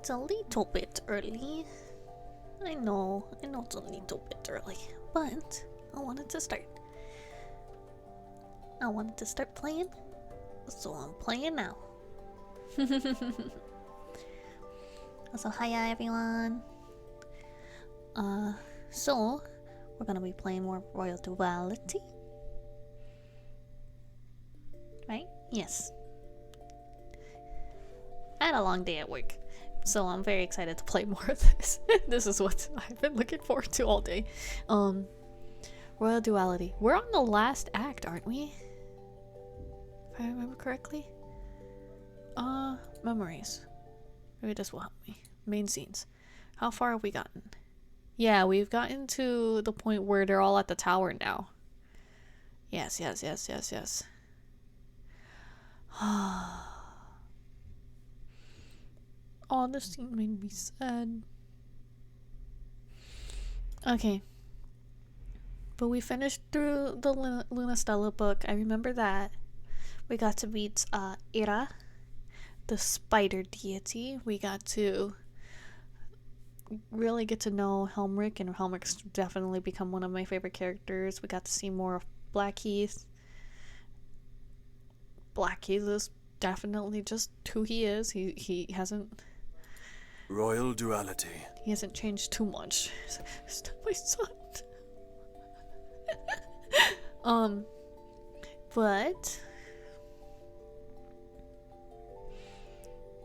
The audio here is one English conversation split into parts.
It's a little bit early. I know it's a little bit early, but I wanted to start. I wanted to start playing, so I'm playing now. So hiya everyone. So we're gonna be playing more Royal Duality, right? Yes. I had a long day at work, so I'm very excited to play more of this. This is what I've been looking forward to all day. Royal Duality. We're on the last act, aren't we? If I remember correctly. Memories. Maybe this will help me. Main scenes. How far have we gotten? Yeah, we've gotten to the point where they're all at the tower now. Yes. Oh, this scene made me sad. Okay. But we finished through the Luna Stella book. I remember that. We got to meet Ira, the spider deity. We got to really get to know Helmrich, and Helmrich's definitely become one of my favorite characters. We got to see more of Blackheath. Blackheath is definitely just who he is. He hasn't... Royal Duality. He hasn't changed too much. Stop my son. But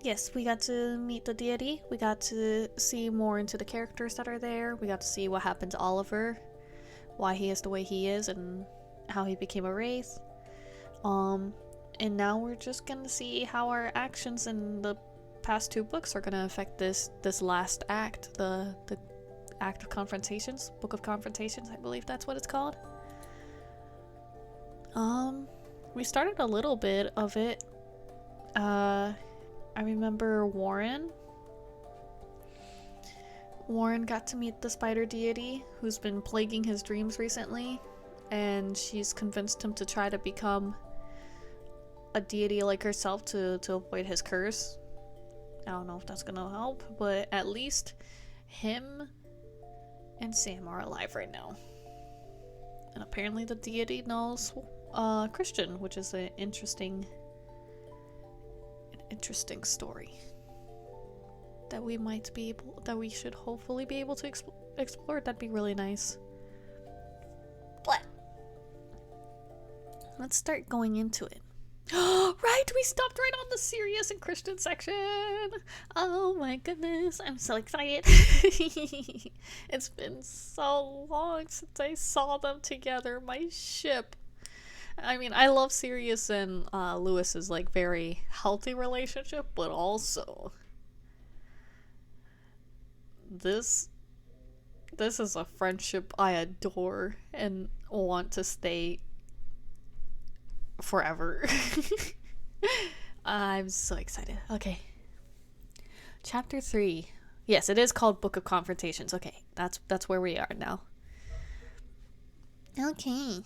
yes, we got to meet the deity. We got to see more into the characters that are there. We got to see what happened to Oliver, why he is the way he is, and how he became a wraith. And now we're just gonna see how our actions in the past two books are gonna affect this last act, the Act of Confrontations, Book of Confrontations, I believe that's what it's called. We started a little bit of it. I remember Warren got to meet the spider deity who's been plaguing his dreams recently, and she's convinced him to try to become a deity like herself to avoid his curse. I don't know if that's gonna help, but at least him and Sam are alive right now. And apparently the deity knows Christian, which is an interesting story that we should hopefully be able to explore. That'd be really nice. But let's start going into it. Right, we stopped right on the serious and Christian section. Oh my goodness, I'm so excited. It's been so long since I saw them together. My ship. I mean, I love Sirius and Lewis's like very healthy relationship, but also this is a friendship I adore and want to stay forever. I'm so excited. Okay. Chapter 3. Yes, it is called Book of Confrontations. Okay, that's where we are now. Okay.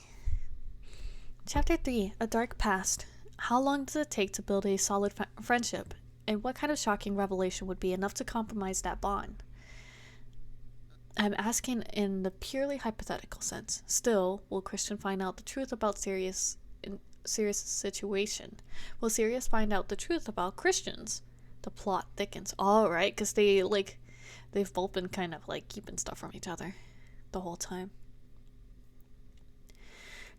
Chapter 3. A Dark Past. How long does it take to build a solid friendship? And what kind of shocking revelation would be enough to compromise that bond? I'm asking in the purely hypothetical sense. Still, will Christian find out the truth about Sirius' situation? Will Sirius find out the truth about Christians? The plot thickens. Alright, because they've both been kind of like keeping stuff from each other the whole time.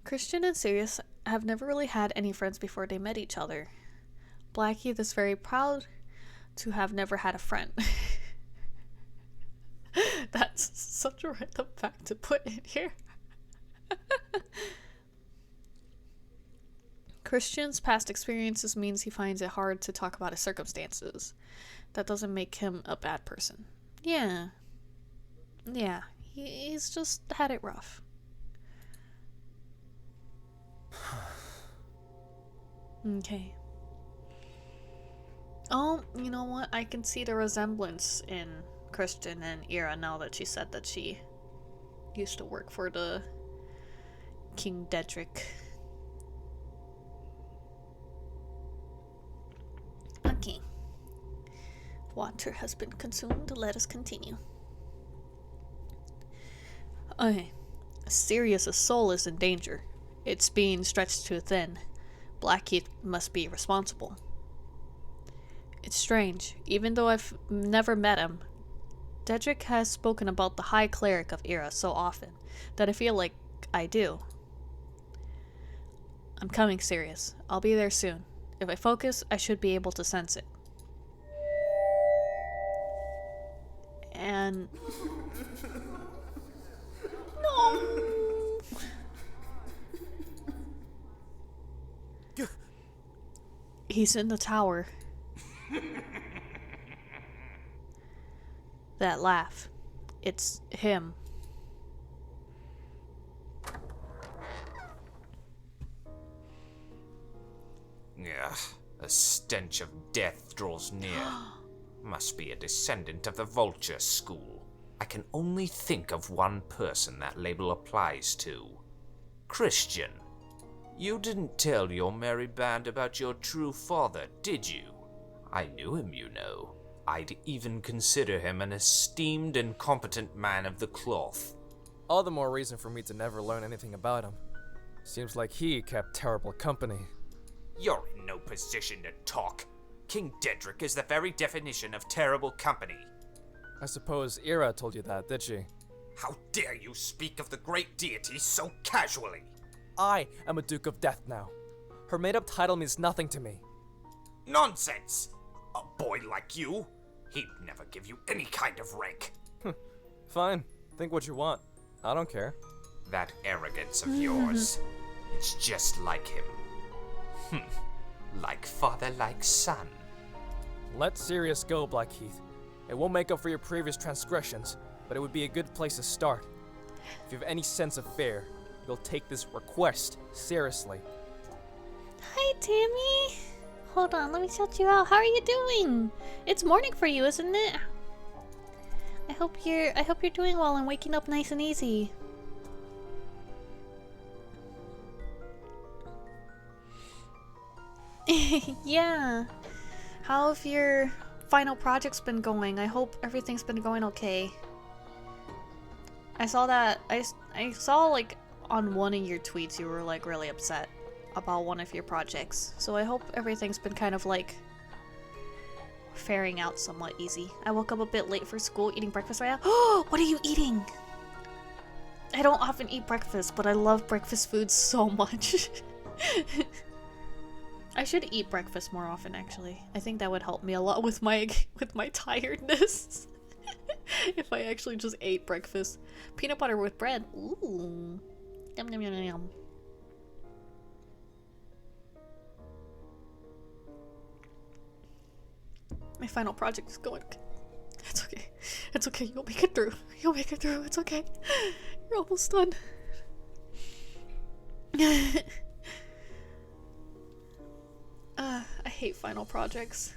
Christian and Sirius have never really had any friends before they met each other. Blackheath is very proud to have never had a friend. That's such a random fact to put in here. Christian's past experiences means he finds it hard to talk about his circumstances. That doesn't make him a bad person. Yeah, he's just had it rough. Okay. Oh, you know what? I can see the resemblance in Christian and Ira now that she said that she used to work for the King Dedrick. Okay. Water has been consumed. Let us continue. Okay. Sirius's soul is in danger. It's being stretched too thin. Blackheath must be responsible. It's strange. Even though I've never met him, Dedrick has spoken about the High Cleric of Era so often that I feel like I do. I'm coming, Sirius. I'll be there soon. If I focus, I should be able to sense it. And... No! He's in the tower. That laugh. It's him. Ugh, a stench of death draws near. Must be a descendant of the Vulture School. I can only think of one person that label applies to. Christian. You didn't tell your merry band about your true father, did you? I knew him, you know. I'd even consider him an esteemed and competent man of the cloth. All the more reason for me to never learn anything about him. Seems like he kept terrible company. You're in no position to talk. King Dedrick is the very definition of terrible company. I suppose Ira told you that, did she? How dare you speak of the great deity so casually? I am a Duke of Death now. Her made-up title means nothing to me. Nonsense! A boy like you? He'd never give you any kind of rank. Fine, think what you want. I don't care. That arrogance of yours, it's just like him. Like father, like son. Let Sirius go, Blackheath. It won't make up for your previous transgressions, but it would be a good place to start. If you have any sense of fair, you'll take this request seriously. Hi, Tammy. Hold on, let me shout you out. How are you doing? It's morning for you, isn't it? I hope you're doing well and waking up nice and easy. Yeah. How have your final projects been going? I hope everything's been going okay. I saw that I saw like on one of your tweets you were like really upset about one of your projects. So I hope everything's been kind of like faring out somewhat easy. I woke up a bit late for school eating breakfast right now. Oh, what are you eating? I don't often eat breakfast, but I love breakfast food so much. I should eat breakfast more often, actually. I think that would help me a lot with my tiredness. If I actually just ate breakfast. Peanut butter with bread. Ooh. Yum yum yum yum. My final project is going. It's okay. It's okay. You'll make it through. You'll make it through. It's okay. You're almost done. I hate final projects.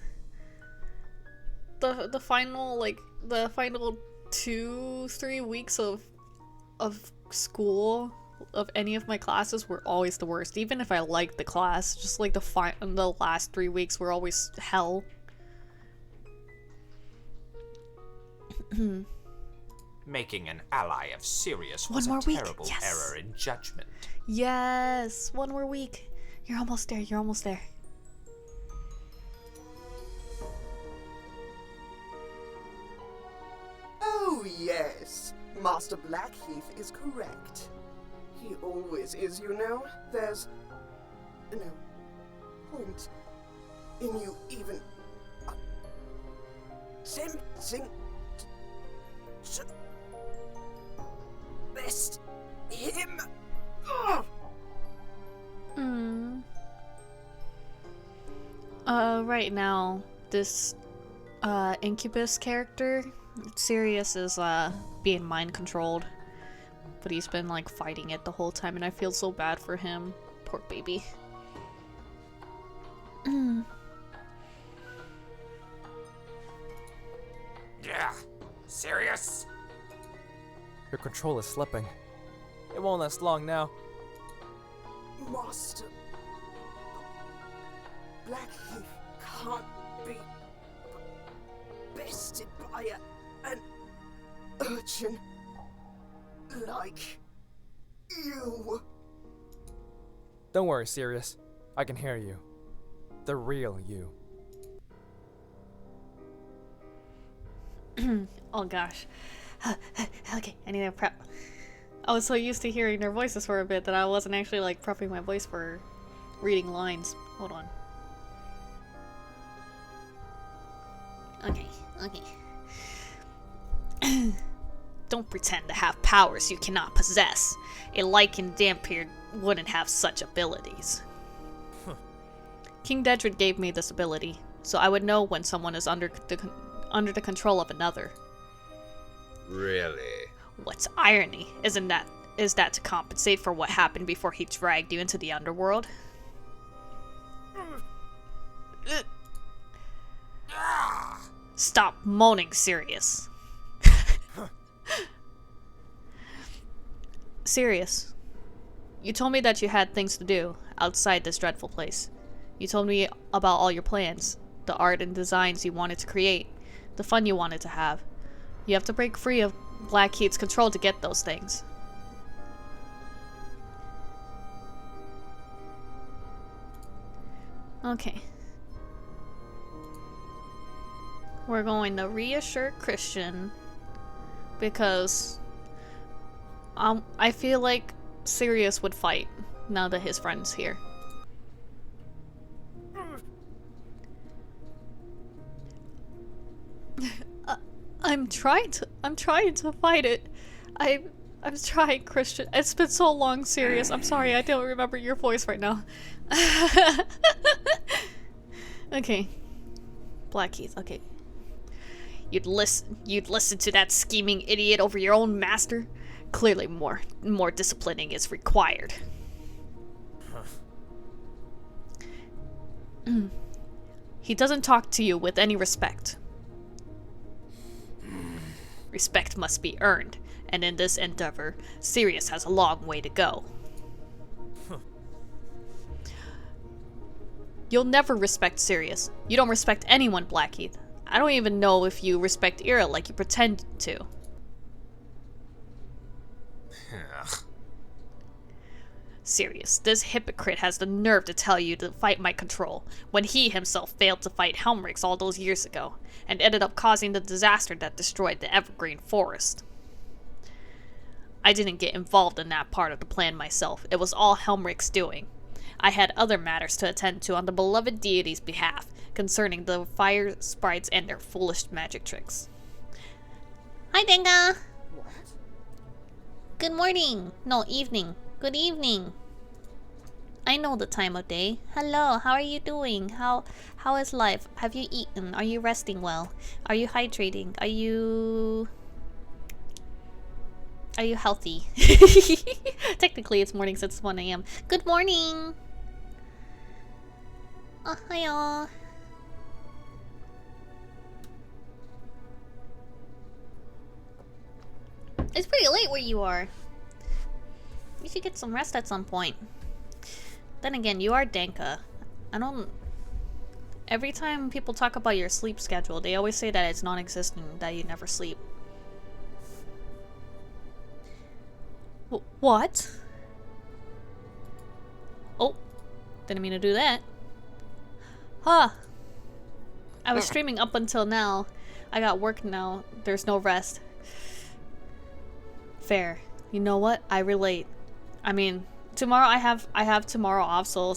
The final 2-3 weeks of school of any of my classes were always the worst. Even if I liked the class, just like the last 3 weeks were always hell. Making an ally of Sirius One was more a week. terrible Yes. error in judgment. Yes, one more week. You're almost there. You're almost there. Oh, yes. Master Blackheath is correct. He always is, you know. There's no point in you even attempting to best him. Ugh. Right now, this Incubus character, Sirius is being mind controlled, but he's been like fighting it the whole time, and I feel so bad for him. Poor baby. Yeah, Sirius? Your control is slipping. It won't last long now. Master Blackheath can't be via an urchin like you. Don't worry, Sirius. I can hear you. The real you. Oh gosh. Okay, I need to prep. I was so used to hearing their voices for a bit that I wasn't actually like prepping my voice for reading lines. Hold on. Okay. Don't pretend to have powers you cannot possess. A lichen Dampier wouldn't have such abilities. King Dedrid gave me this ability, so I would know when someone is under the control of another. Really? What's irony is that to compensate for what happened before he dragged you into the underworld? Stop moaning, Sirius. Sirius, you told me that you had things to do outside this dreadful place. You told me about all your plans, the art and designs you wanted to create, the fun you wanted to have. You have to break free of Blackheath's control to get those things. Okay. We're going to reassure Christian because I feel like Sirius would fight now that his friend's here. I'm trying to fight it. I'm trying, Christian. It's been so long, Sirius. I'm sorry, I don't remember your voice right now. Okay. Blackheath, okay. You'd listen to that scheming idiot over your own master? Clearly more disciplining is required. He doesn't talk to you with any respect. Respect must be earned, and in this endeavor, Sirius has a long way to go. You'll never respect Sirius. You don't respect anyone, Blackheath. I don't even know if you respect Ira like you pretend to. Sirius, this hypocrite has the nerve to tell you to fight my control, when he himself failed to fight Helmrix all those years ago, and ended up causing the disaster that destroyed the Evergreen Forest. I didn't get involved in that part of the plan myself. It was all Helmrix doing. I had other matters to attend to on the beloved deity's behalf, concerning the fire sprites and their foolish magic tricks. Hi, Denga! What? Good morning! No, evening. Good evening. I know the time of day. Hello, how are you doing? How is life? Have you eaten? Are you resting well? Are you hydrating? Are you healthy? Technically, it's morning since 1 a.m. Good morning! Oh, hiya! It's pretty late where you are. You should get some rest at some point. Then again, you are Denka. Every time people talk about your sleep schedule, they always say that it's non-existent, that you never sleep. What? Oh, didn't mean to do that. Huh. I was streaming up until now. I got work now. There's no rest. Fair. You know what? I relate. I mean, tomorrow I have tomorrow off, so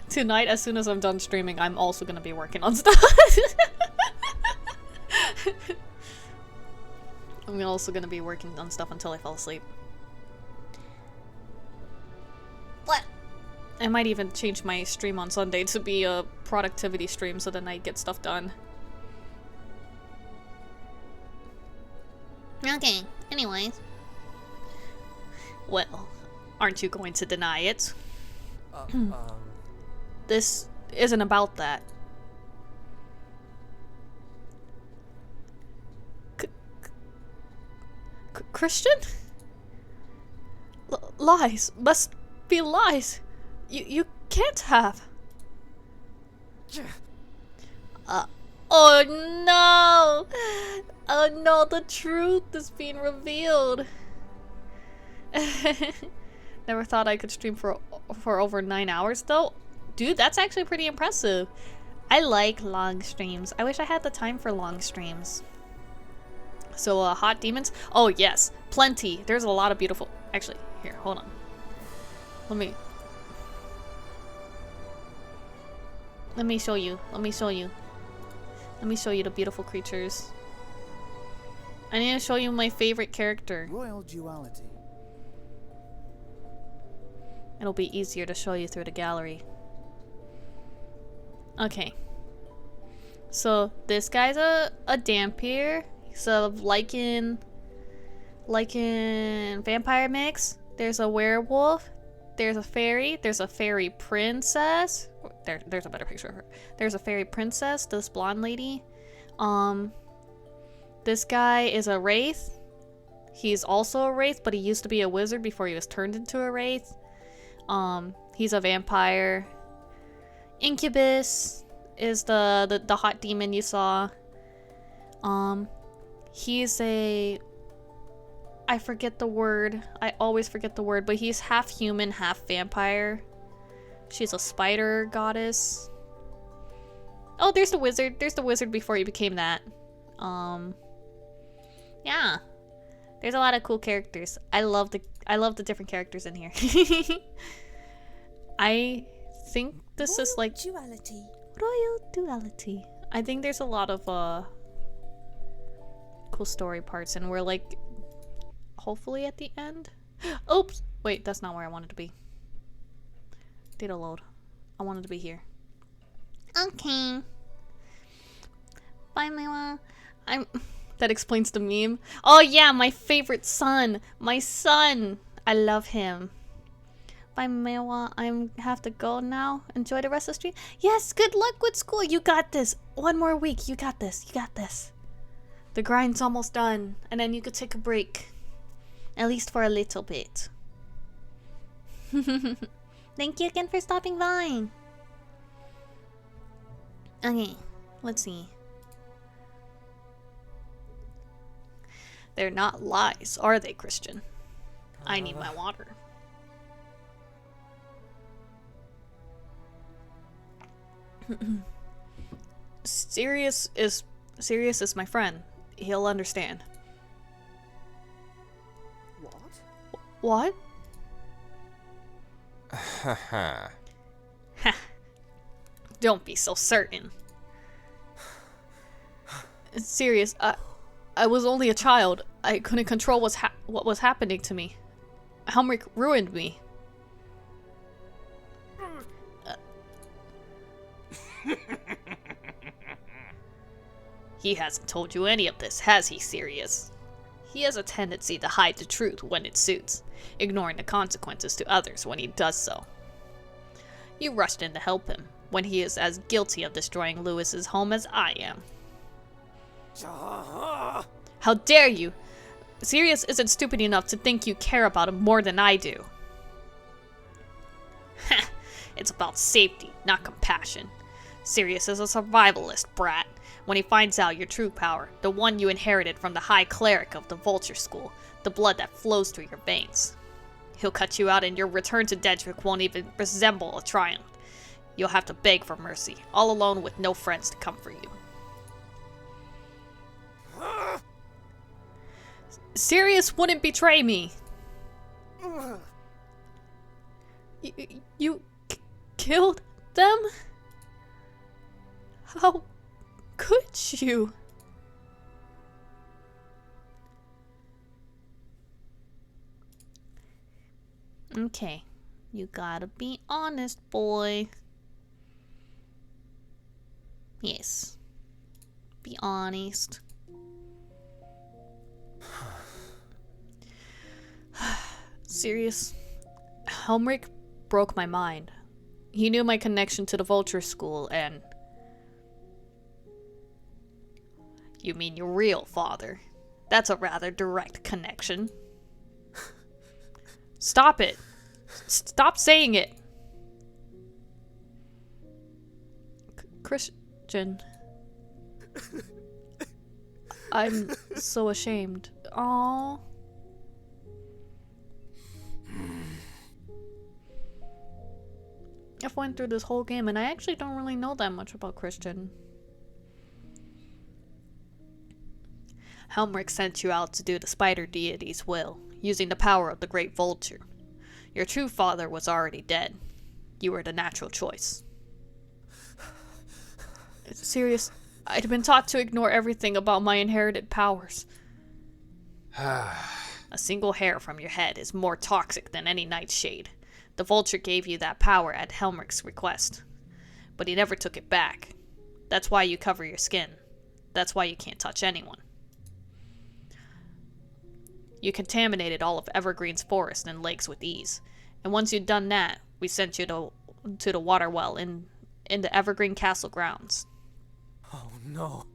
tonight, as soon as I'm done streaming, I'm also gonna be working on stuff. I'm also gonna be working on stuff until I fall asleep. What? I might even change my stream on Sunday to be a productivity stream so then I get stuff done. Okay, anyways. Well, aren't you going to deny it? This isn't about that. Christian? Lies. Must be lies. You can't have. Oh no! Oh no, the truth is being revealed. Never thought I could stream for over 9 hours though. Dude, that's actually pretty impressive. I like long streams. I wish I had the time for long streams. So, hot demons? Oh, yes. Plenty. There's a lot of beautiful... Actually, here, hold on. Let me show you. Let me show you the beautiful creatures. I need to show you my favorite character. Royal Duality. It'll be easier to show you through the gallery. Okay. So, this guy's a Dampier. He's a Lycan vampire mix. There's a werewolf. There's a fairy. There's a fairy princess. There's a better picture of her. There's a fairy princess, this blonde lady. This guy is a wraith. He's also a wraith, but he used to be a wizard before he was turned into a wraith. He's a vampire. Incubus is the hot demon you saw. He's a... I forget the word. I always forget the word, but he's half human, half vampire. She's a spider goddess. Oh, there's the wizard. There's the wizard before he became that. Yeah. There's a lot of cool characters. I love the different characters in here. I think this is like Duality. Royal Duality. I think there's a lot of cool story parts, and we're like hopefully at the end. Oops! Wait, that's not where I wanted to be. Data load. I wanted to be here. Okay. Bye, Mila. That explains the meme. Oh yeah, my favorite son. My son. I love him. Bye, Mila. I have to go now. Enjoy the rest of the stream. Yes, good luck with school. You got this. One more week. You got this. You got this. The grind's almost done. And then you could take a break. At least for a little bit. Thank you again for stopping by. Okay, let's see. They're not lies, are they, Christian? I need my water. Sirius is my friend. He'll understand. What? Haha. Ha. Don't be so certain. It's serious. I was only a child. I couldn't control what was happening to me. Helmrich ruined me. He hasn't told you any of this, has he, Sirius? He has a tendency to hide the truth when it suits, ignoring the consequences to others when he does so. You rushed in to help him, when he is as guilty of destroying Lewis's home as I am. How dare you! Sirius isn't stupid enough to think you care about him more than I do. Ha! It's about safety, not compassion. Sirius is a survivalist, brat. When he finds out your true power, the one you inherited from the High Cleric of the Vulture School, the blood that flows through your veins. He'll cut you out and your return to Dedrick won't even resemble a triumph. You'll have to beg for mercy, all alone with no friends to comfort you. Sirius wouldn't betray me. You killed them? How could you? Okay, you gotta be honest, boy. Yes. Be honest. Serious? Helmrich broke my mind. He knew my connection to the Vulture School and... You mean your real father? That's a rather direct connection. Stop it. Stop saying it. Christian. I'm so ashamed. Aww. I've went through this whole game and I actually don't really know that much about Christian. Helmrich sent you out to do the spider deity's will, using the power of the great vulture. Your true father was already dead. You were the natural choice. It's serious. I'd been taught to ignore everything about my inherited powers. A single hair from your head is more toxic than any nightshade. The vulture gave you that power at Helmrich's request, but he never took it back. That's why you cover your skin. That's why you can't touch anyone. You contaminated all of Evergreen's forest and lakes with ease, and once you'd done that, we sent you to the water well in the Evergreen Castle grounds. Oh no.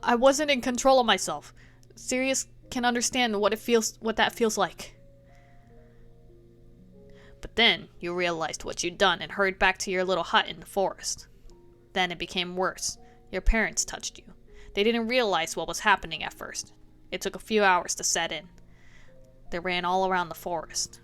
I wasn't in control of myself. Sirius can understand what that feels like. But then you realized what you'd done and hurried back to your little hut in the forest. Then it became worse. Your parents touched you. They didn't realize what was happening at first. It took a few hours to set in. They ran all around the forest,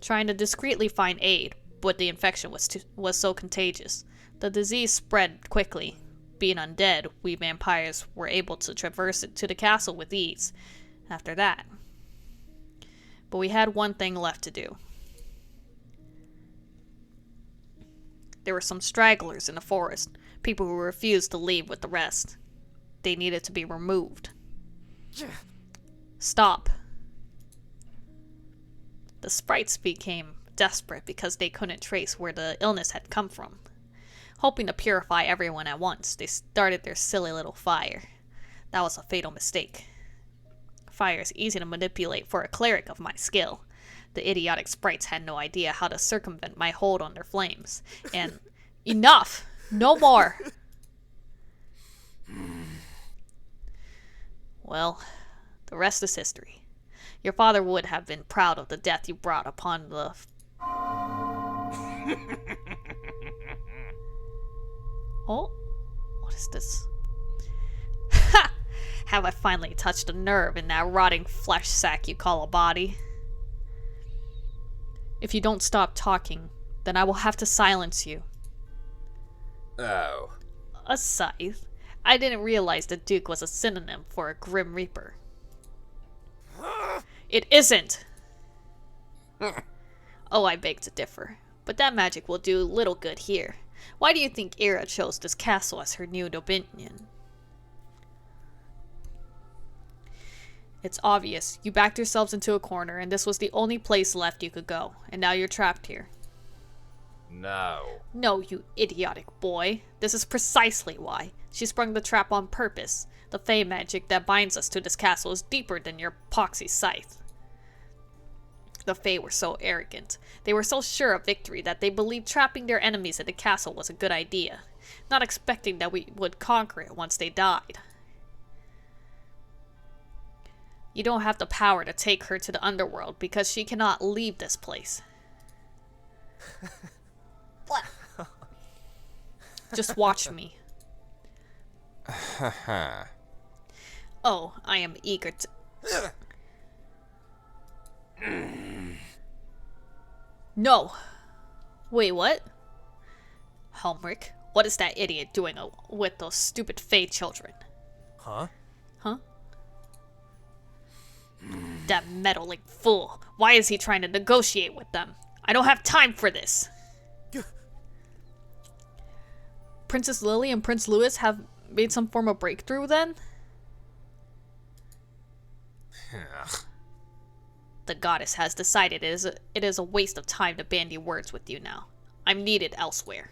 trying to discreetly find aid, but the infection was so contagious. The disease spread quickly. Being undead, we vampires were able to traverse it to the castle with ease after that. But we had one thing left to do. There were some stragglers in the forest, people who refused to leave with the rest. They needed to be removed. Stop. The sprites became desperate because they couldn't trace where the illness had come from. Hoping to purify everyone at once, they started their silly little fire. That was a fatal mistake. Fire is easy to manipulate for a cleric of my skill. The idiotic sprites had no idea how to circumvent my hold on their flames. And enough! No more! Well, the rest is history. Your father would have been proud of the death you brought upon the... Oh, what is this? Ha! Have I finally touched a nerve in that rotting flesh sack you call a body? If you don't stop talking, then I will have to silence you. Oh. A scythe? I didn't realize the Duke was a synonym for a Grim Reaper. It isn't! Oh, I beg to differ. But that magic will do little good here. Why do you think Ira chose this castle as her new dominion? It's obvious. You backed yourselves into a corner, and this was the only place left you could go. And now you're trapped here. No. No, you idiotic boy. This is precisely why. She sprung the trap on purpose. The fey magic that binds us to this castle is deeper than your poxy scythe. The Fae were so arrogant. They were so sure of victory that they believed trapping their enemies in the castle was a good idea, not expecting that we would conquer it once they died. You don't have the power to take her to the underworld because she cannot leave this place. What? Just watch me. Oh, I am eager to... No. Wait, what? Helmrich, what is that idiot doing with those stupid Fae children? Huh? Huh? That meddling fool. Why is he trying to negotiate with them? I don't have time for this. Princess Lily and Prince Louis have made some form of breakthrough then? The goddess has decided it is a waste of time to bandy words with you now. I'm needed elsewhere.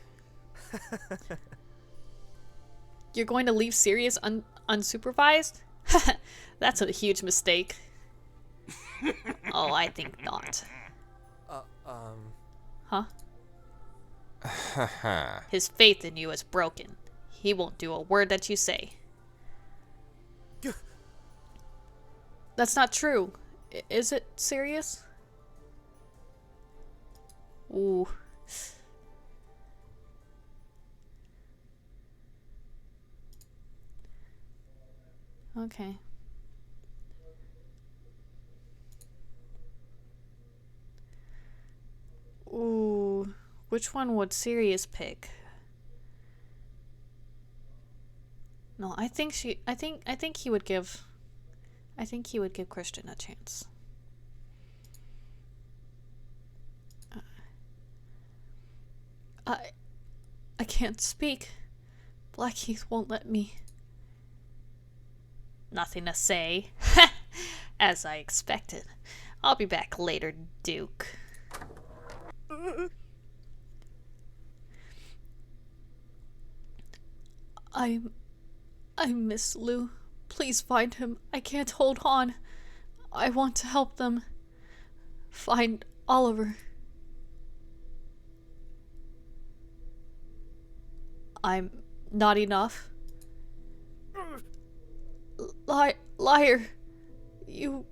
You're going to leave Sirius unsupervised? That's a huge mistake. Oh, I think not. Huh? His faith in you is broken. He won't do a word that you say. That's not true. Is it serious? Ooh. Okay. Ooh, which one would Sirius pick? No, I think he would give Christian a chance. I can't speak. Blackheath won't let me. Nothing to say. As I expected. I'll be back later, Duke. I miss Lou. Please find him. I can't hold on. I want to help them. Find Oliver. I'm not enough. Liar. You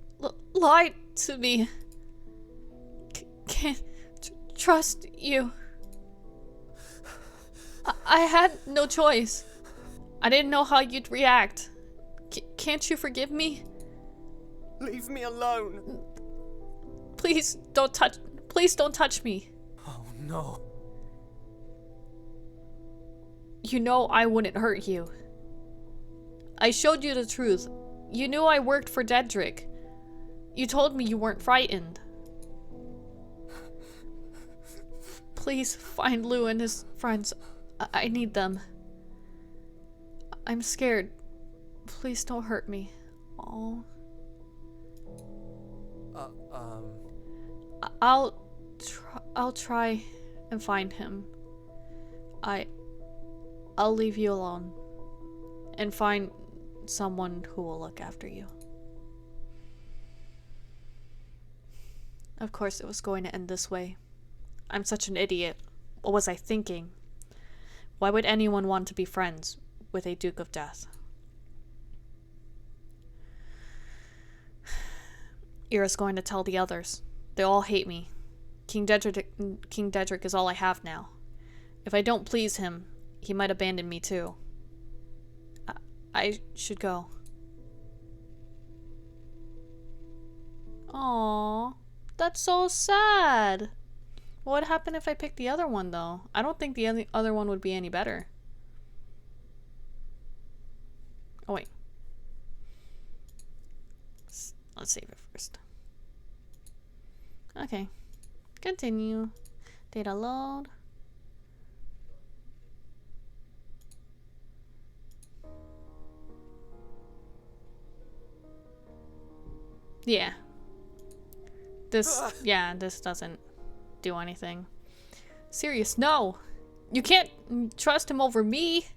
lied to me. Can't trust you. I had no choice. I didn't know how you'd react. Can't you forgive me? Leave me alone. Please don't touch me. Oh no. You know I wouldn't hurt you. I showed you the truth. You knew I worked for Dedrick. You told me you weren't frightened. Please find Lou and his friends. I need them. I'm scared. Please don't hurt me. Oh. I'll try and find him. I'll leave you alone and find someone who will look after you. Of course it was going to end this way. I'm such an idiot. What was I thinking? Why would anyone want to be friends with a Duke of Death? Ira's going to tell the others. They all hate me. King Dedrick is all I have now. If I don't please him, he might abandon me too. I should go. Aww, that's so sad. What would happen if I picked the other one, though? I don't think the other one would be any better. Oh, wait. Let's save it first. Okay. Continue. Data load. Yeah. This doesn't do anything. Sirius, no! You can't trust him over me!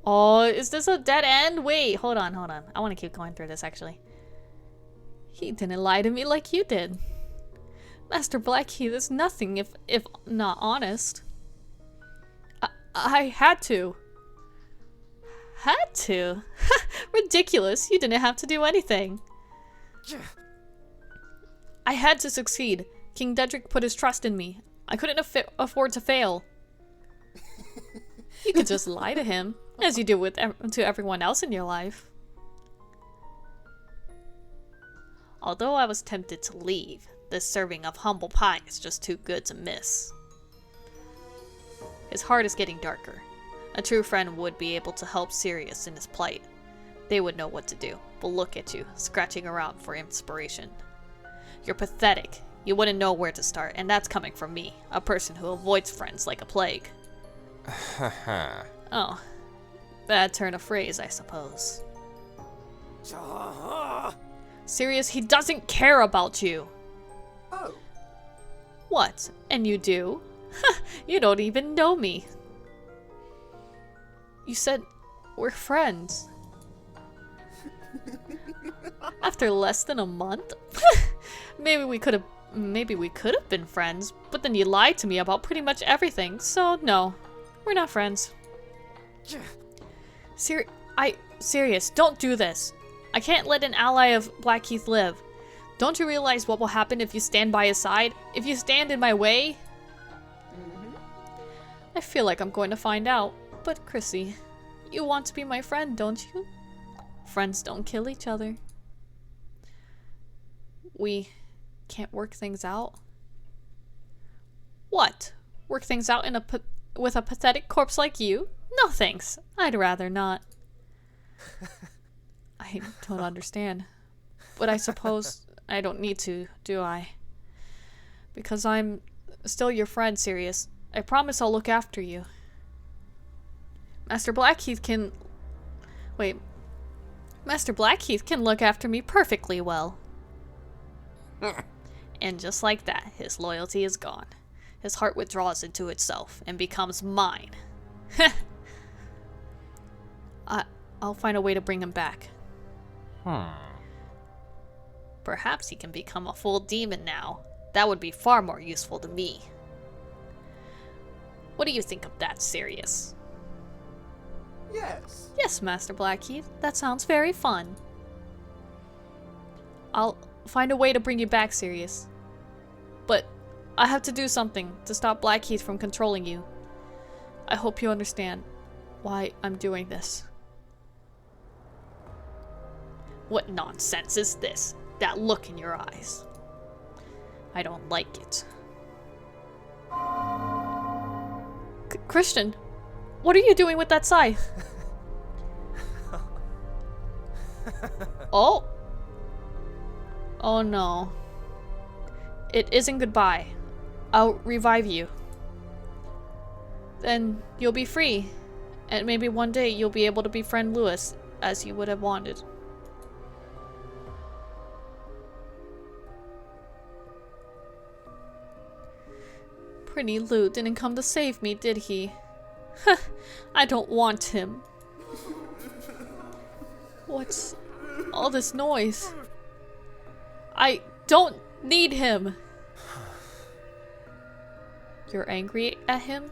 Oh, is this a dead end? Wait, hold on. I want to keep going through this, actually. He didn't lie to me like you did. Master Blackheath is nothing if not honest. I had to. Had to? Ridiculous. You didn't have to do anything. I had to succeed. King Dedrick put his trust in me. I couldn't afford to fail. You could just lie to him, as you do to everyone else in your life. Although I was tempted to leave, this serving of humble pie is just too good to miss. His heart is getting darker. A true friend would be able to help Sirius in his plight. They would know what to do, but look at you, scratching around for inspiration. You're pathetic. You wouldn't know where to start, and that's coming from me, a person who avoids friends like a plague. Oh, bad turn of phrase, I suppose. Sirius, he doesn't care about you. Oh. What? And you do? You don't even know me. You said we're friends. After less than a month? Maybe we could have been friends, but then you lied to me about pretty much everything, so no. We're not friends. Sirius, don't do this. I can't let an ally of Blackheath live. Don't you realize what will happen if you stand by his side? If you stand in my way? I feel like I'm going to find out. But Chrissy, You want to be my friend, don't you? Friends don't kill each other. We can't work things out? What? Work things out with a pathetic corpse like you? No thanks. I'd rather not. I don't understand. But I suppose I don't need to, do I? Because I'm still your friend, Sirius. I promise I'll look after you. Master Blackheath can... Wait. Master Blackheath can look after me perfectly well. And just like that, his loyalty is gone. His heart withdraws into itself and becomes mine. I'll find a way to bring him back. Perhaps he can become a full demon now. That would be far more useful to me. What do you think of that, Sirius? Yes. Yes, Master Blackheath. That sounds very fun. I'll find a way to bring you back, Sirius. But I have to do something to stop Blackheath from controlling you. I hope you understand why I'm doing this. What nonsense is this? That look in your eyes. I don't like it. Christian, what are you doing with that scythe? Oh. Oh no. It isn't goodbye. I'll revive you. Then you'll be free. And maybe one day you'll be able to befriend Lewis as you would have wanted. Pretty Lou didn't come to save me, did he? I don't want him. What's all this noise? I don't need him. You're angry at him?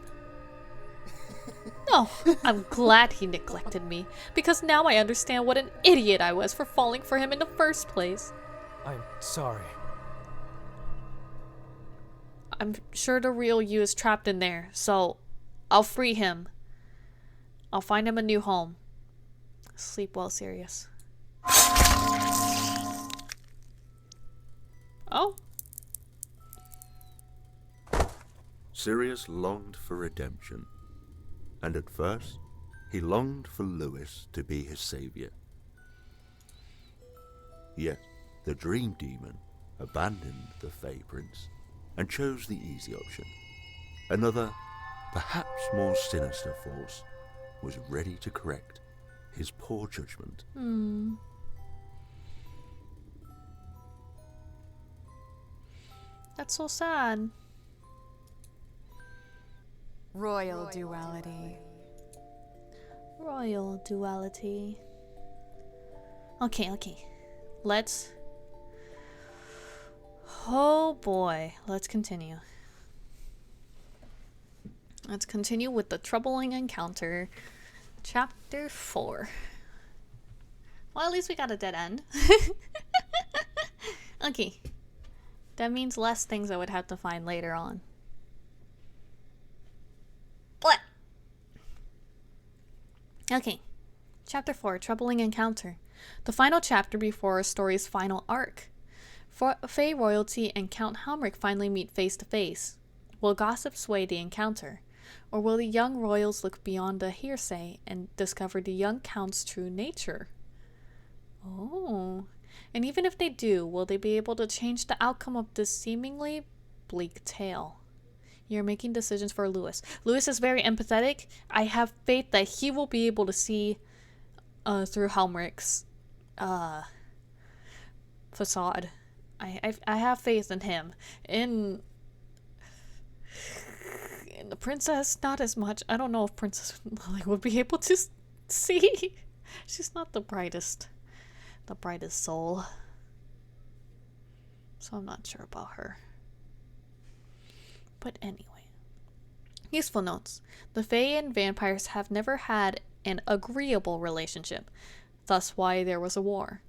No, I'm glad he neglected me, because now I understand what an idiot I was for falling for him in the first place. I'm sorry. I'm sure the real you is trapped in there, so I'll free him. I'll find him a new home. Sleep well, Sirius. Oh? Sirius longed for redemption, and at first he longed for Lewis to be his savior. Yet the Dream Demon abandoned the Fey Prince and chose the easy option. Another, perhaps more sinister force was ready to correct his poor judgment. That's so sad. Royal Duality. Royal Duality. Okay. Let's... Oh boy. Let's continue. Let's continue with the troubling encounter. Chapter 4. Well, at least we got a dead end. Okay. That means less things I would have to find later on. What? Okay. Chapter 4, Troubling Encounter. The final chapter before our story's final arc. Fey royalty and Count Helmrich finally meet face to face. Will gossip sway the encounter? Or will the young royals look beyond the hearsay and discover the young count's true nature? Oh. And even if they do, will they be able to change the outcome of this seemingly bleak tale? You're making decisions for Lewis. Lewis is very empathetic. I have faith that he will be able to see through Helmrich's facade. I have faith in him. In the princess, not as much. I don't know if Princess Lily would be able to see. She's not the brightest soul. So I'm not sure about her. But anyway. Useful notes. The Fae and vampires have never had an agreeable relationship. Thus why there was a war.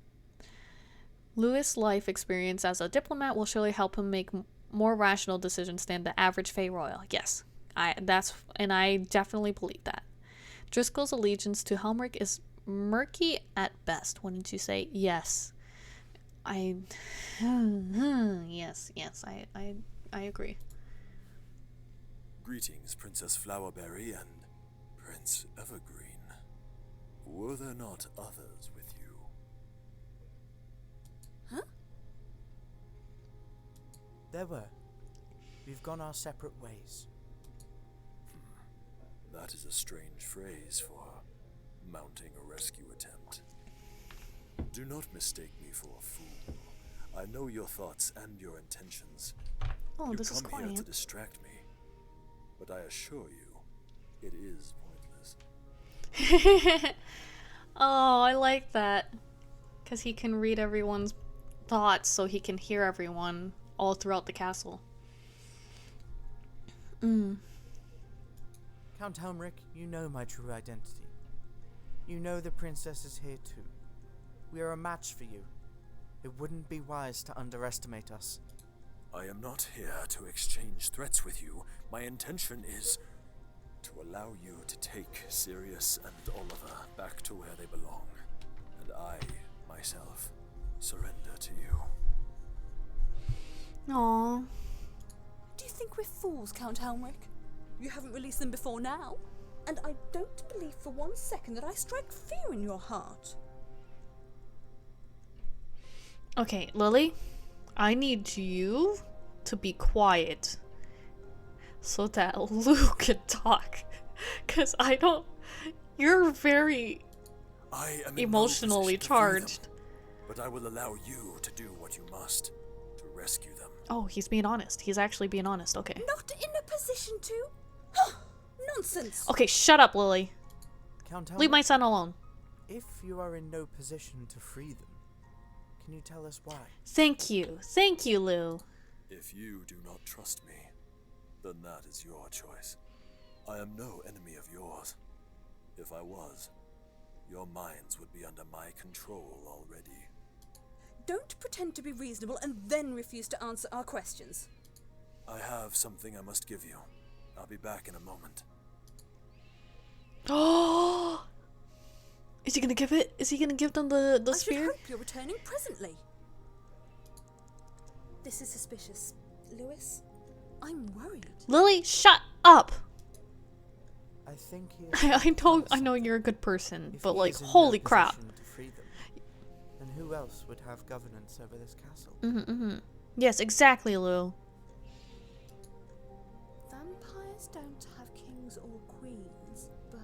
Lewis' life experience as a diplomat will surely help him make more rational decisions than the average Fae Royal. Yes, I definitely believe that. Driscoll's allegiance to Helmrich is murky at best, wouldn't you say? Yes. Yes, I agree. Greetings, Princess Flowerberry and Prince Evergreen. Were there not others with you? Huh? There were. We've gone our separate ways. That is a strange phrase for mounting a rescue attempt. Do not mistake me for a fool. I know your thoughts and your intentions. Oh, You this is come here to quiet. distract me, but I assure you, it is pointless. Oh, I like that. Because he can read everyone's thoughts so he can hear everyone all throughout the castle. Count Helmrich, you know my true identity. You know the princess is here too. We are a match for you. It wouldn't be wise to underestimate us. I am not here to exchange threats with you. My intention is to allow you to take Sirius and Oliver back to where they belong. And I, myself, surrender to you. Aww. Do you think we're fools, Count Helmrich? You haven't released them before now, and I don't believe for 1 second that I strike fear in your heart. Okay, Lily, I need you to be quiet so that Lou can talk. Because I don't... You're very I am emotionally in no position to free them, charged. but I will allow you to do what you must to rescue them. Oh, he's being honest. He's actually being honest. Okay. Not in a position to? Nonsense! Okay, shut up, Lily. Count Helmrich, Leave my son alone. if you are in no position to free them, can you tell us why? Thank you. Thank you, Lou. If you do not trust me, then that is your choice. I am no enemy of yours. If I was, your minds would be under my control already. Don't pretend to be reasonable and then refuse to answer our questions. I have something I must give you. I'll be back in a moment. Oh! Is he gonna give it? Is he gonna give them the I should spear? hope you're returning presently. This is suspicious. Lewis, I'm worried. Lily, shut up! I think he I know you're a good person, If but he like, is in no holy crap. position to free them, then who else would have governance over this castle? Yes, exactly, Lou. Vampires don't have kings or queens, but...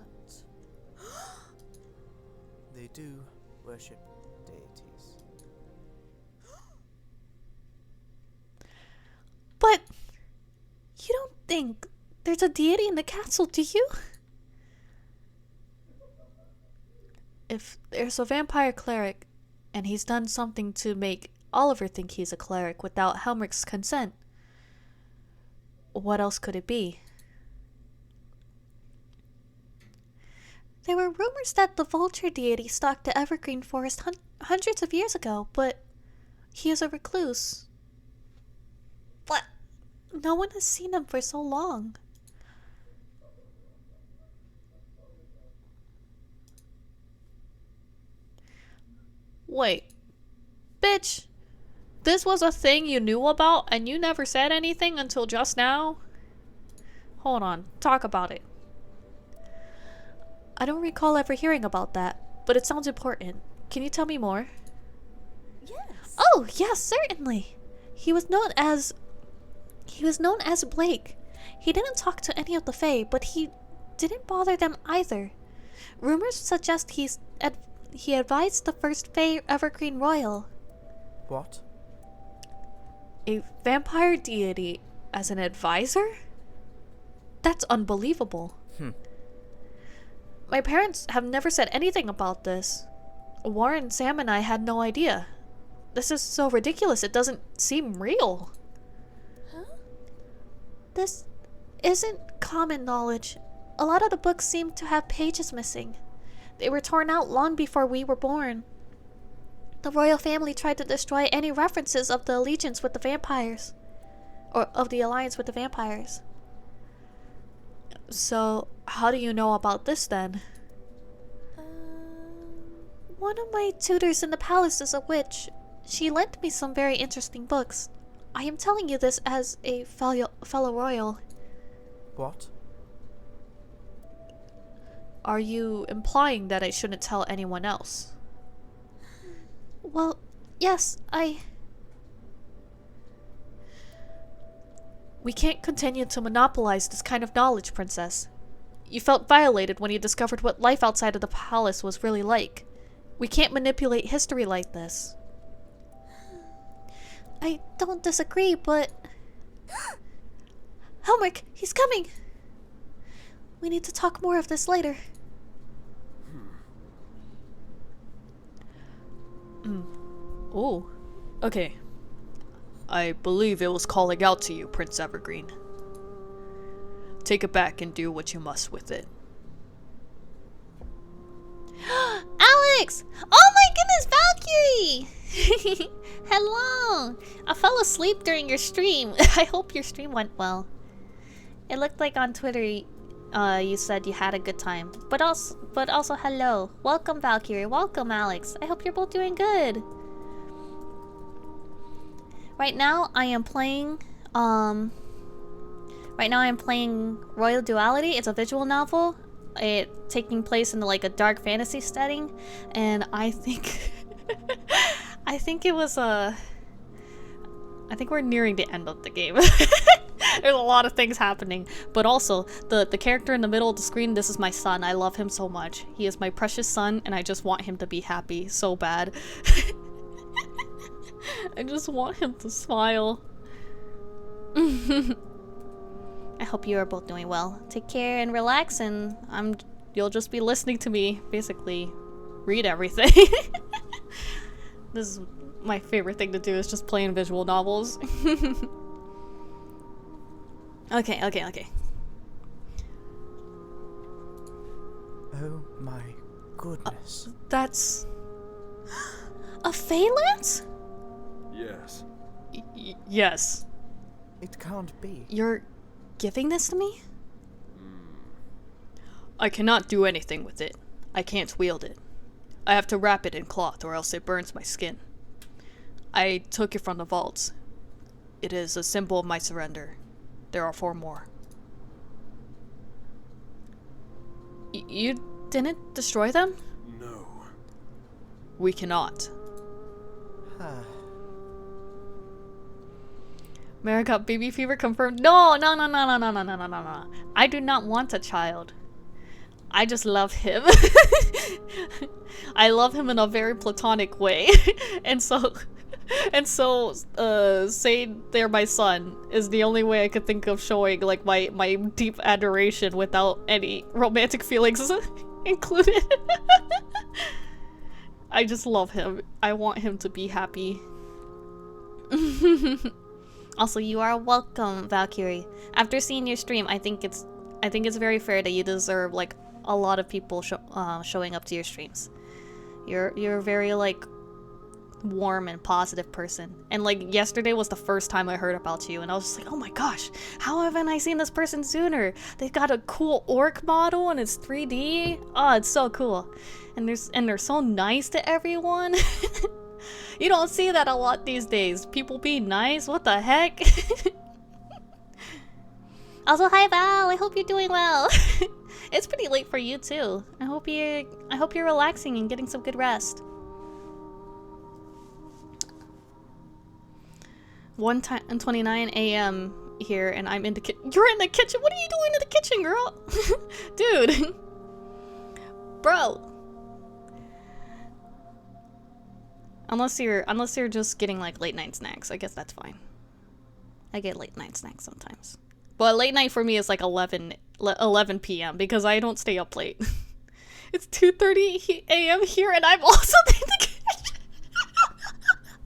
They do worship deities. But you don't think there's a deity in the castle, do you? If there's a vampire cleric and he's done something to make Oliver think he's a cleric without Helmrich's consent, what else could it be? There were rumors that the vulture deity stalked the Evergreen Forest hundreds of years ago, but he is a recluse. But no one has seen him for so long. Wait, bitch, this was a thing you knew about and you never said anything until just now? Hold on, talk about it. I don't recall ever hearing about that, but it sounds important. Can you tell me more? Yes. Oh, yes, certainly. He was known as Blake. He didn't talk to any of the Fae, but he didn't bother them either. Rumors suggest he advised the first Fae Evergreen Royal, What? a vampire deity, as an advisor? That's unbelievable. My parents have never said anything about this. Warren, Sam, and I had no idea. This is so ridiculous, it doesn't seem real. Huh? This isn't common knowledge. A lot of the books seem to have pages missing. They were torn out long before we were born. The royal family tried to destroy any references of the allegiance with the vampires. Or of the alliance with the vampires. So, how do you know about this then? One of my tutors in the palace is a witch. She lent me some very interesting books. I am telling you this as a fellow royal. What? Are you implying that I shouldn't tell anyone else? Well, yes, We can't continue to monopolize this kind of knowledge, Princess. You felt violated when you discovered what life outside of the palace was really like. We can't manipulate history like this. I don't disagree, but... Helmrich, he's coming! We need to talk more of this later. Oh, okay. I believe it was calling out to you, Prince Evergreen. Take it back and do what you must with it. Alex! Oh my goodness, Valkyrie! Hello! I fell asleep during your stream. I hope your stream went well. It looked like on Twitter you said you had a good time. But also hello. Welcome, Valkyrie. Welcome, Alex. I hope you're both doing good. Right now I am playing Royal Duality. It's a visual novel. It taking place in like a dark fantasy setting, and I think I think we're nearing the end of the game. There's a lot of things happening, but also the character in the middle of the screen, this is my son. I love him so much. He is my precious son, and I just want him to be happy so bad. I just want him to smile. I hope you are both doing well. Take care and relax, and you'll just be listening to me basically read everything. This is my favorite thing to do, is just playing visual novels. Okay. Oh my goodness. That's a phalanx? Yes. Yes. It can't be. You're giving this to me? I cannot do anything with it. I can't wield it. I have to wrap it in cloth or else it burns my skin. I took it from the vaults. It is a symbol of my surrender. There are 4 more. You didn't destroy them? No. We cannot. Mara got baby fever confirmed. No. I do not want a child. I just love him. I love him in a very platonic way. and so saying they're my son is the only way I could think of showing like my deep adoration without any romantic feelings included. I just love him. I want him to be happy. Also, you are welcome, Valkyrie. After seeing your stream, I think it's very fair that you deserve like a lot of people showing up to your streams. You're a very like warm and positive person, and like yesterday was the first time I heard about you, and I was just like, oh my gosh, how haven't I seen this person sooner? They got a cool orc model and it's 3D. Oh, it's so cool, and they're so nice to everyone. You don't see that a lot these days. People be nice. What the heck? Also, hi Val. I hope you're doing well. It's pretty late for you too. I hope you're relaxing and getting some good rest. 1:29 a.m. here, and I'm in the kitchen. You're in the kitchen. What are you doing in the kitchen, girl? Dude. Bro. Unless you're just getting like late night snacks. I guess that's fine. I get late night snacks sometimes. But late night for me is like 11 p.m. because I don't stay up late. It's 2:30 a.m. here, and I'm also in the kitchen.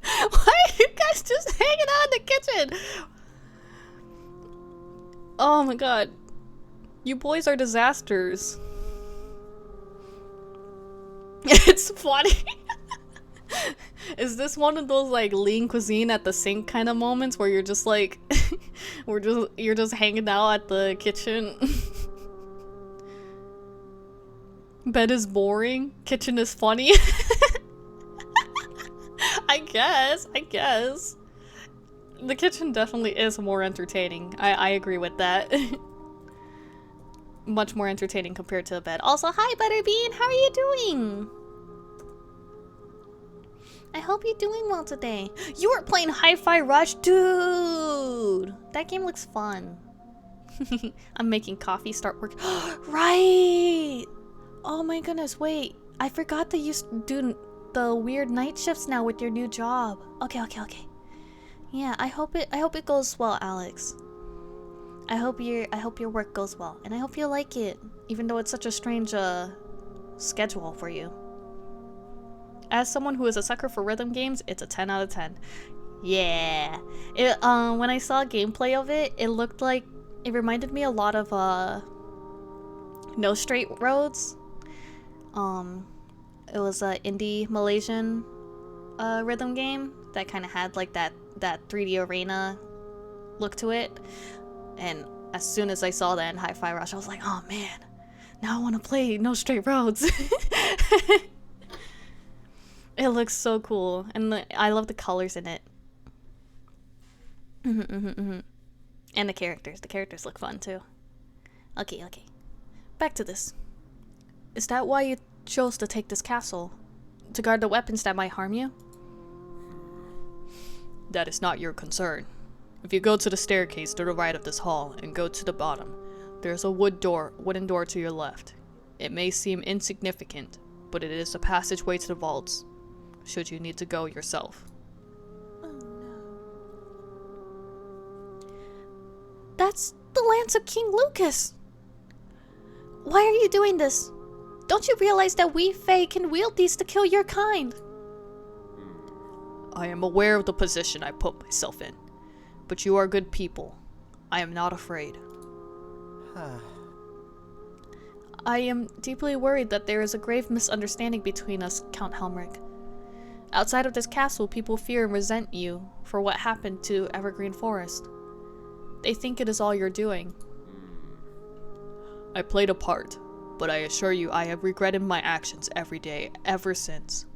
Why are you guys just hanging out in the kitchen? Oh my god. You boys are disasters. It's funny. Is this one of those like lean cuisine at the sink kind of moments where you're just like you're just hanging out at the kitchen? Bed is boring, kitchen is funny. guess. The kitchen definitely is more entertaining. I agree with that. Much more entertaining compared to the bed. Also, hi Butterbean, how are you doing? I hope you're doing well today. You were playing Hi-Fi Rush? Dude! That game looks fun. I'm making coffee start work. Right! Oh my goodness, wait. I forgot that you do the weird night shifts now with your new job. Okay. Yeah, I hope it goes well, Alex. I hope your work goes well, and I hope you like it, even though it's such a strange schedule for you. As someone who is a sucker for rhythm games, it's a 10 out of 10. Yeah. When I saw gameplay of it, it reminded me a lot of No Straight Roads. It was an indie Malaysian rhythm game that kind of had like that 3D arena look to it. And as soon as I saw that in Hi-Fi Rush, I was like, oh man, now I want to play No Straight Roads. It looks so cool, and I love the colors in it. And the characters look fun too. Okay. Back to this. Is that why you chose to take this castle? To guard the weapons that might harm you? That is not your concern. If you go to the staircase to the right of this hall and go to the bottom, there's a wooden door to your left. It may seem insignificant, but it is the passageway to the vaults, should you need to go yourself. Oh no. That's the Lance of King Lucas! Why are you doing this? Don't you realize that we Fae can wield these to kill your kind? I am aware of the position I put myself in, but you are good people. I am not afraid. I am deeply worried that there is a grave misunderstanding between us, Count Helmrich. Outside of this castle, people fear and resent you for what happened to Evergreen Forest. They think it is all you're doing. I played a part, but I assure you I have regretted my actions every day, ever since.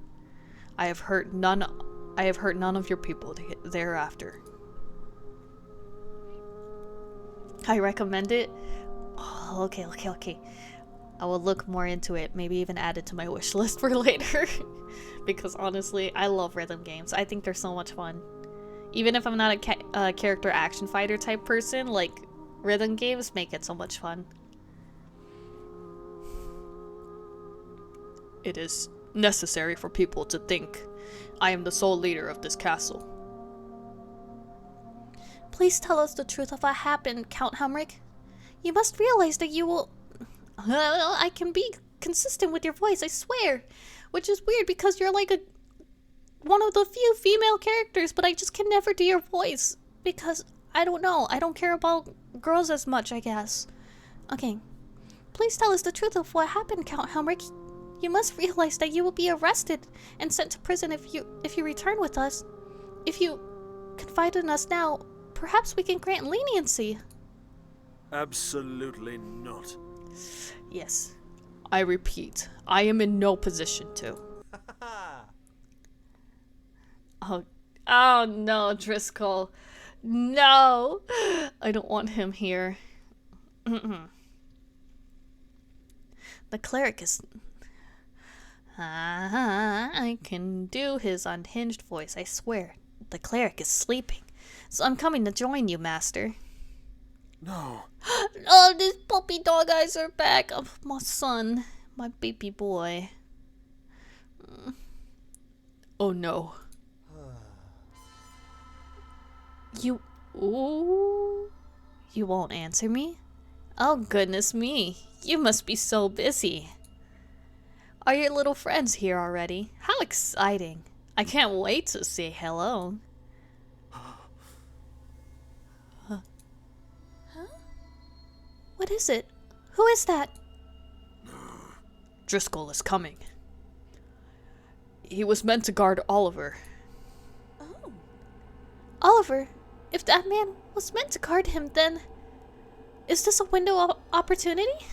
I have hurt none of your people thereafter. I recommend it. Oh, okay. I will look more into it, maybe even add it to my wish list for later. Because honestly, I love rhythm games. I think they're so much fun. Even if I'm not a character action fighter type person, like, rhythm games make it so much fun. It is necessary for people to think I am the sole leader of this castle. Please tell us the truth of what happened, Count Helmrich. You must realize that you will... I can be consistent with your voice, I swear. Which is weird because you're like one of the few female characters, but I just can never do your voice. Because, I don't know, I don't care about girls as much, I guess. Okay. Please tell us the truth of what happened, Count Helmrich. You must realize that you will be arrested and sent to prison if you return with us. If you confide in us now, perhaps we can grant leniency. Absolutely not. Yes. I repeat, I am in no position to. Oh no, Driscoll. No! I don't want him here. The cleric is... I can do his unhinged voice, I swear. The cleric is sleeping, so I'm coming to join you, Master. No. Oh, these puppy dog eyes are back. Oh, my son. My baby boy. Oh no. You won't answer me? Oh goodness me. You must be so busy. Are your little friends here already? How exciting. I can't wait to say hello. Huh? What is it? Who is that? Driscoll is coming. He was meant to guard Oliver. Oh. Oliver? If that man was meant to guard him, then... Is this a window of opportunity?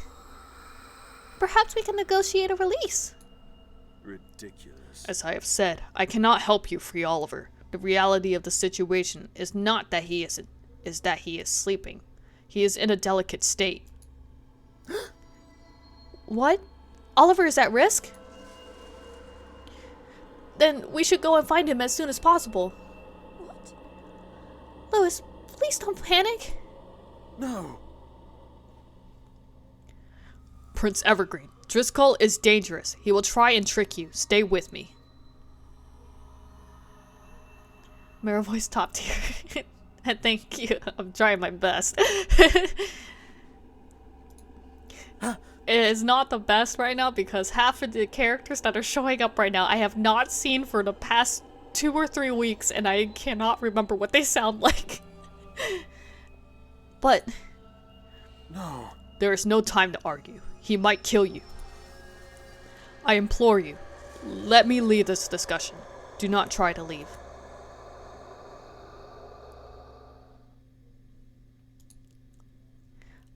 Perhaps we can negotiate a release. Ridiculous. As I have said, I cannot help you free Oliver. The reality of the situation is not that he is sleeping. He is in a delicate state. What? Oliver is at risk? Then we should go and find him as soon as possible. What? Louis, please don't panic. No. Prince Evergreen, Driscoll is dangerous. He will try and trick you. Stay with me. Mirror voice top tier. Thank you. I'm trying my best. It is not the best right now because half of the characters that are showing up right now I have not seen for the past 2 or 3 weeks and I cannot remember what they sound like. But No. there is no time to argue. He might kill you. I implore you, let me lead this discussion. Do not try to leave.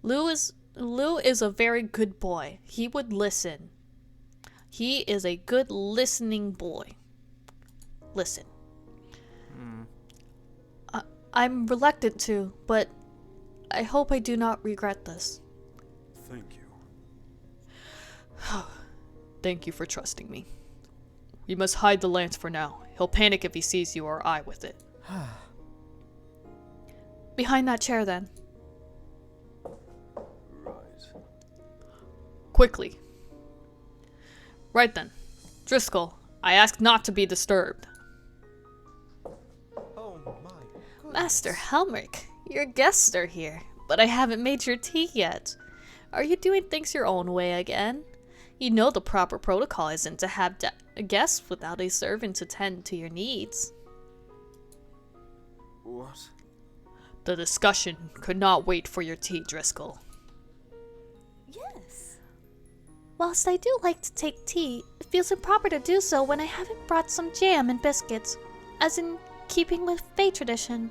Lou is a very good boy. He would listen. He is a good listening boy. Listen. I'm reluctant to, but I hope I do not regret this. Thank you. Thank you for trusting me. We must hide the lance for now. He'll panic if he sees you or I with it. Behind that chair, then. Right. Quickly. Right then. Driscoll, I ask not to be disturbed. Oh my. Master Helmrich, your guests are here, but I haven't made your tea yet. Are you doing things your own way again? You know the proper protocol isn't to have guests without a servant to tend to your needs. What? The discussion could not wait for your tea, Driscoll. Yes. Whilst I do like to take tea, it feels improper to do so when I haven't brought some jam and biscuits, as in keeping with Fae tradition.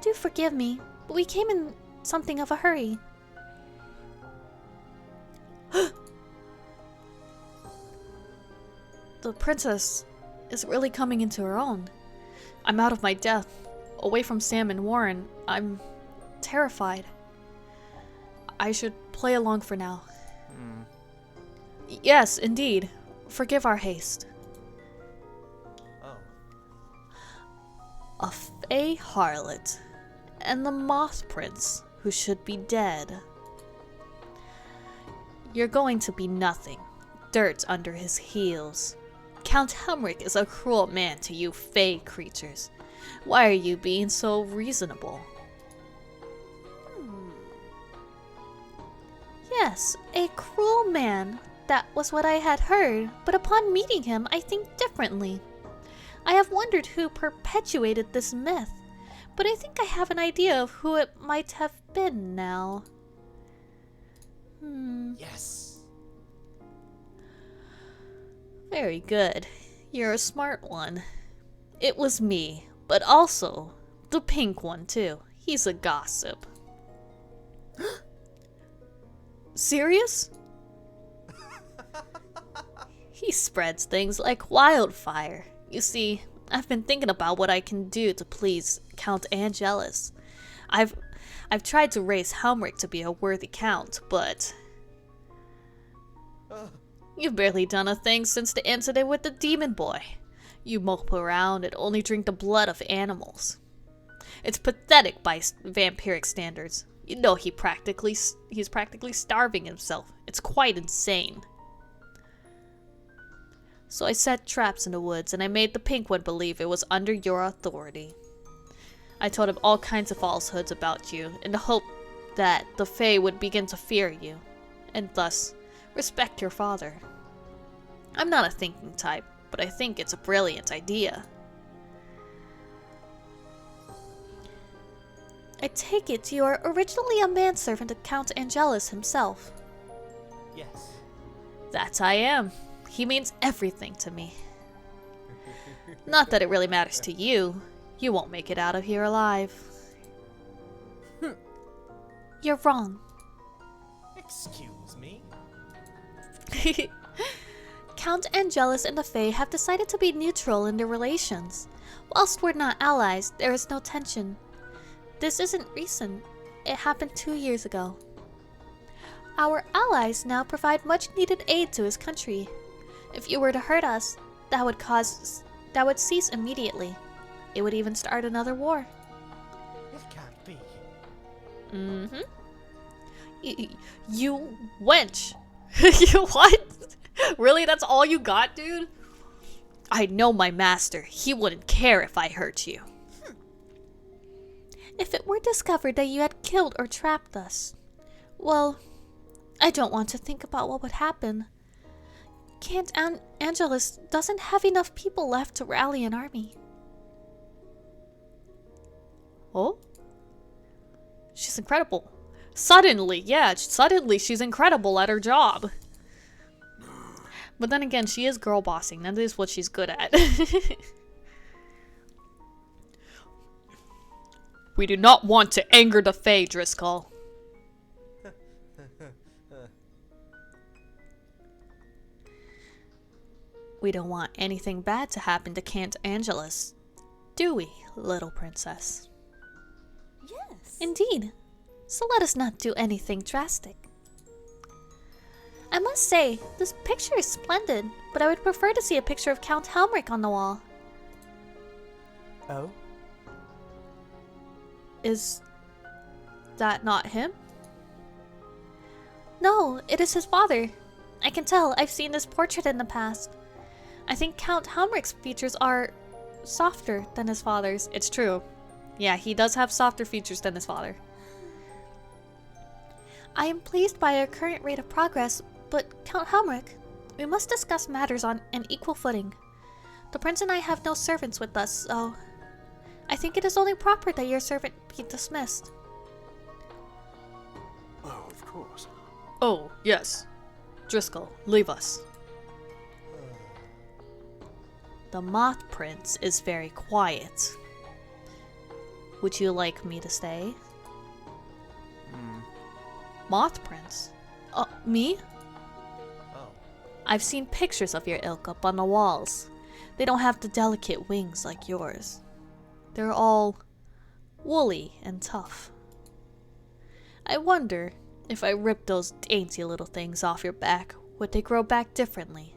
Do forgive me, but we came in something of a hurry. The princess is really coming into her own. I'm out of my depth, away from Sam and Warren. I'm terrified. I should play along for now. Yes, indeed. Forgive our haste. Oh. A Fae harlot, and the Moth Prince, who should be dead. You're going to be nothing. Dirt under his heels. Count Helmrich is a cruel man to you Fae creatures. Why are you being so reasonable? Yes, a cruel man. That was what I had heard, but upon meeting him, I think differently. I have wondered who perpetuated this myth, but I think I have an idea of who it might have been now. Yes. Very good. You're a smart one. It was me, but also the pink one too. He's a gossip. Serious? He spreads things like wildfire. You see, I've been thinking about what I can do to please Count Angelus. I've tried to raise Helmrich to be a worthy count, but you've barely done a thing since the incident with the demon boy. You mope around and only drink the blood of animals. It's pathetic by vampiric standards. You know he's practically starving himself. It's quite insane. So I set traps in the woods, and I made the pink one believe it was under your authority. I told him all kinds of falsehoods about you, in the hope that the Fae would begin to fear you, and thus respect your father. I'm not a thinking type, but I think it's a brilliant idea. I take it you are originally a manservant of Count Angelus himself. Yes. That I am. He means everything to me. Not that it really matters to you. You won't make it out of here alive. You're wrong. Excuse me? Count Angelus and the Fae have decided to be neutral in their relations. Whilst we're not allies, there is no tension. This isn't recent. It happened 2 years ago. Our allies now provide much needed aid to his country. If you were to hurt us, that would cease immediately. It would even start another war. It can't be. Mm-hmm. You wench. You what? Really? That's all you got, dude? I know my master. He wouldn't care if I hurt you. If it were discovered that you had killed or trapped us, well, I don't want to think about what would happen. Count Angelus doesn't have enough people left to rally an army. Oh? She's incredible. Suddenly she's incredible at her job. But then again, she is girl bossing. That is what she's good at. We do not want to anger the Fae, Driscoll. We don't want anything bad to happen to Count Angelus, do we, little princess? Yes. Indeed. So let us not do anything drastic. I must say, this picture is splendid, but I would prefer to see a picture of Count Helmrich on the wall. Oh? Is that not him? No, it is his father. I can tell. I've seen this portrait in the past. I think Count Helmrich's features are softer than his father's. It's true. Yeah, he does have softer features than his father. I am pleased by our current rate of progress, but Count Helmrich, we must discuss matters on an equal footing. The prince and I have no servants with us, so I think it is only proper that your servant be dismissed. Oh, of course. Oh, yes. Driscoll, leave us. The Moth Prince is very quiet. Would you like me to stay? Moth Prince? Me? Oh. I've seen pictures of your ilk up on the walls. They don't have the delicate wings like yours. They're all woolly and tough. I wonder if I ripped those dainty little things off your back, would they grow back differently?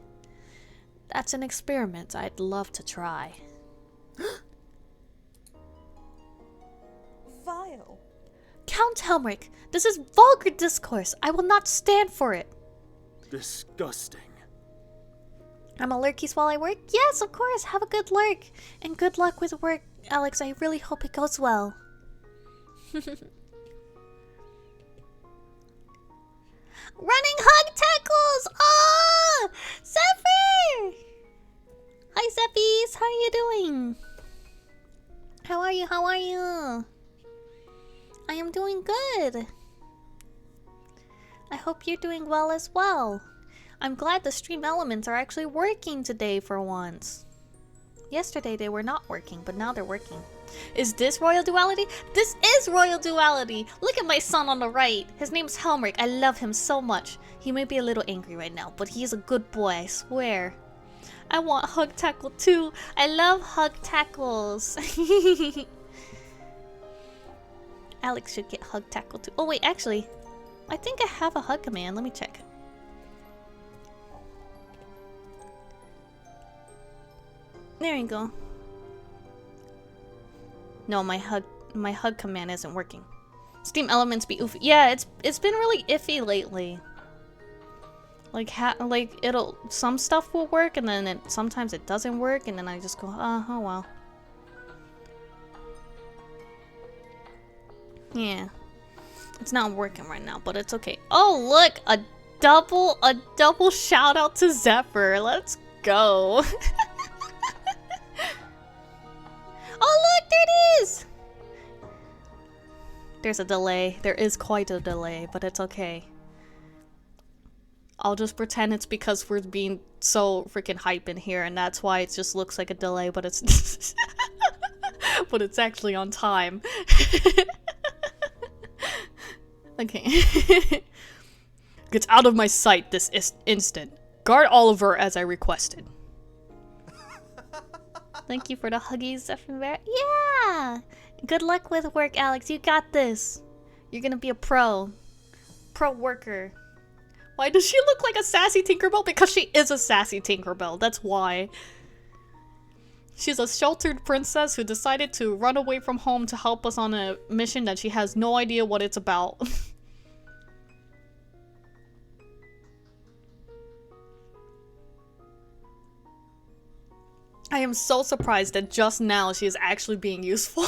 That's an experiment I'd love to try. Vile. Count Helmrich, this is vulgar discourse. I will not stand for it. Disgusting. I'm a lurkies while I work? Yes, of course. Have a good lurk. And good luck with work, Alex. I really hope it goes well. Running hug tackles! Oh! Zephyr! Hi, Zeppies. How are you doing? How are you? How are you? I am doing good. I hope you're doing well as well. I'm glad the stream elements are actually working today for once. Yesterday they were not working, but now they're working. Is this Royal Duality? This is Royal Duality! Look at my son on the right. His name's Helmrich. I love him so much. He may be a little angry right now, but he's a good boy, I swear. I want hug tackle too. I love hug tackles. Alex should get hug tackle too. Oh wait, actually, I think I have a hug command. Let me check. There you go. No, my hug command isn't working. Steam Elements be oofy. Yeah, it's been really iffy lately. Like it'll, some stuff will work and then sometimes it doesn't work and then I just go, oh well. Yeah. It's not working right now, but it's okay. Oh look, a double shout out to Zephyr. Let's go. Oh look, there it is! There's a delay. There is quite a delay, but it's okay. I'll just pretend it's because we're being so freaking hype in here, and that's why it just looks like a delay, but it's but it's actually on time. Okay. Get out of my sight this instant. Guard Oliver as I requested. Thank you for the huggies, Stephen Bear. Yeah! Good luck with work, Alex. You got this. You're gonna be a pro. Pro worker. Why does she look like a sassy Tinkerbell? Because she is a sassy Tinkerbell. That's why. She's a sheltered princess who decided to run away from home to help us on a mission that she has no idea what it's about. I am so surprised that just now she is actually being useful.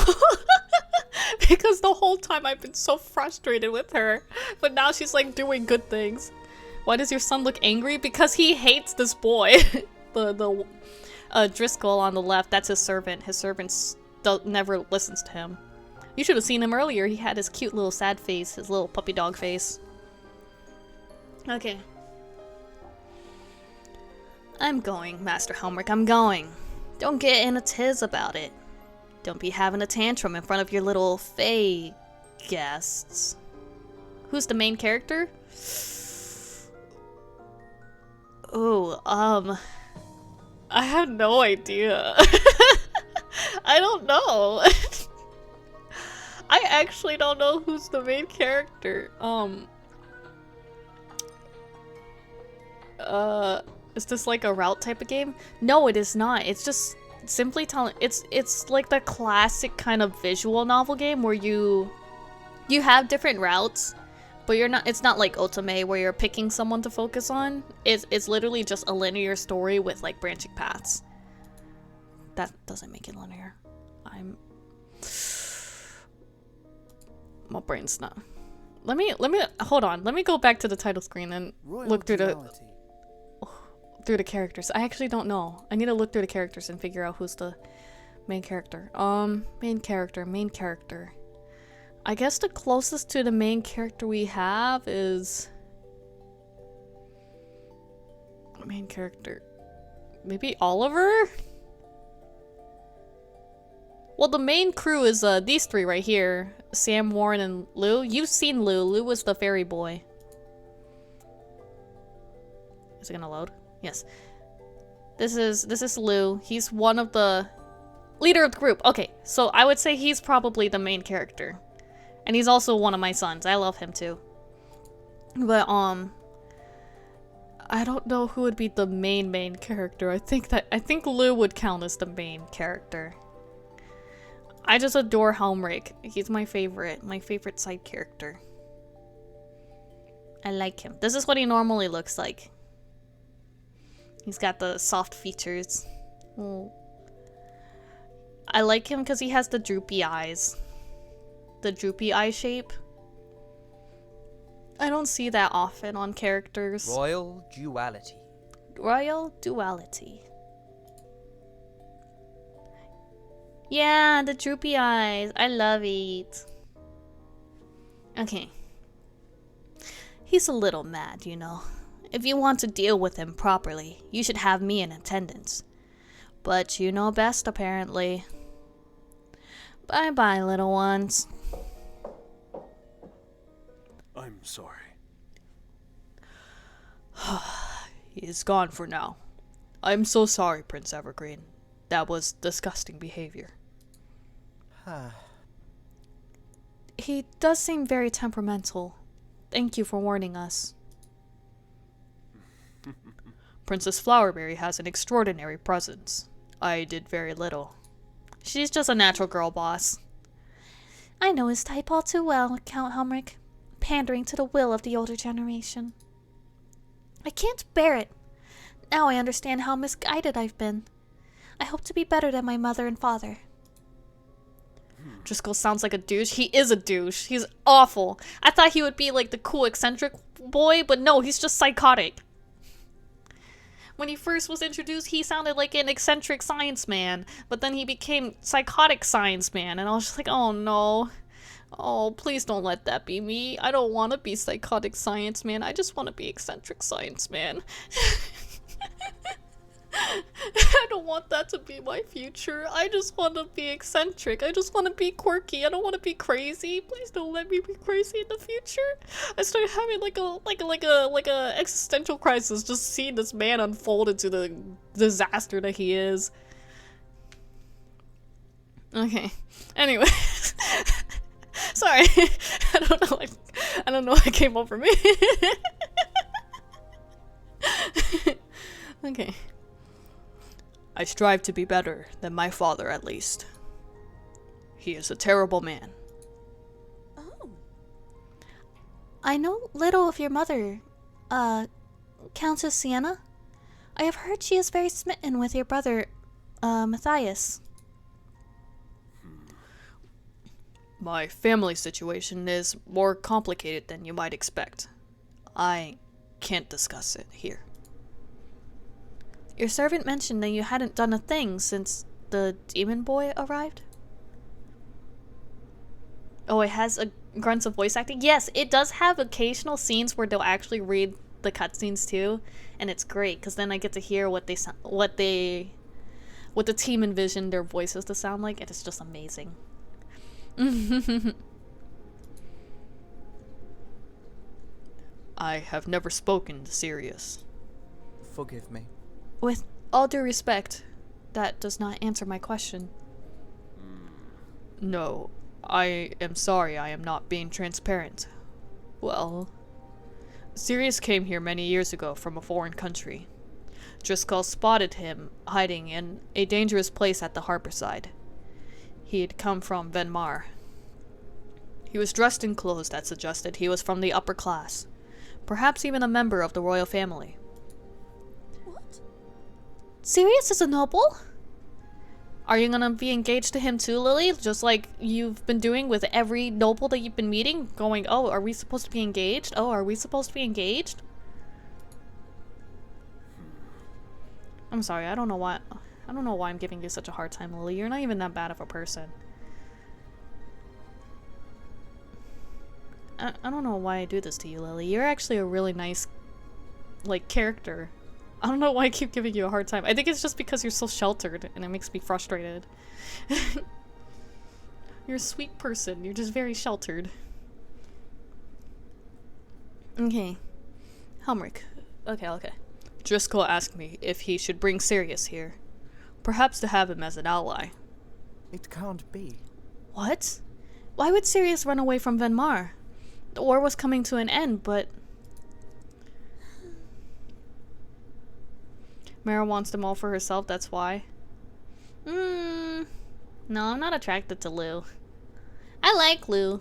Because the whole time I've been so frustrated with her. But now she's like doing good things. Why does your son look angry? Because he hates this boy. the Driscoll on the left, that's his servant. His servant never listens to him. You should have seen him earlier. He had his cute little sad face, his little puppy dog face. Okay. I'm going, Master Helmrich, I'm going. Don't get in a tiz about it. Don't be having a tantrum in front of your little fae guests. Who's the main character? Oh, I have no idea. I don't know. I actually don't know who's the main character. Is this like a route type of game? No, it is not. It's just simply telling. It's like the classic kind of visual novel game where you have different routes, but you're not. It's not like Otome where you're picking someone to focus on. It's literally just a linear story with like branching paths. That doesn't make it linear. My brain's not. Let me hold on. Let me go back to the title screen and look through the characters. I actually don't know. I need to look through the characters and figure out who's the main character. Main character. I guess the closest to the main character we have is main character. Maybe Oliver? Well, the main crew is these three right here. Sam, Warren, and Lou. You've seen Lou. Lou was the fairy boy. Is it gonna load? Yes. This is Lou. He's one of the leader of the group. Okay, so I would say he's probably the main character. And he's also one of my sons. I love him too. But I don't know who would be the main character. I think Lou would count as the main character. I just adore Helmrich. He's my favorite side character. I like him. This is what he normally looks like. He's got the soft features. Oh. I like him because he has the droopy eyes. The droopy eye shape. I don't see that often on characters. Royal Duality. Royal Duality. Yeah, the droopy eyes. I love it. Okay. He's a little mad, you know. If you want to deal with him properly, you should have me in attendance. But you know best, apparently. Bye-bye, little ones. I'm sorry. He is gone for now. I'm so sorry, Prince Evergreen. That was disgusting behavior. He does seem very temperamental. Thank you for warning us. Princess Flowerberry has an extraordinary presence. I did very little. She's just a natural girl boss. I know his type all too well, Count Helmrich. Pandering to the will of the older generation. I can't bear it. Now I understand how misguided I've been. I hope to be better than my mother and father. Driscoll sounds like a douche. He is a douche. He's awful. I thought he would be like the cool eccentric boy, but no, he's just psychotic. When he first was introduced, he sounded like an eccentric science man, but then he became psychotic science man, and I was just like, oh no. Oh, please don't let that be me. I don't want to be psychotic science man. I just want to be eccentric science man. I don't want that to be my future. I just want to be eccentric. I just want to be quirky. I don't want to be crazy. Please don't let me be crazy in the future. I started having like a existential crisis just seeing this man unfold into the disaster that he is. Okay. Anyway. Sorry. I don't know what came over me. Okay. I strive to be better than my father, at least. He is a terrible man. Oh. I know little of your mother, Countess Sienna. I have heard she is very smitten with your brother, Matthias. My family situation is more complicated than you might expect. I can't discuss it here. Your servant mentioned that you hadn't done a thing since the demon boy arrived. Oh, it has a grunts of voice acting? Yes, it does have occasional scenes where they'll actually read the cutscenes too, and it's great because then I get to hear what the team envisioned their voices to sound like, and it's just amazing. I have never spoken to Sirius. Forgive me. With all due respect, that does not answer my question. No, I am sorry I am not being transparent. Well, Sirius came here many years ago from a foreign country. Driscoll spotted him hiding in a dangerous place at the harborside. He had come from Venmar. He was dressed in clothes that suggested he was from the upper class, perhaps even a member of the royal family. What? Sirius is a noble? Are you gonna be engaged to him too, Lily? Just like you've been doing with every noble that you've been meeting? Going, oh, are we supposed to be engaged? Oh, are we supposed to be engaged? I'm sorry, I don't know why I'm giving you such a hard time, Lily. You're not even that bad of a person. I don't know why I do this to you, Lily. You're actually a really nice, like, character. I don't know why I keep giving you a hard time. I think it's just because you're so sheltered, and it makes me frustrated. You're a sweet person. You're just very sheltered. Okay. Helmrich. Okay. Driscoll asked me if he should bring Sirius here. Perhaps to have him as an ally. It can't be. What? Why would Sirius run away from Venmar? The war was coming to an end, but... Mara wants them all for herself, that's why. No, I'm not attracted to Lou. I like Lou.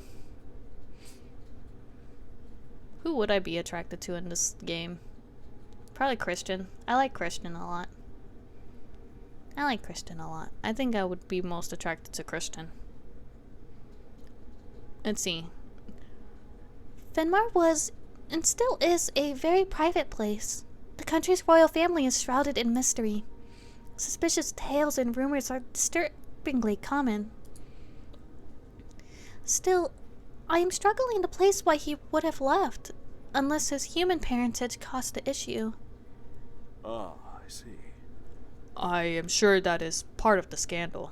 Who would I be attracted to in this game? Probably Christian. I like Christian a lot. I think I would be most attracted to Christian. Let's see. Venmar was, and still is, a very private place. The country's royal family is shrouded in mystery. Suspicious tales and rumors are disturbingly common. Still, I am struggling to place why he would have left, unless his human parentage caused the issue. Ah, I see. I am sure that is part of the scandal.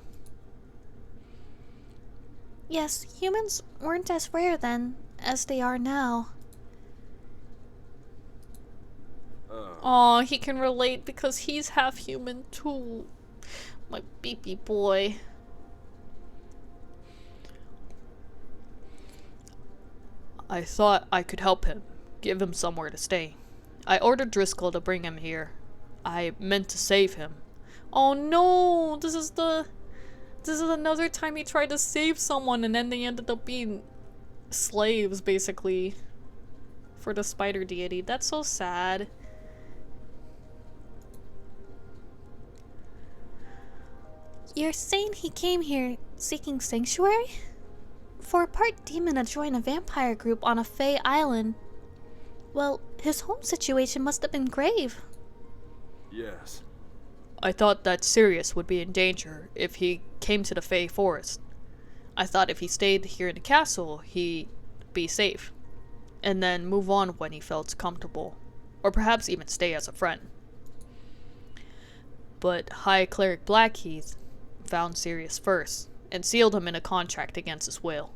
Yes, humans weren't as rare then as they are now. Aw, he can relate because he's half human too. My baby boy. I thought I could help him, give him somewhere to stay. I ordered Driscoll to bring him here. I meant to save him. Oh no! This is another time he tried to save someone and then they ended up being slaves, basically. For the spider deity. That's so sad. You're saying he came here seeking sanctuary? For a part demon to join a vampire group on a Fey island. Well, his home situation must have been grave. Yes. I thought that Sirius would be in danger if he came to the Fey forest. I thought if he stayed here in the castle, he'd be safe. And then move on when he felt comfortable. Or perhaps even stay as a friend. But High Cleric Blackheath found Sirius first and sealed him in a contract against his will.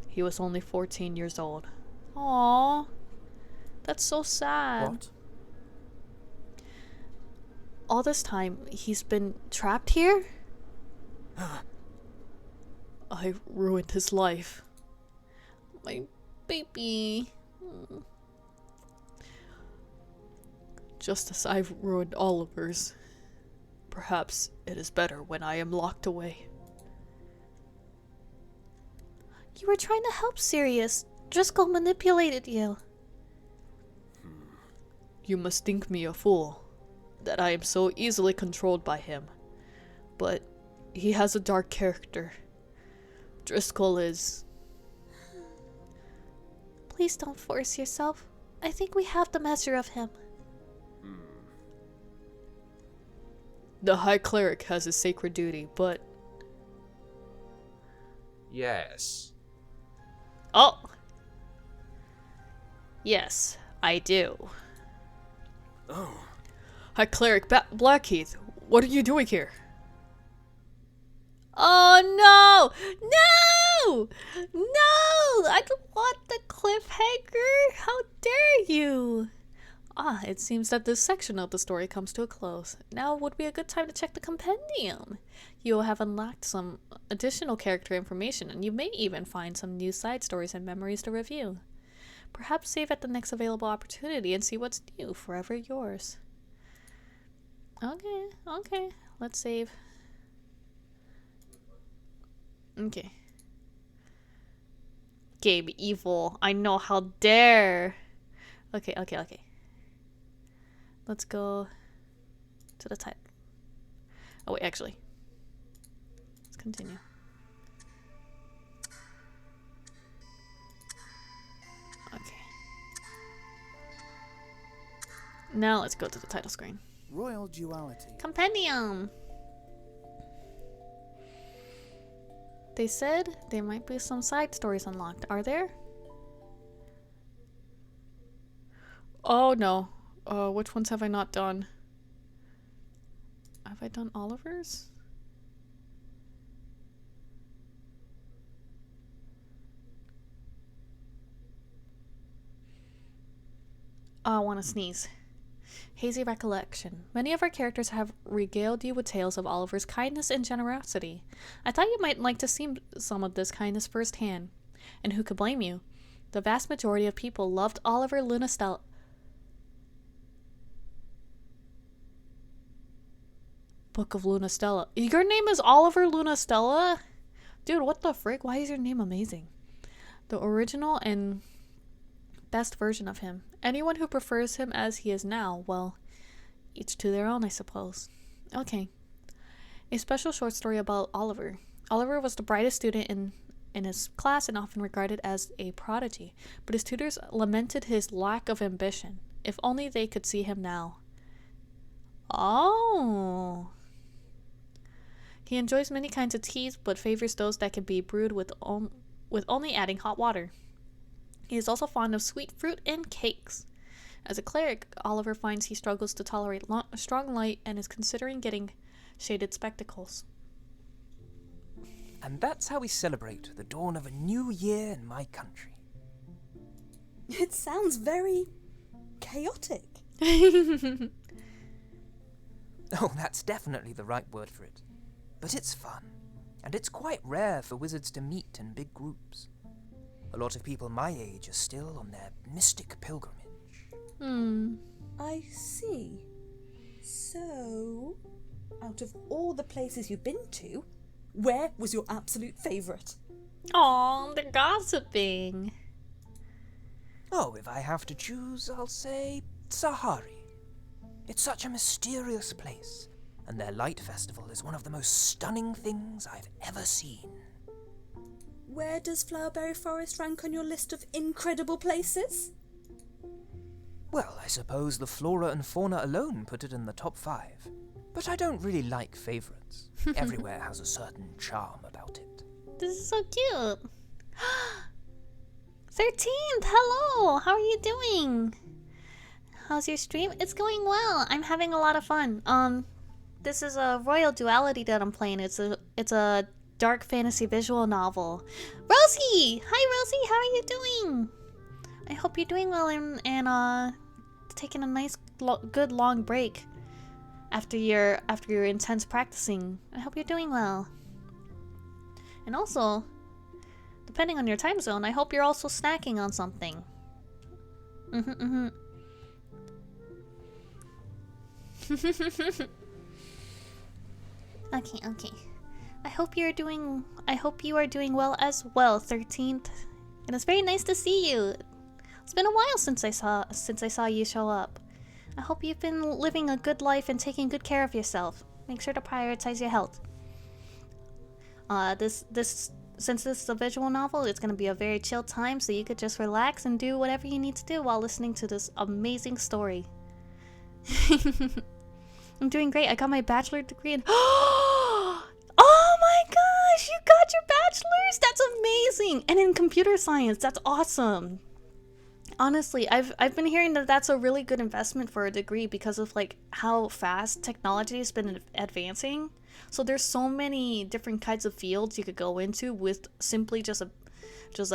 He was only 14 years old. Aww. That's so sad. What? All this time, he's been trapped here? I ruined his life. My baby. Just as I've ruined Oliver's. Perhaps it is better when I am locked away. You were trying to help Sirius. Driscoll manipulated you. You must think me a fool, that I am so easily controlled by him. But he has a dark character. Driscoll is... Please don't force yourself. I think we have the measure of him. The High Cleric has a sacred duty, but... Yes. Oh! Yes, I do. Oh, High Cleric Blackheath, what are you doing here? Oh no! No! No! I don't want the cliffhanger! How dare you! Ah, it seems that this section of the story comes to a close. Now would be a good time to check the compendium. You will have unlocked some additional character information, and you may even find some new side stories and memories to review. Perhaps save at the next available opportunity and see what's new. Forever yours. Okay. Let's save. Okay. Game evil. I know, how dare. Okay. Let's go to the title. Oh wait, actually. Let's continue. Okay. Now let's go to the title screen. Royal Duality. Compendium! They said there might be some side stories unlocked. Are there? Oh no. Which ones have I not done? Have I done Oliver's? Oh, I want to sneeze. Hazy recollection. Many of our characters have regaled you with tales of Oliver's kindness and generosity. I thought you might like to see some of this kindness firsthand. And who could blame you? The vast majority of people loved Oliver Lunastella. Book of Lunastella. Your name is Oliver Lunastella? Dude, what the frick? Why is your name amazing? The original and best version of him. Anyone who prefers him as he is now, well, each to their own, I suppose. Okay. A special short story about Oliver. Oliver was the brightest student in his class and often regarded as a prodigy, but his tutors lamented his lack of ambition. If only they could see him now. Oh. He enjoys many kinds of teas, but favors those that can be brewed with only adding hot water. He is also fond of sweet fruit and cakes. As a cleric, Oliver finds he struggles to tolerate strong light and is considering getting shaded spectacles. And that's how we celebrate the dawn of a new year in my country. It sounds very chaotic. Oh, that's definitely the right word for it. But it's fun, and it's quite rare for wizards to meet in big groups. A lot of people my age are still on their mystic pilgrimage. I see. So, out of all the places you've been to, where was your absolute favourite? Aw, they're gossiping. Oh, if I have to choose, I'll say Sahari. It's such a mysterious place, and their light festival is one of the most stunning things I've ever seen. Where does Flowerberry Forest rank on your list of incredible places? Well, I suppose the flora and fauna alone put it in the top 5. But I don't really like favourites. Everywhere has a certain charm about it. This is so cute. 13th, hello. How are you doing? How's your stream? It's going well. I'm having a lot of fun. This is a Royal Duality that I'm playing. It's a dark fantasy visual novel. Rosie! Hi Rosie, how are you doing? I hope you're doing well and taking a nice good long break after your intense practicing. I hope you're doing well. And also, depending on your time zone, I hope you're also snacking on something. Okay. I hope you are doing well as well, 13th. And it's very nice to see you. It's been a while since I saw you show up. I hope you've been living a good life and taking good care of yourself. Make sure to prioritize your health. Since this is a visual novel, it's gonna be a very chill time, so you could just relax and do whatever you need to do while listening to this amazing story. I'm doing great. I got my bachelor degree in oh my gosh, you got your bachelor's? That's amazing. And in computer science, that's awesome. Honestly, I've been hearing that that's a really good investment for a degree because of like how fast technology has been advancing. So there's so many different kinds of fields you could go into with simply just a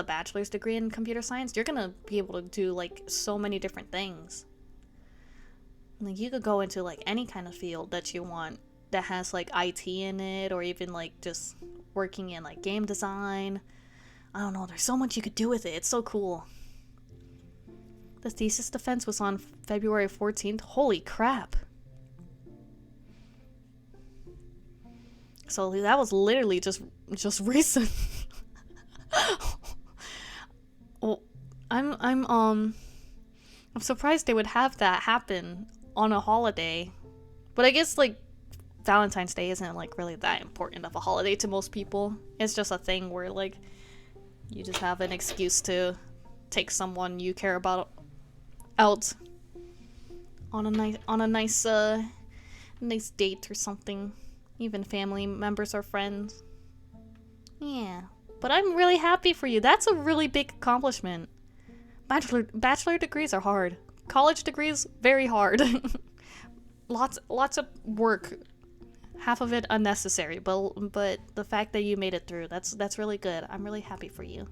bachelor's degree in computer science. You're gonna be able to do like so many different things. Like you could go into like any kind of field that you want that has like IT in it, or even like just working in like game design. I don't know, there's so much you could do with it. It's so cool. The thesis defense was on February 14th. Holy crap. So that was literally just recent. Well, I'm surprised they would have that happen on a holiday. But I guess like Valentine's Day isn't like really that important of a holiday to most people. It's just a thing where like you just have an excuse to take someone you care about out on a nice date or something. Even family members or friends. Yeah, but I'm really happy for you. That's a really big accomplishment. Bachelor degrees are hard. College degrees, very hard. lots of work. Half of it unnecessary, but the fact that you made it through, that's really good. I'm really happy for you.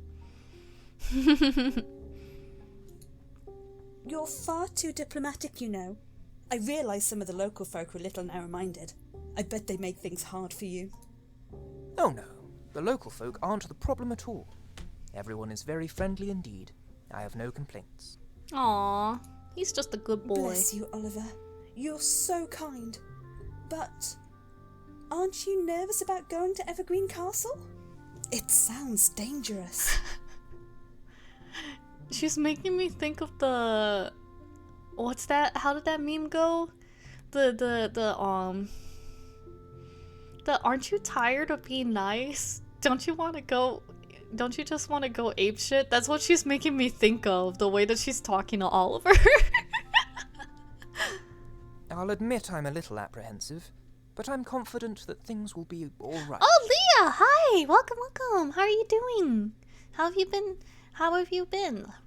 You're far too diplomatic, you know. I realise some of the local folk are a little narrow-minded. I bet they make things hard for you. Oh no, the local folk aren't the problem at all. Everyone is very friendly indeed. I have no complaints. Aww, he's just a good boy. Bless you, Oliver. You're so kind. But aren't you nervous about going to Evergreen Castle? It sounds dangerous. She's making me think of the... What's that? How did that meme go? The aren't you tired of being nice? Don't you just want to go apeshit? That's what she's making me think of, the way that she's talking to Oliver. I'll admit I'm a little apprehensive, but I'm confident that things will be alright. Oh, Leah! Hi! Welcome! How are you doing? How have you been?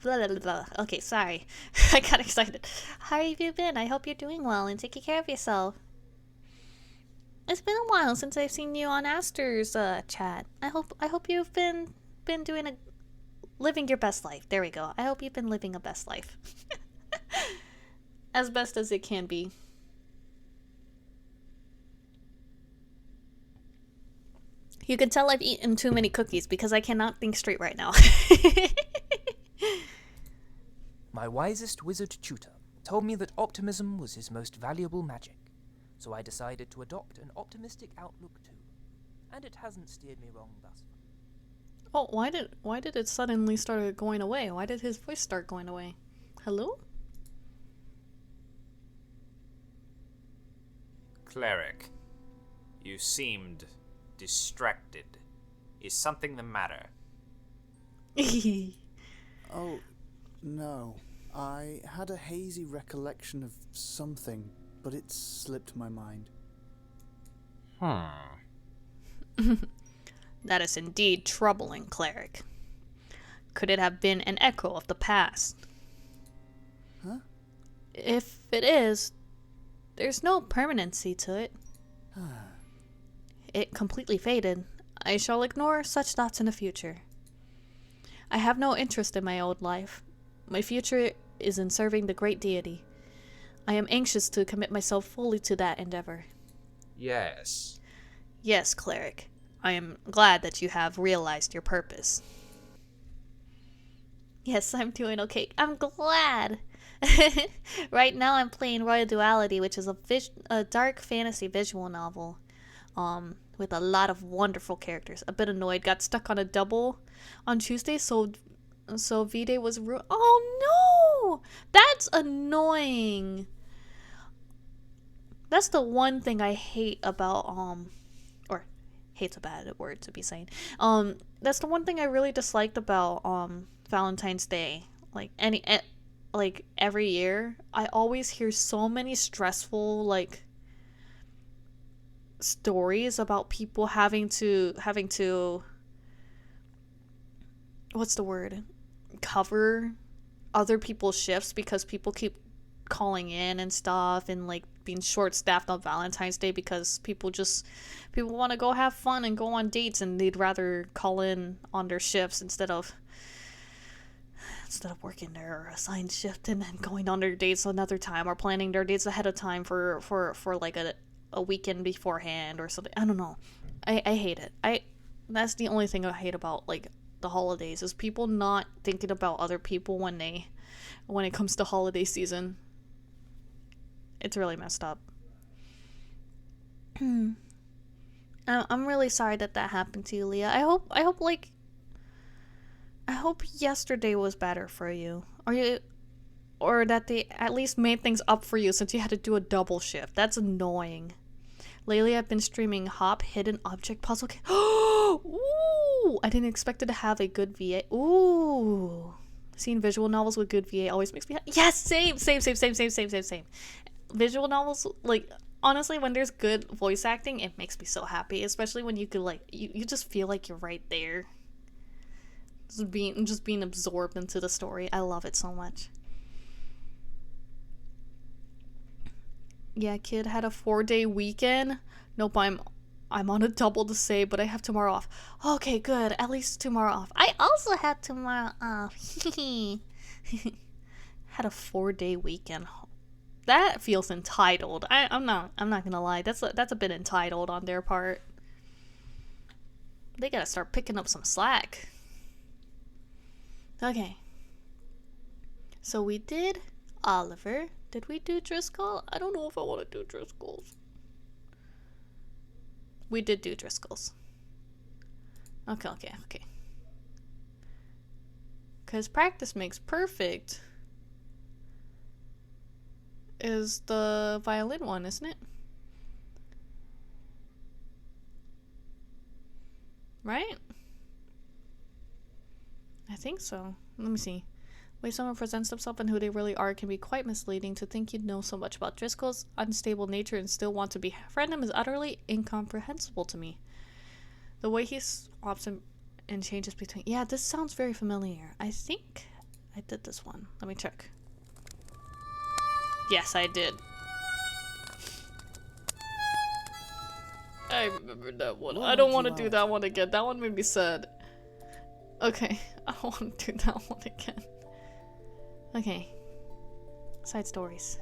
Blah, blah, blah. Okay, sorry. I got excited. How have you been? I hope you're doing well and taking care of yourself. It's been a while since I've seen you on Aster's chat. I hope you've been living your best life. There we go. I hope you've been living a best life. As best as it can be. You can tell I've eaten too many cookies because I cannot think straight right now. My wisest wizard tutor told me that optimism was his most valuable magic, so I decided to adopt an optimistic outlook too, and it hasn't steered me wrong thus far. Oh, why did it suddenly start going away? Why did his voice start going away? Hello? Cleric, you seemed distracted. Is something the matter? Oh, no. I had a hazy recollection of something, but it slipped my mind. That is indeed troubling, Cleric. Could it have been an echo of the past? Huh? If it is, there's no permanency to it. it completely faded. I shall ignore such thoughts in the future. I have no interest in my old life. My future is in serving the great deity. I am anxious to commit myself fully to that endeavor. Yes. Yes, cleric. I am glad that you have realized your purpose. Yes, I'm doing okay. I'm glad. Right now I'm playing Royal Duality, which is a dark fantasy visual novel. With a lot of wonderful characters. A bit annoyed, got stuck on a double on Tuesday, so V-Day was oh no! That's annoying. That's the one thing I hate about or hate's a bad word to be saying. That's the one thing I really disliked about Valentine's Day. Like every year, I always hear so many stressful like stories about people having to what's the word, cover other people's shifts because people keep calling in and stuff, and like being short staffed on Valentine's Day because people want to go have fun and go on dates, and they'd rather call in on their shifts instead of working their assigned shift and then going on their dates another time, or planning their dates ahead of time for like a weekend beforehand or something. I don't know. I hate it. That's the only thing I hate about like the holidays, is people not thinking about other people when it comes to holiday season. It's really messed up. I'm really sorry that happened to you, Leah. I hope yesterday was better for you. Or that they at least made things up for you since you had to do a double shift. That's annoying. Lately, I've been streaming Hop Hidden Object Puzzle. Ooh! I didn't expect it to have a good VA. Ooh! Seeing visual novels with good VA always makes me happy. Yes! Same! Visual novels, like, honestly, when there's good voice acting, it makes me so happy. Especially when you could, like, you just feel like you're right there. Just being absorbed into the story. I love it so much. Yeah, kid had a 4-day weekend. Nope, I'm on a double to say, but I have tomorrow off. Okay, good. At least tomorrow off. I also had tomorrow off. Had a 4-day weekend. That feels entitled. I'm not gonna lie. That's a bit entitled on their part. They gotta start picking up some slack. Okay. So we did Oliver. Did we do Driscoll? I don't know if I want to do Driscoll's. We did do Driscoll's. Okay. Because practice makes perfect is the violin one, isn't it? Right? I think so. Let me see. The way someone presents themselves and who they really are can be quite misleading. To think you'd know so much about Driscoll's unstable nature and still want to befriend him is utterly incomprehensible to me. The way he swaps and changes between... Yeah, this sounds very familiar. I think I did this one. Let me check. Yes, I did. I remember that one. I don't want to do that one again. That one made me sad. Okay, I don't want to do that one again. Okay. Side stories.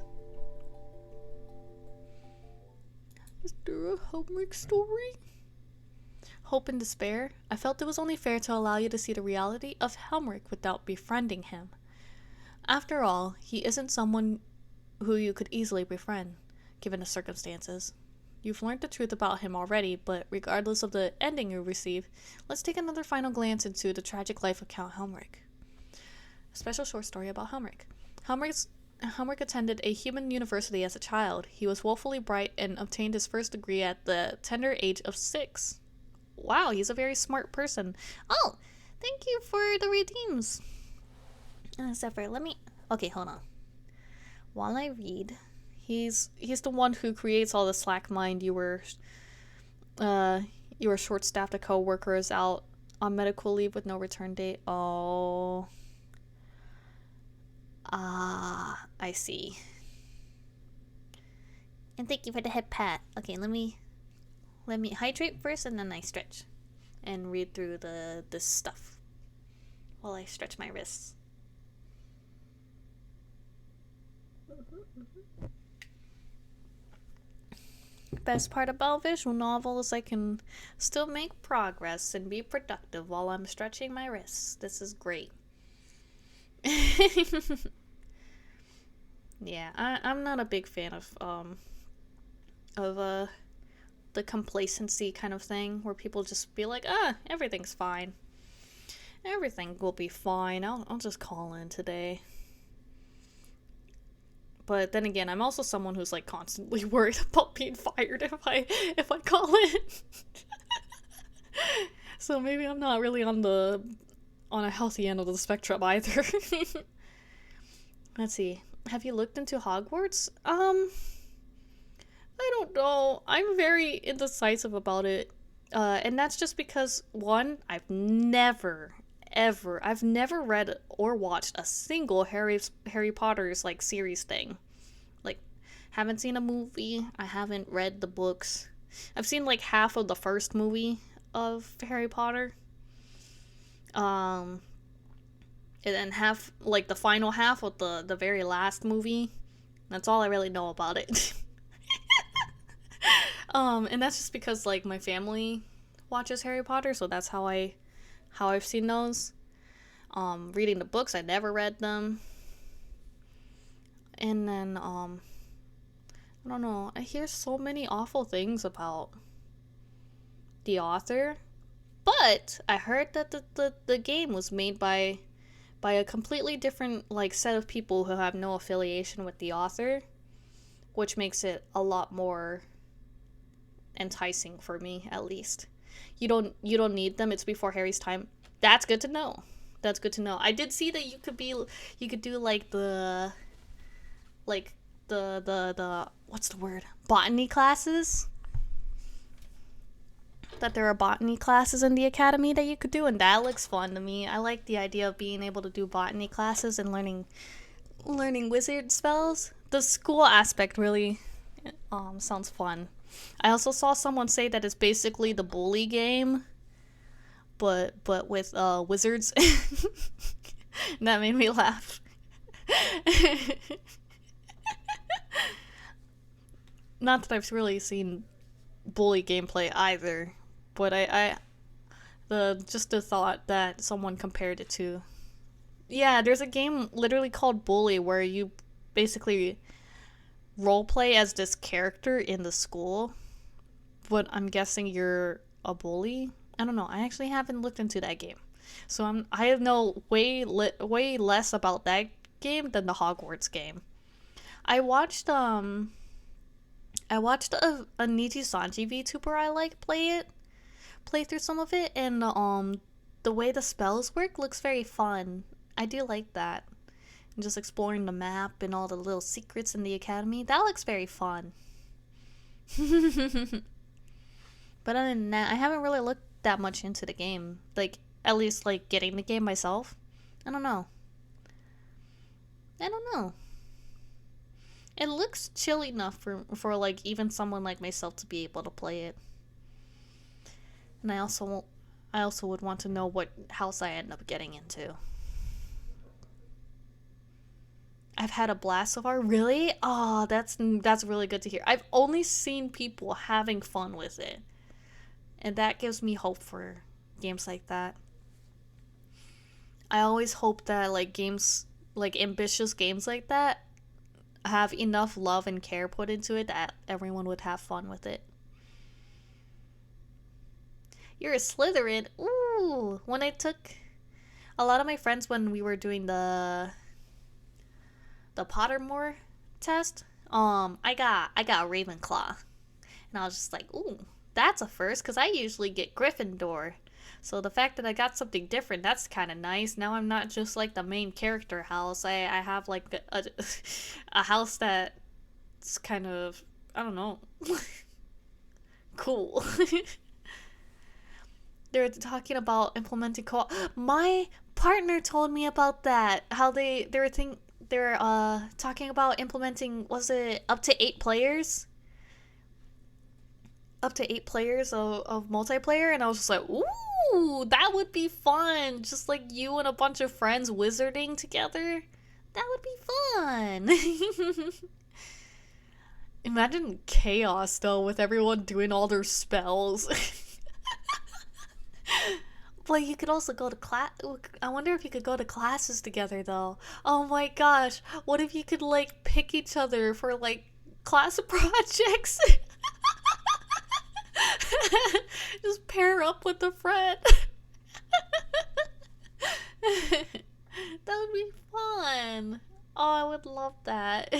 Is there a homework story? Hope and despair. I felt it was only fair to allow you to see the reality of Helmrich without befriending him. After all, he isn't someone who you could easily befriend, given the circumstances. You've learned the truth about him already, but regardless of the ending you receive, let's take another final glance into the tragic life of Count Helmrich. A special short story about Helmrich. Helmrich attended a human university as a child. He was woefully bright and obtained his first degree at the tender age of 6. Wow, he's a very smart person. Oh, thank you for the redeems. Zephyr, let me... Okay, hold on. While I read... He's the one who creates all the slack mind. You were short-staffed. A co-worker is out on medical leave with no return date. Oh. I see. And thank you for the head pat. Okay, let me... Let me hydrate first and then I stretch. And read through this stuff while I stretch my wrists. Best part about visual novel is I can still make progress and be productive while I'm stretching my wrists. This is great. Yeah, I'm not a big fan of the complacency kind of thing where people just be like, everything's fine. Everything will be fine. I'll just call in today. But then again, I'm also someone who's like constantly worried about being fired if I call it. So maybe I'm not really on a healthy end of the spectrum either. Let's see. Have you looked into Hogwarts? I don't know. I'm very indecisive about it. And that's just because, one, I've never read or watched a single Harry Potter's like series thing. Like, haven't seen a movie. I haven't read the books. I've seen like half of the first movie of Harry Potter. And then the final half of the very last movie. That's all I really know about it. And that's just because like my family watches Harry Potter, so that's how I've seen those. Reading the books, I never read them. And then I don't know, I hear so many awful things about the author, but I heard that the game was made by a completely different like set of people who have no affiliation with the author, which makes it a lot more enticing for me, at least. You don't need them. It's before Harry's time. That's good to know. That's good to know. I did see that you could do like the what's the word? Botany classes. That there are botany classes in the academy that you could do, and that looks fun to me. I like the idea of being able to do botany classes and learning wizard spells. The school aspect really sounds fun. I also saw someone say that it's basically the bully game, but with wizards. That made me laugh. Not that I've really seen bully gameplay either, but the thought that someone compared it to. Yeah, there's a game literally called Bully where you basically roleplay as this character in the school, but I'm guessing you're a bully. I don't know. I actually haven't looked into that game, so I know way less about that game than the Hogwarts game. I watched a Niji Sanji VTuber I like play through some of it, and the way the spells work looks very fun. I do like that. And just exploring the map and all the little secrets in the academy. That looks very fun. But other than that, I haven't really looked that much into the game. Like, at least, like, getting the game myself. I don't know. It looks chill enough for like, even someone like myself to be able to play it. And I also would want to know what house I end up getting into. I've had a blast so far. Really? Oh, that's really good to hear. I've only seen people having fun with it, and that gives me hope for games like that. I always hope that like games, like ambitious games like that, have enough love and care put into it that everyone would have fun with it. You're a Slytherin. Ooh, when I took a lot of my friends when we were doing the Pottermore test, I got Ravenclaw, and I was just like, ooh, that's a first, because I usually get Gryffindor. So the fact that I got something different, that's kind of nice. Now I'm not just like the main character house. I have like a house that's kind of, I don't know, cool. They're talking about implementing co-op. My partner told me about that. How they're talking about implementing, was it up to 8 players? up to 8 players of multiplayer, and I was just like, ooh, that would be fun. Just like you and a bunch of friends wizarding together. That would be fun. Imagine chaos though, with everyone doing all their spells. But you could also go to class. I wonder if you could go to classes together though. Oh my gosh, what if you could like pick each other for like class projects? Just pair up with a friend. That would be fun. Oh, I would love that.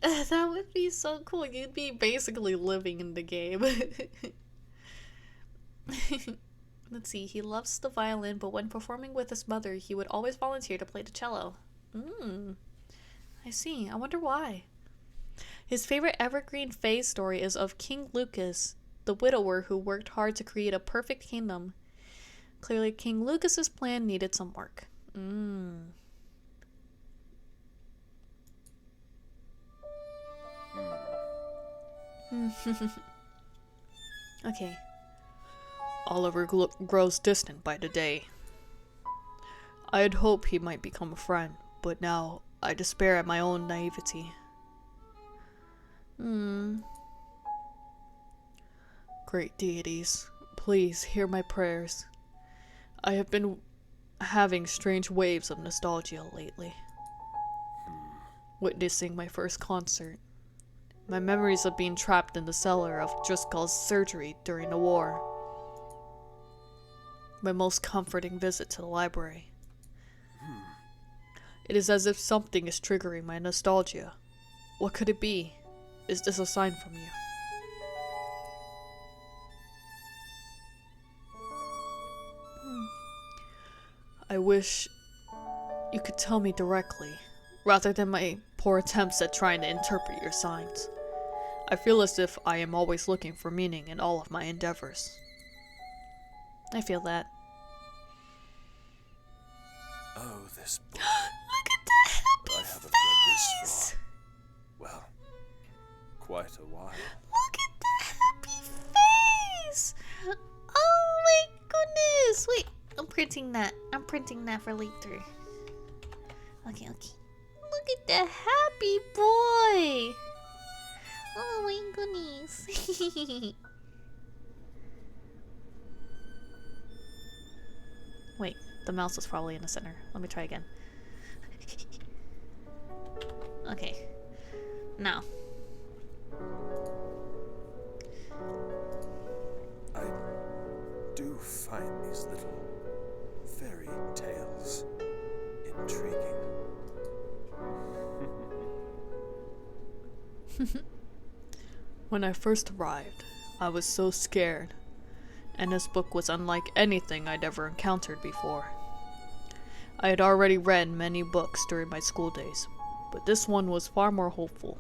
That would be so cool. You'd be basically living in the game. Let's see. He loves the violin, but when performing with his mother, he would always volunteer to play the cello. I see. I wonder why. His favorite evergreen fae story is of King Lucas, the widower who worked hard to create a perfect kingdom. Clearly, King Lucas's plan needed some work. Okay. Oliver grows distant by the day. I had hoped he might become a friend, but now I despair at my own naivety. Great deities, please hear my prayers. I have been having strange waves of nostalgia lately. Witnessing my first concert. My memories of being trapped in the cellar of Driscoll's surgery during the war. My most comforting visit to the library. It is as if something is triggering my nostalgia. What could it be? Is this a sign from you? I wish you could tell me directly, rather than my poor attempts at trying to interpret your signs. I feel as if I am always looking for meaning in all of my endeavors. I feel that. Oh, this book. Look at the happy I haven't read face! this for, well, quite a while. Look at the happy face! Oh my goodness! Wait, I'm printing that. I'm printing that for later. Okay. Look at the happy boy! Oh my goodness. Wait, the mouse is probably in the center. Let me try again. Okay. Now. I do find these little fairy tales intriguing. When I first arrived, I was so scared, and this book was unlike anything I'd ever encountered before. I had already read many books during my school days, but this one was far more hopeful.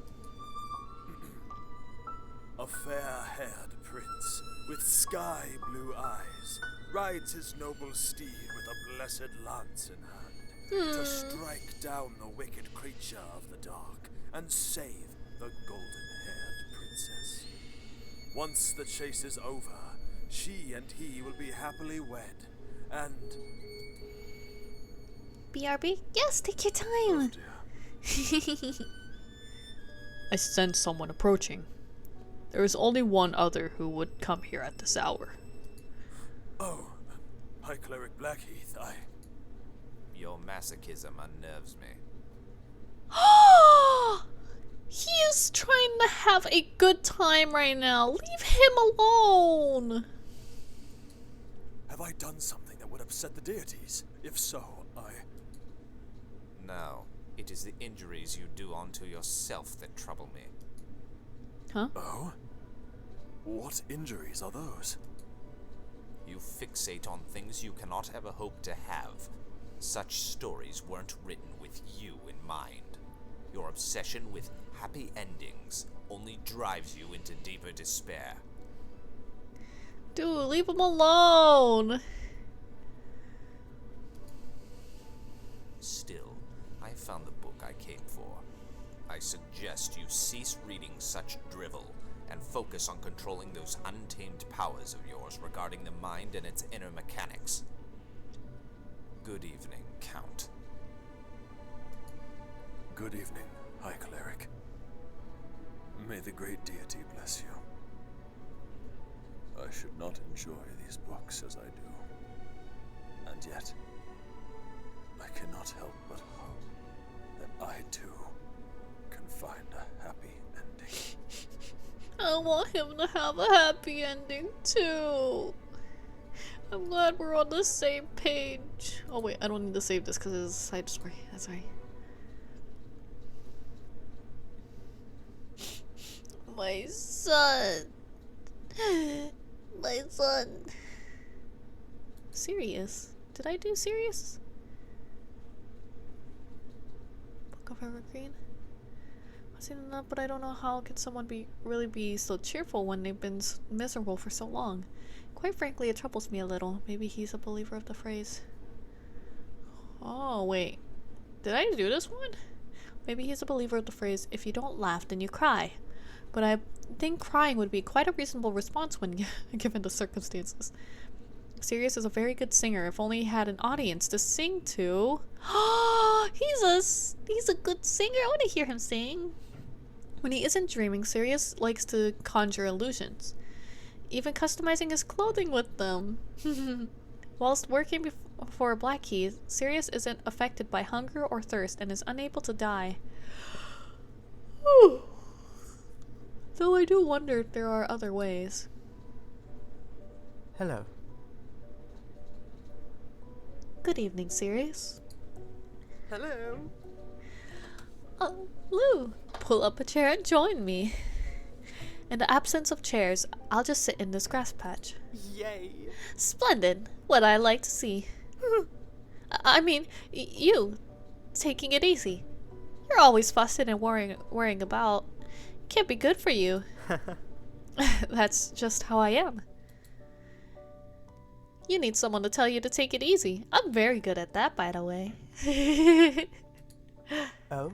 A fair-haired prince with sky-blue eyes rides his noble steed with a blessed lance in hand to strike down the wicked creature of the dark and save the golden-haired princess. Once the chase is over, she and he will be happily wed, and... BRB? Yes, take your time! I sense someone approaching. There is only one other who would come here at this hour. Oh, High Cleric Blackheath, Your masochism unnerves me. He is trying to have a good time right now. Leave him alone. Have I done something that would upset the deities? If so, No, it is the injuries you do unto yourself that trouble me. Huh? Oh? What injuries are those? You fixate on things you cannot ever hope to have. Such stories weren't written with you in mind. Your obsession with happy endings only drives you into deeper despair. Dude, leave him alone. Still, I found the book I came for. I suggest you cease reading such drivel and focus on controlling those untamed powers of yours regarding the mind and its inner mechanics. Good evening, Count. Good evening, High Cleric. May the great deity bless you. I should not enjoy these books as I do. And yet, I cannot help but hope that I too can find a happy ending. I want him to have a happy ending too. I'm glad we're on the same page. Oh wait, I don't need to save this because it's a side story. That's right. My son. My son. Sirius. Did I do Sirius? Book of Evergreen? I've seen enough, but I don't know how can someone really be so cheerful when they've been miserable for so long. Quite frankly, it troubles me a little. Maybe he's a believer of the phrase. Oh, wait. Did I do this one? Maybe he's a believer of the phrase, if you don't laugh, then you cry. But I think crying would be quite a reasonable response when given the circumstances. Sirius is a very good singer. If only he had an audience to sing to. He's a good singer. I want to hear him sing. When he isn't dreaming, Sirius likes to conjure illusions, even customizing his clothing with them. Whilst working for Blackheath, Sirius isn't affected by hunger or thirst and is unable to die. Though I do wonder if there are other ways. Hello. Good evening, Sirius. Hello. Lou, pull up a chair and join me. In the absence of chairs, I'll just sit in this grass patch. Yay. Splendid. What I like to see. I mean, you, taking it easy. You're always fussing and worrying about. Can't be good for you. That's just how I am. You need someone to tell you to take it easy. I'm very good at that, by the way. Oh?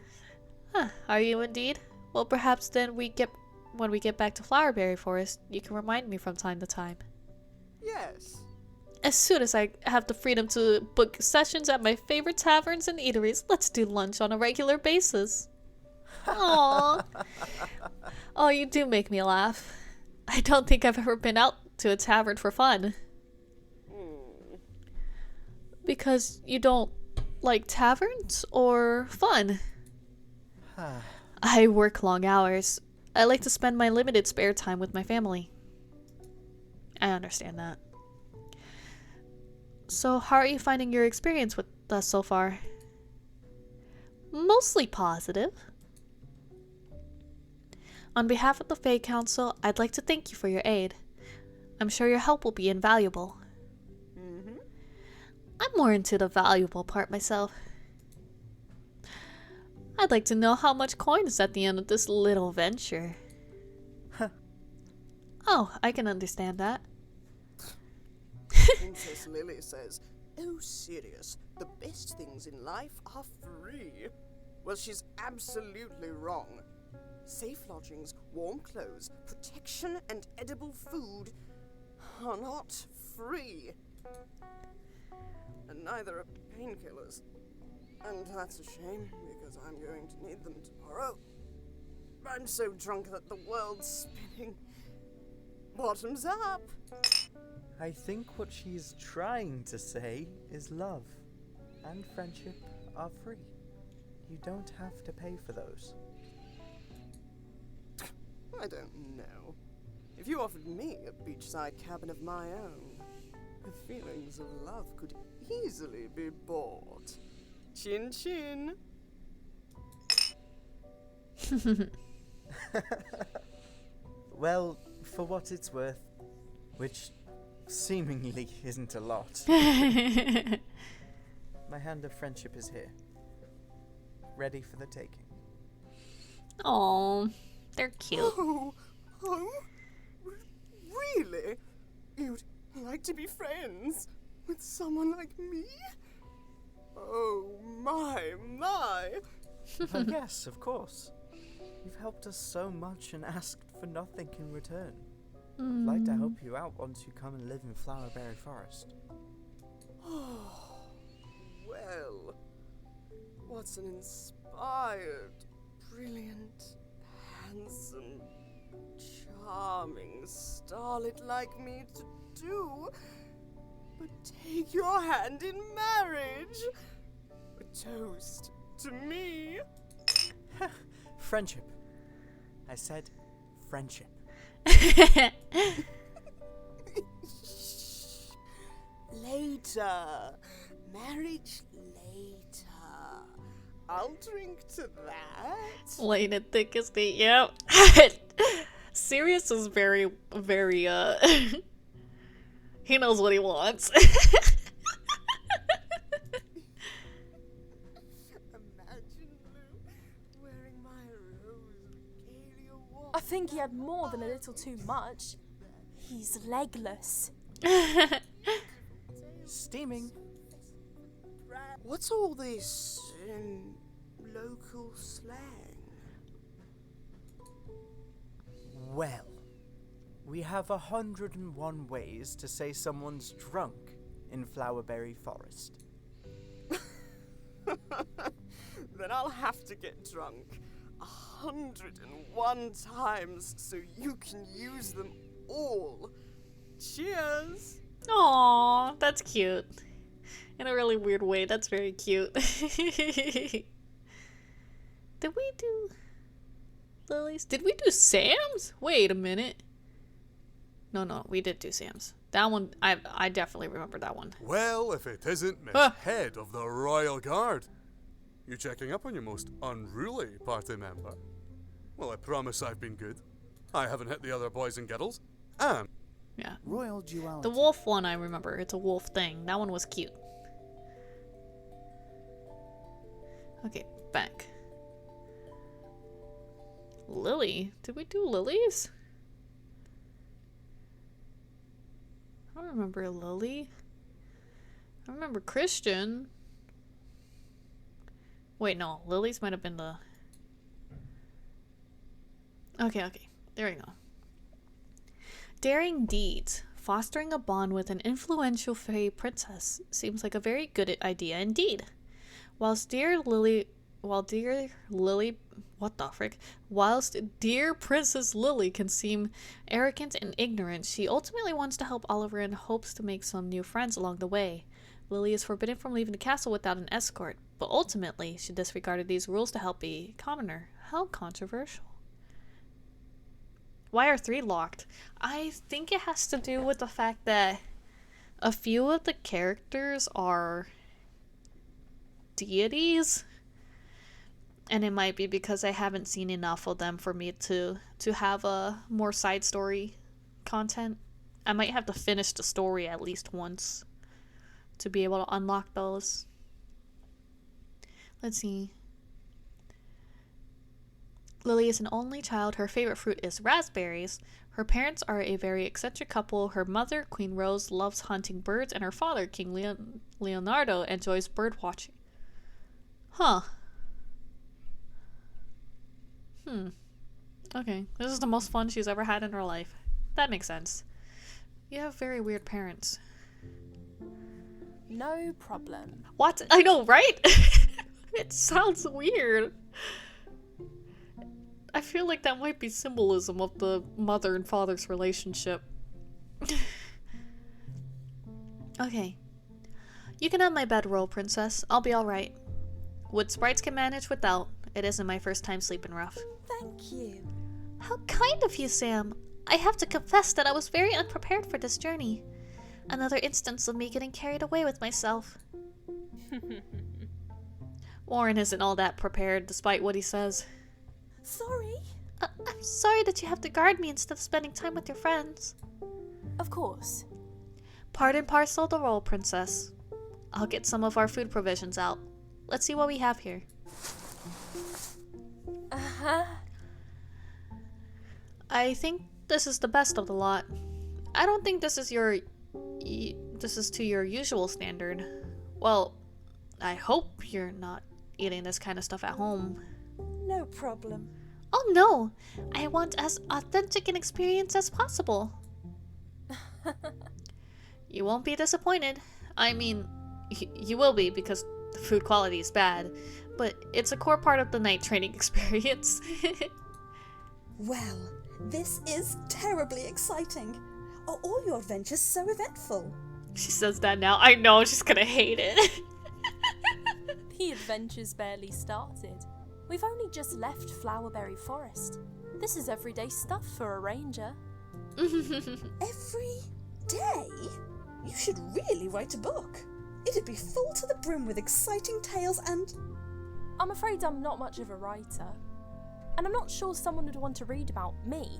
Huh, are you indeed? Well, perhaps then when we get back to Flowerberry Forest, you can remind me from time to time. Yes. As soon as I have the freedom to book sessions at my favorite taverns and eateries, let's do lunch on a regular basis. Aww. Oh, you do make me laugh. I don't think I've ever been out to a tavern for fun. Because you don't like taverns or fun? I work long hours. I like to spend my limited spare time with my family. I understand that. So, how are you finding your experience with us so far? Mostly positive. On behalf of the Fae Council, I'd like to thank you for your aid. I'm sure your help will be invaluable. I'm more into the valuable part myself. I'd like to know how much coin is at the end of this little venture. Oh, I can understand that. Princess Lily says, "Oh, serious, the best things in life are free." Well, she's absolutely wrong. Safe lodgings, warm clothes, protection, and edible food are not free. And neither are painkillers. And that's a shame, because I'm going to need them tomorrow. I'm so drunk that the world's spinning. Bottoms up! I think what she's trying to say is love and friendship are free. You don't have to pay for those. I don't know. If you offered me a beachside cabin of my own, the feelings of love could easily be bought. Chin chin. Well, for what it's worth, which seemingly isn't a lot, my hand of friendship is here, ready for the taking. Aww, they're cute. Oh, really? You'd like to be friends with someone like me? Oh, my. Well, yes, of course. You've helped us so much and asked for nothing in return. I'd like to help you out once you come and live in Flowerberry Forest. Well, what's an inspired, brilliant, handsome, charming starlet like me to do but take your hand in marriage? A toast to me. Friendship. I said friendship. Later. Marriage later. I'll drink to that. Late and thick as the yep. Sirius is very, very he knows what he wants. Imagine Lou wearing my rose regalia watch. I think he had more than a little too much. He's legless. Steaming. What's all this local slang? Well, we have 101 ways to say someone's drunk in Flowerberry Forest. Then I'll have to get drunk 101 times so you can use them all. Cheers! Aww, that's cute. In a really weird way, that's very cute. Did we do Lily's? Did we do Sam's? Wait a minute. No, we did do Sam's. That one, I definitely remember that one. Well, if it isn't Miss Head of the Royal Guard. You checking up on your most unruly party member? Well, I promise I've been good. I haven't hit the other boys and girls. And yeah. Royal Duality. The wolf one I remember. It's a wolf thing. That one was cute. Okay, back. Lily? Did we do Lily's? I don't remember Lily. I remember Christian. Wait, no. Lily's might have been the... Okay. There we go. Daring deeds. Fostering a bond with an influential fey princess seems like a very good idea indeed. Whilst dear Princess Lily can seem arrogant and ignorant, she ultimately wants to help Oliver and hopes to make some new friends along the way. Lily is forbidden from leaving the castle without an escort, but ultimately she disregarded these rules to help a commoner. How controversial. Why are 3 locked? I think it has to do with the fact that a few of the characters are deities. And it might be because I haven't seen enough of them for me to have a more side story content. I might have to finish the story at least once to be able to unlock those. Let's see. Lily is an only child. Her favorite fruit is raspberries. Her parents are a very eccentric couple. Her mother, Queen Rose, loves hunting birds, and her father, King Leonardo, enjoys bird watching. Huh. Okay. This is the most fun she's ever had in her life. That makes sense. You have very weird parents. No problem. What? I know, right? It sounds weird. I feel like that might be symbolism of the mother and father's relationship. Okay. You can have my bedroll, princess. I'll be alright. Wood sprites can manage without. It isn't my first time sleeping rough. Thank you. How kind of you, Sam. I have to confess that I was very unprepared for this journey. Another instance of me getting carried away with myself. Warren isn't all that prepared, despite what he says. Sorry. I'm sorry that you have to guard me instead of spending time with your friends. Of course. Part and parcel the role, princess. I'll get some of our food provisions out. Let's see what we have here. Uh-huh. I think this is the best of the lot. I don't think this is to your usual standard. Well, I hope you're not eating this kind of stuff at home. No problem. Oh no! I want as authentic an experience as possible. You won't be disappointed. I mean, you will be because the food quality is bad, but it's a core part of the night training experience. Well, this is terribly exciting. Are all your adventures so eventful? She says that now. I know she's gonna hate it. The adventure's barely started. We've only just left Flowerberry Forest. This is everyday stuff for a ranger. Every day? You should really write a book. It'd be full to the brim with exciting tales and... I'm afraid I'm not much of a writer. And I'm not sure someone would want to read about me.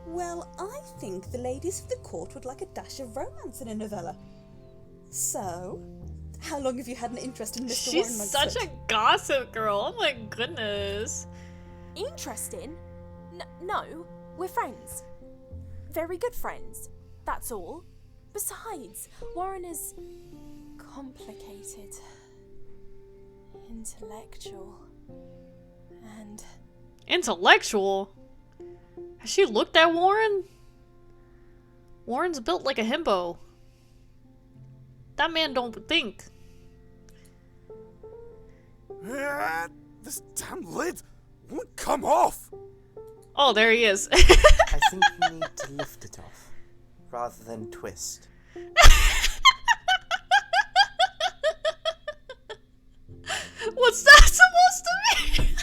Well, I think the ladies of the court would like a dash of romance in a novella. So, how long have you had an interest in Mr. Warren She's such a gossip girl. Oh my goodness. Interesting? No, we're friends. Very good friends. That's all. Besides, Warren is complicated, intellectual, and... Intellectual? Has she looked at Warren? Warren's built like a himbo. That man don't think. This damn lid won't come off! Oh, there he is. I think you need to lift it off, rather than twist. What's that supposed to mean?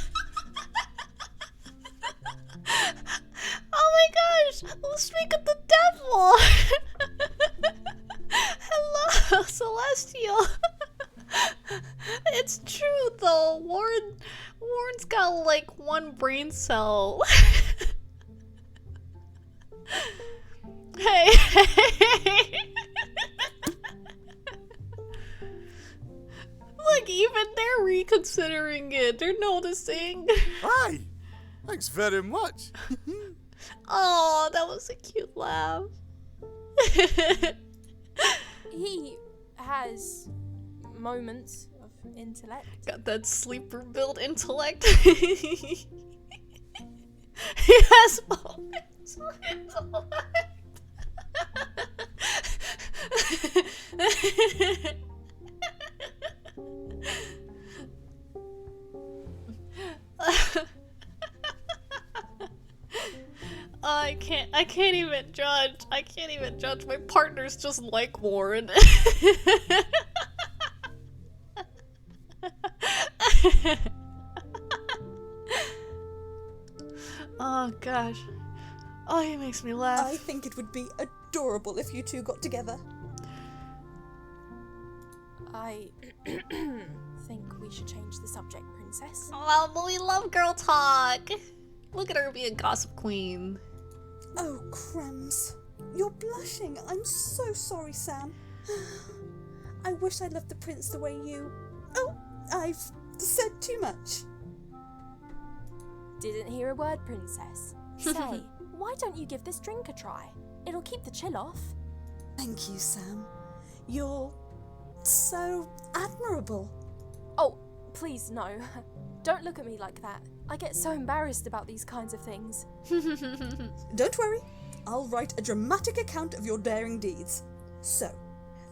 Oh my gosh! We'll speak of the devil! Hello, Celestial! It's true though, Warren's got like one brain cell. Hey! Look, even they're reconsidering it. They're noticing. Hi! Thanks very much. Oh, that was a cute laugh. He has moments of intellect. Got that sleeper build intellect. He has moments of intellect. I can't even judge. I can't even judge. My partner's just like Warren. Oh gosh. Oh, he makes me laugh. I think it would be adorable if you two got together. I think we should change the subject, Princess. Oh, but we love girl talk. Look at her be a gossip queen. Oh, crumbs. You're blushing. I'm so sorry, Sam. I wish I loved the prince the way you... Oh, I've said too much. Didn't hear a word, Princess. Say, why don't you give this drink a try? It'll keep the chill off. Thank you, Sam. You're so admirable. Oh, please, no. Don't look at me like that. I get so embarrassed about these kinds of things. Don't worry. I'll write a dramatic account of your daring deeds. So,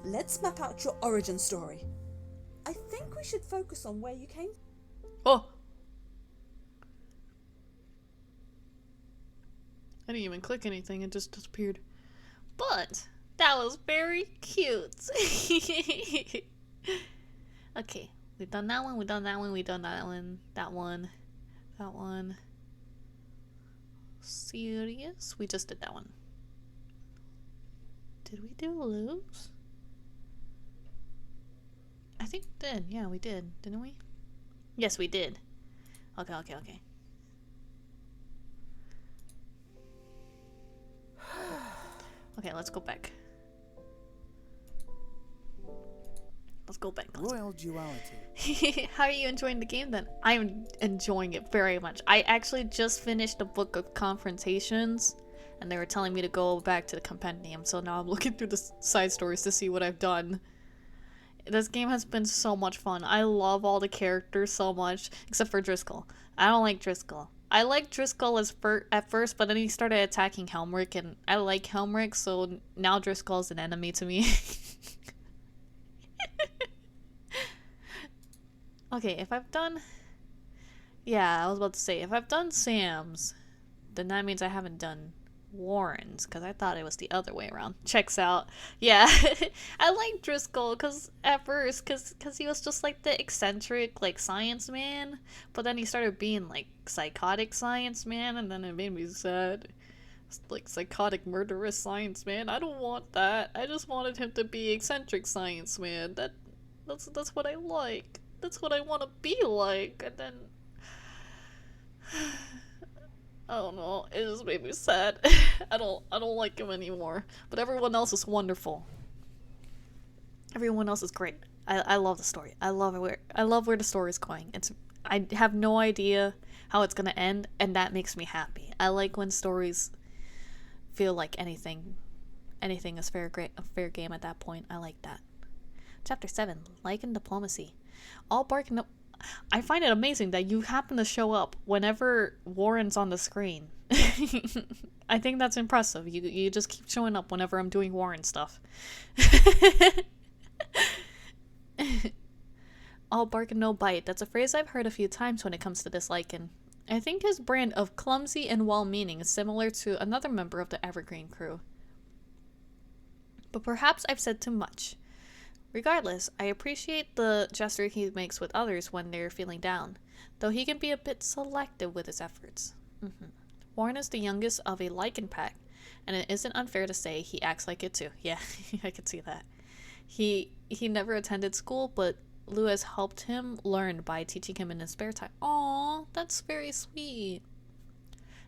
let's map out your origin story. I think we should focus on where you came. Oh. I didn't even click anything, it just disappeared. But that was very cute. Okay, we've done that one, we've done that one, we've done that one, that one, that one. Serious? We just did that one. Did we do lose? I think we did. Yeah, we did. Didn't we? Yes, we did. Okay. Okay, let's go back. Let's go back. Royal Duality. How are you enjoying the game then? I'm enjoying it very much. I actually just finished the book of confrontations and they were telling me to go back to the compendium, so now I'm looking through the side stories to see what I've done. This game has been so much fun. I love all the characters so much, except for Driscoll. I don't like Driscoll. I liked Driscoll at first, but then he started attacking Helmrick, and I like Helmrick, so now Driscoll's an enemy to me. Okay, if I've done... Yeah, I was about to say, if I've done Sam's, then that means I haven't done Warren's, because I thought it was the other way around. Checks out. Yeah, I liked Driscoll at first, because he was just like the eccentric, like, science man, but then he started being, like, psychotic science man, and then it made me sad. It's like, psychotic murderous science man. I don't want that. I just wanted him to be eccentric science man. That's what I like. That's what I want to be like, and then... I don't know, it just made me sad. I don't like him anymore. But everyone else is wonderful. Everyone else is great. I love the story. I love where the story is going. I have no idea how it's gonna end, and that makes me happy. I like when stories feel like anything is fair game at that point. I like that. Chapter 7, Lycan Diplomacy. All bark and I find it amazing that you happen to show up whenever Warren's on the screen. I think that's impressive. You just keep showing up whenever I'm doing Warren stuff. All bark and no bite. That's a phrase I've heard a few times when it comes to this Lycan. I think his brand of clumsy and well-meaning is similar to another member of the Evergreen crew. But perhaps I've said too much. Regardless, I appreciate the gesture he makes with others when they're feeling down, though he can be a bit selective with his efforts. Warren is the youngest of a Lycan pack, and it isn't unfair to say he acts like it too. Yeah, I could see that. He never attended school, but Lou has helped him learn by teaching him in his spare time. Aww, that's very sweet.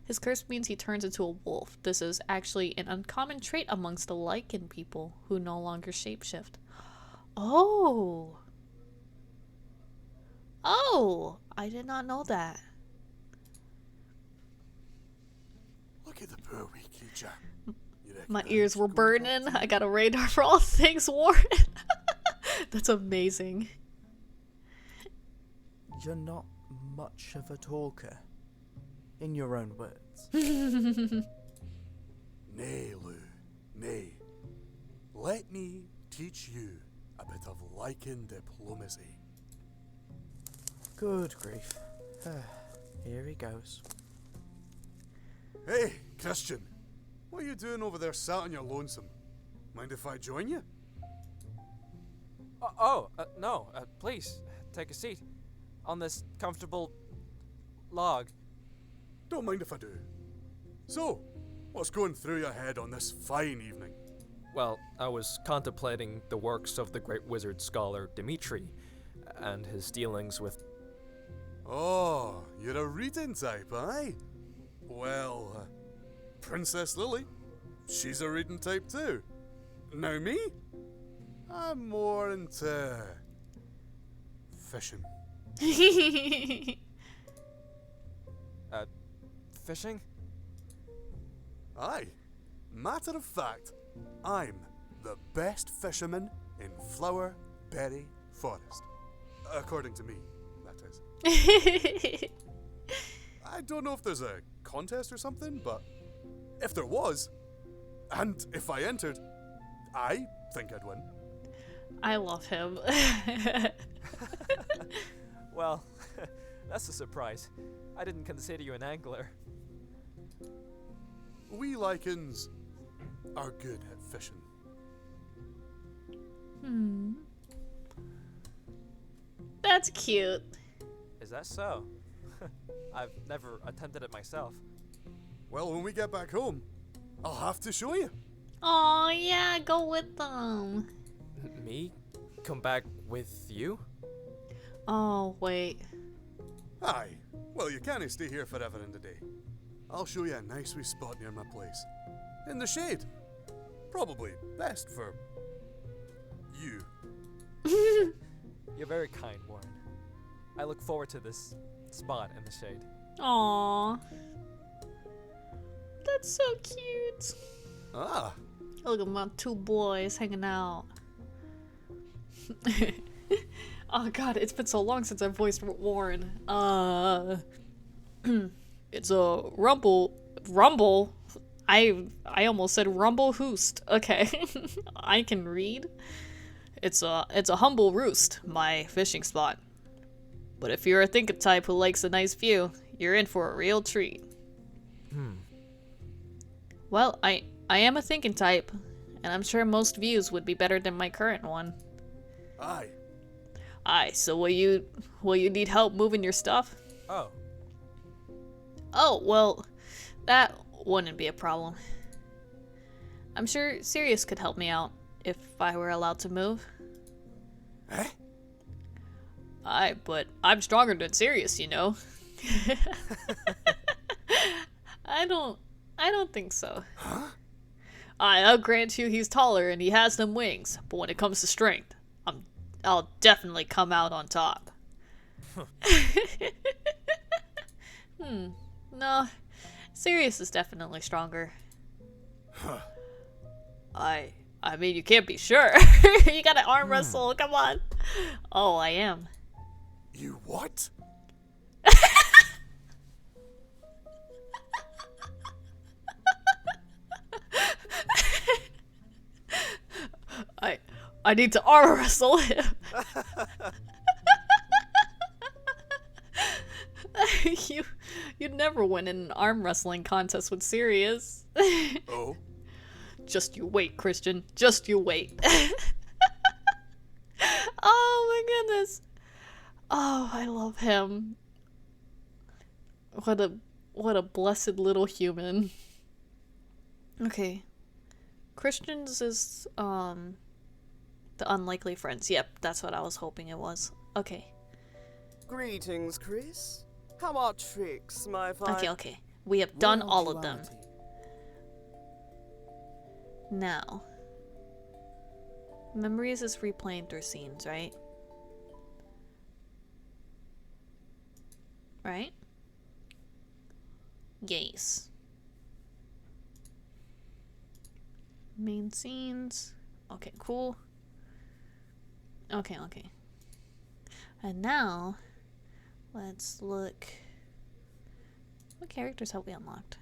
His curse means he turns into a wolf. This is actually an uncommon trait amongst the Lycan people who no longer shapeshift. Oh, I did not know that. Look at the poor wee creature. My ears were burning. I got a radar for all things Warren. That's amazing. You're not much of a talker, in your own words. Nay, Lou, nay. Let me teach you a bit of Lycan diplomacy. Good grief. Here he goes. Hey, Christian. What are you doing over there sat on your lonesome? Mind if I join you? No. Please, take a seat. On this comfortable log. Don't mind if I do. So, what's going through your head on this fine evening? Well, I was contemplating the works of the great wizard scholar Dimitri, and his dealings with... Oh, you're a reading type, aye? Well, Princess Lily, she's a reading type too. Now me? I'm more into... fishing. Fishing? Aye. Matter of fact, I'm the best fisherman in Flowerberry Forest. According to me, that is. I don't know if there's a contest or something, but if there was, and if I entered, I think I'd win. I love him. Well, that's a surprise. I didn't consider you an angler. We Lycans are good at fishing. That's cute. Is that so? I've never attended it myself. Well, when we get back home, I'll have to show you. Oh yeah, go with them. Me? Come back with you? Oh, wait. Aye. Well, you can't stay here forever and a day. I'll show you a nice wee spot near my place. In the shade. Probably best for... you. You're very kind, Warren. I look forward to this spot in the shade. Aww. That's so cute. Ah. Look at my two boys hanging out. Oh god, it's been so long since I voiced Warren. It's a rumble. I almost said rumble hoost. Okay. I can read. It's a humble roost, my fishing spot. But if you're a thinker type who likes a nice view, you're in for a real treat. Well, I am a thinking type, and I'm sure most views would be better than my current one. Aye. Aye, so will you need help moving your stuff? Oh. Oh, well, that wouldn't be a problem. I'm sure Sirius could help me out if I were allowed to move. Eh? Aye, but I'm stronger than Sirius, you know. I don't think so. Huh? I'll grant you he's taller and he has them wings, but when it comes to strength, I'll definitely come out on top. No, Sirius is definitely stronger. Huh. I mean, you can't be sure. You gotta arm wrestle, come on. Oh, I am. You what? I need to arm wrestle him. You'd never win in an arm wrestling contest with Sirius. Oh? Just you wait, Christian. Just you wait. Oh my goodness. Oh, I love him. What a blessed little human. Okay. Christian's is the unlikely friends. Yep, that's what I was hoping it was. Okay. Greetings, Chris. How are tricks, my fine? Okay. We have done Royal all of them. Duality. Now. Memories is replaying through scenes, right? Right? Yes. Main scenes. Okay, cool. Okay. And now, let's look. What characters have we unlocked?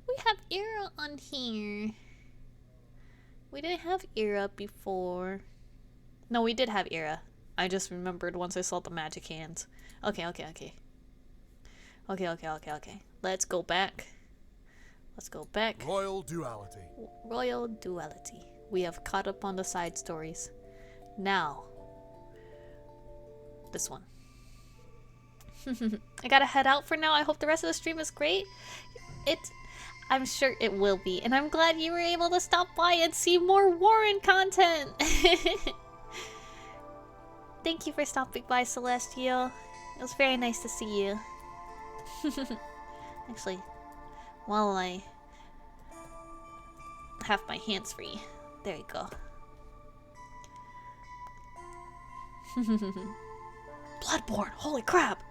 We have Ira on here. We didn't have Ira before. No, we did have Ira. I just remembered once I saw the magic hands. Okay. Let's go back. Royal Duality. Royal Duality. We have caught up on the side stories. Now, this one. I gotta head out for now. I hope the rest of the stream is great. I'm sure it will be. And I'm glad you were able to stop by and see more Warren content. Thank you for stopping by, Celestial. It was very nice to see you. Actually, while I have my hands free. There you go. Bloodborne, holy crap!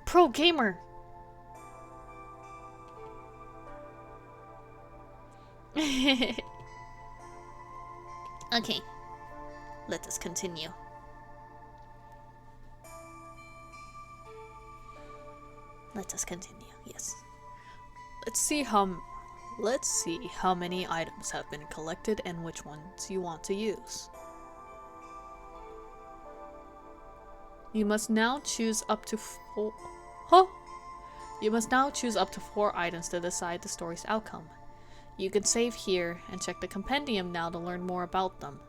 Pro gamer! Okay, let us continue. Yes. Let's see how many items have been collected and which ones you want to use. You must now choose up to 4 items to decide the story's outcome. You can save here and check the compendium now to learn more about them.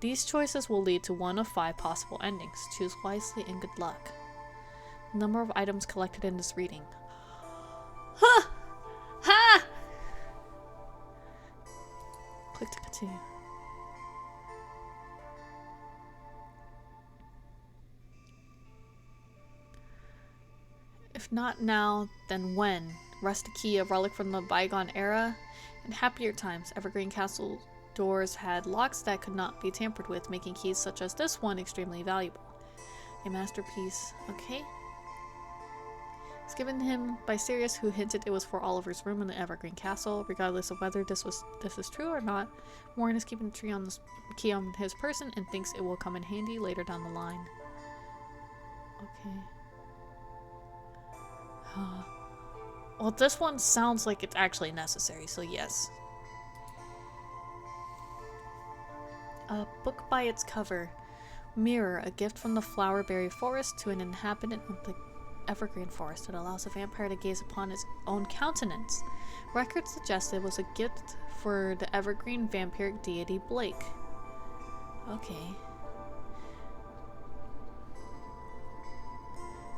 These choices will lead to one of 5 possible endings. Choose wisely and good luck. Number of items collected in this reading. Ha! Ha! Click to continue. If not now, then when? Rusty key, a relic from the bygone era? In happier times, Evergreen Castle doors had locks that could not be tampered with, making keys such as this one extremely valuable. A masterpiece. Okay. It's given him by Sirius, who hinted it was for Oliver's room in the Evergreen Castle. Regardless of whether this is true or not, Warren is keeping the key on his person and thinks it will come in handy later down the line. Okay. Well, this one sounds like it's actually necessary, so yes. A book by its cover. Mirror, a gift from the Flowerberry Forest to an inhabitant of the Evergreen Forest. It allows a vampire to gaze upon his own countenance. Records suggest it was a gift for the Evergreen vampiric deity Blake. Okay.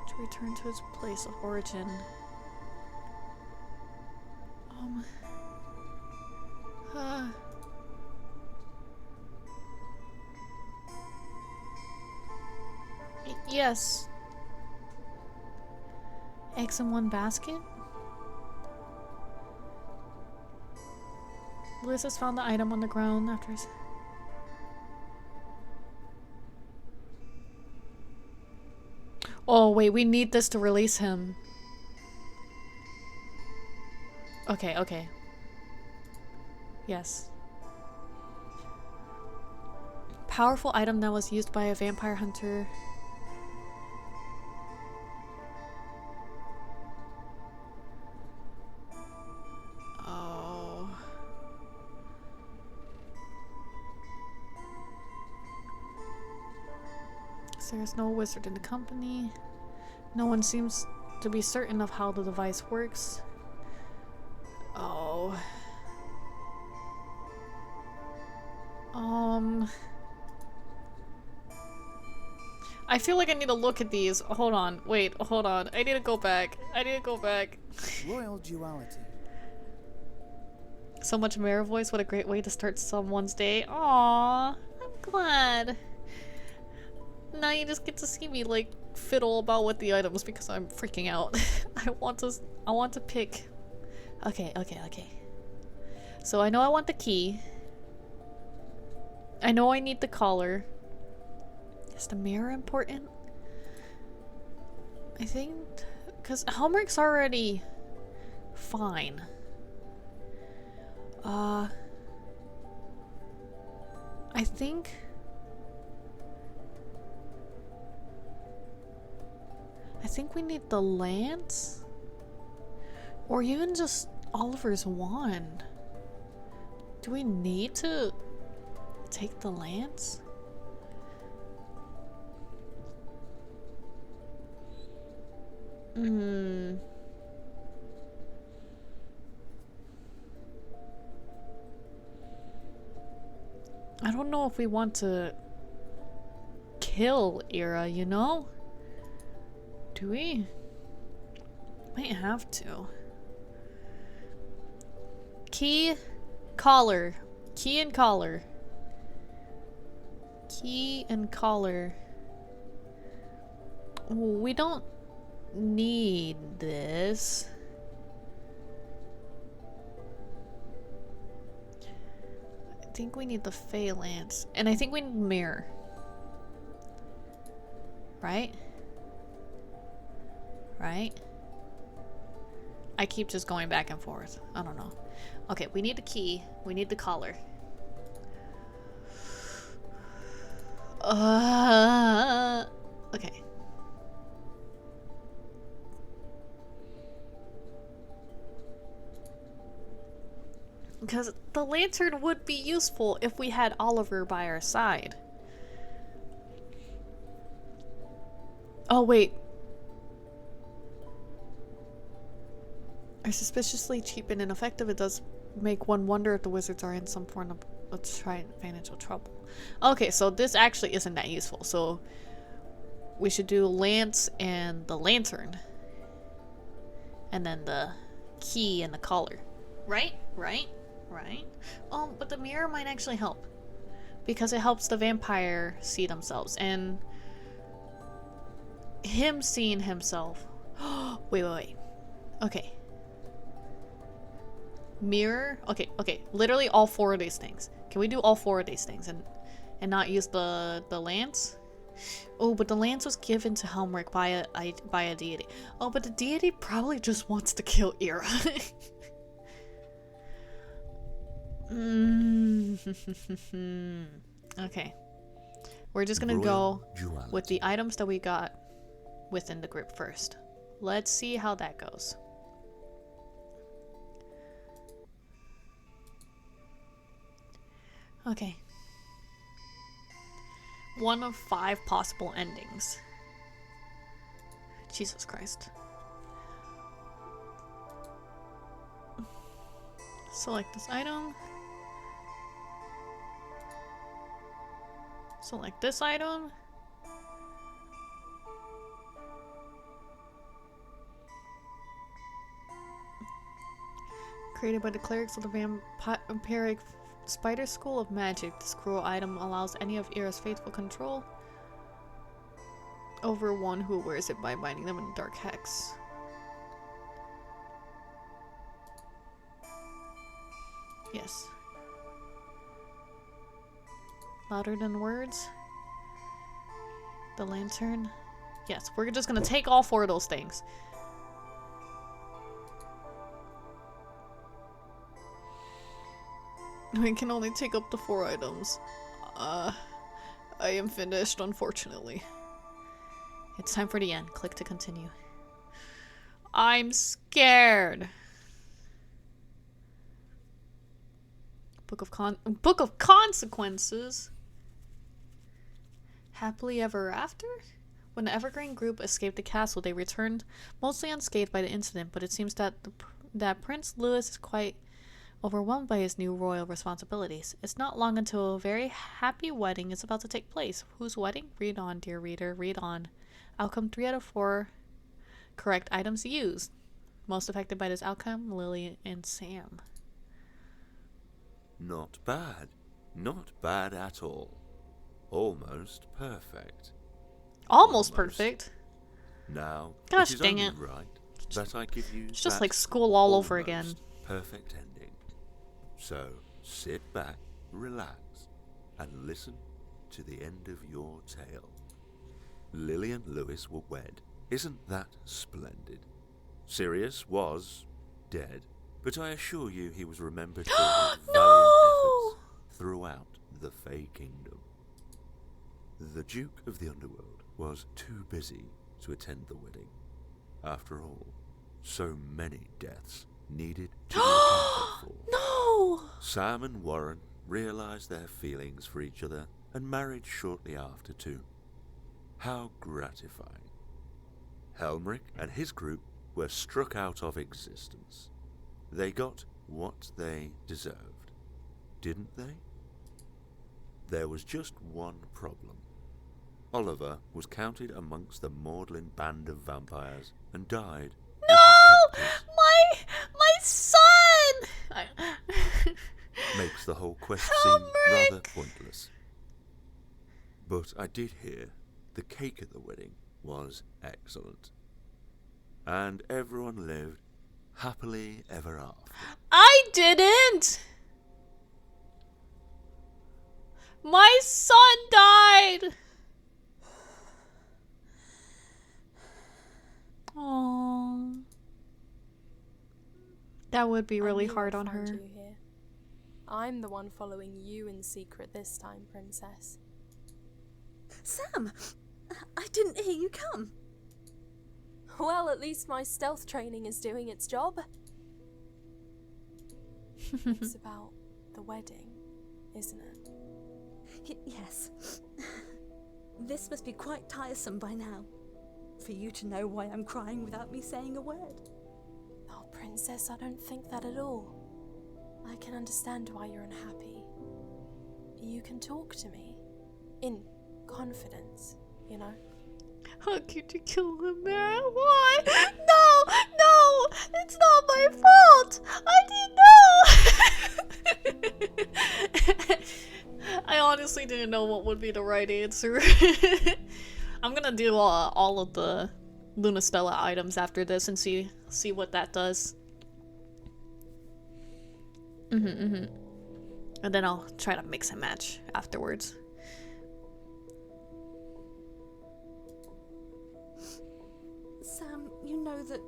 To return to its place of origin. Yes. Eggs in one basket? Lewis has found the item on the ground after his... Oh, wait, we need this to release him. Okay, okay. Yes. Powerful item that was used by a vampire hunter. Oh. So there's no wizard in the company. No one seems to be certain of how the device works. Oh. I feel like I need to look at these. Hold on. Wait, hold on. I need to go back. I need to go back. Royal Duality. So much mirror voice. What a great way to start someone's day. Aww. I'm glad. Now you just get to see me like fiddle about with the items because I'm freaking out. I want to pick. Okay. So I know I want the key. I know I need the collar. Is the mirror important? I think because Helmeric's already fine. I think we need the lance or even just Oliver's wand. Do we need to take the lance? I don't know if we want to kill Ira, you know? Do we? Might have to. Key, collar. Key and collar. Key and collar. We don't need this. I think we need the phalanx. And I think we need mirror. Right? Right? I keep just going back and forth. I don't know. Okay, we need the key. We need the collar. Okay. Because the lantern would be useful if we had Oliver by our side. Oh, wait. Are suspiciously cheap and ineffective. It does make one wonder if the wizards are in some form of financial trouble. Okay, so this actually isn't that useful. So we should do lance and the lantern. And then the key and the collar. Right? Right? Right? Oh, but the mirror might actually help. Because it helps the vampire see themselves. And him seeing himself. Wait. Okay. Mirror. Okay. Literally all four of these things. Can we do all four of these things and not use the lance? Oh, but the lance was given to Helmrich by a deity. Oh, but the deity probably just wants to kill Ira. Okay. We're just gonna go with the items that we got within the group first. Let's see how that goes. Okay. 1 of 5 possible endings. Jesus Christ. Select this item. Select this item. Created by the clerics of the vampiric spider school of magic, this cruel item allows any of Ira's faithful control over one who wears it by binding them in a dark hex. Yes. Louder than words. The lantern. Yes, we're just gonna take all 4 of those things. We can only take up to 4 items. I am finished, unfortunately. It's time for the end. Click to continue. I'm scared. Book of Consequences. Happily Ever After? When the Evergreen group escaped the castle, they returned mostly unscathed by the incident, but it seems that Prince Louis is quite overwhelmed by his new royal responsibilities. It's not long until a very happy wedding is about to take place. Whose wedding? Read on, dear reader, read on. Outcome 3 out of 4 correct items used. Most affected by this outcome, Lily and Sam. Not bad. Not bad at all. Almost perfect. Almost perfect. Now, gosh it is dang only it. right that I give you It's just that like school all over again. almost perfect ending. So, sit back, relax, and listen to the end of your tale. Lily and Lewis were wed. Isn't that splendid? Sirius was dead, but I assure you he was remembered for his valiant efforts throughout the Fey Kingdom. The Duke of the Underworld was too busy to attend the wedding. After all, so many deaths needed to be accounted for. No! Sam and Warren realized their feelings for each other and married shortly after too. How gratifying. Helmrich and his group were struck out of existence. They got what they deserved, didn't they? There was just one problem. Oliver was counted amongst the maudlin band of vampires and died. No! My son! Makes the whole quest seem rather pointless. But I did hear the cake at the wedding was excellent. And everyone lived happily ever after. I didn't! My son died! Oh, that would be really hard on her. I'm the one following you in secret this time, Princess. Sam! I didn't hear you come. Well, at least my stealth training is doing its job. It's about the wedding, isn't it? Yes. This must be quite tiresome by now. For you to know why I'm crying without me saying a word. Oh, Princess, I don't think that at all. I can understand why you're unhappy. You can talk to me. In confidence, you know? How could you kill him, man? Why? No! It's not my fault! I didn't know! I honestly didn't know what would be the right answer. I'm gonna do all of the Lunastella items after this and see what that does. And then I'll try to mix and match afterwards. know that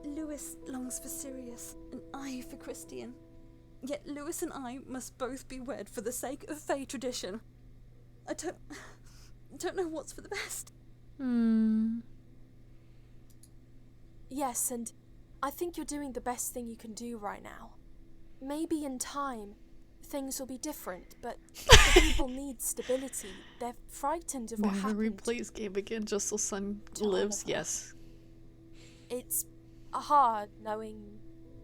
Lewis longs for Sirius and I for Christian. Yet Lewis and I must both be wed for the sake of Fae tradition. I don't know what's for the best. Yes, and I think you're doing the best thing you can do right now. Maybe in time, things will be different, but the people need stability. They're frightened of what happened. Replay this game again just so Sun lives, yes. It's hard knowing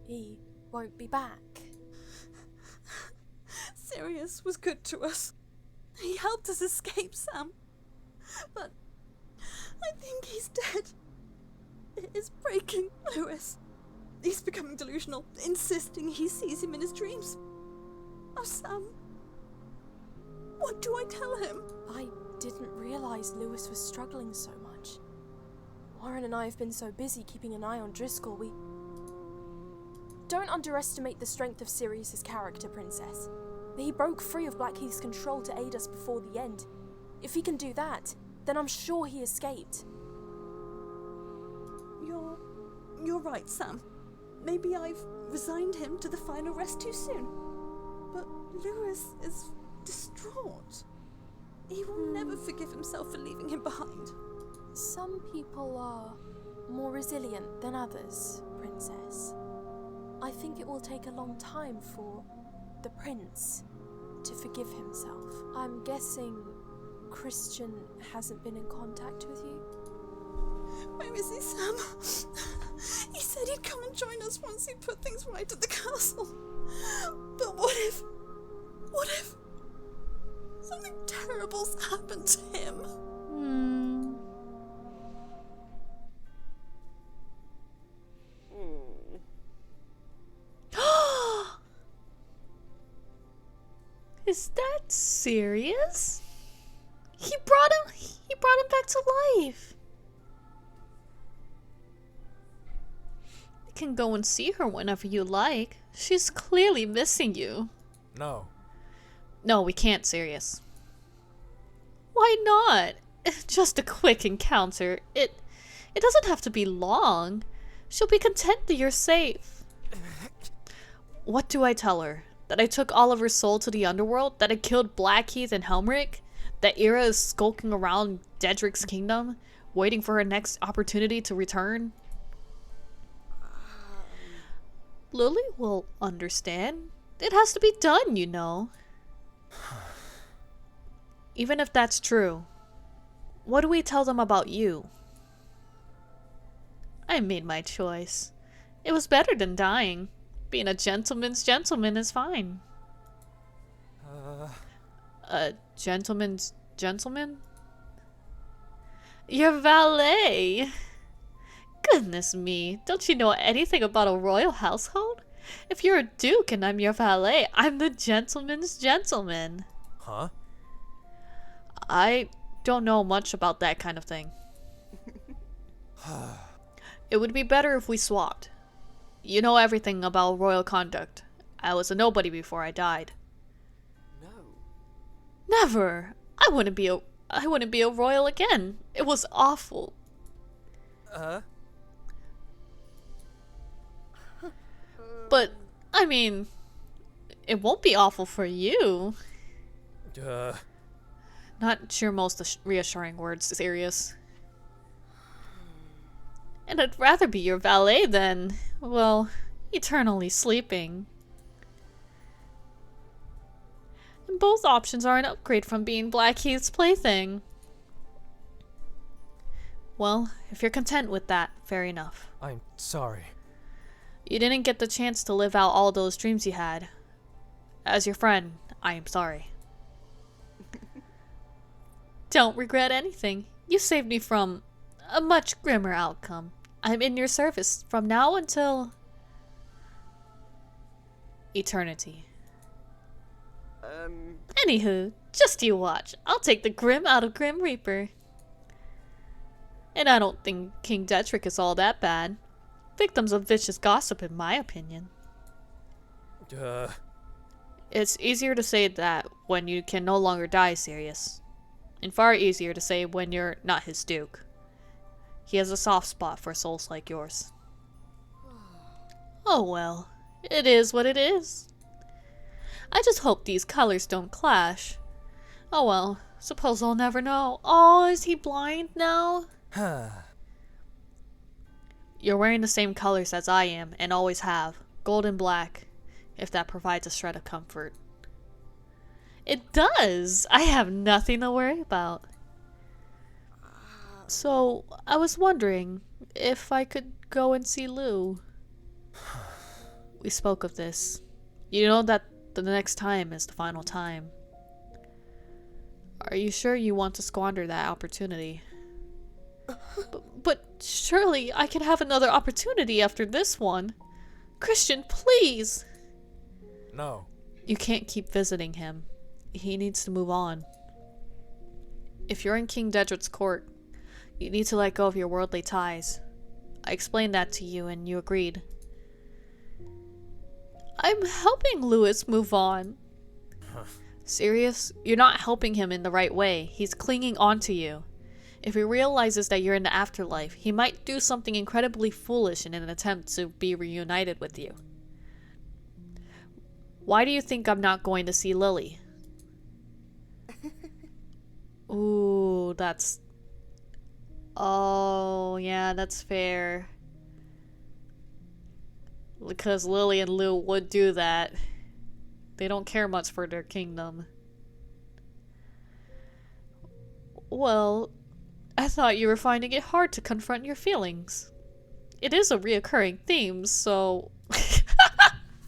he won't be back. Sirius was good to us. He helped us escape, Sam. But I think he's dead. It is breaking Lewis. He's becoming delusional, insisting he sees him in his dreams. Oh, Sam. What do I tell him? I didn't realize Lewis was struggling so much. Warren and I have been so busy keeping an eye on Driscoll, we... Don't underestimate the strength of Sirius's character, Princess. He broke free of Blackheath's control to aid us before the end. If he can do that, then I'm sure he escaped. You're right, Sam. Maybe I've resigned him to the final rest too soon. But Lewis is distraught. He will never forgive himself for leaving him behind. Some people are more resilient than others, Princess. I think it will take a long time for the prince to forgive himself. I'm guessing Christian hasn't been in contact with you? Where is he, Sam? He said he'd come and join us once he put things right at the castle. But what if something terrible's happened to him? Is that serious? He brought him back to life. You can go and see her whenever you like. She's clearly missing you. No. No, we can't, Sirius. Why not? Just a quick encounter. It doesn't have to be long. She'll be content that you're safe. What do I tell her? That I took Oliver's soul to the underworld? That I killed Blackheath and Helmrich? That Ira is skulking around Dedric's kingdom, waiting for her next opportunity to return? Lily will understand. It has to be done, you know. Even if that's true, what do we tell them about you? I made my choice. It was better than dying. Being a gentleman's gentleman is fine. A gentleman's gentleman? Your valet! Goodness me, don't you know anything about a royal household? If you're a duke and I'm your valet, I'm the gentleman's gentleman. Huh? I don't know much about that kind of thing. It would be better if we swapped. You know everything about royal conduct. I was a nobody before I died. No. Never! I wouldn't be a royal again. It was awful. But, I mean, it won't be awful for you. Not your most reassuring words, Sirius. And I'd rather be your valet than, well, eternally sleeping. And both options are an upgrade from being Blackheath's plaything. Well, if you're content with that, fair enough. I'm sorry. You didn't get the chance to live out all those dreams you had. As your friend, I am sorry. Don't regret anything. You saved me from a much grimmer outcome. I'm in your service from now until eternity. Anywho, just you watch. I'll take the grim out of Grim Reaper. And I don't think King Dedric is all that bad. Victims of vicious gossip, in my opinion. It's easier to say that when you can no longer die, Sirius. And far easier to say when you're not his duke. He has a soft spot for souls like yours. Oh well, it is what it is. I just hope these colors don't clash. Oh well, suppose I'll never know. Oh, is he blind now? You're wearing the same colors as I am, and always have. Gold and black, if that provides a shred of comfort. It does! I have nothing to worry about. So, I was wondering if I could go and see Lou. We spoke of this. You know that the next time is the final time. Are you sure you want to squander that opportunity? But surely I can have another opportunity after this one. Christian, please! No. You can't keep visiting him. He needs to move on. If you're in King Dedrick's court, you need to let go of your worldly ties. I explained that to you and you agreed. I'm helping Lewis move on. Serious? You're not helping him in the right way. He's clinging on to you. If he realizes that you're in the afterlife, he might do something incredibly foolish in an attempt to be reunited with you. Why do you think I'm not going to see Lily? Ooh, that's... Oh, yeah, that's fair. Because Lily and Lou would do that. They don't care much for their kingdom. Well, I thought you were finding it hard to confront your feelings. It is a reoccurring theme, so...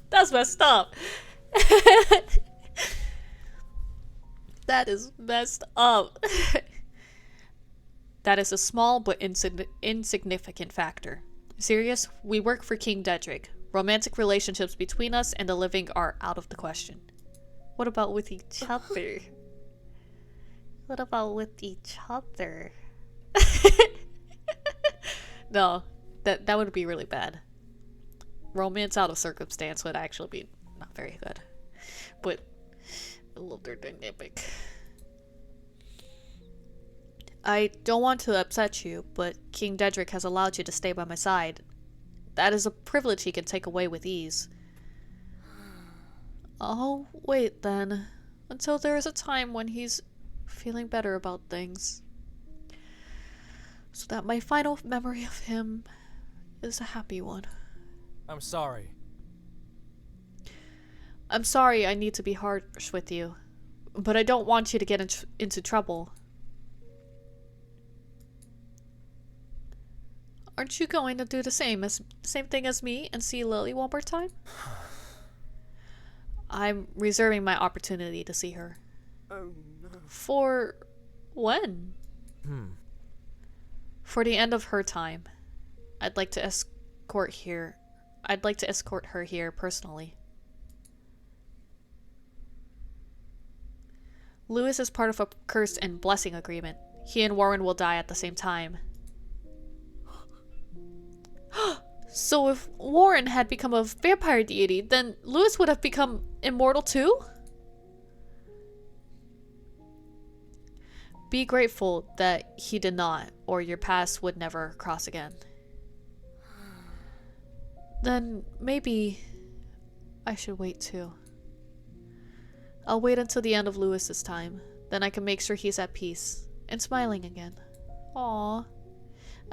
That's messed up. That is messed up. That is a small but insignificant factor. Serious, we work for King Dedrick. Romantic relationships between us and the living are out of the question. What about with each other? What about with each other? No, that would be really bad. Romance out of circumstance would actually be not very good. But I love their dynamic. I don't want to upset you, but King Dedrick has allowed you to stay by my side. That is a privilege he can take away with ease. Oh, wait then. Until there is a time when he's feeling better about things. So that my final memory of him is a happy one. I'm sorry. I'm sorry I need to be harsh with you, but I don't want you to get into trouble. Aren't you going to do the same thing as me and see Lily one more time? I'm reserving my opportunity to see her. Oh no. For when? For the end of her time. I'd like to escort her here personally. Lewis is part of a curse and blessing agreement. He and Warren will die at the same time. So if Warren had become a vampire deity, then Lewis would have become immortal too? Be grateful that he did not, or your paths would never cross again. Then maybe I should wait too. I'll wait until the end of Lewis's time. Then I can make sure he's at peace and smiling again. Aww.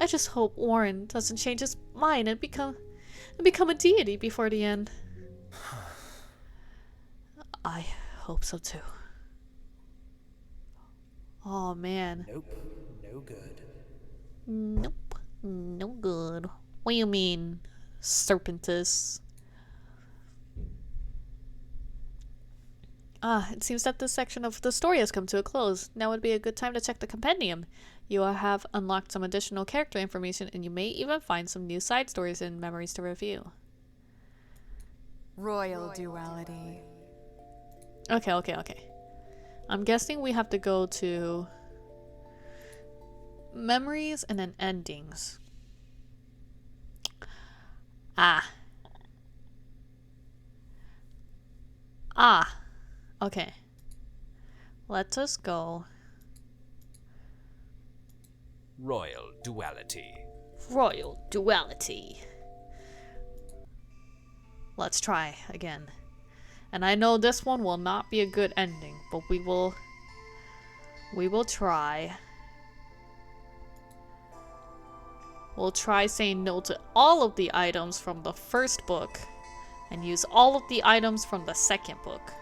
I just hope Warren doesn't change his mind and become a deity before the end. I hope so too. Oh man. Nope, no good. Nope, no good. What do you mean, Serpentus? It seems that this section of the story has come to a close. Now would be a good time to check the compendium. You will have unlocked some additional character information, and you may even find some new side stories and memories to review. Royal Duality. Okay. I'm guessing we have to go to memories and then endings. Okay. Let us go Royal Duality. Royal Duality. Let's try again. And I know this one will not be a good ending, but we will try. We'll try saying no to all of the items from the first book and use all of the items from the second book.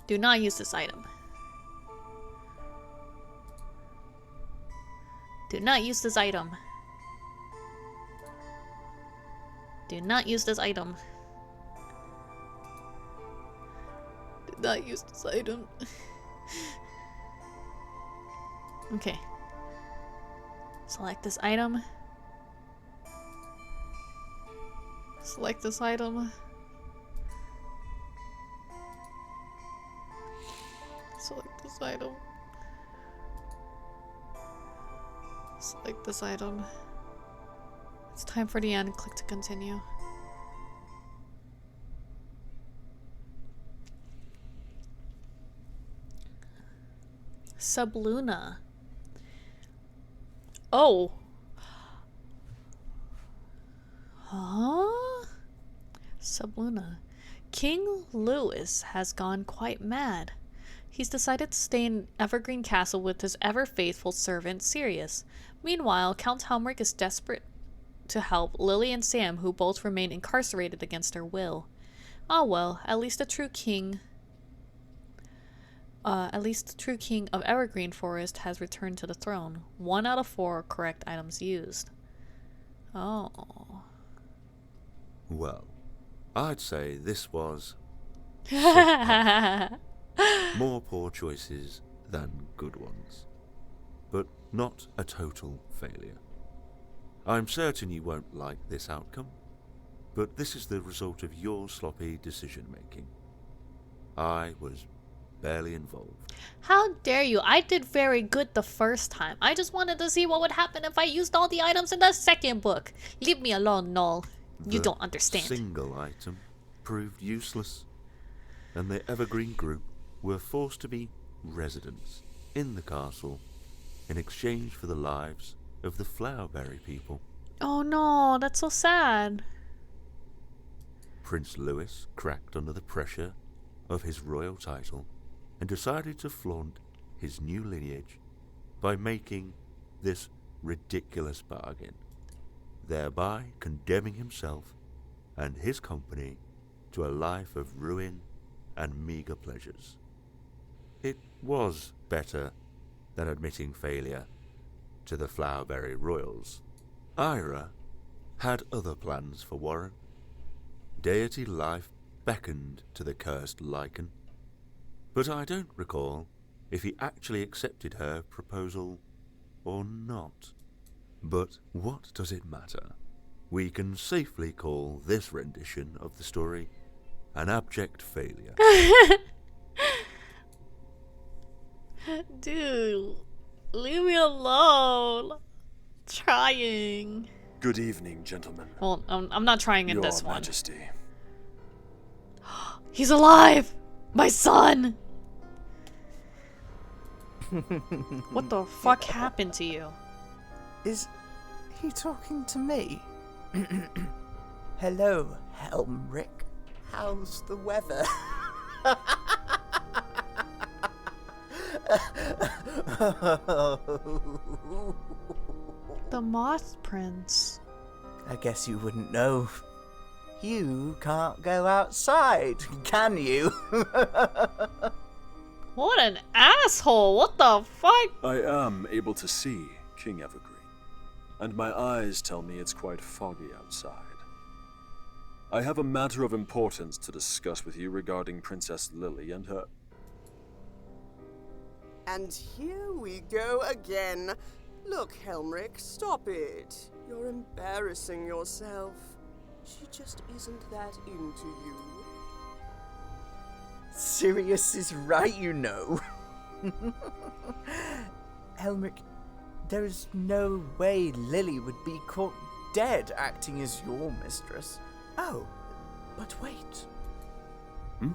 Do not use this item. Do not use this item. Do not use this item. Do not use this item. Okay. Select this item. Select this item. Select this item. Select this item. It's time for the end. Click to continue. Subluna. Oh. Huh? Subluna. King Louis has gone quite mad. He's decided to stay in Evergreen Castle with his ever-faithful servant, Sirius. Meanwhile, Count Helmrich is desperate to help Lily and Sam, who both remain incarcerated against their will. Ah well, at least the true king of Evergreen Forest has returned to the throne. 1 out of 4 correct items used. Oh. Well, I'd say this was more poor choices than good ones, but not a total failure. I'm certain you won't like this outcome, but this is the result of your sloppy decision-making. I was barely involved. How dare you? I did very good the first time. I just wanted to see what would happen if I used all the items in the second book. Leave me alone, Noel. You don't understand. The single item proved useless, and the Evergreen group were forced to be residents in the castle in exchange for the lives of the Flowerberry people. Oh no, that's so sad. Prince Louis cracked under the pressure of his royal title and decided to flaunt his new lineage by making this ridiculous bargain, thereby condemning himself and his company to a life of ruin and meagre pleasures. It was better than admitting failure to the Flowerberry Royals. Ira had other plans for Warren. Deity life beckoned to the cursed lichen, but I don't recall if he actually accepted her proposal or not. But what does it matter? We can safely call this rendition of the story an abject failure. Dude, leave me alone. Trying. Good evening, gentlemen. Well, I'm not trying in this one. Your Majesty. He's alive! My son! What the fuck happened to you? Is he talking to me? Hello, Helmrich. How's the weather? The Moth Prince. I guess you wouldn't know. You can't go outside, can you? What an asshole! What the fuck? I am able to see King Evergreen, and my eyes tell me it's quite foggy outside. I have a matter of importance to discuss with you regarding Princess Lily and her... And here we go again. Look, Helmrich, stop it. You're embarrassing yourself. She just isn't that into you. Sirius is right, you know. Helmrich, there is no way Lily would be caught dead acting as your mistress. Oh, but wait. Hmm?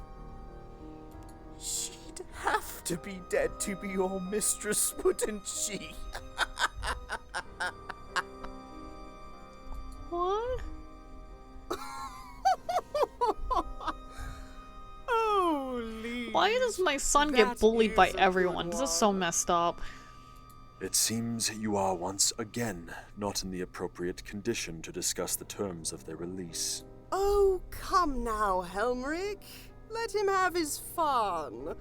She She'd have to be dead to be your mistress, wouldn't she? What? Holy. Why does my son get That bullied by is a everyone? good This is so one. messed up. It seems you are once again not in the appropriate condition to discuss the terms of their release. Oh, come now, Helmrich. Let him have his fun.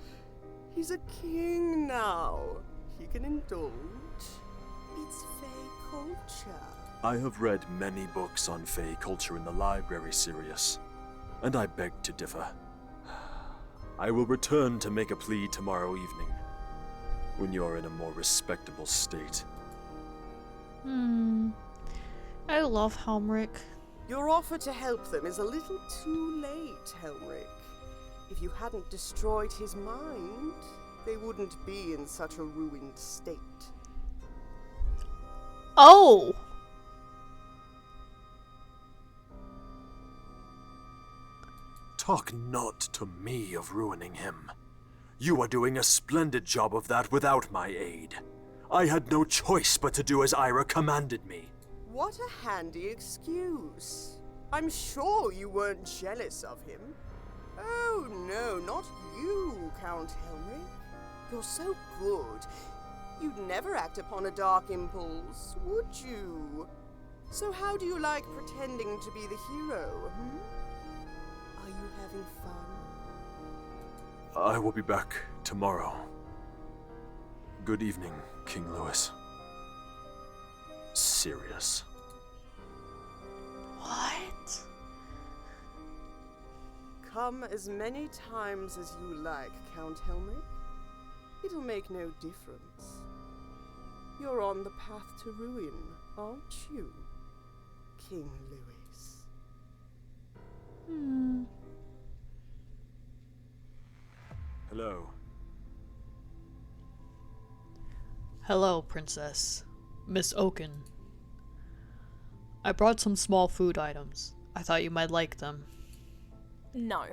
He's a king now. He can indulge. It's Fey culture. I have read many books on Fey culture in the library, Sirius, and I beg to differ. I will return to make a plea tomorrow evening, when you're in a more respectable state. I love Helmrich. Your offer to help them is a little too late, Helmrich. If you hadn't destroyed his mind, they wouldn't be in such a ruined state. Oh! Talk not to me of ruining him. You are doing a splendid job of that without my aid. I had no choice but to do as Ira commanded me. What a handy excuse. I'm sure you weren't jealous of him. Oh no, not you, Count Helmrich. You're so good. You'd never act upon a dark impulse, would you? So how do you like pretending to be the hero, Are you having fun? I will be back tomorrow. Good evening, King Louis. Sirius. What? Come as many times as you like, Count Helmrich. It'll make no difference. You're on the path to ruin, aren't you, King Louis? Hello. Hello, Princess. Miss Oaken. I brought some small food items. I thought you might like them. No.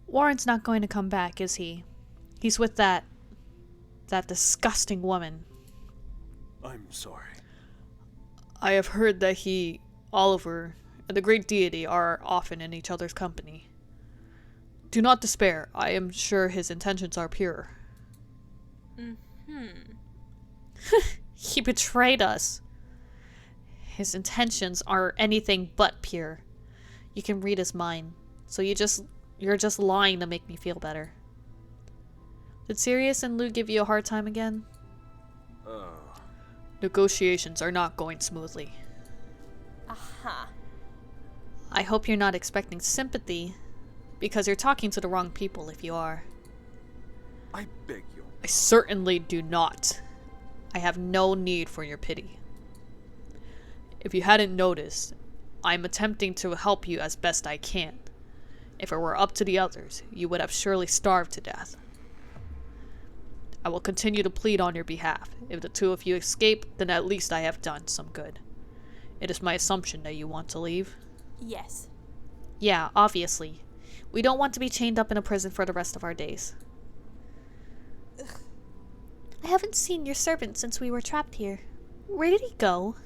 Warren's not going to come back, is he? He's with that disgusting woman. I'm sorry. I have heard that he, Oliver, and the great deity are often in each other's company. Do not despair. I am sure his intentions are pure. He betrayed us. His intentions are anything but pure. You can read his mind. So you're just lying to make me feel better. Did Sirius and Lou give you a hard time again? Negotiations are not going smoothly. Aha. I hope you're not expecting sympathy, because you're talking to the wrong people if you are. I beg you. I certainly do not. I have no need for your pity. If you hadn't noticed, I'm attempting to help you as best I can. If it were up to the others, you would have surely starved to death. I will continue to plead on your behalf. If the two of you escape, then at least I have done some good. It is my assumption that you want to leave. Yes. Yeah, obviously. We don't want to be chained up in a prison for the rest of our days. I haven't seen your servant since we were trapped here. Where did he go?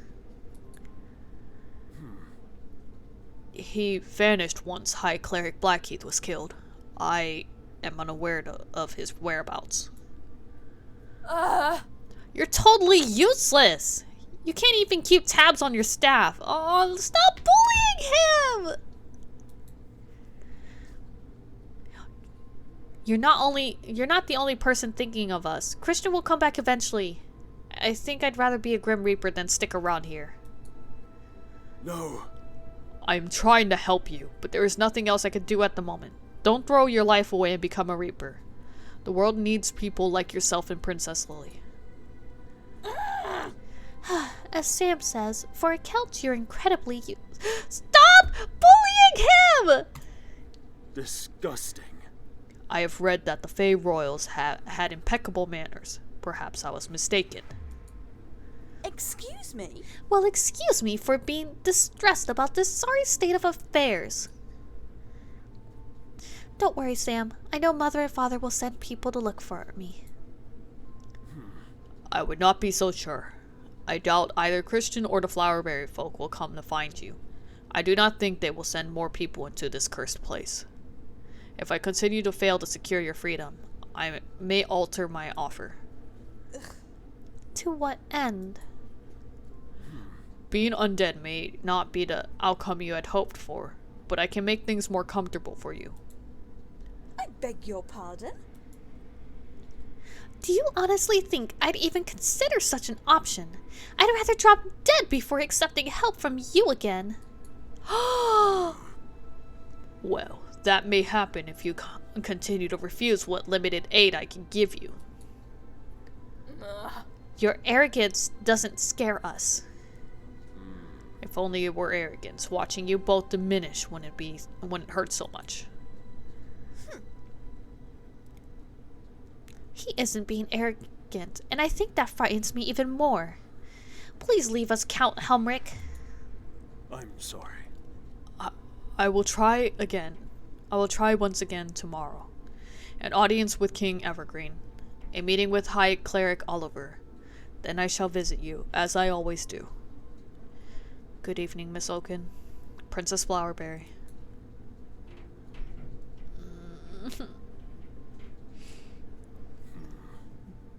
He vanished once High Cleric Blackheath was killed. I am unaware of his whereabouts. You're totally useless! You can't even keep tabs on your staff. Oh, stop bullying him! You're not the only person thinking of us. Christian will come back eventually. I think I'd rather be a Grim Reaper than stick around here. No. I'm trying to help you, but there is nothing else I can do at the moment. Don't throw your life away and become a Reaper. The world needs people like yourself and Princess Lily. As Sam says, for a Celt, you're incredibly Stop bullying him! Disgusting. I have read that the Fey Royals had impeccable manners. Perhaps I was mistaken. Excuse me? Well, excuse me for being distressed about this sorry state of affairs. Don't worry, Sam. I know Mother and Father will send people to look for me. I would not be so sure. I doubt either Christian or the Flowerberry folk will come to find you. I do not think they will send more people into this cursed place. If I continue to fail to secure your freedom, I may alter my offer. To what end? Being undead may not be the outcome you had hoped for, but I can make things more comfortable for you. I beg your pardon? Do you honestly think I'd even consider such an option? I'd rather drop dead before accepting help from you again. Well, that may happen if you continue to refuse what limited aid I can give you. Your arrogance doesn't scare us. If only it were arrogance, watching you both diminish wouldn't hurt so much. He isn't being arrogant, and I think that frightens me even more. Please leave us, Count Helmrich. I'm sorry. I will try again. I will try once again tomorrow. An audience with King Evergreen. A meeting with High Cleric Oliver. Then I shall visit you, as I always do. Good evening, Miss Oaken. Princess Flowerberry.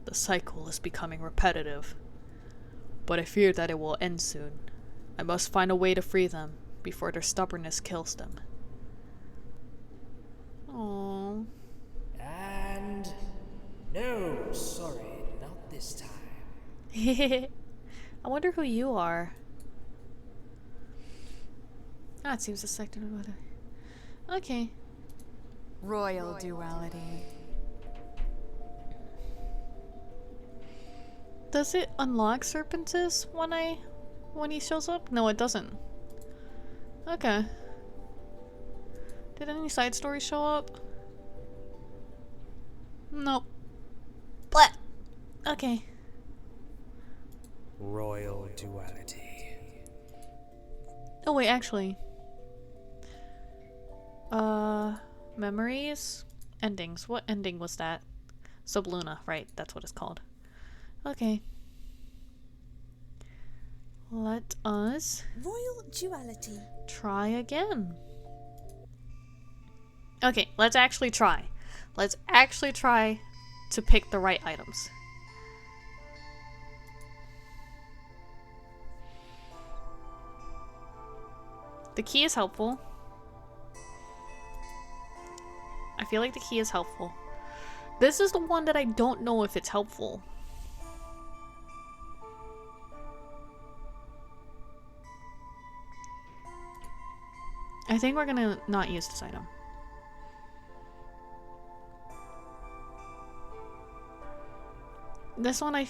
The cycle is becoming repetitive, but I fear that it will end soon. I must find a way to free them before their stubbornness kills them. Aww. And no, sorry, not this time. I wonder who you are. Ah, it seems a sector of other. Okay. Royal Duality. Does it unlock Serpentis when he shows up? No, it doesn't. Okay. Did any side stories show up? Nope. Blah. Okay. Royal Duality. Oh wait, actually. Memories? Endings. What ending was that? Subluna, right, that's what it's called. Okay. Let us Royal Duality. try again. Okay, let's actually try. Let's actually try to pick the right items. The key is helpful. I feel like the key is helpful. This is the one that I don't know if it's helpful. I think we're gonna not use this item. This one I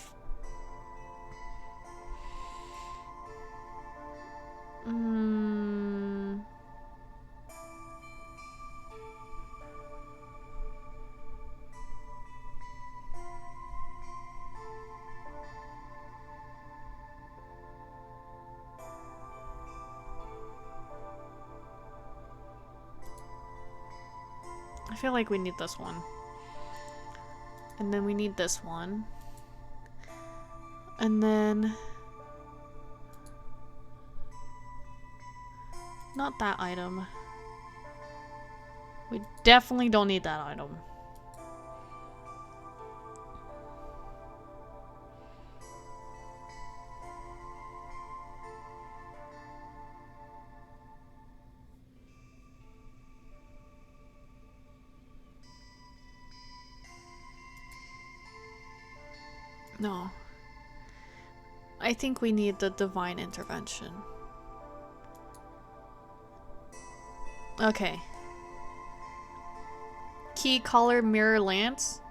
feel like we need this one. And then we need this one. And then not that item. We definitely don't need that item. No. I think we need the divine intervention. Okay. Key, collar, mirror, lance.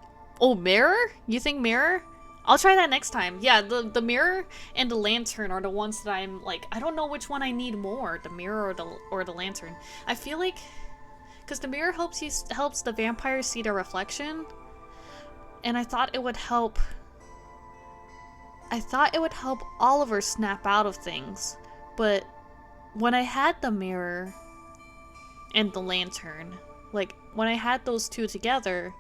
Oh, mirror? You think mirror? I'll try that next time. Yeah, the mirror and the lantern are the ones that I'm like, I don't know which one I need more, the mirror or the lantern. I feel like because the mirror helps the vampire see their reflection, and I thought it would help Oliver snap out of things, but when I had the mirror and the lantern, Like, when I had those two together,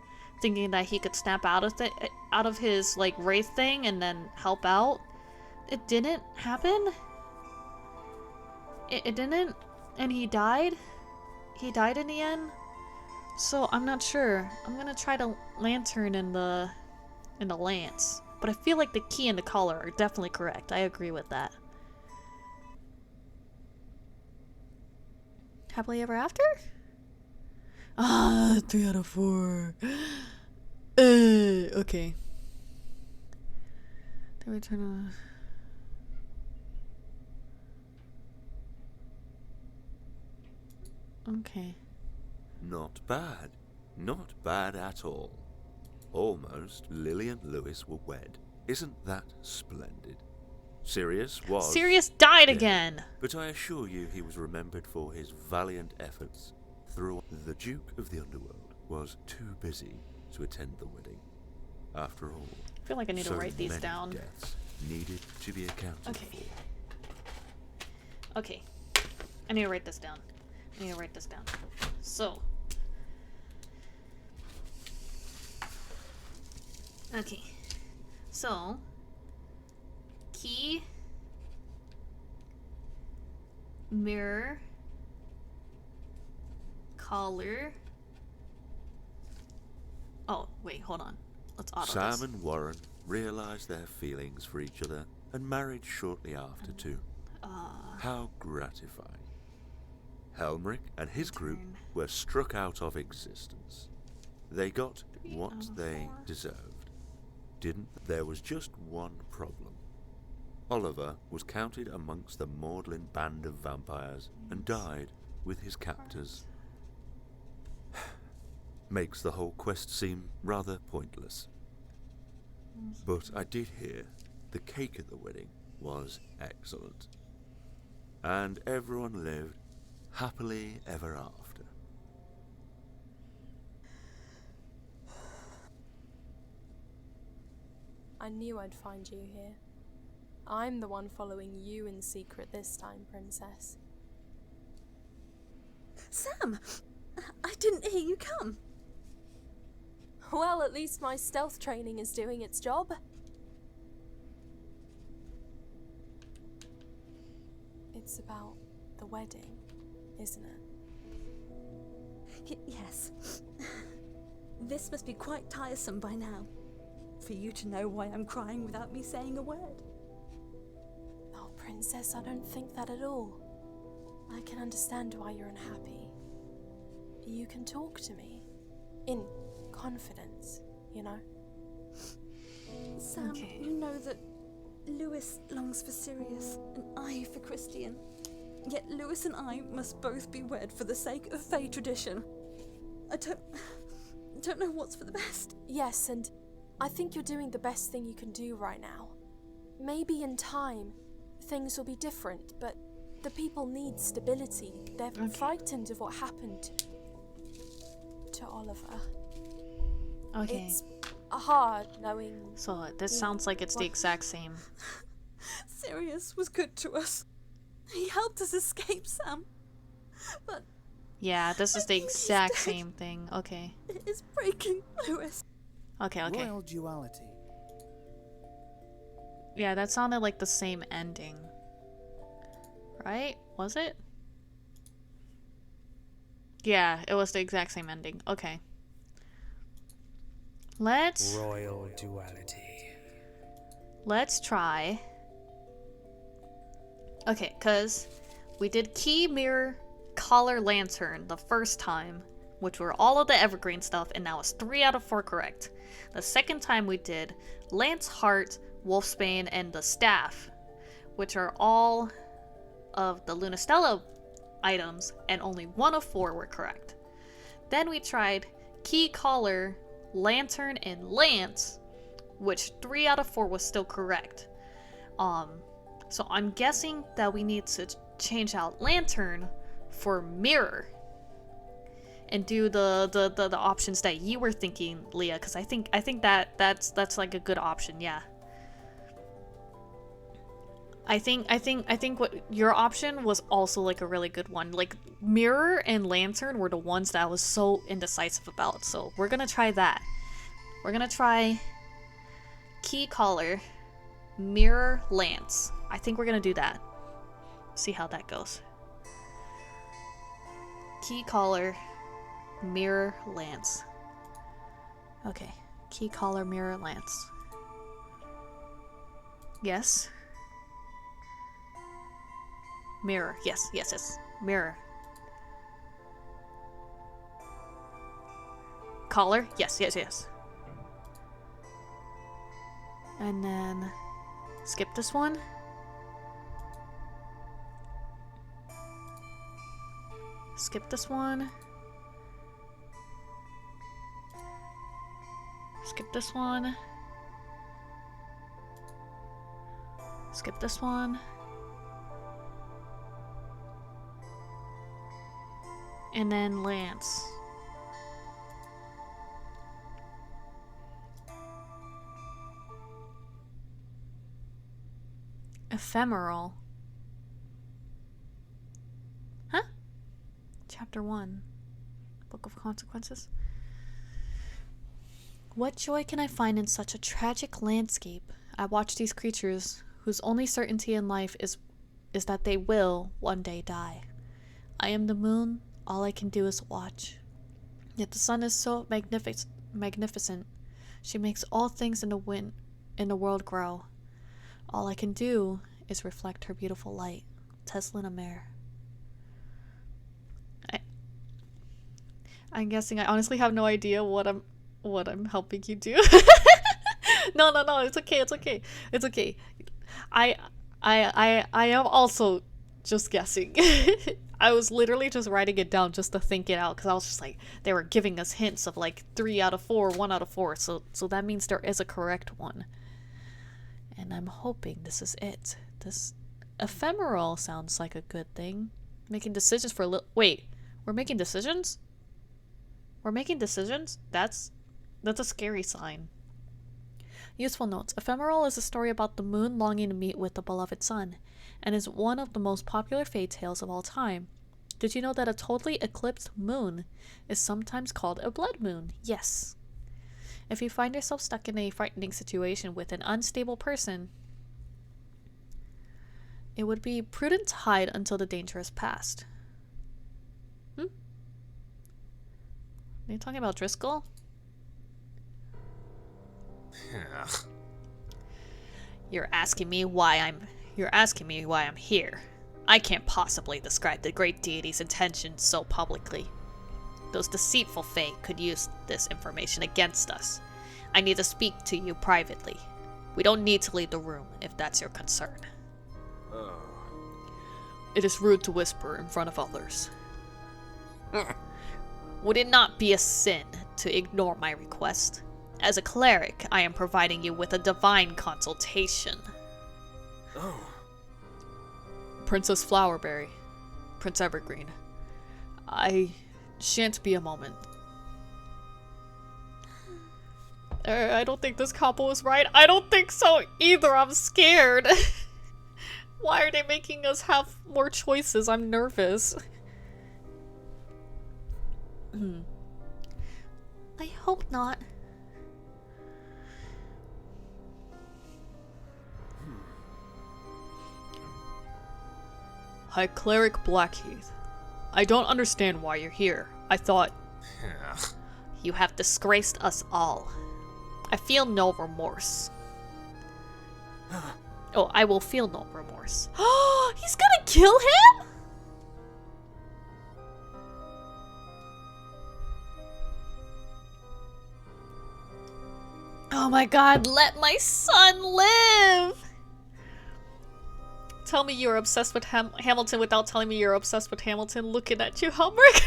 thinking that he could snap out of his, like, wraith thing and then help out, it didn't happen. It didn't, and he died. He died in the end. So I'm not sure. I'm gonna try the lantern and the lance. But I feel like the key and the collar are definitely correct. I agree with that. Happily ever after? Ah, 3 out of 4. Okay. The return of... Okay. Not bad. Not bad at all. Almost Lily and Lewis were wed. Isn't that splendid? Sirius was... Sirius died dead, again! But I assure you he was remembered for his valiant efforts through... The Duke of the Underworld was too busy to attend the wedding. After all, I feel like I need to write these many down. deaths needed to be accounted for. Okay. I need to write this down. So. Okay. So. Key. Mirror. Collar. Oh, wait, hold on. Let's auto Sam this. and Warren realized their feelings for each other and married shortly after too. How gratifying. Helmrich and his group were struck out of existence. They got what they deserved. Didn't they? There was just one problem. Oliver was counted amongst the maudlin band of vampires and died with his captors. Makes the whole quest seem rather pointless. But I did hear the cake at the wedding was excellent. And everyone lived happily ever after. I knew I'd find you here. I'm the one following you in secret this time, Princess. Sam! I didn't hear you come. Well, at least my stealth training is doing its job. It's about the wedding, isn't it? Yes. This must be quite tiresome by now. For you to know why I'm crying without me saying a word. Oh, Princess, I don't think that at all. I can understand why you're unhappy. You can talk to me. In confidence, you know? Sam, you know that Lewis longs for Sirius and I for Christian. Yet Lewis and I must both be wed for the sake of Fae tradition. I don't know what's for the best. Yes, and I think you're doing the best thing you can do right now. Maybe in time, things will be different, but the people need stability. They're frightened of what happened to Oliver. Okay. It's hard knowing... So this sounds like it's the exact same. Sirius was good to us. He helped us escape, Sam. But... Yeah, this is the exact same thing. Okay. It is breaking, Lewis. Okay. Royal Duality. Yeah, that sounded like the same ending. Right? Was it? Yeah, it was the exact same ending. Okay. Royal Duality. Let's try. Okay, because we did key, mirror, collar, lantern the first time, which were all of the evergreen stuff, and now it's 3 out of 4 correct. The second time we did lance, heart, wolfsbane, and the staff, which are all of the Lunastella items, and only 1 of 4 were correct. Then we tried key, collar, lantern, and lance, which 3 out of 4 was still correct. So I'm guessing that we need to change out lantern for mirror and do the options that you were thinking, Leah, because I think that's like a good option. Yeah. I think what your option was also like a really good one. Like mirror and lantern were the ones that I was so indecisive about. So we're gonna try that. We're gonna try key collar, mirror, lance. I think we're gonna do that. See how that goes. Key collar, mirror, lance. Okay. Key collar, mirror, lance. Yes. Mirror. Yes, yes, yes. Mirror. Collar. Yes, yes, yes. And then skip this one. Skip this one. Skip this one. Skip this one. And then lance. Ephemeral. Huh? Chapter 1. Book of Consequences. What joy can I find in such a tragic landscape? I watch these creatures whose only certainty in life is that they will one day die. I am the moon, all I can do is watch. Yet the sun is so magnificent. She makes all things in the world grow. All I can do is reflect her beautiful light. Tesla Mare. I'm guessing I honestly have no idea what I'm helping you do. No, it's okay. I am also just guessing. I was literally just writing it down just to think it out because I was just like, they were giving us hints of like 3 out of 4, 1 out of 4. So that means there is a correct one. And I'm hoping this is it. This ephemeral sounds like a good thing. Making decisions for a little. Wait, we're making decisions? We're making decisions? That's a scary sign. Useful notes. Ephemeral is a story about the moon longing to meet with the beloved sun, and is one of the most popular fairy tales of all time. Did you know that a totally eclipsed moon is sometimes called a blood moon? Yes. If you find yourself stuck in a frightening situation with an unstable person, it would be prudent to hide until the danger is past. Are you talking about Driscoll? You're asking me why I'm here. I can't possibly describe the great deity's intentions so publicly. Those deceitful fae could use this information against us. I need to speak to you privately. We don't need to leave the room if that's your concern. Oh. It is rude to whisper in front of others. Would it not be a sin to ignore my request? As a cleric, I am providing you with a divine consultation. Oh. Princess Flowerberry. Prince Evergreen. I shan't be a moment. I don't think this couple is right. I don't think so either. I'm scared. Why are they making us have more choices? I'm nervous. I hope not. High Cleric Blackheath. I don't understand why you're here. I thought... You have disgraced us all. I feel no remorse. Oh, I will feel no remorse. Oh, he's gonna kill him? Oh my god, let my son live! Tell me you're obsessed with Hamilton without telling me you're obsessed with Hamilton. Looking at you, Humberg.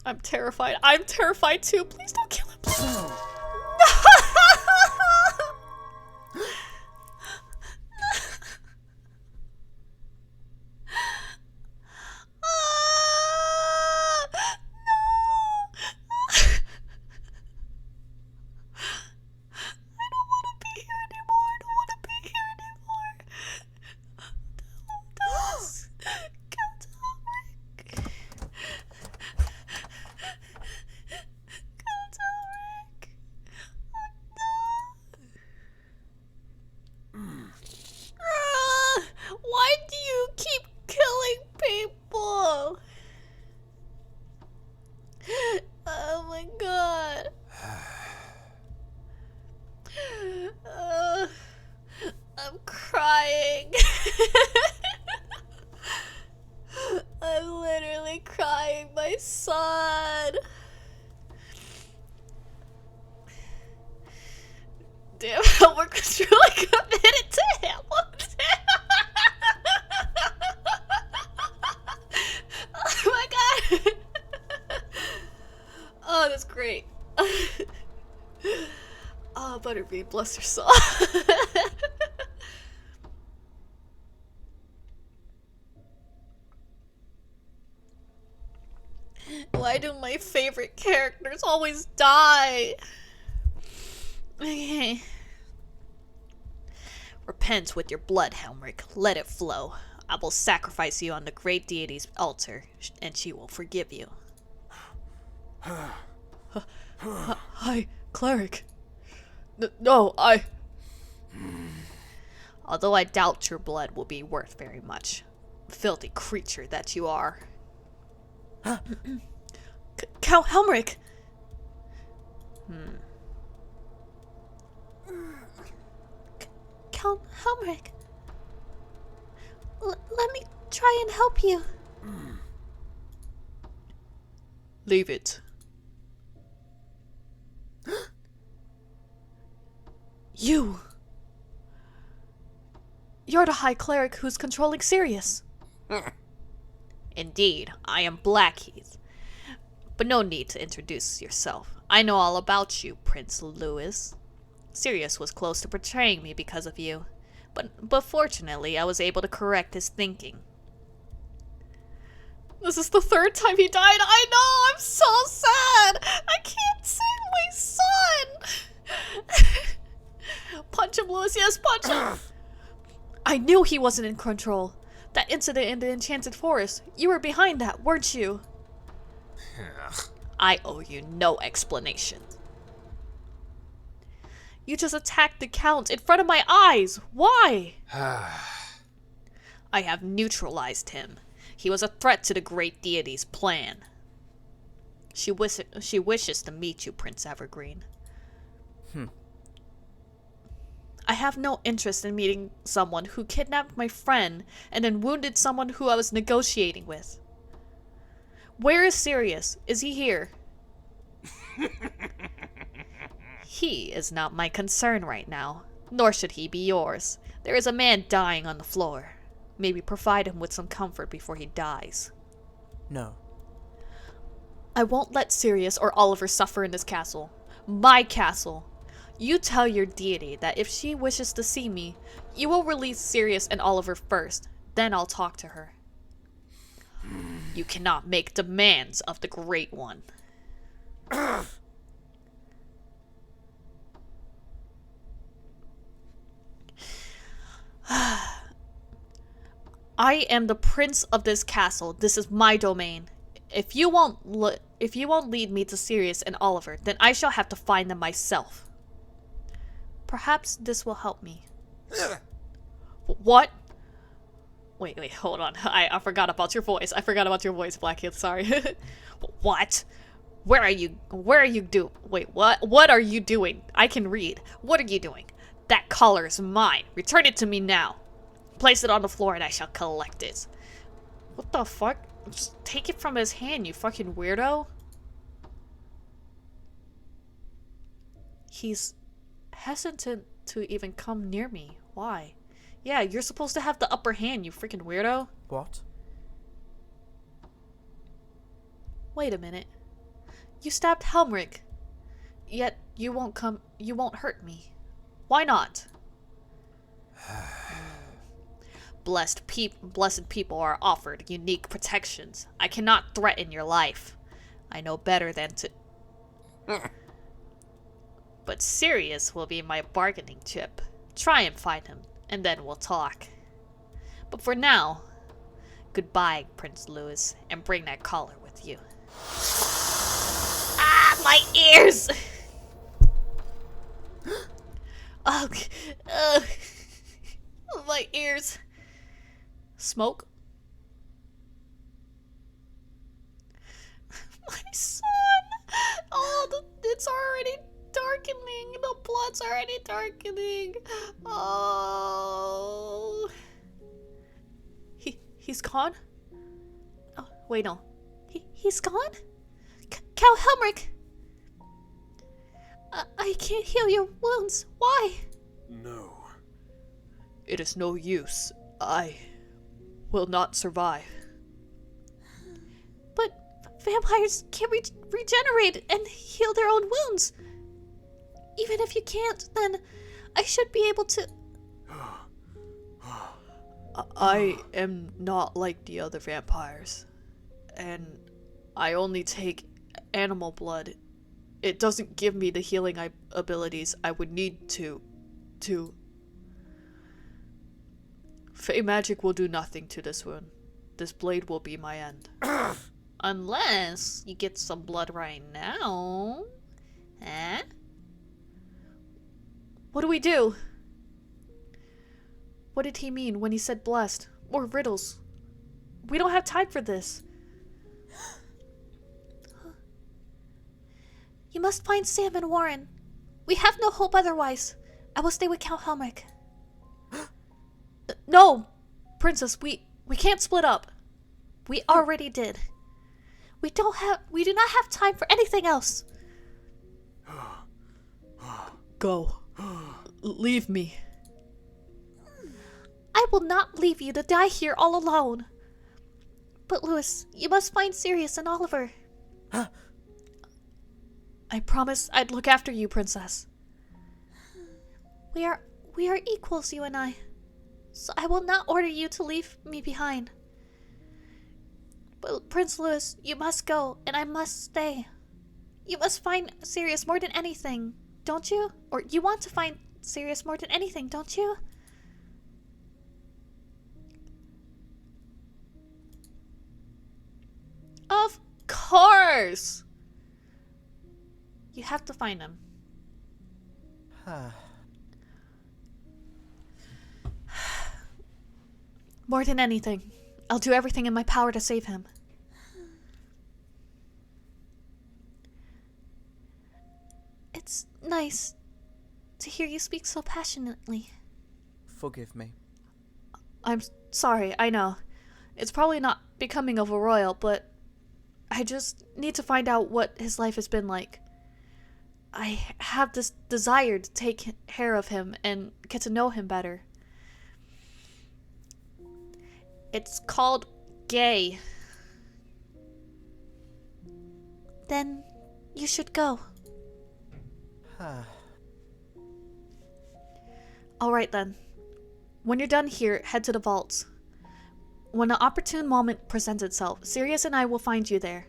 I'm terrified. I'm terrified too. Please don't kill him. Please. crying. I'm literally crying, my son. Damn, Elmer was really committed to him. Oh my god. Oh, that's great. Oh, Butterbean, bless her soul. Why do my favorite characters always die? Okay. Repent with your blood, Helmrich. Let it flow. I will sacrifice you on the great deity's altar, and she will forgive you. Hi, cleric. No, Although I doubt your blood will be worth very much. Filthy creature that you are. Count Helmrich! Count Helmrich. Let me try and help you. Leave it. You're the High Cleric who's controlling Sirius. Indeed, I am Blackheath. But no need to introduce yourself. I know all about you, Prince Louis. Sirius was close to betraying me because of you. But fortunately, I was able to correct his thinking. This is the third time he died. I know, I'm so sad. I can't save my son. Punch him, Louis. Yes, punch him. I knew he wasn't in control. That incident in the Enchanted Forest. You were behind that, weren't you? I owe you no explanation. You just attacked the Count in front of my eyes. Why? I have neutralized him. He was a threat to the great deity's plan. She wishes to meet you, Prince Evergreen. I have no interest in meeting someone who kidnapped my friend and then wounded someone who I was negotiating with. Where is Sirius? Is he here? He is not my concern right now, nor should he be yours. There is a man dying on the floor. Maybe provide him with some comfort before he dies. No. I won't let Sirius or Oliver suffer in this castle. My castle. You tell your deity that if she wishes to see me, you will release Sirius and Oliver first. Then I'll talk to her. You cannot make demands of the Great One. I am the prince of this castle. This is my domain. If you won't lead me to Sirius and Oliver, then I shall have to find them myself. Perhaps this will help me. What? Wait, hold on. I forgot about your voice. Blackheath, sorry. What? Where are you Wait, what are you doing? I can read. What are you doing? That collar is mine. Return it to me now. Place it on the floor and I shall collect it. What the fuck? Just take it from his hand, you fucking weirdo. He's hesitant to even come near me. Why? Yeah, you're supposed to have the upper hand, you freaking weirdo. What? Wait a minute. You stabbed Helmrich. Yet you won't hurt me. Why not? Blessed people are offered unique protections. I cannot threaten your life. I know better than to... But Sirius will be my bargaining chip. Try and find him, and then we'll talk. But for now, goodbye, Prince Louis, and bring that collar with you. Ah, my ears! My ears. Smoke? My son! Oh, it's already dark. darkening. The blood's already darkening. Oh. He's gone? Oh, wait, no. He's gone? Cal Helmrich! I can't heal your wounds. Why? No. It is no use. I will not survive. But vampires can regenerate and heal their own wounds. Even if you can't, then I should be able to... I am not like the other vampires. And I only take animal blood. It doesn't give me the healing abilities I would need to... Fey magic will do nothing to this wound. This blade will be my end. Unless you get some blood right now. Huh? What do we do? What did he mean when he said blessed? Or riddles? We don't have time for this. You must find Sam and Warren. We have no hope otherwise. I will stay with Count Helmrich. No! Princess, we can't split up. We already did. We do not have time for anything else. Go. Leave me. I will not leave you to die here all alone. But Louis, you must find Sirius and Oliver. I promised I'd look after you, Princess. We are equals, you and I. So I will not order you to leave me behind. But Prince Louis, you must go, and I must stay. You must find Sirius more than anything, don't you? Or you want to find Sirius more than anything, don't you? Of course! You have to find him. More than anything, I'll do everything in my power to save him. It's nice to hear you speak so passionately. Forgive me. I'm sorry, I know. It's probably not becoming of a royal, but I just need to find out what his life has been like. I have this desire to take care of him and get to know him better. It's called gay. Then you should go. Alright then. When you're done here, head to the vaults. When an opportune moment presents itself, Sirius and I will find you there.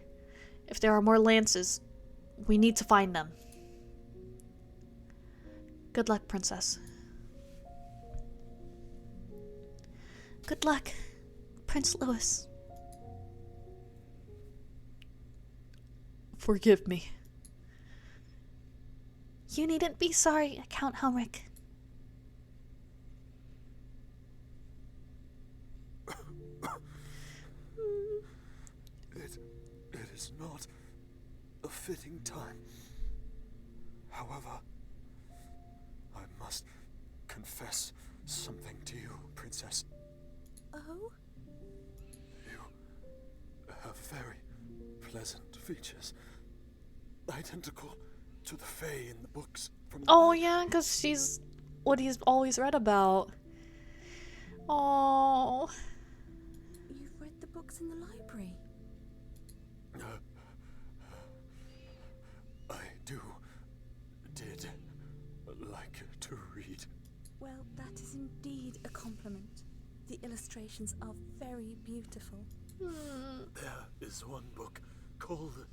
If there are more lances, we need to find them. Good luck, Princess. Good luck, Prince Louis. Forgive me. You needn't be sorry, Count Helmrich. It is not a fitting time. However, I must confess something to you, Princess. Oh? You have very pleasant features, identical to the Fae in the books from the Oh yeah, because she's what he's always read about. Oh. You've read the books in the library? I did like to read. Well, that is indeed a compliment. The illustrations are very beautiful. There is one book called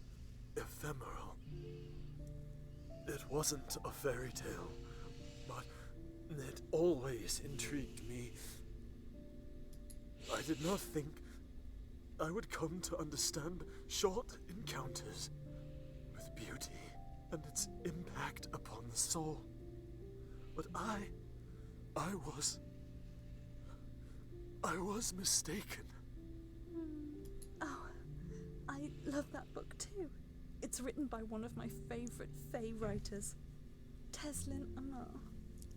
Ephemeral. It wasn't a fairy tale, but it always intrigued me. I did not think I would come to understand short encounters with beauty and its impact upon the soul. But I was mistaken. Oh, I love that book too. It's written by one of my favorite Fae writers. Teslin Amar.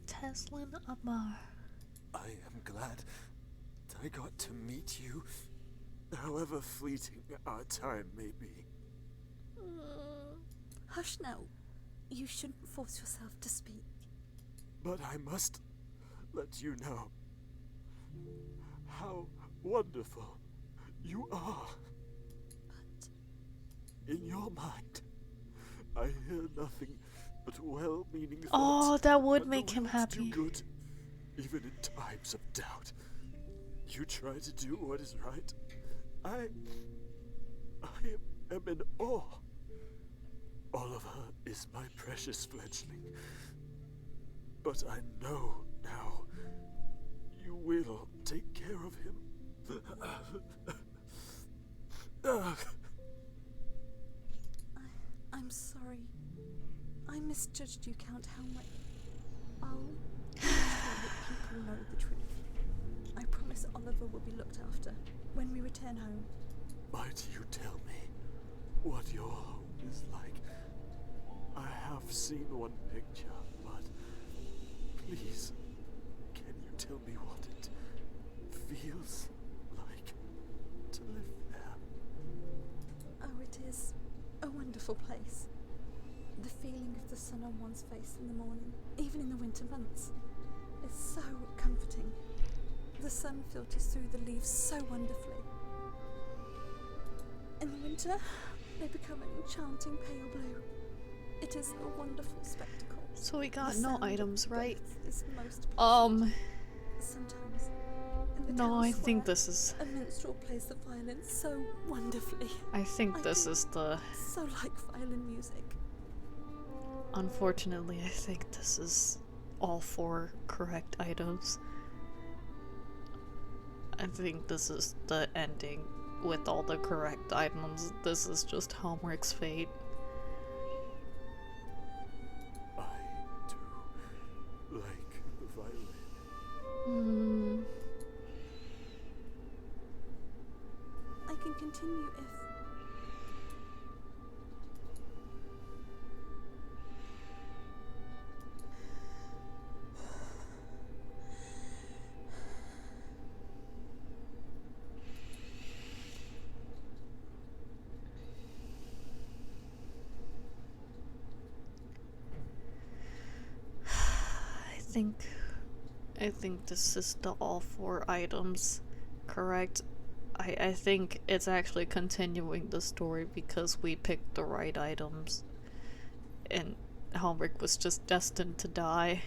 Teslin Amar. I am glad I got to meet you, however fleeting our time may be. Hush now. You shouldn't force yourself to speak. But I must let you know how wonderful you are. But in your mind, I hear nothing but well-meaning thoughts. Oh, that would but make the him will to happy. do good, even in times of doubt. You try to do what is right. I am in awe. Oliver is my precious fledgling. But I know now you will take care of him. I'm sorry. I misjudged you, Count Helmut. I'll make sure that people know the truth. I promise Oliver will be looked after when we return home. Might you tell me what your home is like? I have seen one picture, but please, can you tell me what it feels like to live there? Oh, it is a wonderful place. The feeling of the sun on one's face in the morning, even in the winter months, is so comforting. The sun filters through the leaves so wonderfully. In the winter, they become an enchanting pale blue. It is a wonderful spectacle. So we got The no sound of items, right? death is most Um, sometimes. In the no, town I think square, this is... a minstrel plays the violin so wonderfully. I think this is the... So like violin music. Unfortunately, I think this is all 4 correct items. I think this is the ending with all the correct items. This is just Helmric's fate. I do like the violin. I can continue if... I think this is the all 4 items correct. I think it's actually continuing the story because we picked the right items and Helmrich was just destined to die.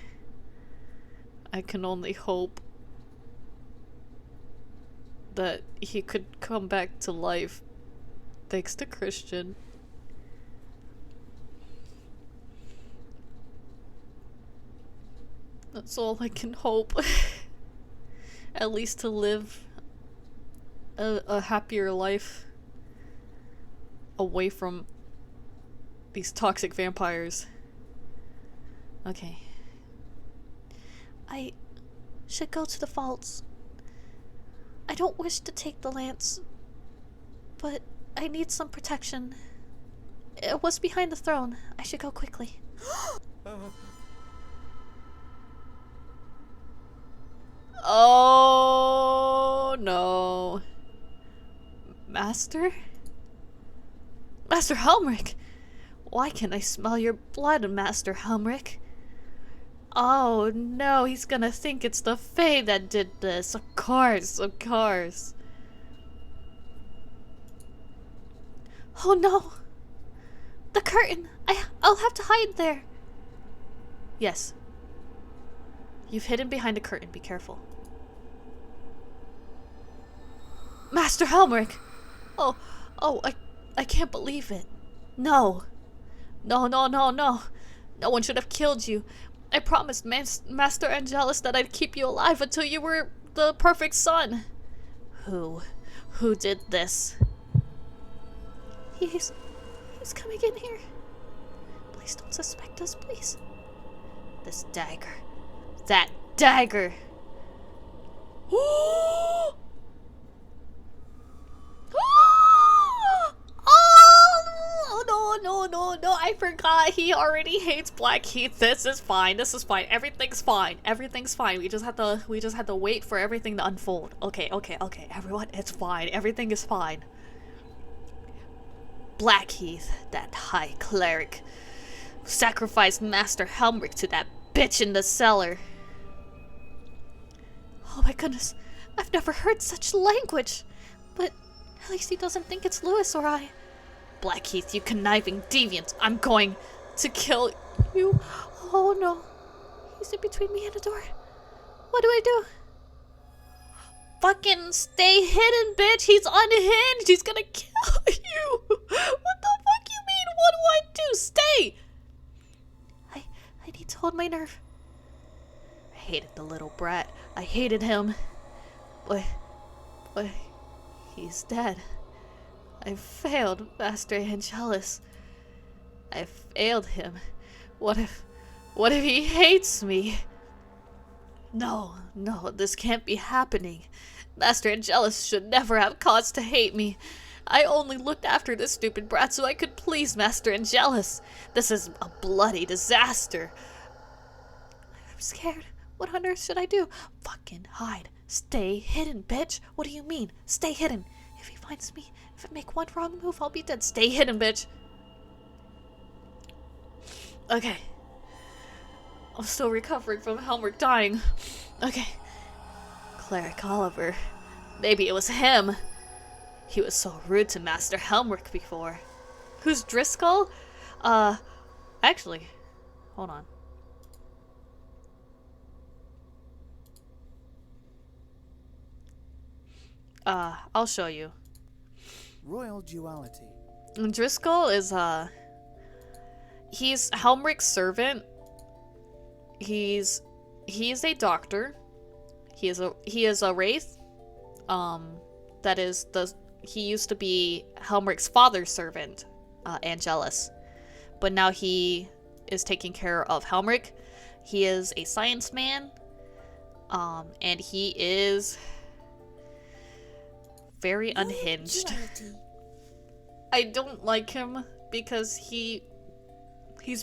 I can only hope that he could come back to life thanks to Christian. That's all I can hope. At least to live a happier life away from these toxic vampires. Okay. I should go to the vaults. I don't wish to take the lance, but I need some protection. It was behind the throne. I should go quickly. Oh no. Master? Master Helmrich! Why can I smell your blood, Master Helmrich? Oh no, he's gonna think it's the Fae that did this. Of course, of course. Oh no! The curtain! I'll have to hide there! Yes. You've hidden behind a curtain, be careful. Master Helmrich! Oh, I can't believe it. No. No. No one should have killed you. I promised Master Angelus that I'd keep you alive until you were the perfect son. Who did this? He's coming in here. Please don't suspect us, please. This dagger. That dagger! Oh no, I forgot. He already hates Blackheath. This is fine. Everything's fine. We just have to wait for everything to unfold. Okay. Everyone, it's fine. Everything is fine. Blackheath, that high cleric, sacrificed Master Helmrich to that bitch in the cellar. Oh my goodness, I've never heard such language. But at least he doesn't think it's Lewis or I. Blackheath, you conniving deviant, I'm going to kill you. Oh no, he's in between me and the door. What do I do? Fucking stay hidden, bitch. He's unhinged. He's gonna kill you. What the fuck you mean? What do I do? Stay. I need to hold my nerve. I hated the little brat. I hated him. But he's dead. I failed Master Angelus. I failed him. What if he hates me? No, this can't be happening. Master Angelus should never have cause to hate me. I only looked after this stupid brat so I could please Master Angelus. This is a bloody disaster. I'm scared. What on earth should I do? Fucking hide. Stay hidden, bitch. What do you mean? Stay hidden. If he finds me, if I make one wrong move, I'll be dead. Stay hidden, bitch. Okay. I'm still recovering from Helmrich dying. Okay. Cleric Oliver. Maybe it was him. He was so rude to Master Helmrich before. Who's Driscoll? Actually, hold on. I'll show you. Royal Duality. Driscoll is, he's Helmrich's servant. He's a doctor. He is a wraith. He used to be Helmrich's father's servant, Angelus. But now he is taking care of Helmrich. He is a science man. And he is very unhinged. I don't like him because he's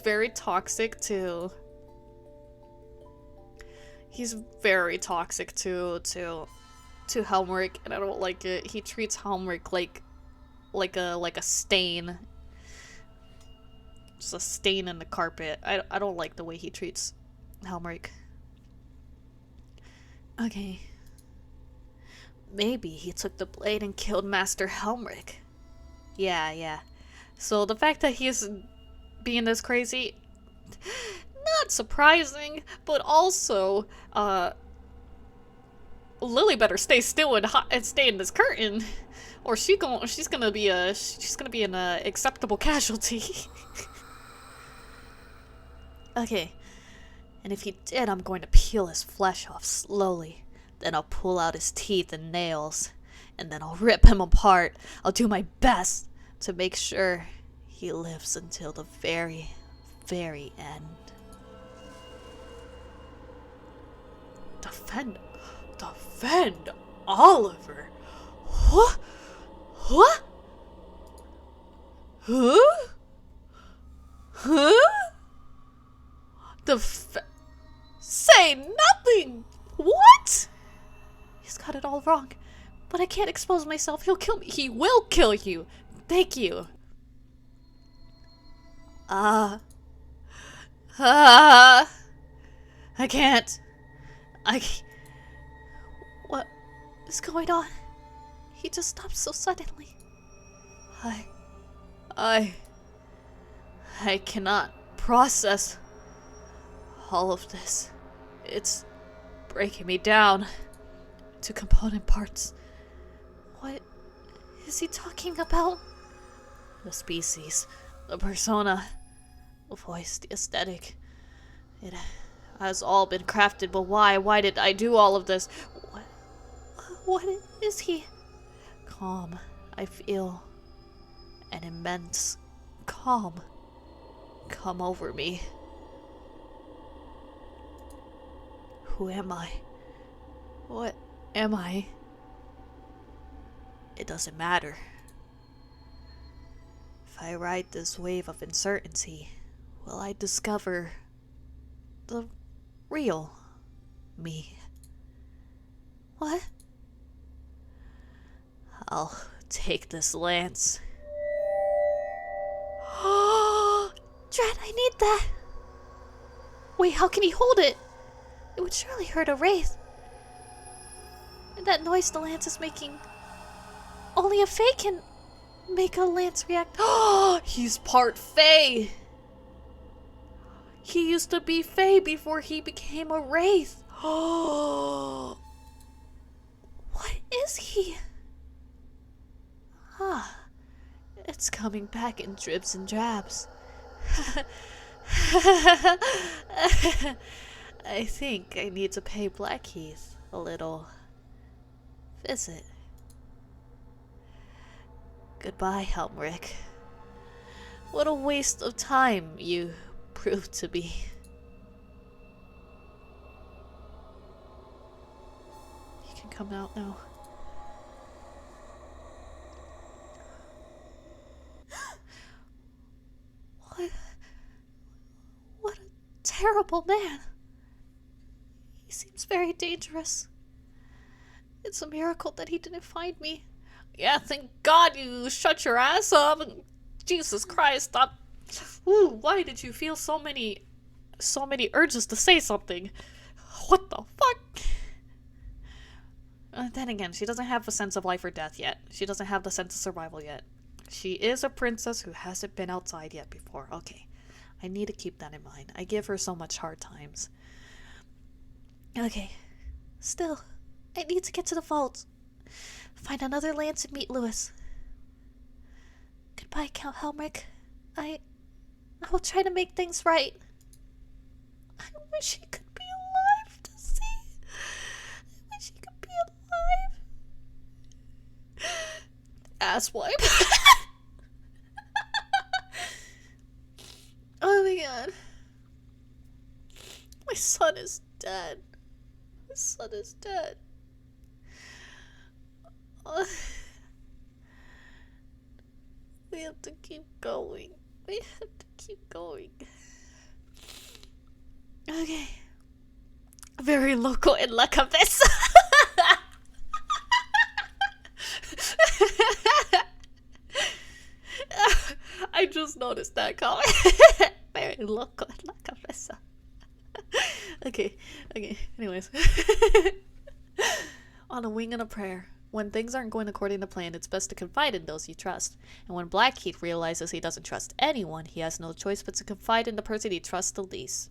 very toxic to Helmrich, and I don't like it. He treats Helmrich like a stain. Just a stain in the carpet. I don't like the way he treats Helmrich. Okay. Maybe he took the blade and killed Master Helmrich. Yeah. So the fact that he's being this crazy, not surprising, but also, Lily better stay still and stay in this curtain, or she's gonna be an acceptable casualty. Okay, and if he did, I'm going to peel his flesh off slowly. Then I'll pull out his teeth and nails, and then I'll rip him apart. I'll do my best to make sure he lives until the very, very end. Defend Oliver? What? Huh? Say nothing! What? He's got it all wrong. But I can't expose myself. He'll kill me. He will kill you. Thank you. I can't. What is going on? He just stopped so suddenly. I cannot process all of this. It's breaking me down to component parts. What is he talking about? The species, the persona, the voice, the aesthetic. It has all been crafted, but why? Why did I do all of this? What is he? Calm. I feel an immense calm come over me. Who am I? What am I? It doesn't matter. If I ride this wave of uncertainty, will I discover the real me? What? I'll take this lance. Dred, I need that! Wait, how can he hold it? It would surely hurt a wraith. And that noise the lance is making, only a fae can make a lance react. He's part fae! He used to be fae before he became a wraith. What is he? It's coming back in dribs and drabs. I think I need to pay Blackheath a little visit. Goodbye, Helmrich. What a waste of time you proved to be. You can come out now. What a terrible man. He seems very dangerous. It's a miracle that he didn't find me. Yeah, thank God you shut your ass up. Jesus Christ, stop. Ooh, why did you feel so many urges to say something? What the fuck? Then again, she doesn't have a sense of life or death yet. She doesn't have the sense of survival yet. She is a princess who hasn't been outside yet before. Okay, I need to keep that in mind. I give her so much hard times. Okay. Still, I need to get to the vault. Find another lance and meet Lewis. Goodbye, Count Helmrich. I will try to make things right. I wish he could be alive to see. I wish he could be alive. Asswipe. Oh my god. My son is dead. My son is dead. We have to keep going. We have to keep going. Okay. Very local in La Cabeza. I just noticed that comment. Very local in La Cabeza. Okay. Anyways. On a wing and a prayer. When things aren't going according to plan, it's best to confide in those you trust. And when Blackheath realizes he doesn't trust anyone, he has no choice but to confide in the person he trusts the least.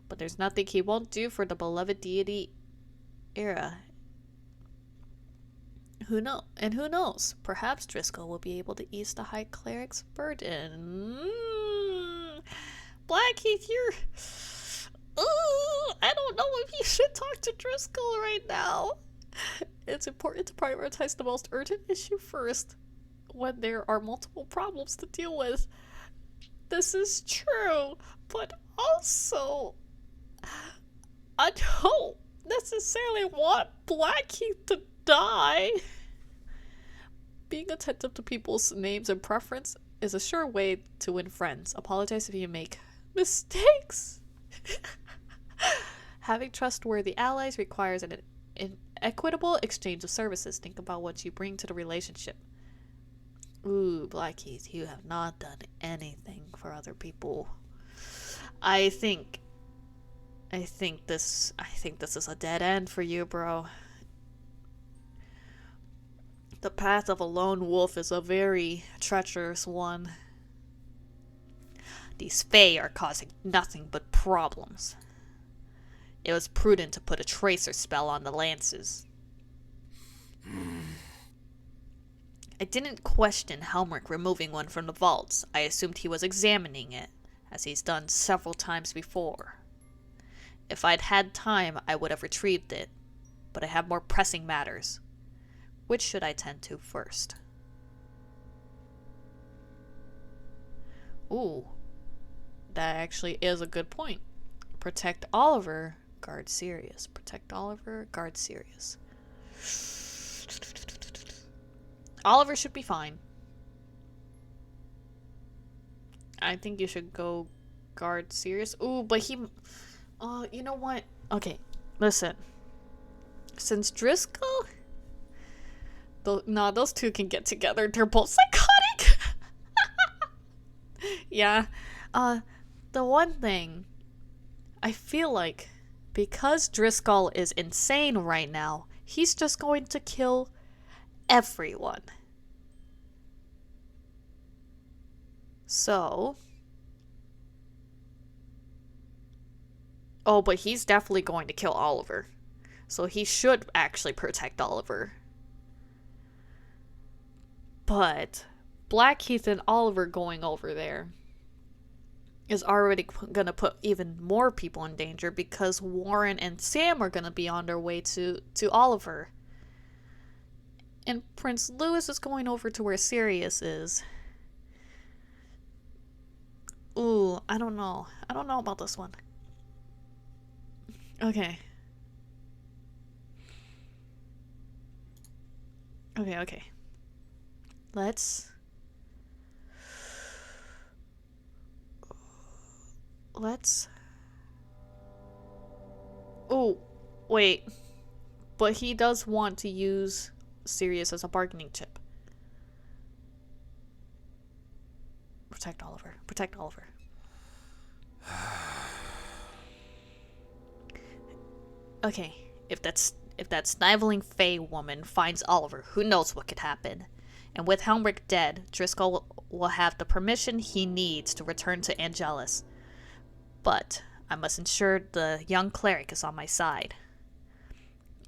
But there's nothing he won't do for the beloved deity Era. Who knows? Perhaps Driscoll will be able to ease the High Cleric's burden. Blackheath, you're... I don't know if you should talk to Driscoll right now. It's important to prioritize the most urgent issue first when there are multiple problems to deal with. This is true, but also I don't necessarily want Blackheath to die. Being attentive to people's names and preference is a sure way to win friends. Apologize if you make mistakes. Having trustworthy allies requires an equitable exchange of services. Think about what you bring to the relationship. Ooh, Blackheath, you have not done anything for other people. I think this is a dead end for you, bro. The path of a lone wolf is a very treacherous one. These Fae are causing nothing but problems. It was prudent to put a tracer spell on the lances. I didn't question Helmrich removing one from the vaults. I assumed he was examining it, as he's done several times before. If I'd had time, I would have retrieved it, but I have more pressing matters. Which should I tend to first? Ooh, that actually is a good point. Protect Oliver, guard Sirius. Protect Oliver, guard Sirius. Oliver should be fine. I think you should go guard Sirius. Ooh, but he... you know what? Okay, listen. Since Driscoll... those two can get together. They're both psychotic! Yeah. The one thing... I feel like... because Driscoll is insane right now, he's just going to kill everyone. So... oh, but he's definitely going to kill Oliver. So he should actually protect Oliver. But Blackheath and Oliver going over there is already going to put even more people in danger because Warren and Sam are going to be on their way to Oliver. And Prince Louis is going over to where Sirius is. Ooh, I don't know. I don't know about this one. Okay. Okay. Let's... oh, wait. But he does want to use Sirius as a bargaining chip. Protect Oliver. Protect Oliver. Okay, if that sniveling Fey woman finds Oliver, who knows what could happen. And with Helmrich dead, Driscoll will have the permission he needs to return to Angelus. But I must ensure the young cleric is on my side.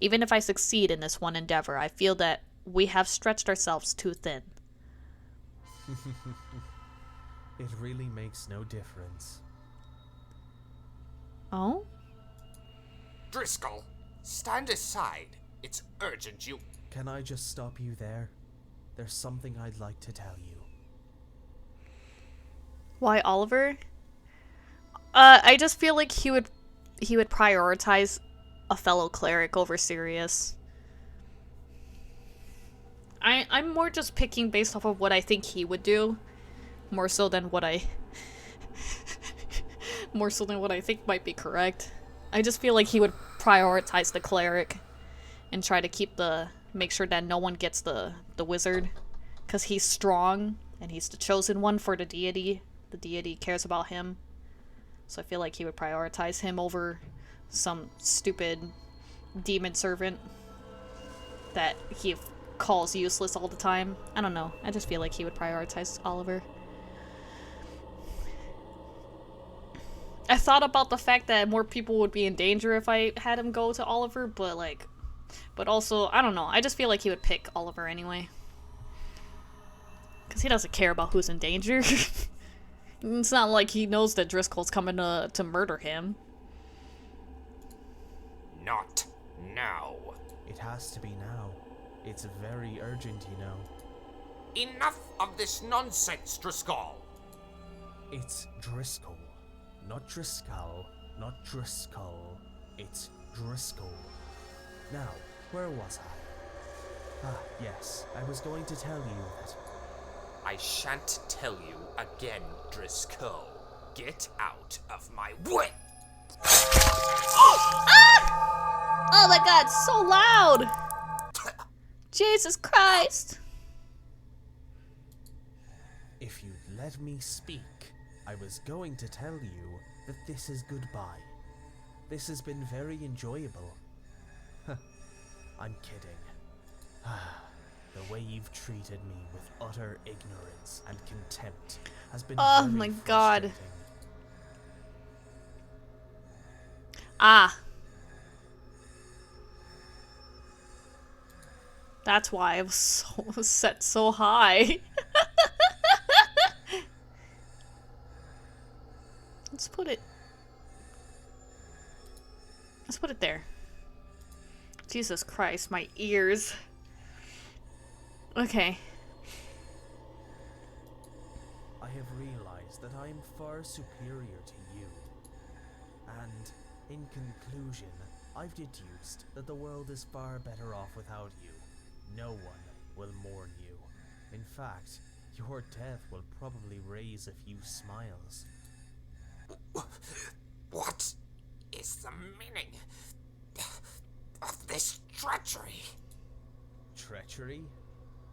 Even if I succeed in this one endeavor, I feel that we have stretched ourselves too thin. It really makes no difference. Oh? Driscoll, stand aside. It's urgent, you... Can I just stop you there? There's something I'd like to tell you. Why Oliver? I just feel like he would prioritize a fellow cleric over Sirius. I'm more just picking based off of what I think he would do, more so than what I think might be correct. I just feel like he would prioritize the cleric and try to make sure that no one gets the wizard, because he's strong and he's the chosen one for the deity. The deity cares about him. So I feel like he would prioritize him over some stupid demon servant that he calls useless all the time. I don't know. I just feel like he would prioritize Oliver. I thought about the fact that more people would be in danger if I had him go to Oliver, but also, I don't know. I just feel like he would pick Oliver anyway. Because he doesn't care about who's in danger. It's not like he knows that Driscoll's coming to murder him. Not now. It has to be now. It's very urgent, you know. Enough of this nonsense, Driscoll. It's Driscoll. Not Driscoll. Not Driscoll. It's Driscoll. Now, where was I? Ah, yes. I was going to tell you that... I shan't tell you again, Driscoll. Get out of my way! Oh my god, so loud! Jesus Christ! If you'd let me speak, I was going to tell you that this is goodbye. This has been very enjoyable. I'm kidding. The way you've treated me with utter ignorance and contempt has been oh very my god. frustrating. Ah. That's why I was set so high. Let's put it there. Jesus Christ, my ears. Okay. I have realized that I am far superior to you. And, in conclusion, I've deduced that the world is far better off without you. No one will mourn you. In fact, Your death will probably raise a few smiles. What is the meaning of this treachery? Treachery?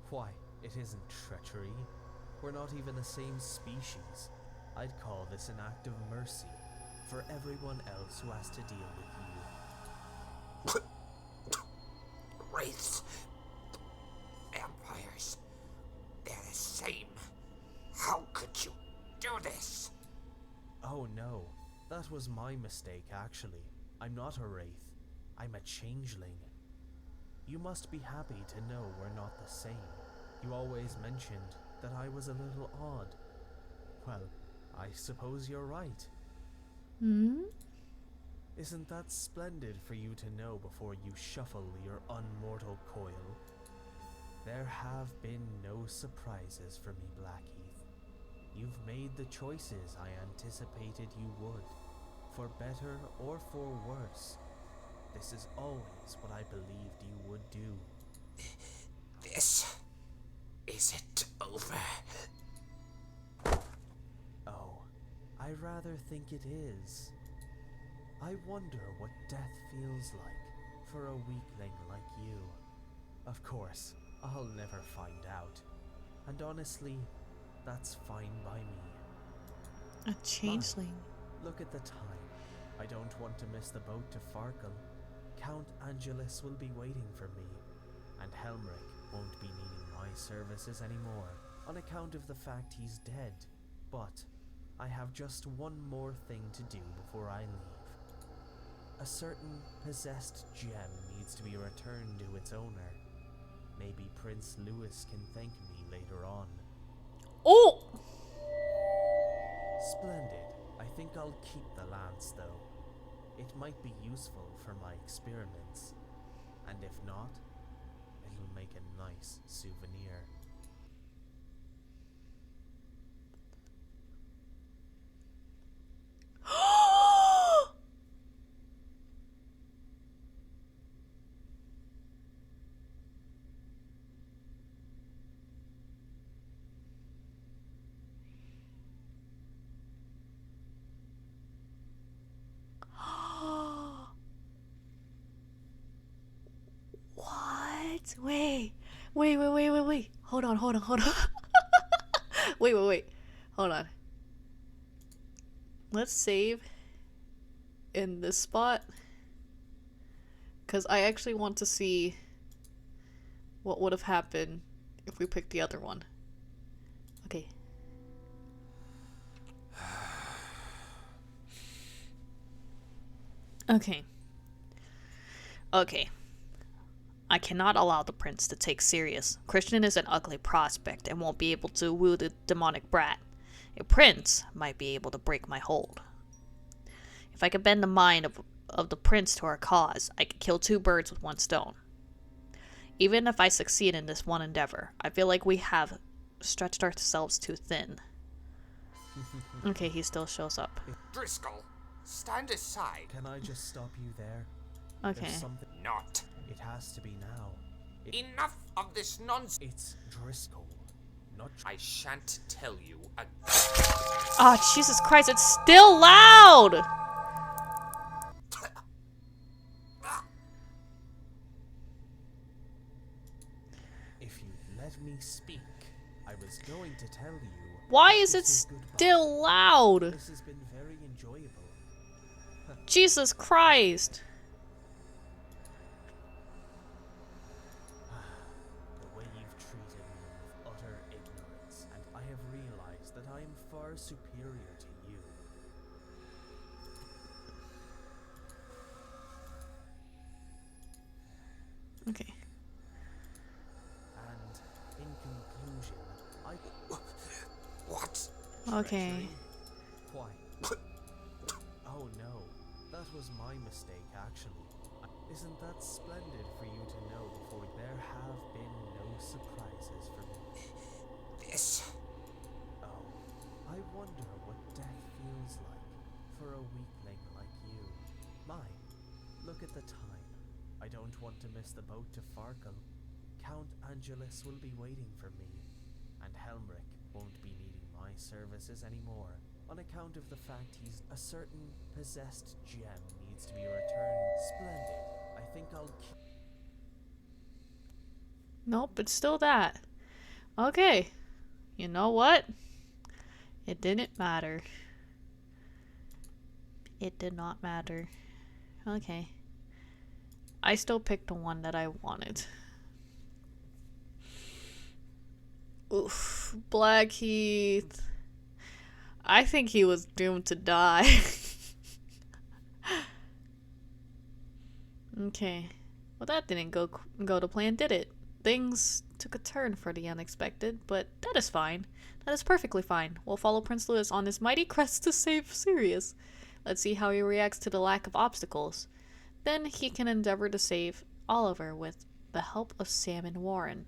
Why, it isn't treachery. We're not even the same species. I'd call this an act of mercy for everyone else who has to deal with you. Wraiths. Vampires. They're the same. How could you do this? Oh no, that was my mistake actually. I'm not a wraith. I'm a changeling. You must be happy to know we're not the same. You always mentioned that I was a little odd. Well, I suppose you're right. Hmm? Isn't that splendid for you to know before you shuffle your unmortal coil? There have been no surprises for me, Blackheath. You've made the choices I anticipated you would, for better or for worse. This is always what I believed you would do. This... is it over? Oh, I rather think it is. I wonder what death feels like for a weakling like you. Of course, I'll never find out. And honestly, that's fine by me. A changeling. Look at the time. I don't want to miss the boat to Farkle. Count Angelus will be waiting for me, and Helmrich won't be needing my services anymore on account of the fact he's dead. But I have just one more thing to do before I leave. A certain possessed gem needs to be returned to its owner. Maybe Prince Louis can thank me later on. Oh! Splendid. I think I'll keep the lance, though. It might be useful for my experiments. And if not, it'll make a nice souvenir. What? Wait. Hold on. Wait. Hold on. Let's save in this spot. Because I actually want to see what would have happened if we picked the other one. Okay. Okay. I cannot allow the prince to take Sirius. Christian is an ugly prospect and won't be able to woo the demonic brat. A prince might be able to break my hold. If I could bend the mind of the prince to our cause, I could kill two birds with one stone. Even if I succeed in this one endeavor, I feel like we have stretched ourselves too thin. Okay, he still shows up. Driscoll, stand aside. Can I just stop you there? Okay. There's something Not. It has to be now. Enough of this nonsense. It's Driscoll, not I shan't tell you again. Oh, Jesus Christ, it's still loud! If you'd let me speak, I was going to tell you. Why is it still loud? This has been very enjoyable. Jesus Christ. The way you've treated me with utter ignorance, and I have realized that I am far superior to you. Okay. And in conclusion, I... What? Okay. Why? Oh no, that was my mistake actually. Isn't that splendid for you to know before there have been no surprises for me? This... Oh, I wonder what death feels like for a weakling like you. My, look at the time. I don't want to miss the boat to Farkle. Count Angelus will be waiting for me, and Helmrich won't be needing my services anymore on account of the fact a certain possessed gem needs to be returned. Splendid. I think I'll Nope, it's still that. Okay. You know what? It didn't matter. It did not matter. Okay. I still picked the one that I wanted. Oof. Blackheath. I think he was doomed to die. Okay. Well, that didn't go to plan, did it? Things took a turn for the unexpected, but that is fine. That is perfectly fine. We'll follow Prince Louis on his mighty quest to save Sirius. Let's see how he reacts to the lack of obstacles. Then he can endeavor to save Oliver with the help of Sam and Warren.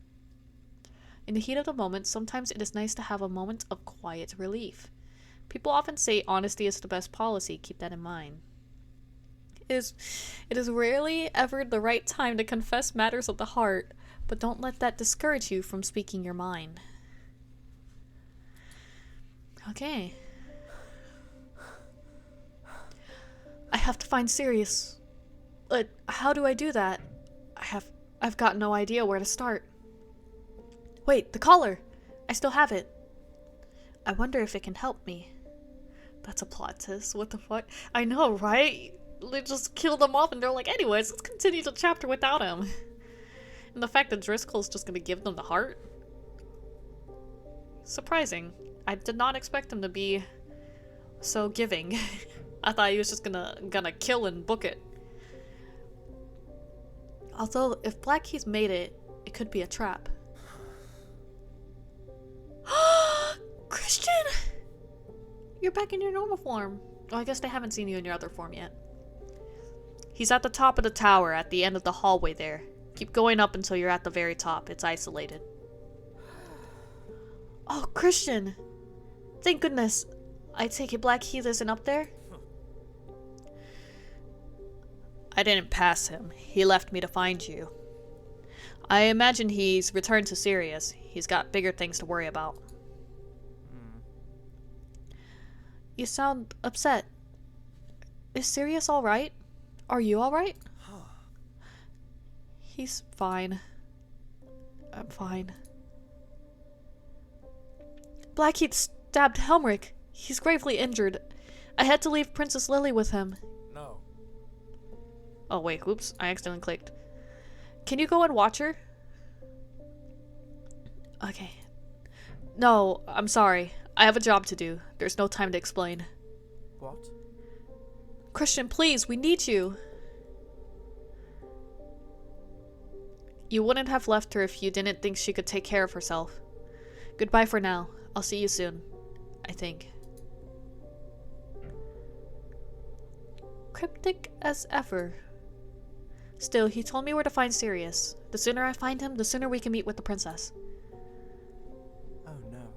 In the heat of the moment, sometimes it is nice to have a moment of quiet relief. People often say honesty is the best policy. Keep that in mind. It is rarely ever the right time to confess matters of the heart, but don't let that discourage you from speaking your mind. Okay. I have to find Sirius. But how do I do that? I've got no idea where to start. Wait, the collar! I still have it. I wonder if it can help me. That's a plot twist. What the fuck? I know, right? They just killed him off and they're like, anyways, let's continue the chapter without him. And the fact that Driscoll's just gonna give them the heart? Surprising. I did not expect him to be so giving. I thought he was just gonna kill and book it. Although, if Blackheath made it, it could be a trap. Christian! You're back in your normal form. Oh, I guess they haven't seen you in your other form yet. He's at the top of the tower, at the end of the hallway there. Keep going up until you're at the very top. It's isolated. Oh, Christian! Thank goodness. I take it Blackheath isn't up there? I didn't pass him. He left me to find you. I imagine he's returned to Sirius. He's got bigger things to worry about. You sound upset. Is Sirius alright? Are you alright? He's fine. I'm fine. Blackheath stabbed Helmrich. He's gravely injured. I had to leave Princess Lily with him. No. Oh wait, oops, I accidentally clicked. Can you go and watch her? Okay. No, I'm sorry. I have a job to do. There's no time to explain. What? Christian, please, we need you. You wouldn't have left her if you didn't think she could take care of herself. Goodbye for now. I'll see you soon. I think. Cryptic as ever. Still, he told me where to find Sirius. The sooner I find him, the sooner we can meet with the princess. Oh no.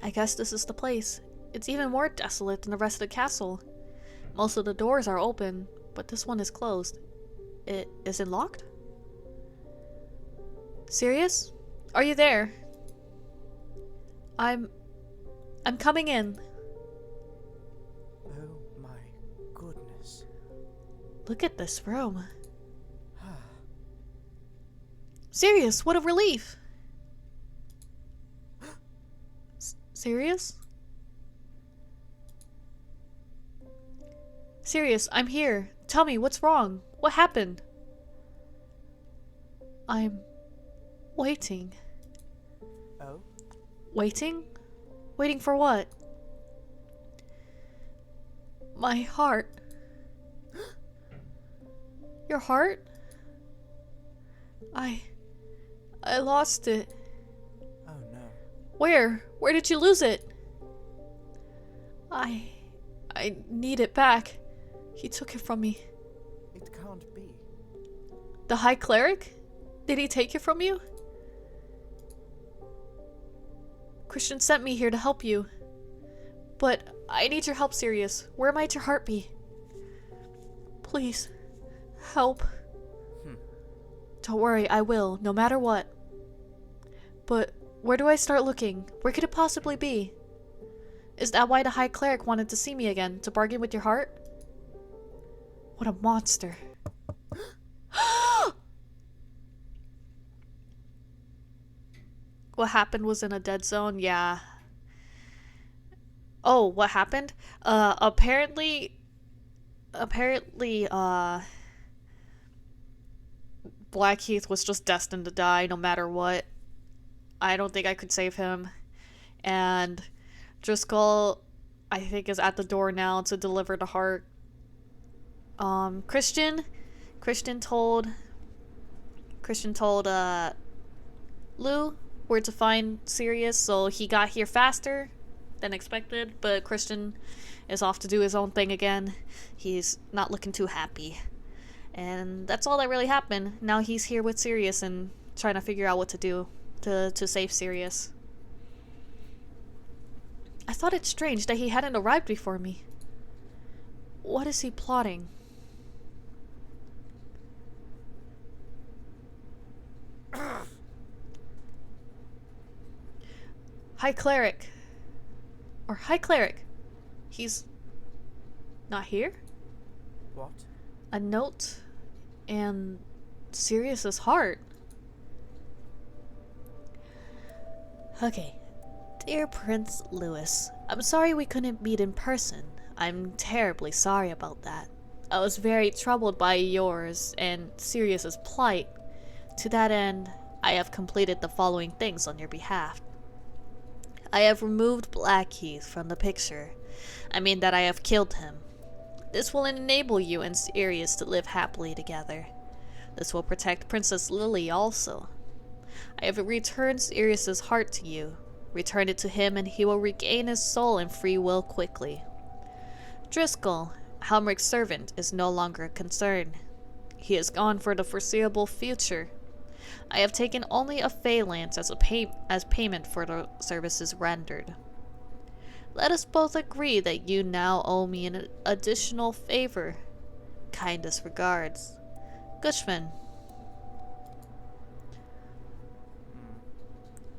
I guess this is the place. It's even more desolate than the rest of the castle. Most of the doors are open, but this one is closed. Is it locked? Sirius? Are you there? I'm coming in. Oh my goodness. Look at this room. Sirius, what a relief! Sirius? Sirius, I'm here. Tell me, what's wrong? What happened? I'm waiting. Oh? Waiting? Waiting for what? My heart. Your heart? I lost it. Oh no. Where? Where did you lose it? I need it back. He took it from me. It can't be. The High Cleric? Did he take it from you? Christian sent me here to help you. But I need your help, Sirius. Where might your heart be? Please, help. Don't worry, I will, no matter what. But Where do I start looking? Where could it possibly be? Is that why the High Cleric wanted to see me again? To bargain with your heart? What a monster. What happened was in a dead zone? Yeah. Oh, what happened? Apparently, Blackheath was just destined to die no matter what. I don't think I could save him. And Driscoll, I think, is at the door now to deliver the heart. Christian told Lou where to find Sirius, so he got here faster than expected, but Christian is off to do his own thing again. He's not looking too happy. And that's all that really happened. Now he's here with Sirius and trying to figure out what to do to save Sirius. I thought it strange that he hadn't arrived before me. What is he plotting? High Cleric. Or High Cleric. He's not here? What? A note and Sirius's heart. Okay. Dear Prince Louis, I'm sorry we couldn't meet in person. I'm terribly sorry about that. I was very troubled by yours and Sirius's plight. To that end, I have completed the following things on your behalf. I have removed Blackheath from the picture. I mean that I have killed him. This will enable you and Sirius to live happily together. This will protect Princess Lily also. I have returned Sirius's heart to you. Return it to him and he will regain his soul and free will quickly. Driscoll, Helmric's servant, is no longer a concern. He is gone for the foreseeable future. I have taken only a phalanx as payment for the services rendered. Let us both agree that you now owe me an additional favor. Kindest regards, Gushfin.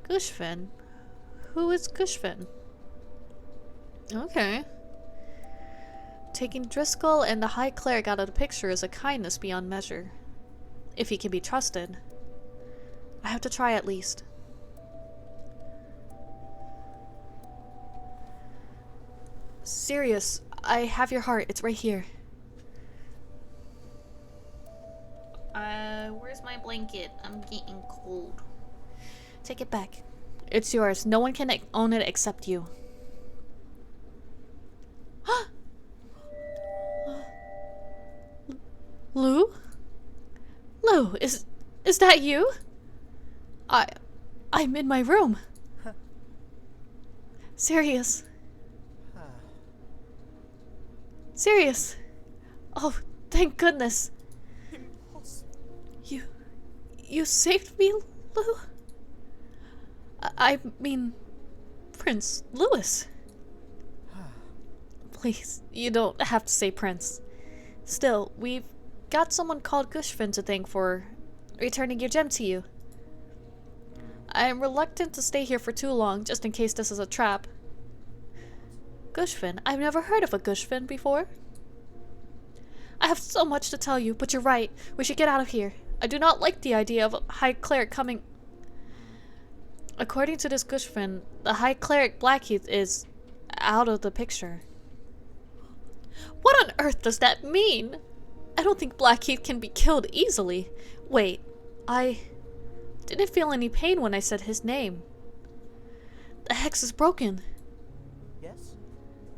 Gushfin? Who is Gushfin? Okay. Taking Driscoll and the High Cleric out of the picture is a kindness beyond measure. If he can be trusted. I have to try at least. Sirius, I have your heart. It's right here. Where's my blanket? I'm getting cold. Take it back. It's yours. No one can own it except you. Lou? Lou, is that you? I'm in my room. Sirius. Sirius. Oh, thank goodness. You saved me, Lou? I mean, Prince Louis. Please, you don't have to say Prince. Still, we've got someone called Gushfin to thank for returning your gem to you. I am reluctant to stay here for too long, just in case this is a trap. Gushfin? I've never heard of a Gushfin before. I have so much to tell you, but you're right. We should get out of here. I do not like the idea of a High Cleric coming... According to this Gushfin, the High Cleric Blackheath is out of the picture. What on earth does that mean? I don't think Blackheath can be killed easily. Wait, I didn't feel any pain when I said his name. The hex is broken. Yes?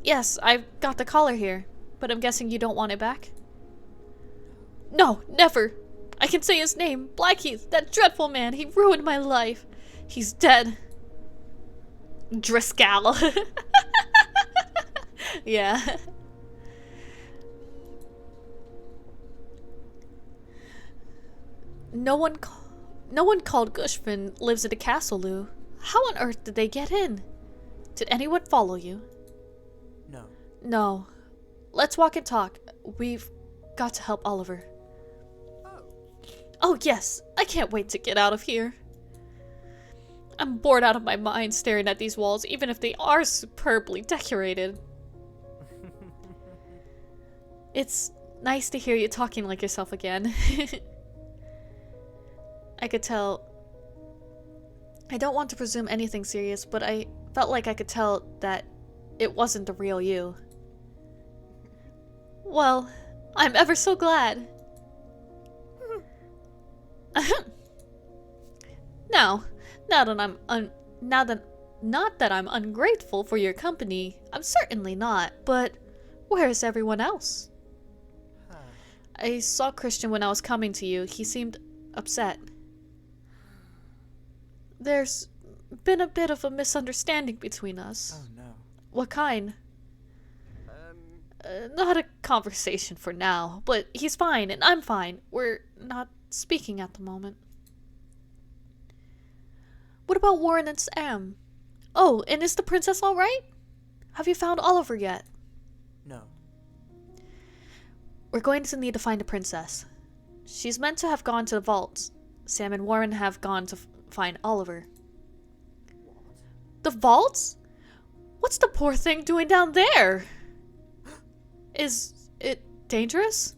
Yes, I've got the collar here, but I'm guessing you don't want it back? No, never! I can say his name, Blackheath, that dreadful man, he ruined my life. He's dead. Driscoll. Yeah. No one called Gushfin lives at a castle, Lou. How on earth did they get in? Did anyone follow you? No. No. Let's walk and talk. We've got to help Oliver. Oh yes, I can't wait to get out of here. I'm bored out of my mind staring at these walls, even if they are superbly decorated. It's nice to hear you talking like yourself again. I could tell. I don't want to presume anything serious, but I felt like I could tell that it wasn't the real you. Well, I'm ever so glad. Now that not that I'm ungrateful for your company, I'm certainly not, but where is everyone else? I saw Christian when I was coming to you. He seemed upset. There's been a bit of a misunderstanding between us. Oh no. What kind? Not a conversation for now, but he's fine and I'm fine. We're not speaking at the moment. What about Warren and Sam? Oh, and is the princess alright? Have you found Oliver yet? No. We're going to need to find the princess. She's meant to have gone to the vaults. Sam and Warren have gone to find Oliver. The vaults? What's the poor thing doing down there? Is it dangerous?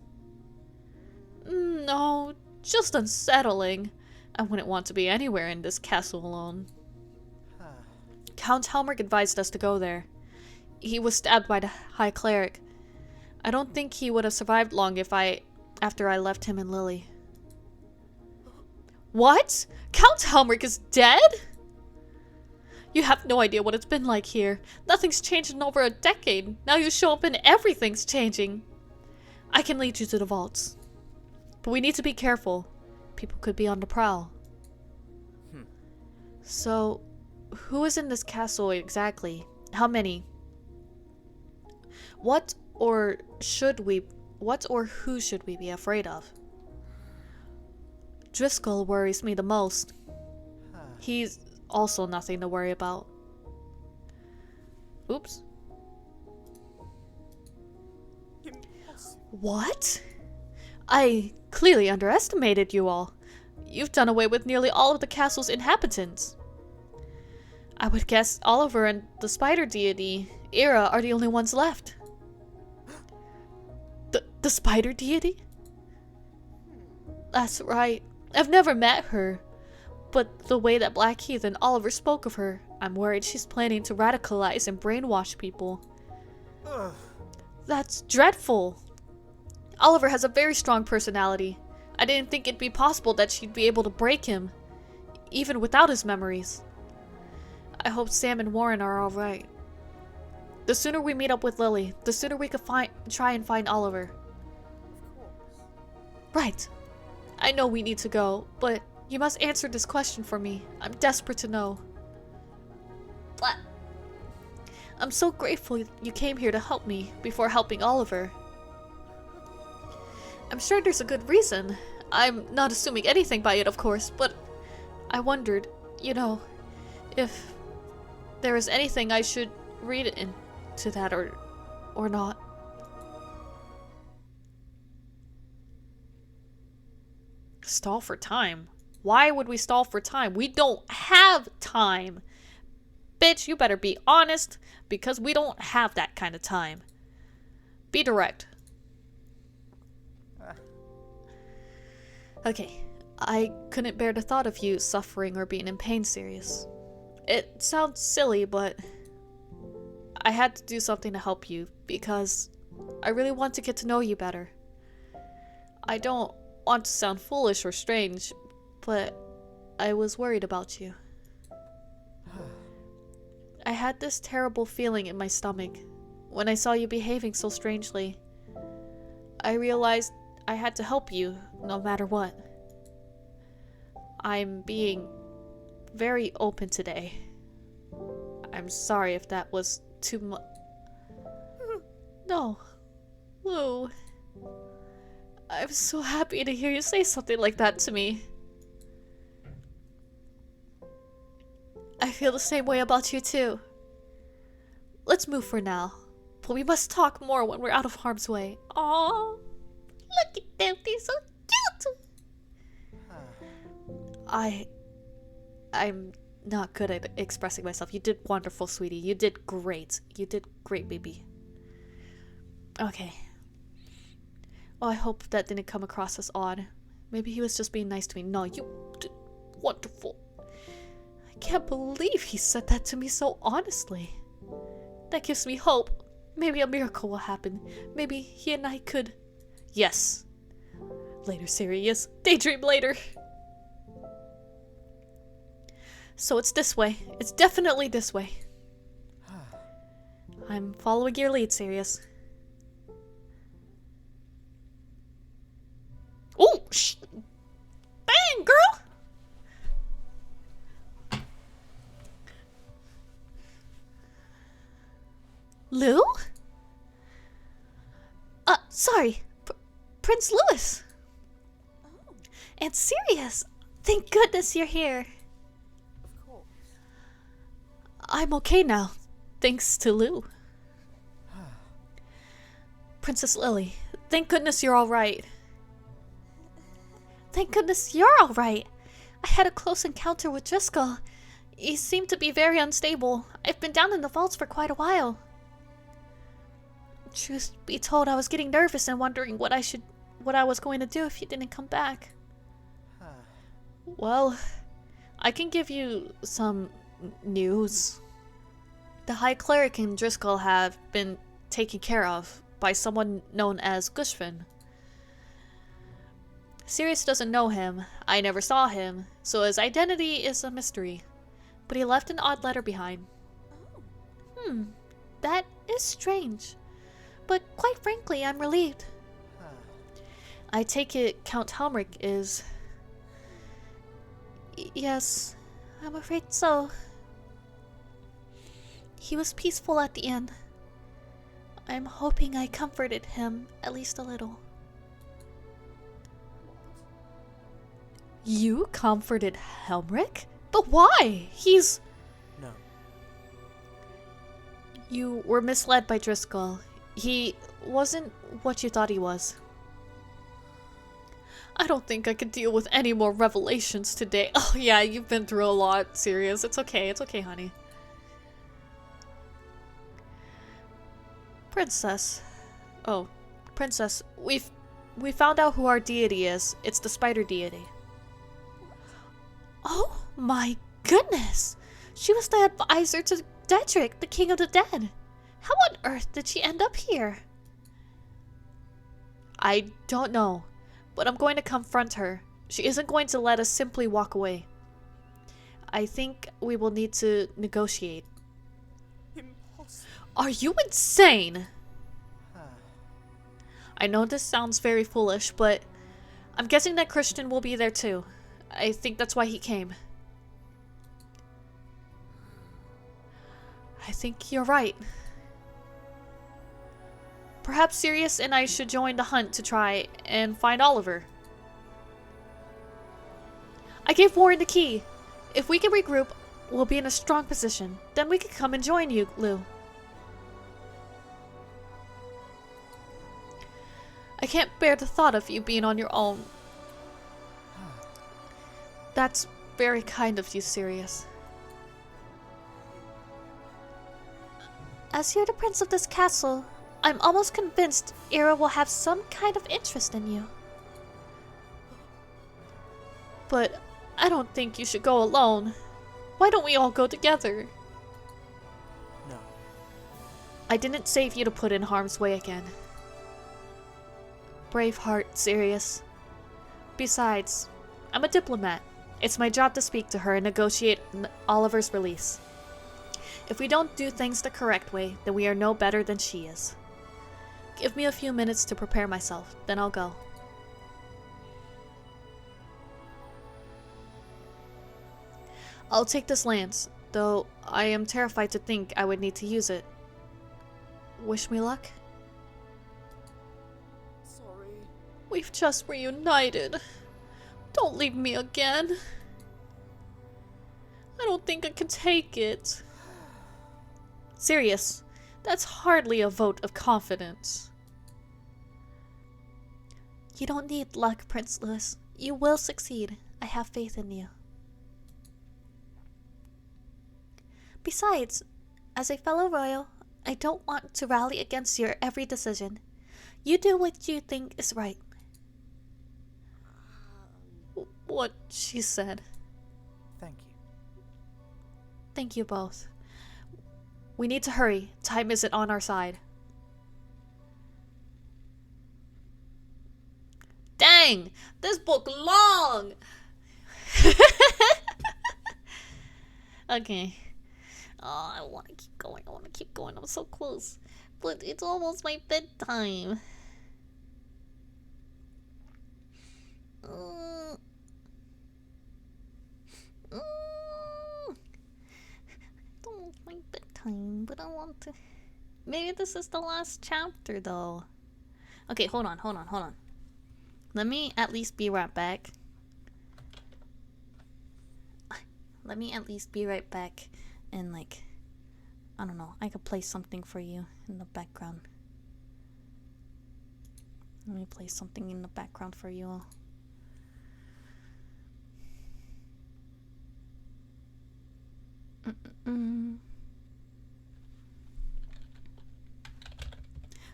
No, just unsettling. I wouldn't want to be anywhere in this castle alone. Count Helmeric advised us to go there. He was stabbed by the High Cleric. I don't think he would have survived long after I left him and Lily. What? Count Helmeric is dead? You have no idea what it's been like here. Nothing's changed in over a decade. Now you show up and everything's changing. I can lead you to the vaults. But we need to be careful. People could be on the prowl. So, who is in this castle exactly? How many? What or who should we be afraid of? Driscoll worries me the most. He's also nothing to worry about. Oops. What? I clearly underestimated you all. You've done away with nearly all of the castle's inhabitants. I would guess Oliver and the spider deity, Ira, are the only ones left. The spider deity? That's right. I've never met her. But the way that Blackheath and Oliver spoke of her, I'm worried she's planning to radicalize and brainwash people. That's dreadful. Oliver has a very strong personality. I didn't think it'd be possible that she'd be able to break him, even without his memories. I hope Sam and Warren are alright. The sooner we meet up with Lily, the sooner we could try and find Oliver. Right. I know we need to go, but you must answer this question for me. I'm desperate to know. Blah. I'm so grateful you came here to help me before helping Oliver. I'm sure there's a good reason. I'm not assuming anything by it, of course, but I wondered, if there is anything I should read into that or not. Stall for time? Why would we stall for time? We don't have time. Bitch, you better be honest, because we don't have that kind of time. Be direct. Okay, I couldn't bear the thought of you suffering or being in pain serious. It sounds silly, but I had to do something to help you because I really want to get to know you better. I don't want to sound foolish or strange, but I was worried about you. I had this terrible feeling in my stomach when I saw you behaving so strangely. I realized I had to help you no matter what. I'm being very open today. I'm sorry if that was too much. No, Lou. I'm so happy to hear you say something like that to me. I feel the same way about you too. Let's move for now, but we must talk more when we're out of harm's way. Aww, look at them, they're so cute. I'm not good at expressing myself. You did wonderful, sweetie. You did great. You did great, baby. Okay. Oh, I hope that didn't come across as odd. Maybe he was just being nice to me. No, you did wonderful. I can't believe he said that to me so honestly. That gives me hope. Maybe a miracle will happen. Maybe he and I could... Yes. Later, Sirius. Daydream later. So it's this way. It's definitely this way. I'm following your lead, Sirius. Oh, bang, girl! Lou? Sorry. Prince Louis. Oh. And Sirius. Thank goodness you're here. Of course. I'm okay now, thanks to Lou. Princess Lily, thank goodness you're alright. Thank goodness you're alright. I had a close encounter with Driscoll. He seemed to be very unstable. I've been down in the vaults for quite a while. Truth be told, I was getting nervous and wondering what I was going to do if you didn't come back. Well, I can give you some news. The High Cleric and Driscoll have been taken care of by someone known as Gushfin. Sirius doesn't know him. I never saw him, so his identity is a mystery. But he left an odd letter behind. Oh. That is strange. But quite frankly, I'm relieved. I take it Count Helmrich is... Yes, I'm afraid so. He was peaceful at the end. I'm hoping I comforted him at least a little. You comforted Helmrich? But why? He's... No. You were misled by Driscoll. He wasn't what you thought he was. I don't think I could deal with any more revelations today. Oh yeah, you've been through a lot, Sirius. It's okay, honey. Princess. Oh, Princess, we found out who our deity is. It's the spider deity. Oh my goodness! She was the advisor to Dedrick, the king of the dead. How on earth did she end up here? I don't know, but I'm going to confront her. She isn't going to let us simply walk away. I think we will need to negotiate. Impossible. Are you insane? I know this sounds very foolish, but I'm guessing that Christian will be there too. I think that's why he came. I think you're right. Perhaps Sirius and I should join the hunt to try and find Oliver. I gave Warren the key. If we can regroup, we'll be in a strong position. Then we can come and join you, Lou. I can't bear the thought of you being on your own. That's very kind of you, Sirius. As you're the prince of this castle, I'm almost convinced Ira will have some kind of interest in you. But I don't think you should go alone. Why don't we all go together? No. I didn't save you to put in harm's way again. Brave heart, Sirius. Besides, I'm a diplomat. It's my job to speak to her and negotiate Oliver's release. If we don't do things the correct way, then we are no better than she is. Give me a few minutes to prepare myself, then I'll go. I'll take this lance, though I am terrified to think I would need to use it. Wish me luck? Sorry. We've just reunited. Don't leave me again. I don't think I can take it. Sirius, that's hardly a vote of confidence. You don't need luck, Prince Louis. You will succeed. I have faith in you. Besides, as a fellow royal, I don't want to rally against your every decision. You do what you think is right. What she said. Thank you. Thank you both. We need to hurry. Time isn't on our side. Dang! This book long! Okay. Oh, I want to keep going. I want to keep going. I'm so close. But it's almost my bedtime. It's almost my bedtime, but I want to... Maybe this is the last chapter, though. Okay, hold on. Let me at least be right back. And, like, I don't know. I could play something for you in the background. Let me play something in the background for you all.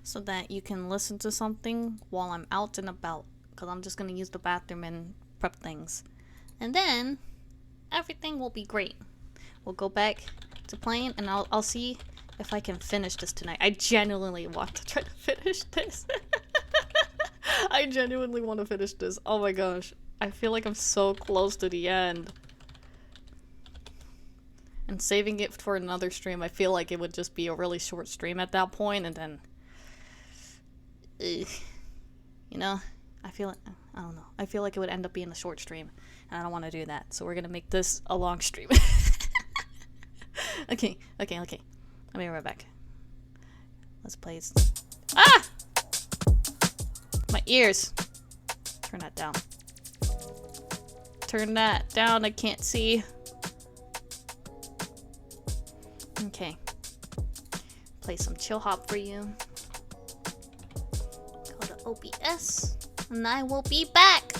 So that you can listen to something while I'm out and about. Because I'm just going to use the bathroom and prep things. And then, everything will be great. We'll go back to playing and I'll see if I can finish this tonight. I genuinely want to try to finish this. I genuinely want to finish this. Oh my gosh. I feel like I'm so close to the end. And saving it for another stream, I feel like it would just be a really short stream at that point, and then... you know? I feel like... I don't know. I feel like it would end up being a short stream, and I don't want to do that. So we're gonna make this a long stream. Okay. I'll be right back. Let's play... Ah! My ears! Turn that down. Turn that down, I can't see. Okay. Play some chill hop for you. Go to OBS, and I will be back!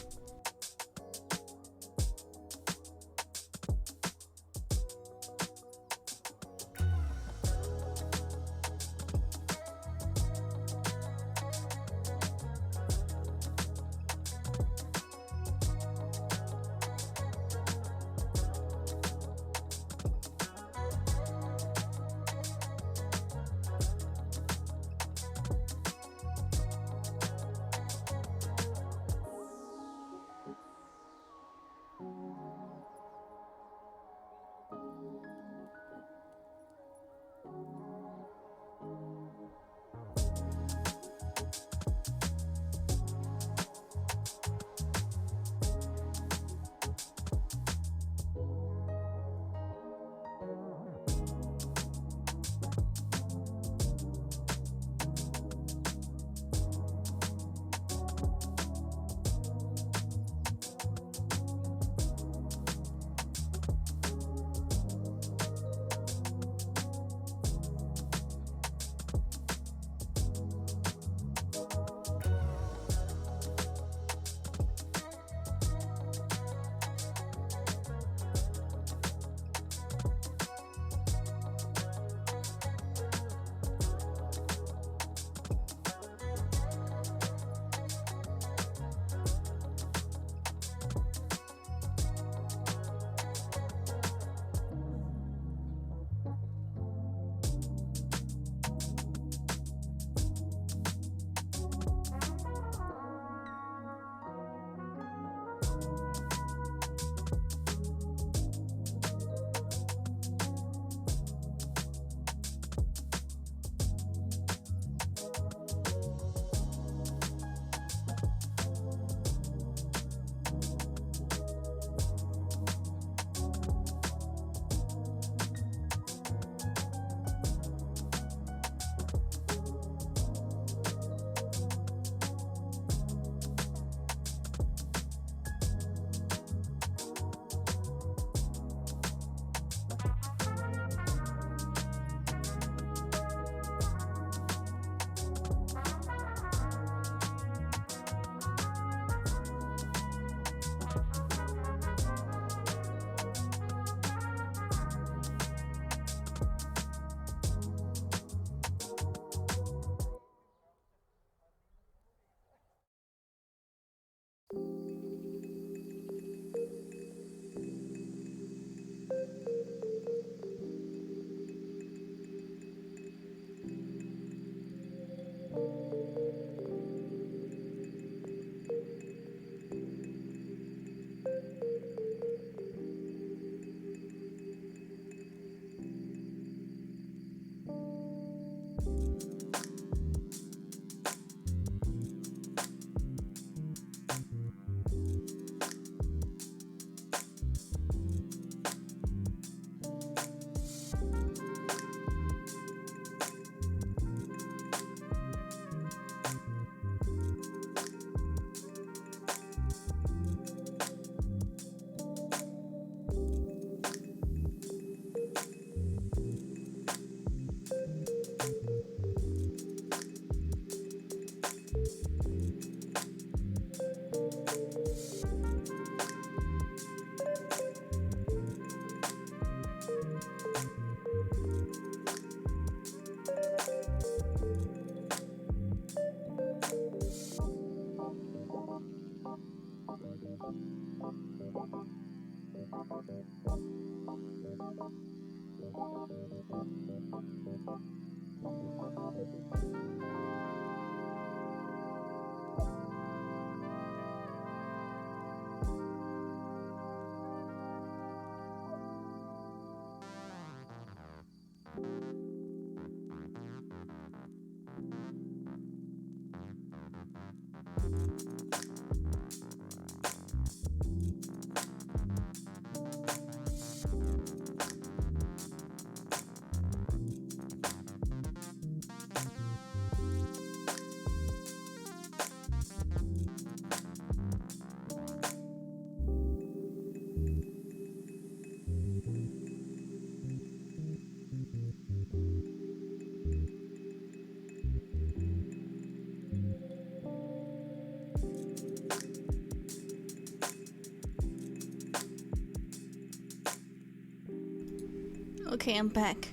Okay, I'm back.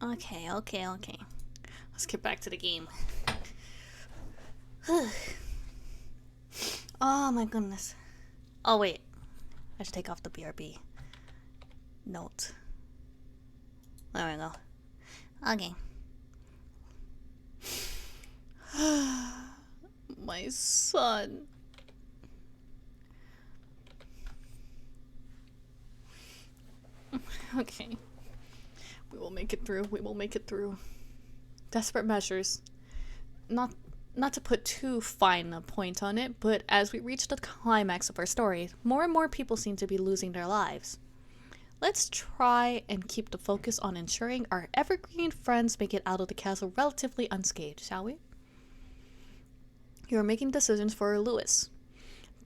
Okay. Let's get back to the game. Oh my goodness. Oh wait. I should take off the BRB. Note. There we go. Okay. My son. Okay. We will make it through. Desperate measures. Not to put too fine a point on it, but as we reach the climax of our story, more and more people seem to be losing their lives. Let's try and keep the focus on ensuring our evergreen friends make it out of the castle relatively unscathed, shall we? You are making decisions for Lewis.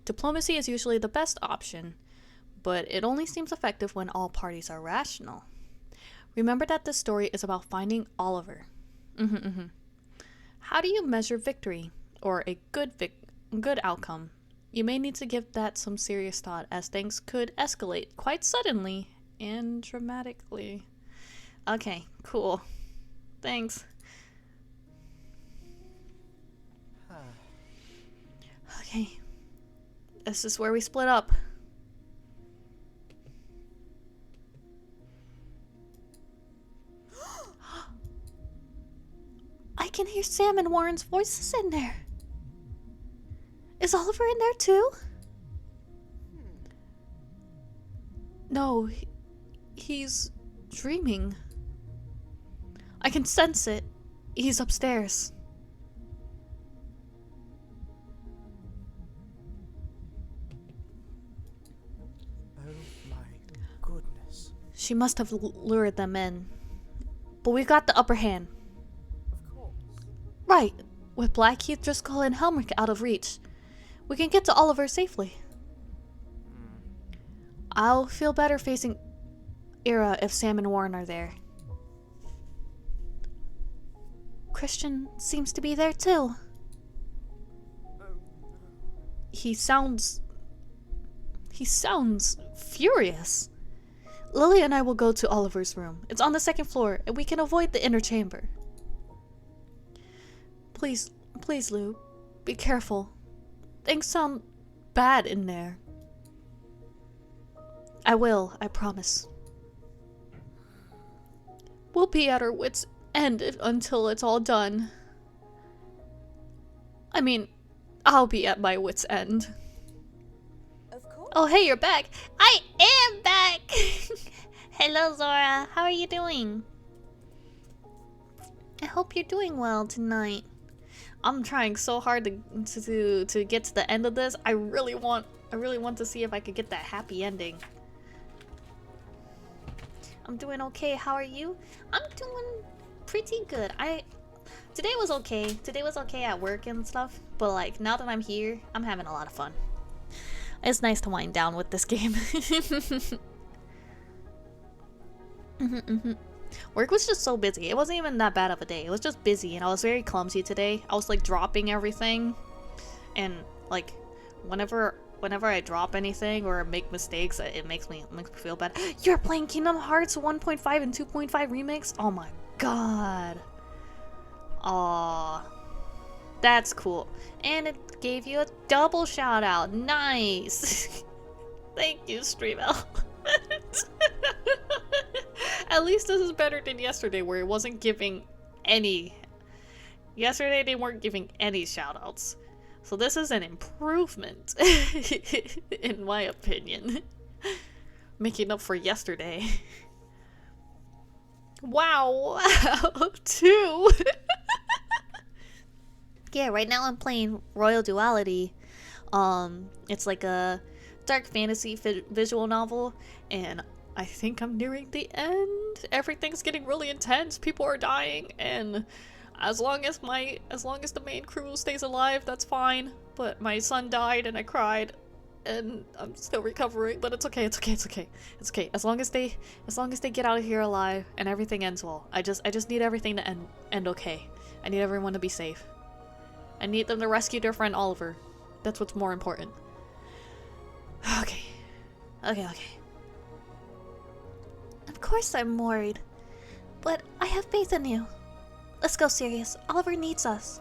Diplomacy is usually the best option, but it only seems effective when all parties are rational. Remember that this story is about finding Oliver. How do you measure victory, or a good outcome? You may need to give that some serious thought, as things could escalate quite suddenly and dramatically. Okay, cool. Thanks. Okay. This is where we split up. I can hear Sam and Warren's voices in there. Is Oliver in there too? No, he's dreaming. I can sense it. He's upstairs. Oh my goodness. She must have lured them in. But we've got the upper hand. Of course. Right. With Blackheath, Driscoll, and Helmrich out of reach, we can get to Oliver safely. I'll feel better facing Ira if Sam and Warren are there. Christian seems to be there too. He sounds furious. Lily and I will go to Oliver's room. It's on the second floor, and we can avoid the inner chamber. Please, Lou, be careful. Things sound bad in there. I will, I promise. We'll be at our wits' end until it's all done. I mean, I'll be at my wits' end. Of course. Oh, hey, you're back. I am back! Hello, Zora. How are you doing? I hope you're doing well tonight. I'm trying so hard to get to the end of this. I really want to see if I could get that happy ending. I'm doing okay. How are you? I'm doing pretty good. Today was okay. Today was okay at work and stuff, but like now that I'm here, I'm having a lot of fun. It's nice to wind down with this game. Work was just so busy. It wasn't even that bad of a day. It was just busy, and I was very clumsy today. I was like dropping everything, and like whenever I drop anything or make mistakes, it makes me feel bad. You're playing Kingdom Hearts 1.5 and 2.5 remix? Oh my god. Aww. That's cool. And it gave you a double shout out. Nice. Thank you, StreamL. At least this is better than yesterday where it wasn't giving any. Yesterday they weren't giving any shout outs. So this is an improvement, in my opinion. Making up for yesterday. Wow, 2. Yeah, right now I'm playing Royal Duality. It's like a dark fantasy visual novel, and I think I'm nearing the end. Everything's getting really intense. People are dying, and as long as the main crew stays alive, that's fine. But my son died, and I cried, and I'm still recovering. But it's okay. It's okay. It's okay. It's okay. As long as they get out of here alive and everything ends well. I just need everything to end okay. I need everyone to be safe. I need them to rescue their friend Oliver. That's what's more important. Okay. Okay. Of course I'm worried, but I have faith in you. Let's go, Sirius. Oliver needs us.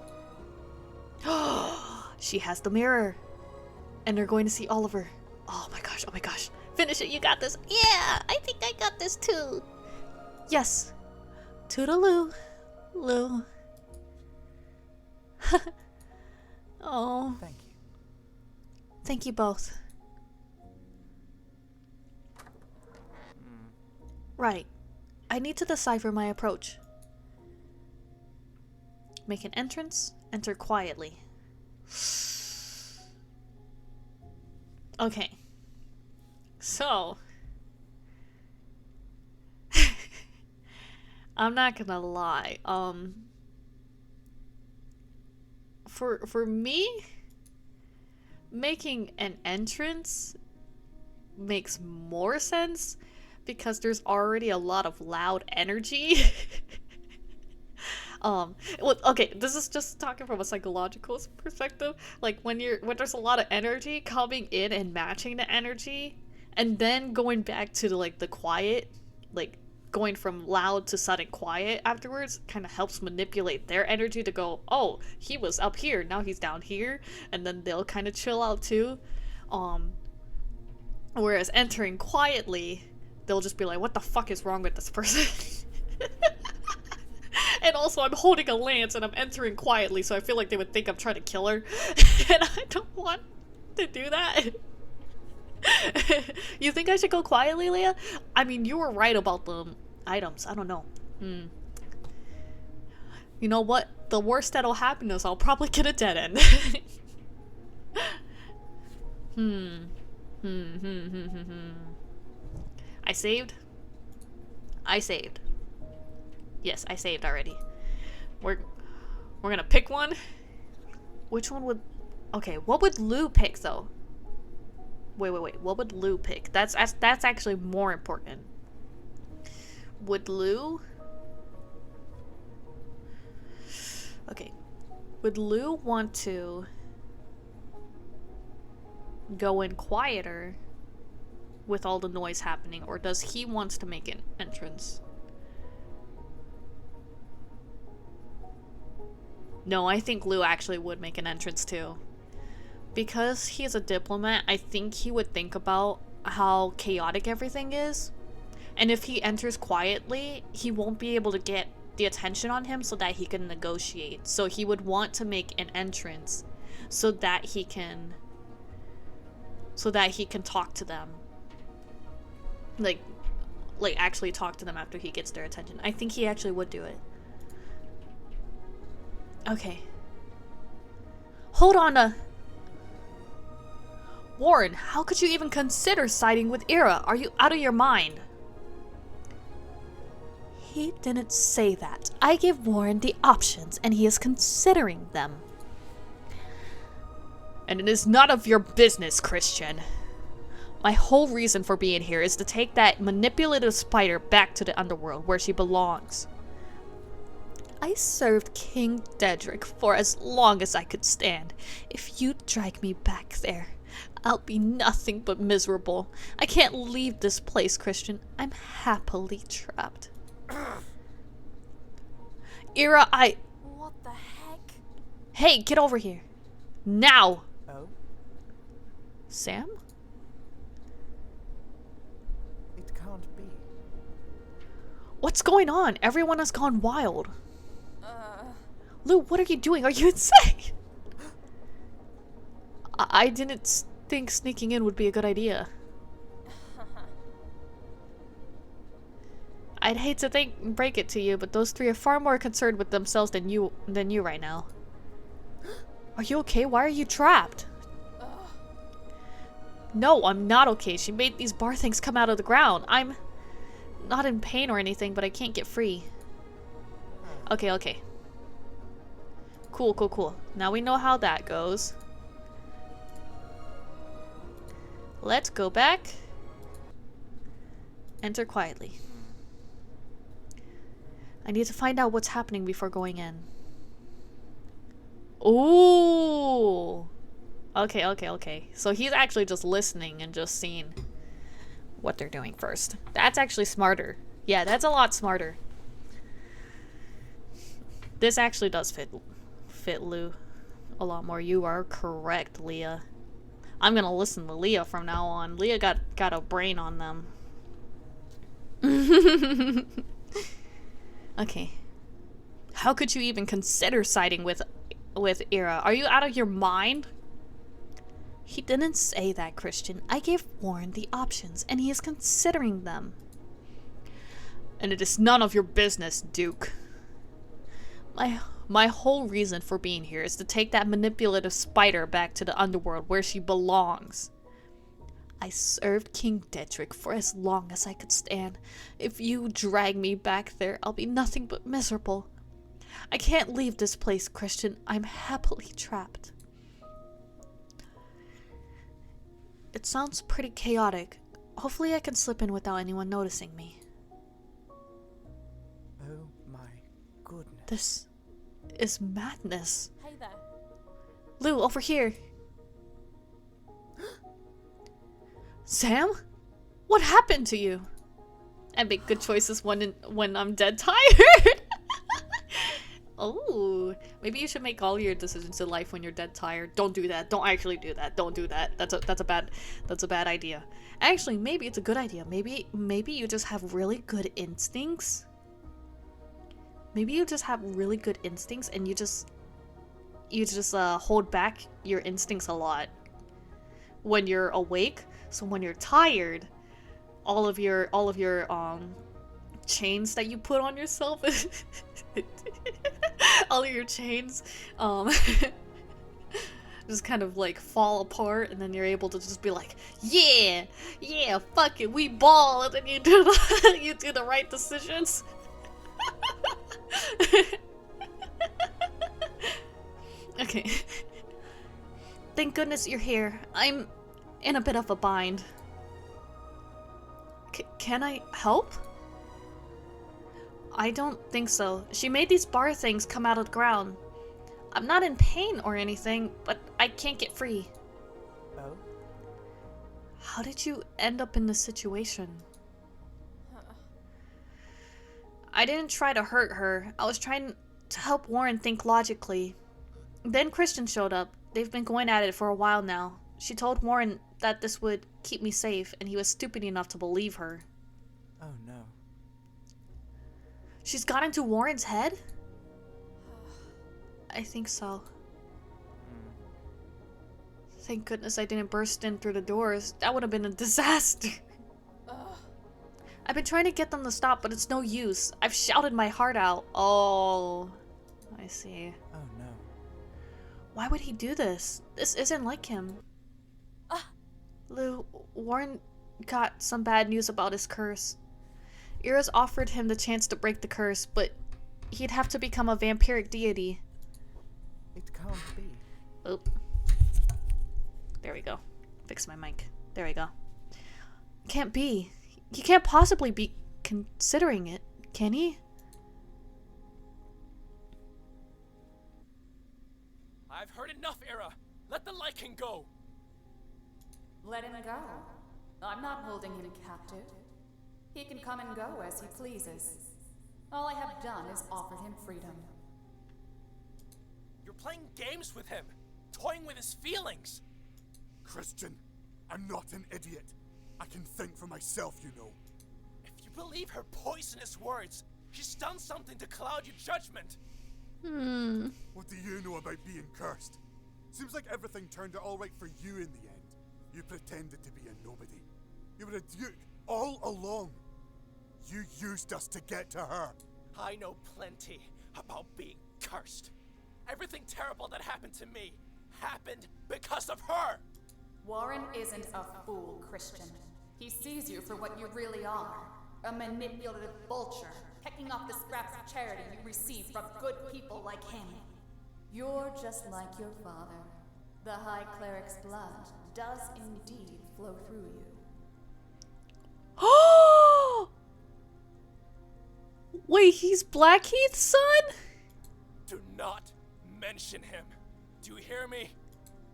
She has the mirror. And they're going to see Oliver. Oh my gosh, oh my gosh. Finish it, you got this. Yeah, I think I got this too. Yes. Toodaloo. Lou. Oh. Thank you. Thank you both. Right. I need to decipher my approach. Make an entrance. Enter quietly. Okay. So. I'm not gonna lie. For me, making an entrance makes more sense because there's already a lot of loud energy. Well, okay, this is just talking from a psychological perspective. Like when there's a lot of energy coming in and matching the energy, and then going back to the quiet, like going from loud to sudden quiet afterwards, kind of helps manipulate their energy to go, oh, he was up here, now he's down here, and then they'll kind of chill out too. Whereas entering quietly, they'll just be like, what the fuck is wrong with this person? And also, I'm holding a lance and I'm entering quietly, so I feel like they would think I'm trying to kill her. And I don't want to do that. You think I should go quietly, Leah? I mean, you were right about the items. I don't know. You know what? The worst that'll happen is I'll probably get a dead end. I saved? I saved. Yes, I saved already. We're gonna pick one. Which one would... Okay, what would Lou pick, though? Wait. What would Lou pick? That's actually more important. Would Lou... Okay. Would Lou want to go in quieter with all the noise happening, or does he want to make an entrance? No, I think Lou actually would make an entrance too. Because he's a diplomat, I think he would think about how chaotic everything is. And if he enters quietly, he won't be able to get the attention on him so that he can negotiate. So he would want to make an entrance so that he can talk to them. Like actually talk to them after he gets their attention. I think he actually would do it. Okay. Hold on Warren, how could you even consider siding with Ira? Are you out of your mind? He didn't say that. I gave Warren the options, and he is considering them. And it is none of your business, Christian. My whole reason for being here is to take that manipulative spider back to the underworld where she belongs. I served King Dedrick for as long as I could stand. If you drag me back there, I'll be nothing but miserable. I can't leave this place, Christian. I'm happily trapped. Ira, What the heck? Hey, get over here. Now! Oh? Sam? It can't be. What's going on? Everyone has gone wild. Lou, what are you doing? Are you insane? I didn't think sneaking in would be a good idea. I'd hate to break it to you, but those three are far more concerned with themselves than you right now. Are you okay? Why are you trapped? No, I'm not okay. She made these bar things come out of the ground. I'm not in pain or anything, but I can't get free. Okay, okay. Cool, cool, cool. Now we know how that goes. Let's go back. Enter quietly. I need to find out what's happening before going in. Ooh. Okay, okay, okay. So he's actually just listening and just seeing what they're doing first. That's actually smarter. Yeah, that's a lot smarter. This actually does fit Lou a lot more. You are correct, Leah. I'm gonna listen to Leah from now on. Leah got a brain on them. Okay. How could you even consider siding with Ira? Are you out of your mind? He didn't say that, Christian. I gave Warren the options, and he is considering them. And it is none of your business, Duke. My whole reason for being here is to take that manipulative spider back to the underworld where she belongs. I served King Detrick for as long as I could stand. If you drag me back there, I'll be nothing but miserable. I can't leave this place, Christian. I'm happily trapped. It sounds pretty chaotic. Hopefully I can slip in without anyone noticing me. Oh my goodness. This is madness. Hey there. Lou, over here. Sam? What happened to you? I make good choices when I'm dead tired. Oh, maybe you should make all your decisions in life when you're dead tired. Don't do that. Don't actually do that. Don't do that. That's a bad idea. Actually, maybe it's a good idea. Maybe you just have really good instincts. Maybe you just have really good instincts and you just hold back your instincts a lot when you're awake. So when you're tired, all of your chains that you put on yourself all of your chains just kind of like fall apart, and then you're able to just be like, yeah, fuck it, we ball, and then you do the right decisions. Okay. Thank goodness you're here. I'm in a bit of a bind. Can I help? I don't think so. She made these bar things come out of the ground. I'm not in pain or anything, but I can't get free. Oh? How did you end up in this situation? I didn't try to hurt her. I was trying to help Warren think logically. Then Christian showed up. They've been going at it for a while now. She told Warren that this would keep me safe, and he was stupid enough to believe her. Oh no. She's got into Warren's head? I think so. Thank goodness I didn't burst in through the doors. That would have been a disaster. I've been trying to get them to stop, but it's no use. I've shouted my heart out. Oh, I see. Oh no. Why would he do this? This isn't like him. Lou, Warren got some bad news about his curse. Iris offered him the chance to break the curse, but he'd have to become a vampiric deity. It can't be. Oop. There we go. Fix my mic. There we go. Can't be. He can't possibly be considering it, can he? I've heard enough, Era. Let the Light King go. Let him go. I'm not holding him captive. He can come and go as he pleases. All I have done is offered him freedom. You're playing games with him, toying with his feelings. Christian, I'm not an idiot. I can think for myself, you know. If you believe her poisonous words, she's done something to cloud your judgment. What do you know about being cursed? Seems like everything turned out all right for you in the end. You pretended to be a nobody. You were a duke all along. You used us to get to her. I know plenty about being cursed. Everything terrible that happened to me happened because of her. Warren isn't a fool, Christian. He sees you for what you really are. A manipulative vulture, pecking off the scraps of charity you receive from good people like him. You're just like your father. The High Cleric's blood does indeed flow through you. Wait, he's Blackheath's son? Do not mention him. Do you hear me?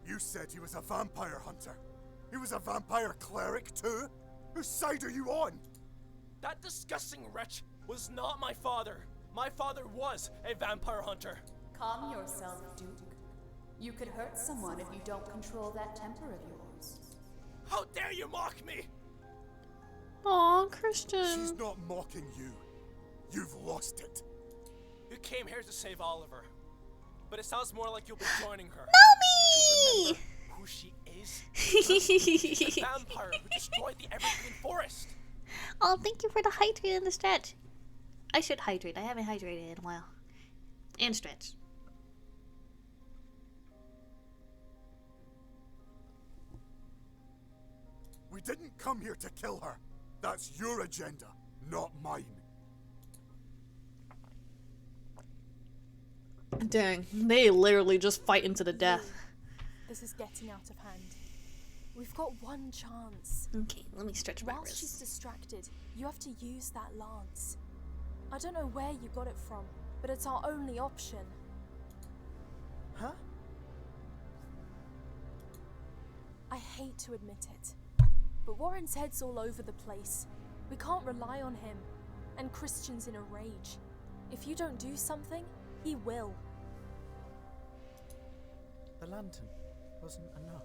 You said he was a vampire hunter. He was a vampire cleric too? Whose side are you on? That disgusting wretch was not my father. My father was a vampire hunter. Calm yourself, Duke. You could hurt someone if you don't control that temper of yours. How dare you mock me? Aw, Christian. She's not mocking you. You've lost it. You came here to save Oliver. But it sounds more like you'll be joining her. Mommy! Who she is? The vampire who destroyed the Evergreen Forest. Oh, thank you for the hydrate and the stretch. I should hydrate. I haven't hydrated in a while. And stretch. We didn't come here to kill her. That's your agenda, not mine. Dang, they literally just fight into the death. This is getting out of hand. We've got one chance. Okay, let me stretch my Whilst wrist. she's distracted, you have to use that lance. I don't know where you got it from, but it's our only option. Huh? I hate to admit it, but Warren's head's all over the place. We can't rely on him, and Christian's in a rage. If you don't do something, he will. The lantern wasn't enough.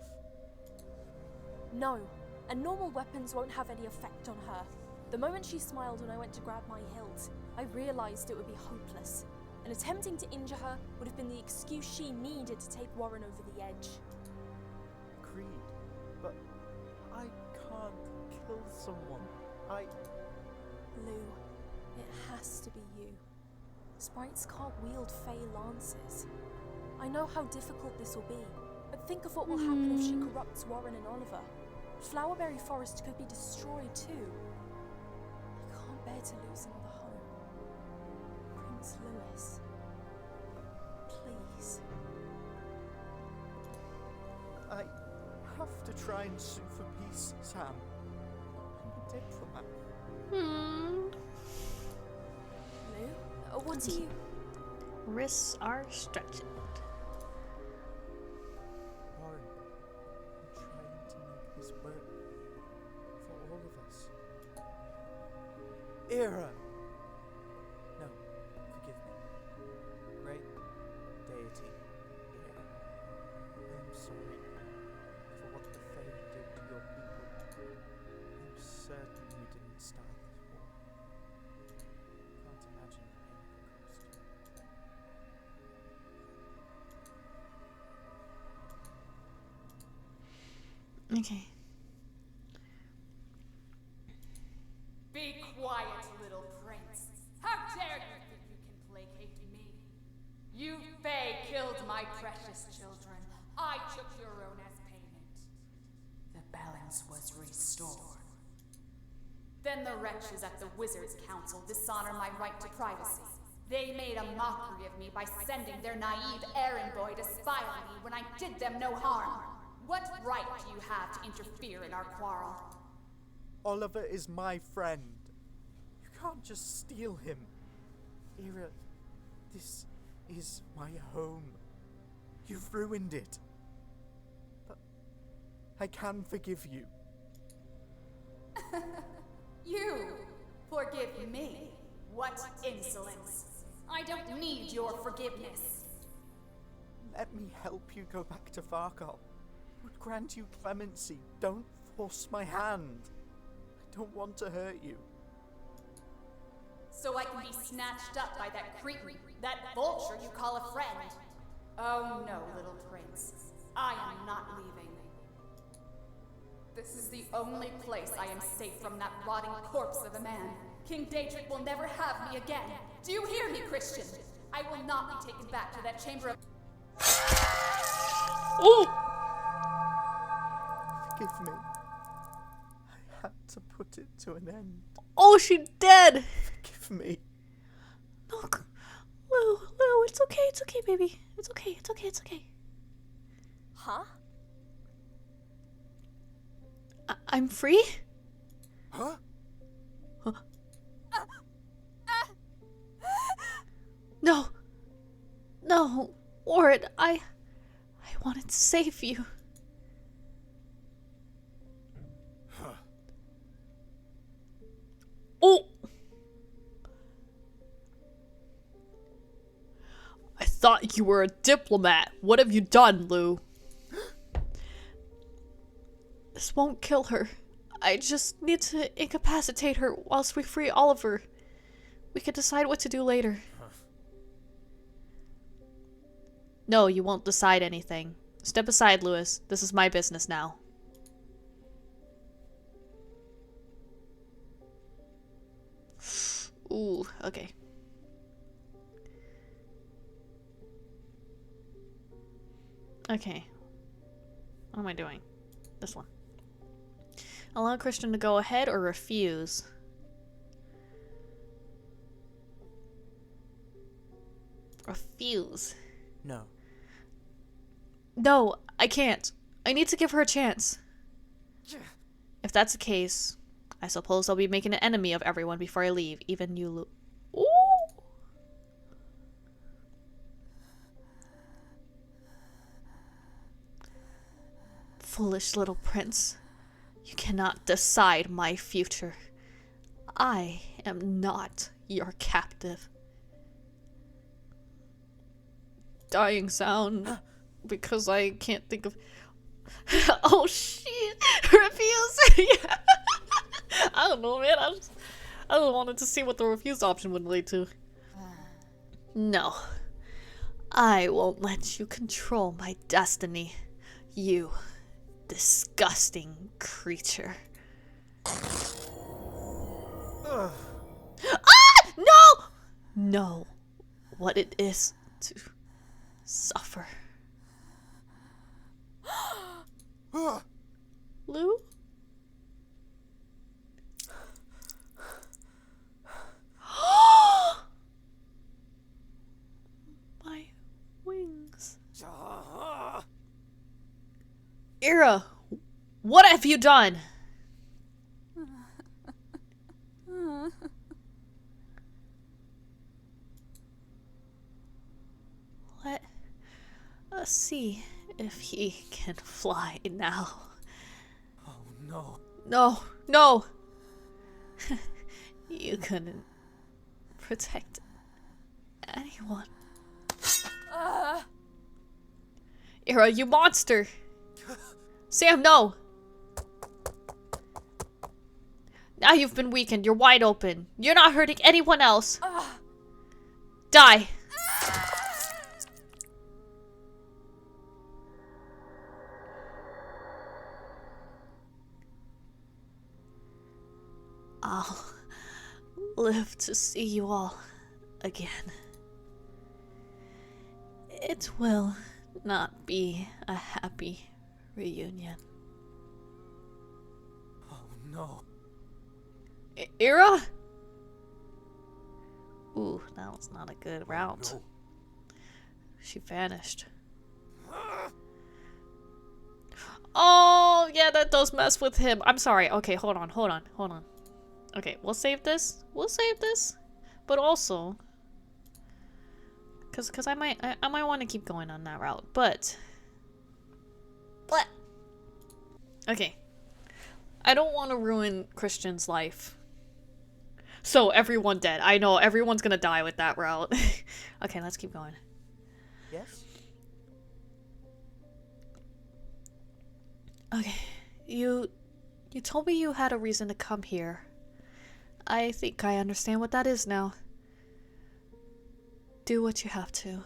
No, and normal weapons won't have any effect on her. The moment she smiled when I went to grab my hilt, I realized it would be hopeless, and attempting to injure her would have been the excuse she needed to take Warren over the edge. Agreed, but I can't kill someone. Lou, it has to be you. Sprites can't wield Fey lances. I know how difficult this will be, but think of what will happen if she corrupts Warren and Oliver. Flowerberry Forest could be destroyed too. I can't bear to lose another home. Prince Louis. Please. I have to try and sue for peace, Sam. I'm a diplomat. Lou, what do you... Wrists are stretching. Warren, I'm trying to make this work for all of us. Era! No, forgive me. Great deity, Era. I'm sorry for what the Fae did to your people. I'm certain you didn't start this war. Can't imagine the pain it caused you. Okay. Be quiet, little prince. How dare you think you can placate me? You Fae killed my precious children. I took your own as payment. The balance was restored. Then the wretches at the Wizards' Council dishonor my right to privacy. They made a mockery of me by sending their naive errand boy to spy on me when I did them no harm. What right do you have to interfere in our quarrel? Oliver is my friend. You can't just steal him. Era, this is my home. You've ruined it. But I can forgive you. You forgive me? What insolence! I don't need your forgiveness. let me help you go back to Farkal. Would grant you clemency. Don't force my hand. I don't want to hurt you. So I can be snatched up by that cretin, that vulture you call a friend. Oh no, little prince. I am not leaving. This is the only place I am safe from that rotting corpse of a man. King Daedric will never have me again. Do you hear me, Christian? I will not be taken back to that chamber of... Ooh! Forgive me. I had to put it to an end. Oh, she's dead! Forgive me. Look. Lou, it's okay, baby. It's okay. Huh? I'm free? Huh? No, Ward, I wanted to save you. Huh. Oh! I thought you were a diplomat. What have you done, Lou? This won't kill her. I just need to incapacitate her whilst we free Oliver. We can decide what to do later. No, you won't decide anything. Step aside, Lewis. This is my business now. Ooh, okay. Okay. What am I doing? This one. Allow Christian to go ahead or refuse? Refuse. No. No, I can't. I need to give her a chance. If that's the case, I suppose I'll be making an enemy of everyone before I leave, even you, Lu. Ooh! Foolish little prince. You cannot decide my future. I am not your captive. Dying sound because I can't think of... Oh shit! Refuse! Yeah. I don't know, man. I just wanted to see what the refuse option would lead to. No. I won't let you control my destiny. You disgusting creature. Ah! No! Know what it is to suffer. Lou? My wings. Ira, what have you done? Let us see if he can fly now. Oh no. No. You couldn't protect anyone. Ira, you monster! Sam, no! Now you've been weakened. You're wide open. You're not hurting anyone else. Die. I'll live to see you all again. It will not be a happy reunion. Oh no. Ira? Ooh, that was not a good route. No. She vanished. Oh, yeah, that does mess with him. I'm sorry. Okay, hold on. Okay, we'll save this. But also, cause I might want to keep going on that route. But okay, I don't want to ruin Christian's life. So everyone dead. I know everyone's gonna die with that route. Okay, let's keep going. Yes? Okay, you told me you had a reason to come here. I think I understand what that is now. Do what you have to.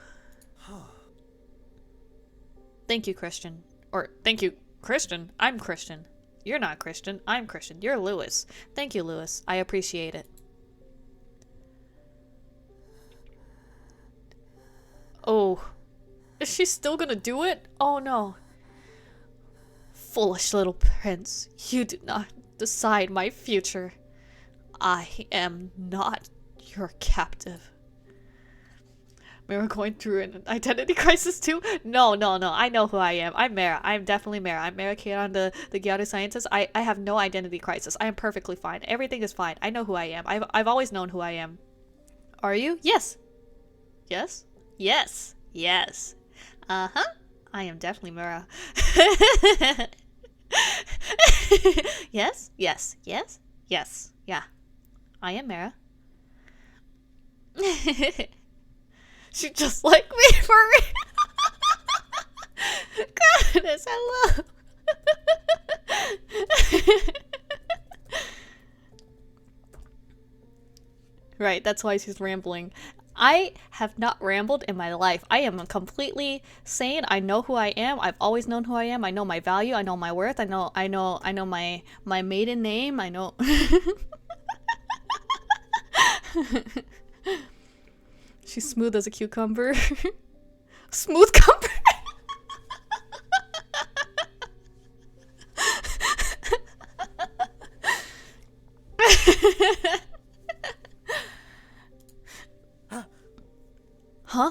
Thank you, Christian. Or, thank you, Christian. I'm Christian. You're not Christian. I'm Christian. You're Lewis. Thank you, Lewis. I appreciate it. Oh. Is she still gonna do it? Oh no. Foolish little prince. You do not decide my future. I am not your captive. Mara going through an identity crisis too? No. I know who I am. I'm Mara. I'm definitely Mara. I'm Mara Keiran, the Gyaro scientist. I have no identity crisis. I am perfectly fine. Everything is fine. I know who I am. I've always known who I am. Are you? Yes. Yes? Yes. Yes. Uh-huh. I am definitely Mara. Yes. Yeah. I am Mara. She's just like me for real. Goodness, I love. Right, that's why she's rambling. I have not rambled in my life. I am completely sane. I know who I am. I've always known who I am. I know my value. I know my worth. I know my maiden name. I know. She's smooth as a cucumber. Smooth cumber. Huh?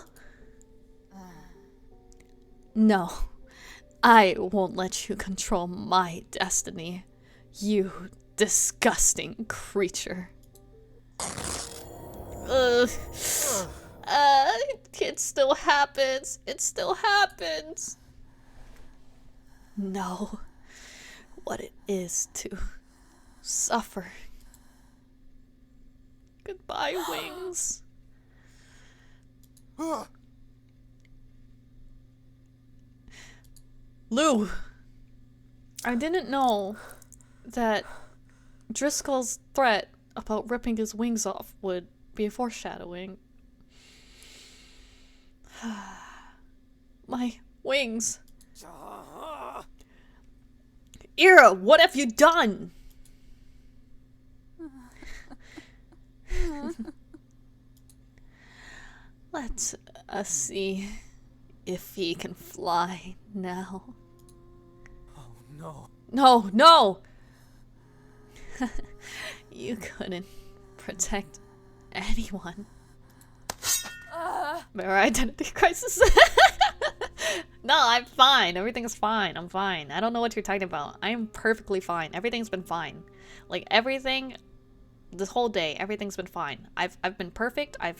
No. I won't let you control my destiny. You disgusting creature. It still happens. It still happens. Know what it is to suffer. Goodbye, wings. Lou, I didn't know that Driscoll's threat about ripping his wings off would be a foreshadowing. My wings. Ira, what have you done? Let us see if he can fly now. Oh, no. No! You couldn't protect anyone. Mara identity crisis. No, I'm fine. Everything's fine. I'm fine. I don't know what you're talking about. I'm perfectly fine. Everything's been fine. Like, everything, this whole day, everything's been fine. I've been perfect. I've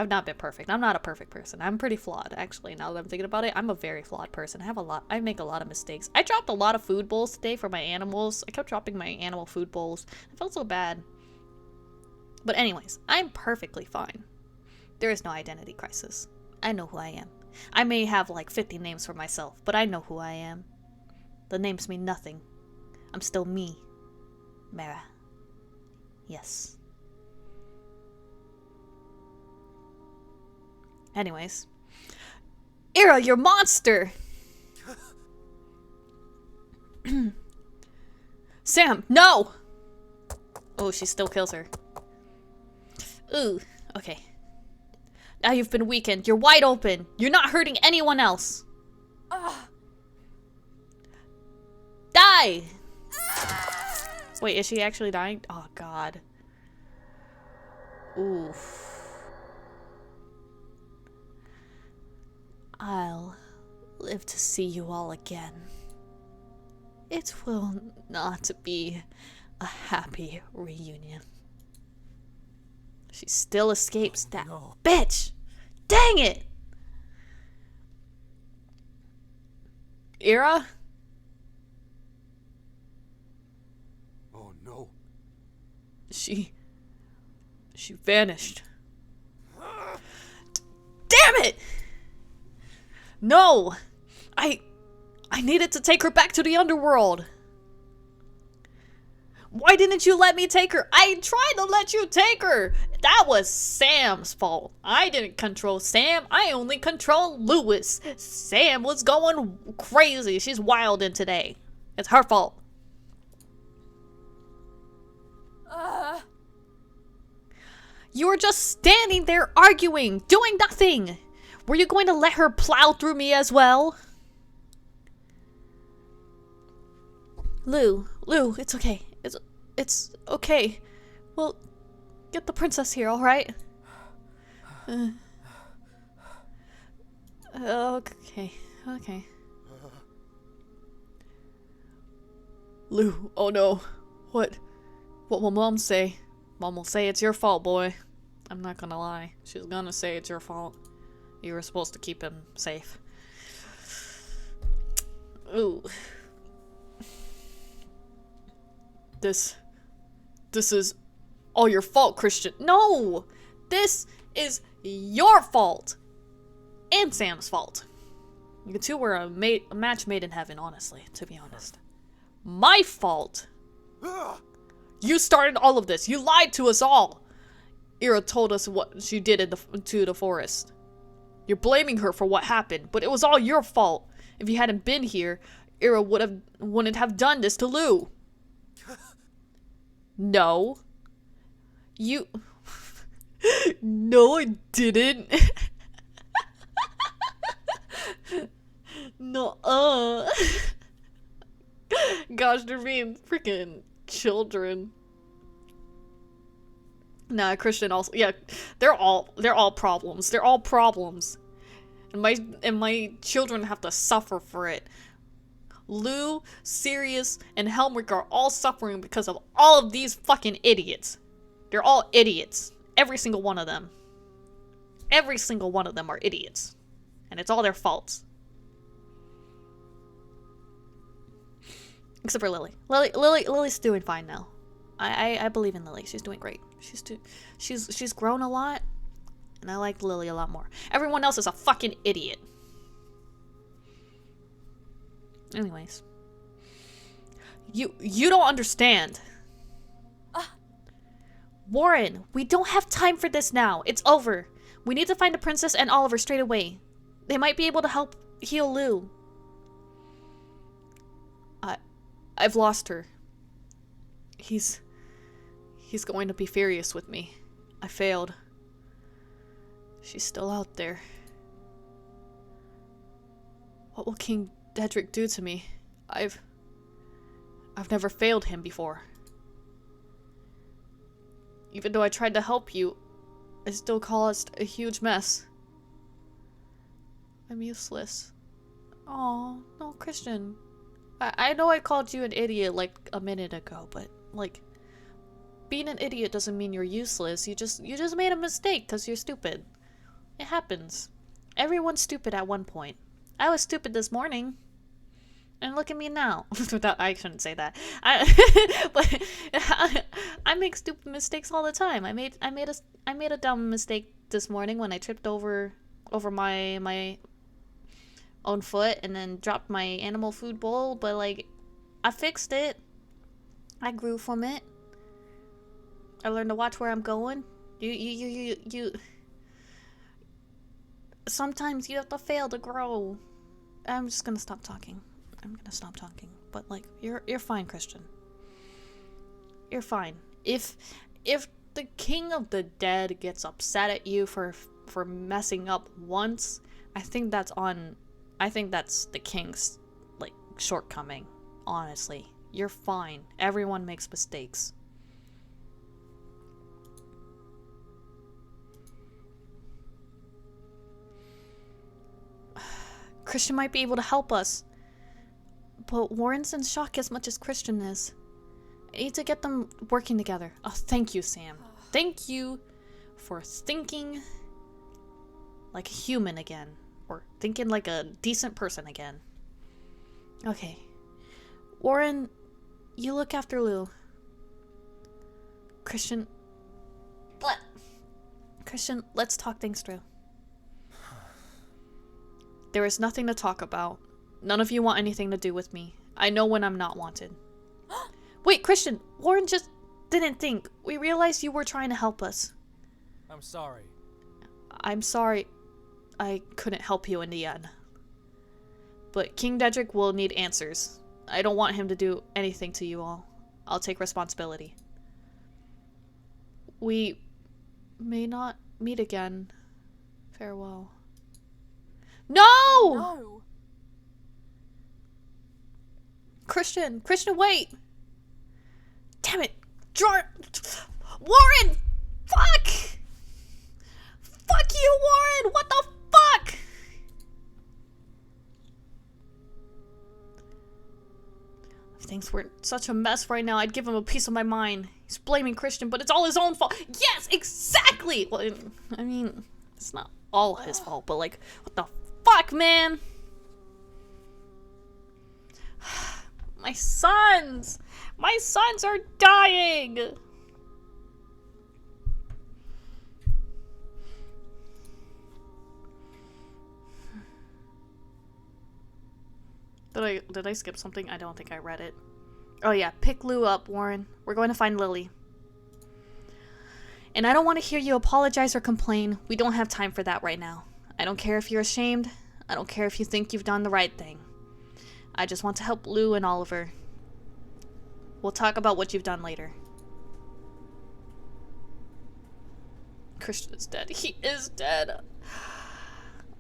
not been perfect. I'm not a perfect person. I'm pretty flawed, actually, now that I'm thinking about it. I'm a very flawed person. I make a lot of mistakes. I dropped a lot of food bowls today for my animals. I kept dropping my animal food bowls. I felt so bad. But anyways, I'm perfectly fine. There is no identity crisis. I know who I am. I may have like 50 names for myself, but I know who I am. The names mean nothing. I'm still me. Mara. Yes. Anyways. Ira, you're a monster! Sam, no! Oh, she still kills her. Ooh, okay. Now you've been weakened. You're wide open. You're not hurting anyone else. Die! Wait, is she actually dying? Oh, God. Oof. I'll live to see you all again. It will not be a happy reunion. She still escapes that bitch! Dang it! Ira? Oh no. She vanished. Damn it! No! I needed to take her back to the underworld. Why didn't you let me take her? I tried to let you take her. That was Sam's fault. I didn't control Sam. I only controlled Lewis. Sam was going crazy. She's wilding today. It's her fault. You were just standing there arguing, doing nothing. Were you going to let her plow through me as well? Lou, it's okay. It's okay. We'll get the princess here, alright? Okay. Lou, oh no. What will Mom say? Mom will say it's your fault, boy. I'm not gonna lie. She's gonna say it's your fault. You were supposed to keep him safe. Ooh. This is all your fault, Christian. No! This is your fault! And Sam's fault. You two were a match made in heaven, honestly, to be honest. My fault! You started all of this. You lied to us all. Ira told us what she did to the forest. You're blaming her for what happened, but it was all your fault. If you hadn't been here, Ira wouldn't have done this to Lou. No. You... No, I didn't. No, Gosh, they're being freaking children. Nah, Christian also, yeah, they're all problems. They're all problems. And my children have to suffer for it. Lou, Sirius, and Helmwick are all suffering because of all of these fucking idiots. They're all idiots. Every single one of them. Every single one of them are idiots. And it's all their faults. Except for Lily. Lily's doing fine now. I believe in Lily. She's doing great. She's grown a lot. And I like Lily a lot more. Everyone else is a fucking idiot. Anyways. You don't understand. Warren, we don't have time for this now. It's over. We need to find the princess and Oliver straight away. They might be able to help heal Lou. I've lost her. He's going to be furious with me. I failed. She's still out there. What will King Dedrick do to me? I've never failed him before. Even though I tried to help you, I still caused a huge mess. I'm useless. Oh, no, Christian. I know I called you an idiot like a minute ago, but like, being an idiot doesn't mean you're useless. You just made a mistake because you're stupid. It happens. Everyone's stupid at one point. I was stupid this morning. And look at me now. I shouldn't say that. But I make stupid mistakes all the time. I made a dumb mistake this morning when I tripped over my own foot and then dropped my animal food bowl, but like I fixed it. I grew from it. I learned to watch where I'm going. You sometimes you have to fail to grow. I'm just gonna stop talking. But like you're fine, Christian. You're fine. If the King of the Dead gets upset at you for messing up once, I think that's the king's like shortcoming. Honestly, you're fine. Everyone makes mistakes. Christian might be able to help us. But Warren's in shock as much as Christian is. I need to get them working together. Oh, thank you, Sam. Thank you for thinking like a human again. Or thinking like a decent person again. Okay. Warren, you look after Lou. Christian, let's talk things through. There is nothing to talk about. None of you want anything to do with me. I know when I'm not wanted. Wait, Christian, Warren just didn't think. We realized you were trying to help us. I'm sorry. I'm sorry I couldn't help you in the end. But King Dedrick will need answers. I don't want him to do anything to you all. I'll take responsibility. We may not meet again. Farewell. No! No! Christian, wait! Damn it! Warren! Fuck! Fuck you, Warren! What the fuck? If things were such a mess right now, I'd give him a piece of my mind. He's blaming Christian, but it's all his own fault. Yes, exactly! Well, I mean, it's not all his fault, but like, what the fuck, man? My sons! My sons are dying! Did I skip something? I don't think I read it. Oh yeah, pick Lou up, Warren. We're going to find Lily. And I don't want to hear you apologize or complain. We don't have time for that right now. I don't care if you're ashamed. I don't care if you think you've done the right thing. I just want to help Lou and Oliver. We'll talk about what you've done later. Christian is dead. He is dead.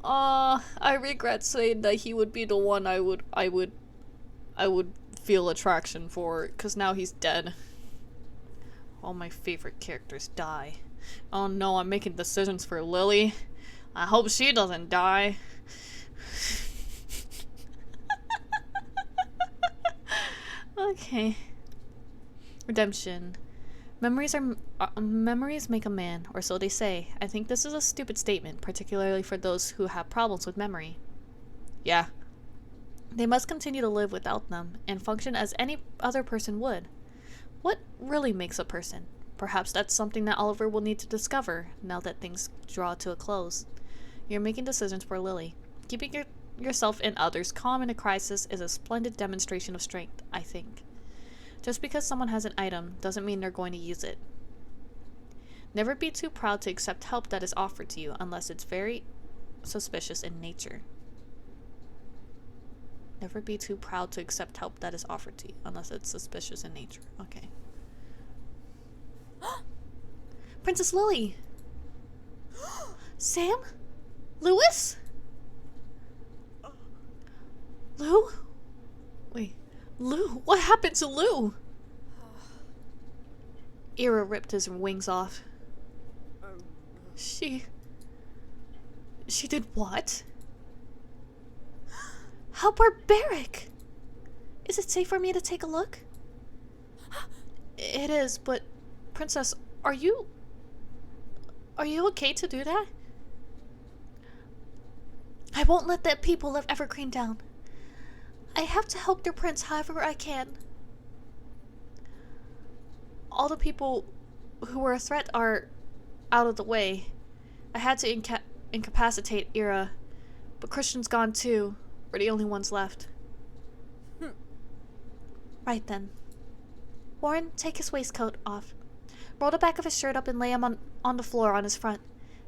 I regret saying that he would be the one I would feel attraction for, because now he's dead. All my favorite characters die. Oh no, I'm making decisions for Lily. I hope she doesn't die. Okay. Redemption. Memories make a man, or so they say. I think this is a stupid statement, particularly for those who have problems with memory. Yeah. They must continue to live without them, and function as any other person would. What really makes a person? Perhaps that's something that Oliver will need to discover, now that things draw to a close. You're making decisions for Lily. Keeping yourself and others calm in a crisis is a splendid demonstration of strength, I think. Just because someone has an item doesn't mean they're going to use it. Never be too proud to accept help that is offered to you unless it's very suspicious in nature. Never be too proud to accept help that is offered to you unless it's suspicious in nature. Okay. Princess Lily! Sam? Lewis? Lou? Wait. Lou? What happened to Lou? Ira ripped his wings off. She did what? How barbaric! Is it safe for me to take a look? It is, but Princess, are you okay to do that? I won't let the people of Evergreen down. I have to help their prince however I can. All the people who were a threat are out of the way. I had to incapacitate Ira, but Christian's gone too. We're the only ones left. Right then. Warren, take his waistcoat off. Roll the back of his shirt up and lay him on the floor on his front.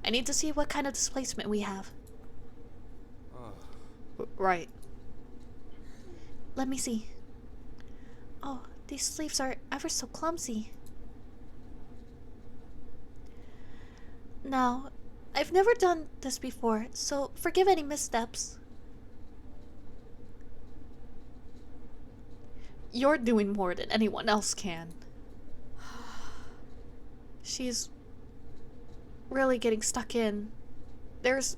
I need to see what kind of displacement we have. Right. Let me see. Oh, these sleeves are ever so clumsy. Now, I've never done this before, so forgive any missteps. You're doing more than anyone else can. She's really getting stuck in. There's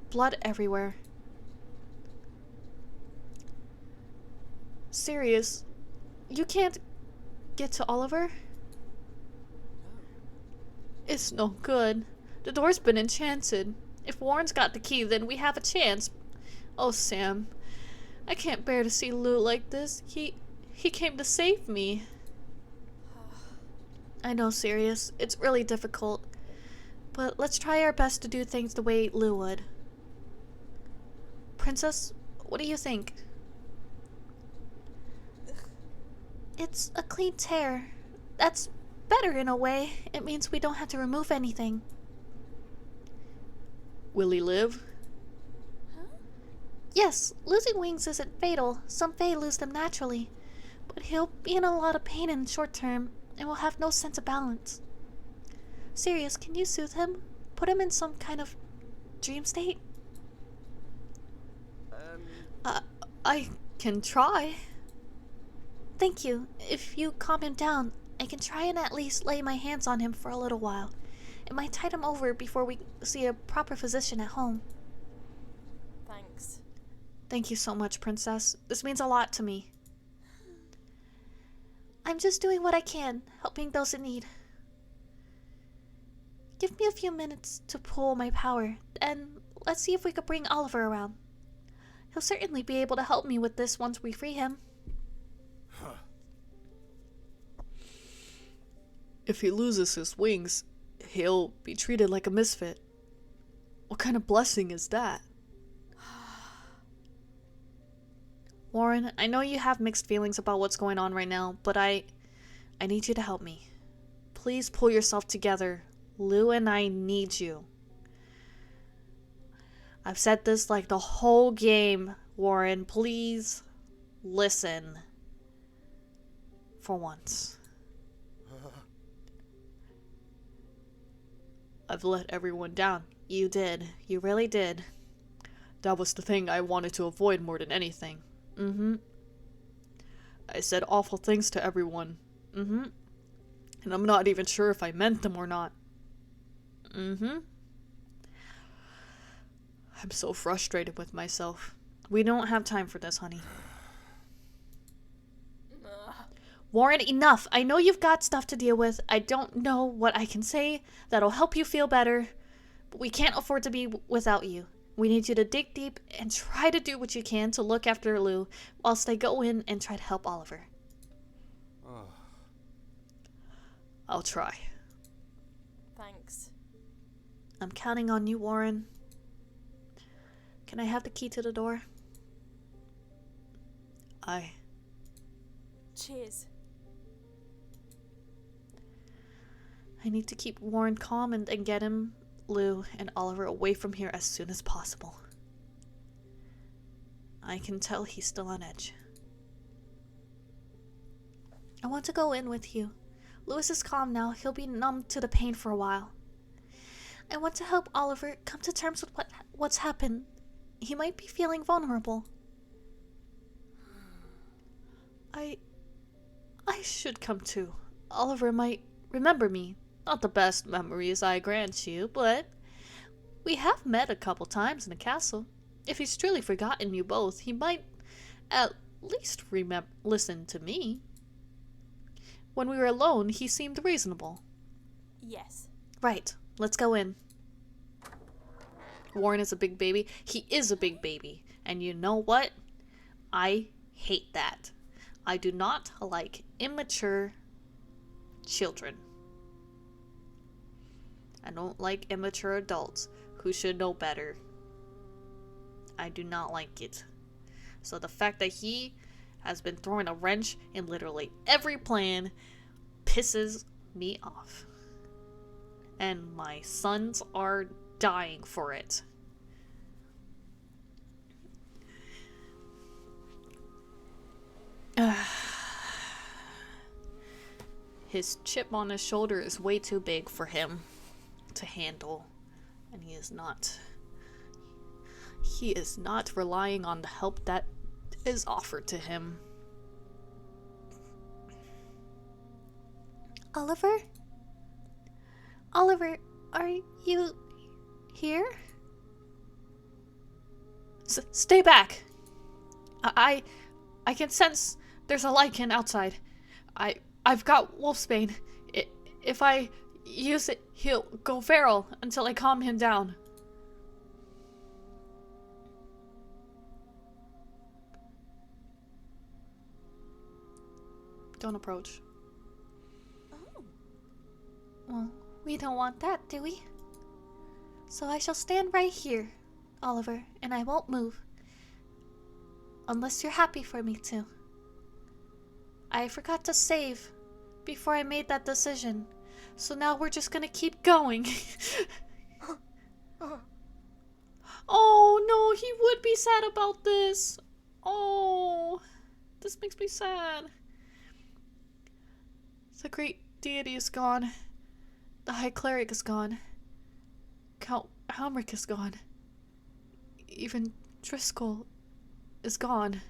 blood everywhere. Sirius, you can't get to Oliver? It's no good. The door's been enchanted. If Warren's got the key, then we have a chance. Oh, Sam. I can't bear to see Lou like this. He came to save me. I know, Sirius. It's really difficult. But let's try our best to do things the way Lou would. Princess, what do you think? It's a clean tear. That's better in a way. It means we don't have to remove anything. Will he live? Yes, losing wings isn't fatal. Some Fae lose them naturally. But he'll be in a lot of pain in the short term, and will have no sense of balance. Sirius, can you soothe him? Put him in some kind of dream state? I can try. Thank you. If you calm him down, I can try and at least lay my hands on him for a little while. It might tide him over before we see a proper physician at home. Thanks. Thank you so much, Princess. This means a lot to me. I'm just doing what I can, helping those in need. Give me a few minutes to pull my power, and let's see if we could bring Oliver around. He'll certainly be able to help me with this once we free him. If he loses his wings, he'll be treated like a misfit. What kind of blessing is that? Warren, I know you have mixed feelings about what's going on right now, but I need you to help me. Please pull yourself together. Lou and I need you. I've said this like the whole game, Warren. Please listen. For once. I've let everyone down. You did. You really did. That was the thing I wanted to avoid more than anything. I said awful things to everyone. And I'm not even sure if I meant them or not. I'm so frustrated with myself. We don't have time for this, honey. Warren, enough. I know you've got stuff to deal with. I don't know what I can say that'll help you feel better. But we can't afford to be without you. We need you to dig deep and try to do what you can to look after Lou whilst I go in and try to help Oliver. I'll try. Thanks. I'm counting on you, Warren. Can I have the key to the door? Cheers. I need to keep Warren calm and get him, Lou, and Oliver away from here as soon as possible. I can tell he's still on edge. I want to go in with you. Louis is calm now. He'll be numb to the pain for a while. I want to help Oliver come to terms with what's happened. He might be feeling vulnerable. I should come too. Oliver might remember me. Not the best memories, I grant you, but we have met a couple times in the castle. If he's truly forgotten you both, he might at least listen to me. When we were alone, he seemed reasonable. Yes. Right. Let's go in. Warren is a big baby. He is a big baby. And you know what? I hate that. I do not like immature children. I don't like immature adults who should know better. I do not like it. So the fact that he has been throwing a wrench in literally every plan pisses me off. And my sons are dying for it. His chip on his shoulder is way too big for him to handle, and he is not relying on the help that is offered to him. Oliver? Oliver, are you here? Stay back! I can sense there's a lycan outside. I've got wolfsbane. If I use it, he'll go feral until I calm him down. Don't approach. Oh. Well, we don't want that, do we? So I shall stand right here, Oliver, and I won't move. Unless you're happy for me to. I forgot to save before I made that decision. So now we're just gonna keep going. Oh no, he would be sad about this. Oh, this makes me sad. The great deity is gone. The high cleric is gone. Count Helmrich is gone. Even Driscoll is gone.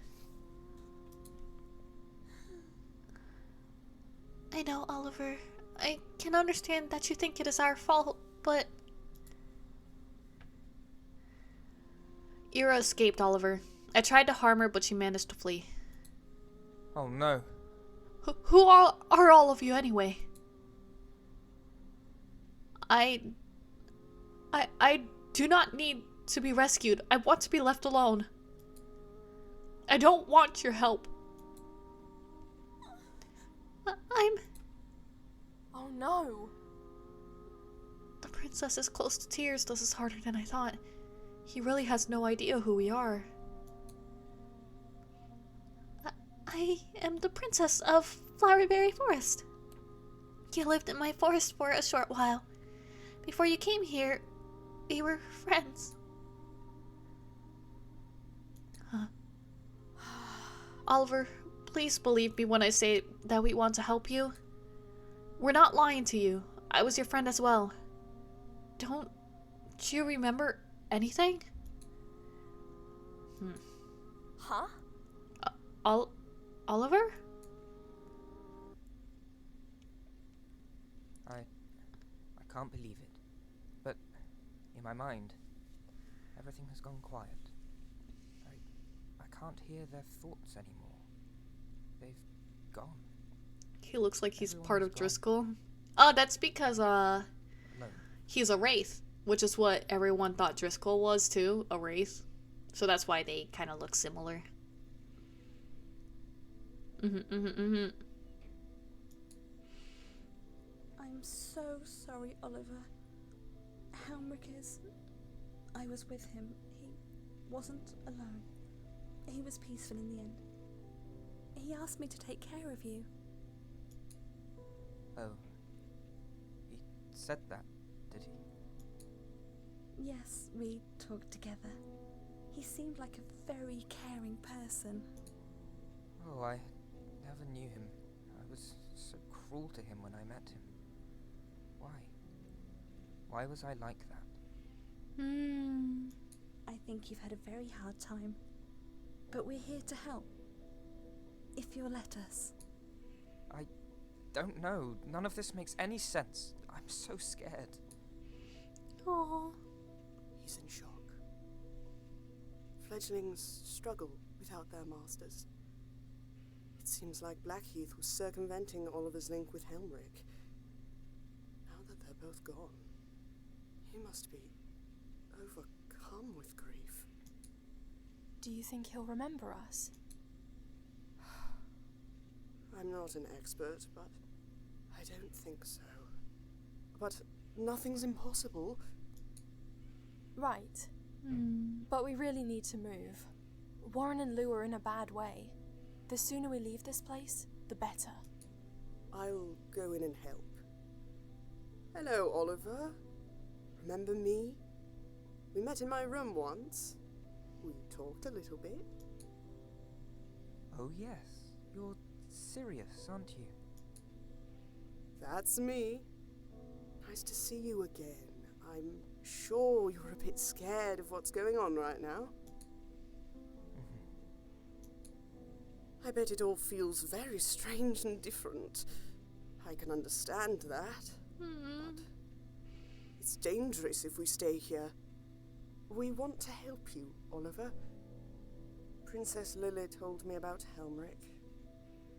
I know, Oliver. I can understand that you think it is our fault, but... Ira escaped, Oliver. I tried to harm her, but she managed to flee. Oh no. Who are all of you anyway? I do not need to be rescued. I want to be left alone. I don't want your help. I'm... Oh no. The princess is close to tears. This is harder than I thought. He really has no idea who we are. I am the princess of Floweryberry Forest. You lived in my forest for a short while. Before you came here, we were friends. Huh. Oliver, please believe me when I say that we want to help you. We're not lying to you. I was your friend as well. Don't you remember anything? Huh? Oliver? I can't believe it. But in my mind, everything has gone quiet. I can't hear their thoughts anymore. They've gone. He looks like he's Everyone part is of gone. Driscoll. Oh, that's because Alone. he's a wraith, which is what everyone thought Driscoll was too, a wraith. So that's why they kind of look similar. I'm so sorry, Oliver. Helmrich is... I was with him. He wasn't alone. He was peaceful in the end. He asked me to take care of you. Oh. He said that, did he? Yes, we talked together. He seemed like a very caring person. Oh, I never knew him. I was so cruel to him when I met him. Why? Why was I like that? I think you've had a very hard time. But we're here to help. If you'll let us. I don't know. None of this makes any sense. I'm so scared. Aww. He's in shock. Fledglings struggle without their masters. It seems like Blackheath was circumventing Oliver's link with Helmrich. Now that they're both gone, he must be overcome with grief. Do you think he'll remember us? I'm not an expert, but I don't think so. But nothing's impossible. Right. But we really need to move. Warren and Lou are in a bad way. The sooner we leave this place, the better. I'll go in and help. Hello, Oliver. Remember me? We met in my room once. We talked a little bit. Oh yes, you're serious, aren't you? That's me. Nice to see you again. I'm sure you're a bit scared of what's going on right now. I bet it all feels very strange and different. I can understand that. But it's dangerous if we stay here. We want to help you, Oliver. Princess Lily told me about Helmrich.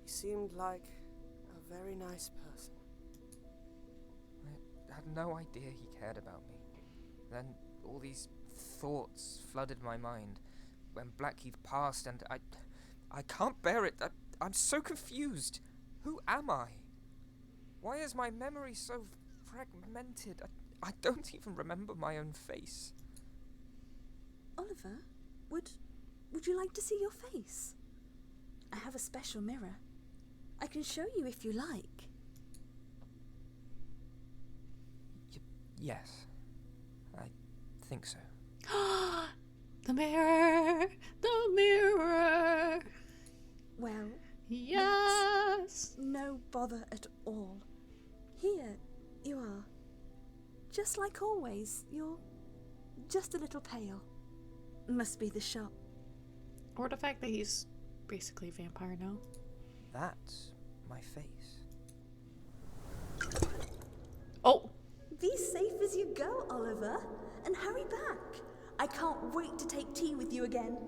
He seemed like a very nice person. I had no idea he cared about me. Then all these thoughts flooded my mind when Blackheath passed, and I can't bear it. I'm so confused. Who am I? Why is my memory so fragmented? I don't even remember my own face. Oliver, would you like to see your face? I have a special mirror. I can show you if you like. Yes. I think so. The mirror, the mirror. Well, yes. No bother at all. Here you are. Just like always, you're just a little pale. Must be the shop. Or the fact that he's basically a vampire now. That's my face. Oh! Be safe as you go, Oliver, and hurry back. I can't wait to take tea with you again.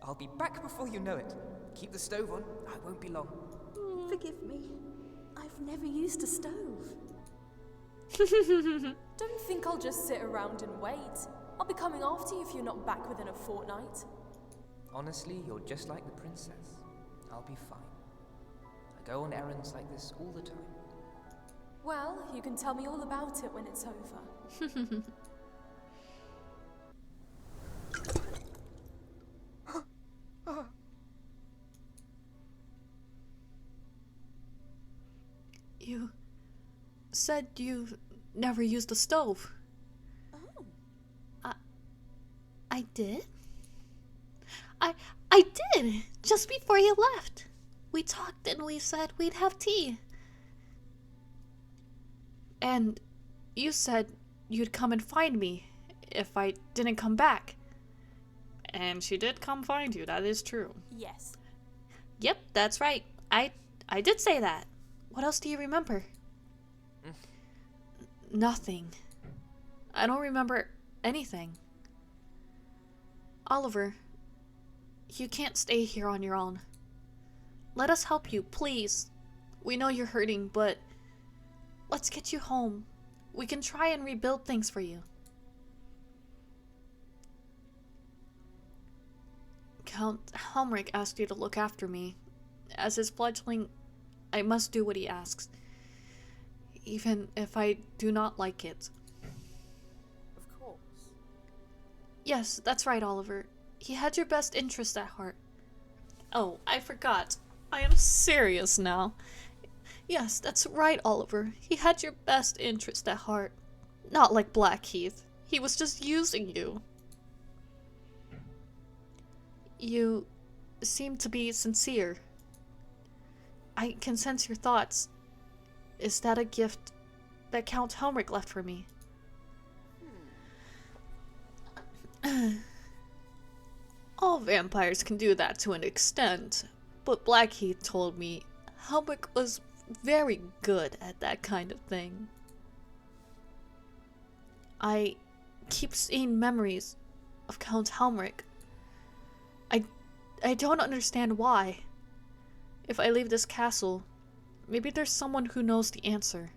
I'll be back before you know it. Keep the stove on. I won't be long. Forgive me. I've never used a stove. Don't think I'll just sit around and wait. I'll be coming after you if you're not back within a fortnight. Honestly, you're just like the princess. I'll be fine. I go on errands like this all the time. Well, you can tell me all about it when it's over. You said you never used the stove. Oh. I did? I did! Just before you left. We talked and we said we'd have tea. And you said you'd come and find me if I didn't come back. And she did come find you, that is true. Yes. Yep, that's right. I did say that. What else do you remember? Nothing. I don't remember anything. Oliver, you can't stay here on your own. Let us help you, please. We know you're hurting, but let's get you home. We can try and rebuild things for you. Count Helmrich asked you to look after me. As his fledgling, I must do what he asks, even if I do not like it. Of course. Yes, that's right, Oliver. He had your best interest at heart. Oh, I forgot. I am serious now. Yes, that's right, Oliver. He had your best interest at heart. Not like Blackheath. He was just using you. You seem to be sincere. I can sense your thoughts. Is that a gift that Count Helmrich left for me? All vampires can do that to an extent, but Blackheath told me Helmrich was very good at that kind of thing. I keep seeing memories of Count Helmrich. I don't understand why. If I leave this castle, maybe there's someone who knows the answer.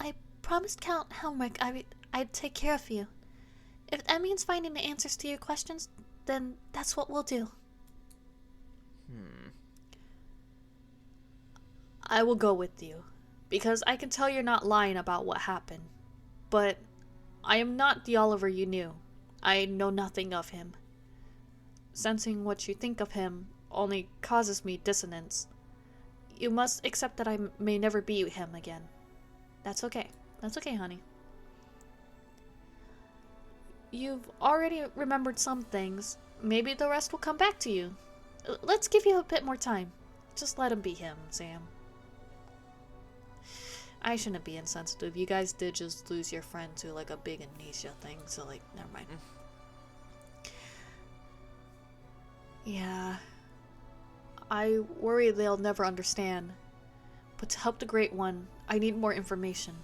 I promised Count Helmrich I'd take care of you. If that means finding the answers to your questions, then that's what we'll do. I will go with you, because I can tell you're not lying about what happened. But I am not the Oliver you knew. I know nothing of him. Sensing what you think of him only causes me dissonance. You must accept that I may never be him again. That's okay. That's okay, honey. You've already remembered some things. Maybe the rest will come back to you. Let's give you a bit more time. Just let him be him, Sam. I shouldn't be insensitive. You guys did just lose your friend to like a big amnesia thing, so like, never mind. Yeah. I worry they'll never understand. But to help the Great One, I need more information.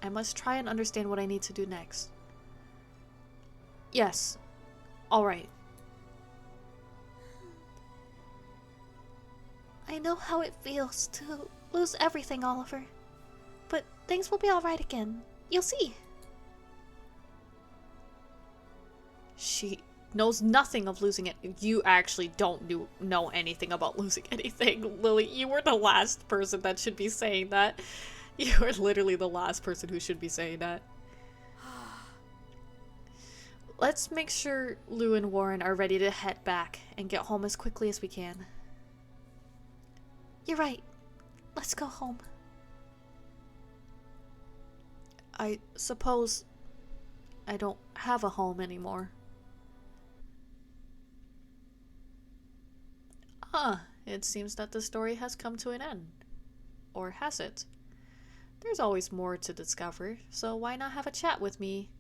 I must try and understand what I need to do next. Yes. Alright. I know how it feels to lose everything, Oliver. But things will be alright again. You'll see. She knows nothing of losing it. You actually don't know anything about losing anything, Lily. You were the last person that should be saying that. You are literally the last person who should be saying that. Let's make sure Lou and Warren are ready to head back and get home as quickly as we can. You're right. Let's go home. I suppose I don't have a home anymore. It seems that the story has come to an end. Or has it? There's always more to discover, so why not have a chat with me,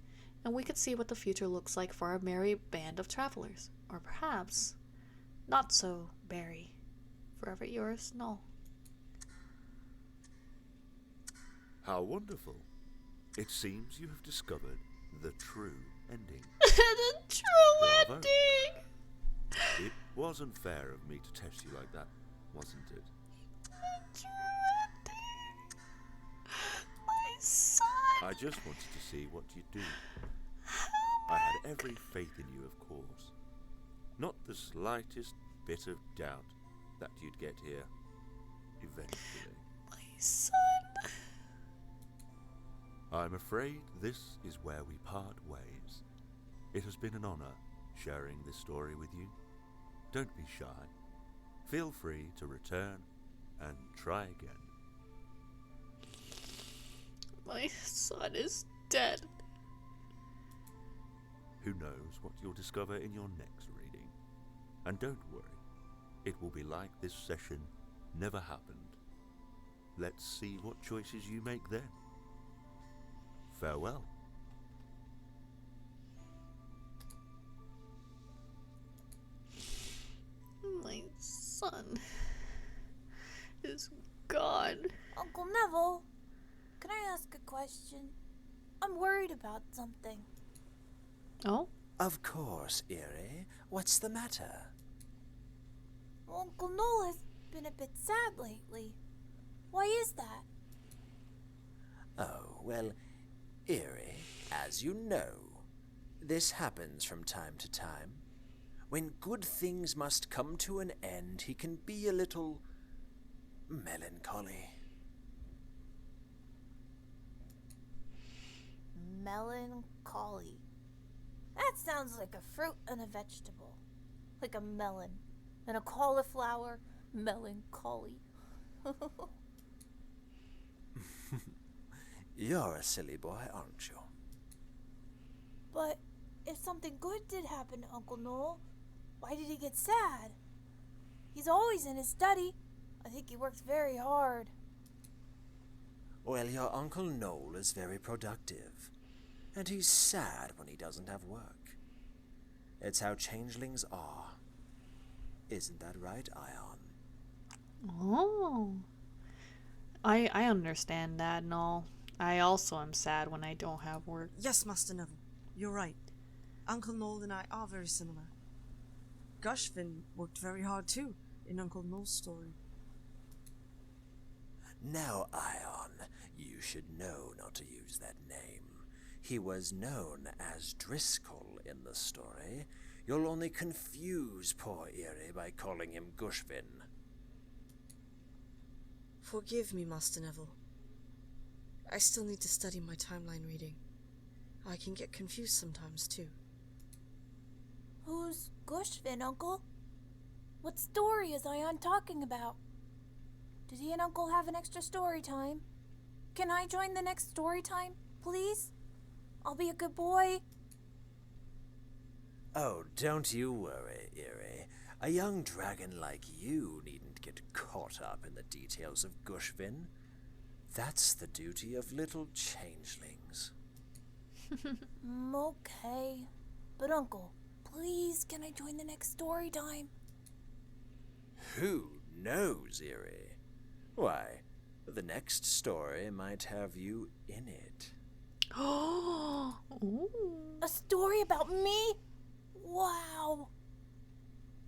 and we could see what the future looks like for our merry band of travelers. Or perhaps, not so merry. Forever yours, Noel. How wonderful. It seems you have discovered the true ending. The true Bravo. ending! It was unfair of me to test you like that, wasn't it? The true ending! My son! I just wanted to see what you'd do. I had every faith in you, of course. Not the slightest bit of doubt that you'd get here eventually. My son! I'm afraid this is where we part ways. It has been an honor sharing this story with you. Don't be shy. Feel free to return and try again. My son is dead. Who knows what you'll discover in your next reading. And don't worry, it will be like this session never happened. Let's see what choices you make then. Farewell. My son is gone. Uncle Neville, can I ask a question? I'm worried about something. Oh? Of course, Erie. What's the matter? Uncle Noel has been a bit sad lately. Why is that? Oh, well, Erie, as you know, this happens from time to time. When good things must come to an end, he can be a little melancholy. Melancholy. That sounds like a fruit and a vegetable. Like a melon and a cauliflower. Melancholy. You're a silly boy, aren't you? But if something good did happen to Uncle Noel, why did he get sad? He's always in his study. I think he works very hard. Well, your Uncle Noel is very productive, and he's sad when he doesn't have work. It's how changelings are. Isn't that right, Ion? Oh. I understand that and all. I also am sad when I don't have work. Yes, Master Neville. You're right. Uncle Noel and I are very similar. Gushvin worked very hard too in Uncle Noel's story. Now, Ion, you should know not to use that name. He was known as Driscoll in the story. You'll only confuse poor Erie by calling him Gushvin. Forgive me, Master Neville. I still need to study my timeline reading. I can get confused sometimes, too. Who's Gushvin, Uncle? What story is Ion talking about? Did he and Uncle have an extra story time? Can I join the next story time, please? I'll be a good boy. Oh, don't you worry, Erie. A young dragon like you needn't get caught up in the details of Gushvin. That's the duty of little changelings. Okay. But Uncle, please can I join the next story time? Who knows, Erie? Why, the next story might have you in it. Oh, a story about me? Wow.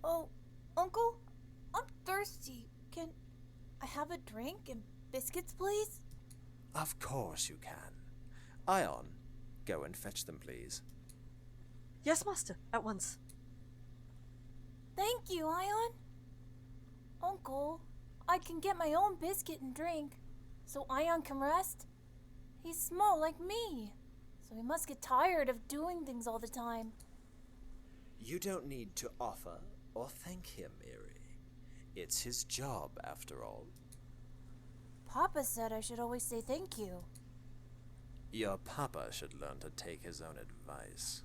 Oh, Uncle, I'm thirsty. Can I have a drink and biscuits, please? Of course you can. Ion, go and fetch them, please. Yes, Master, at once. Thank you, Ion. Uncle, I can get my own biscuit and drink, so Ion can rest. He's small like me, so he must get tired of doing things all the time. You don't need to offer or thank him, Erie. It's his job, after all. Papa said I should always say thank you. Your papa should learn to take his own advice.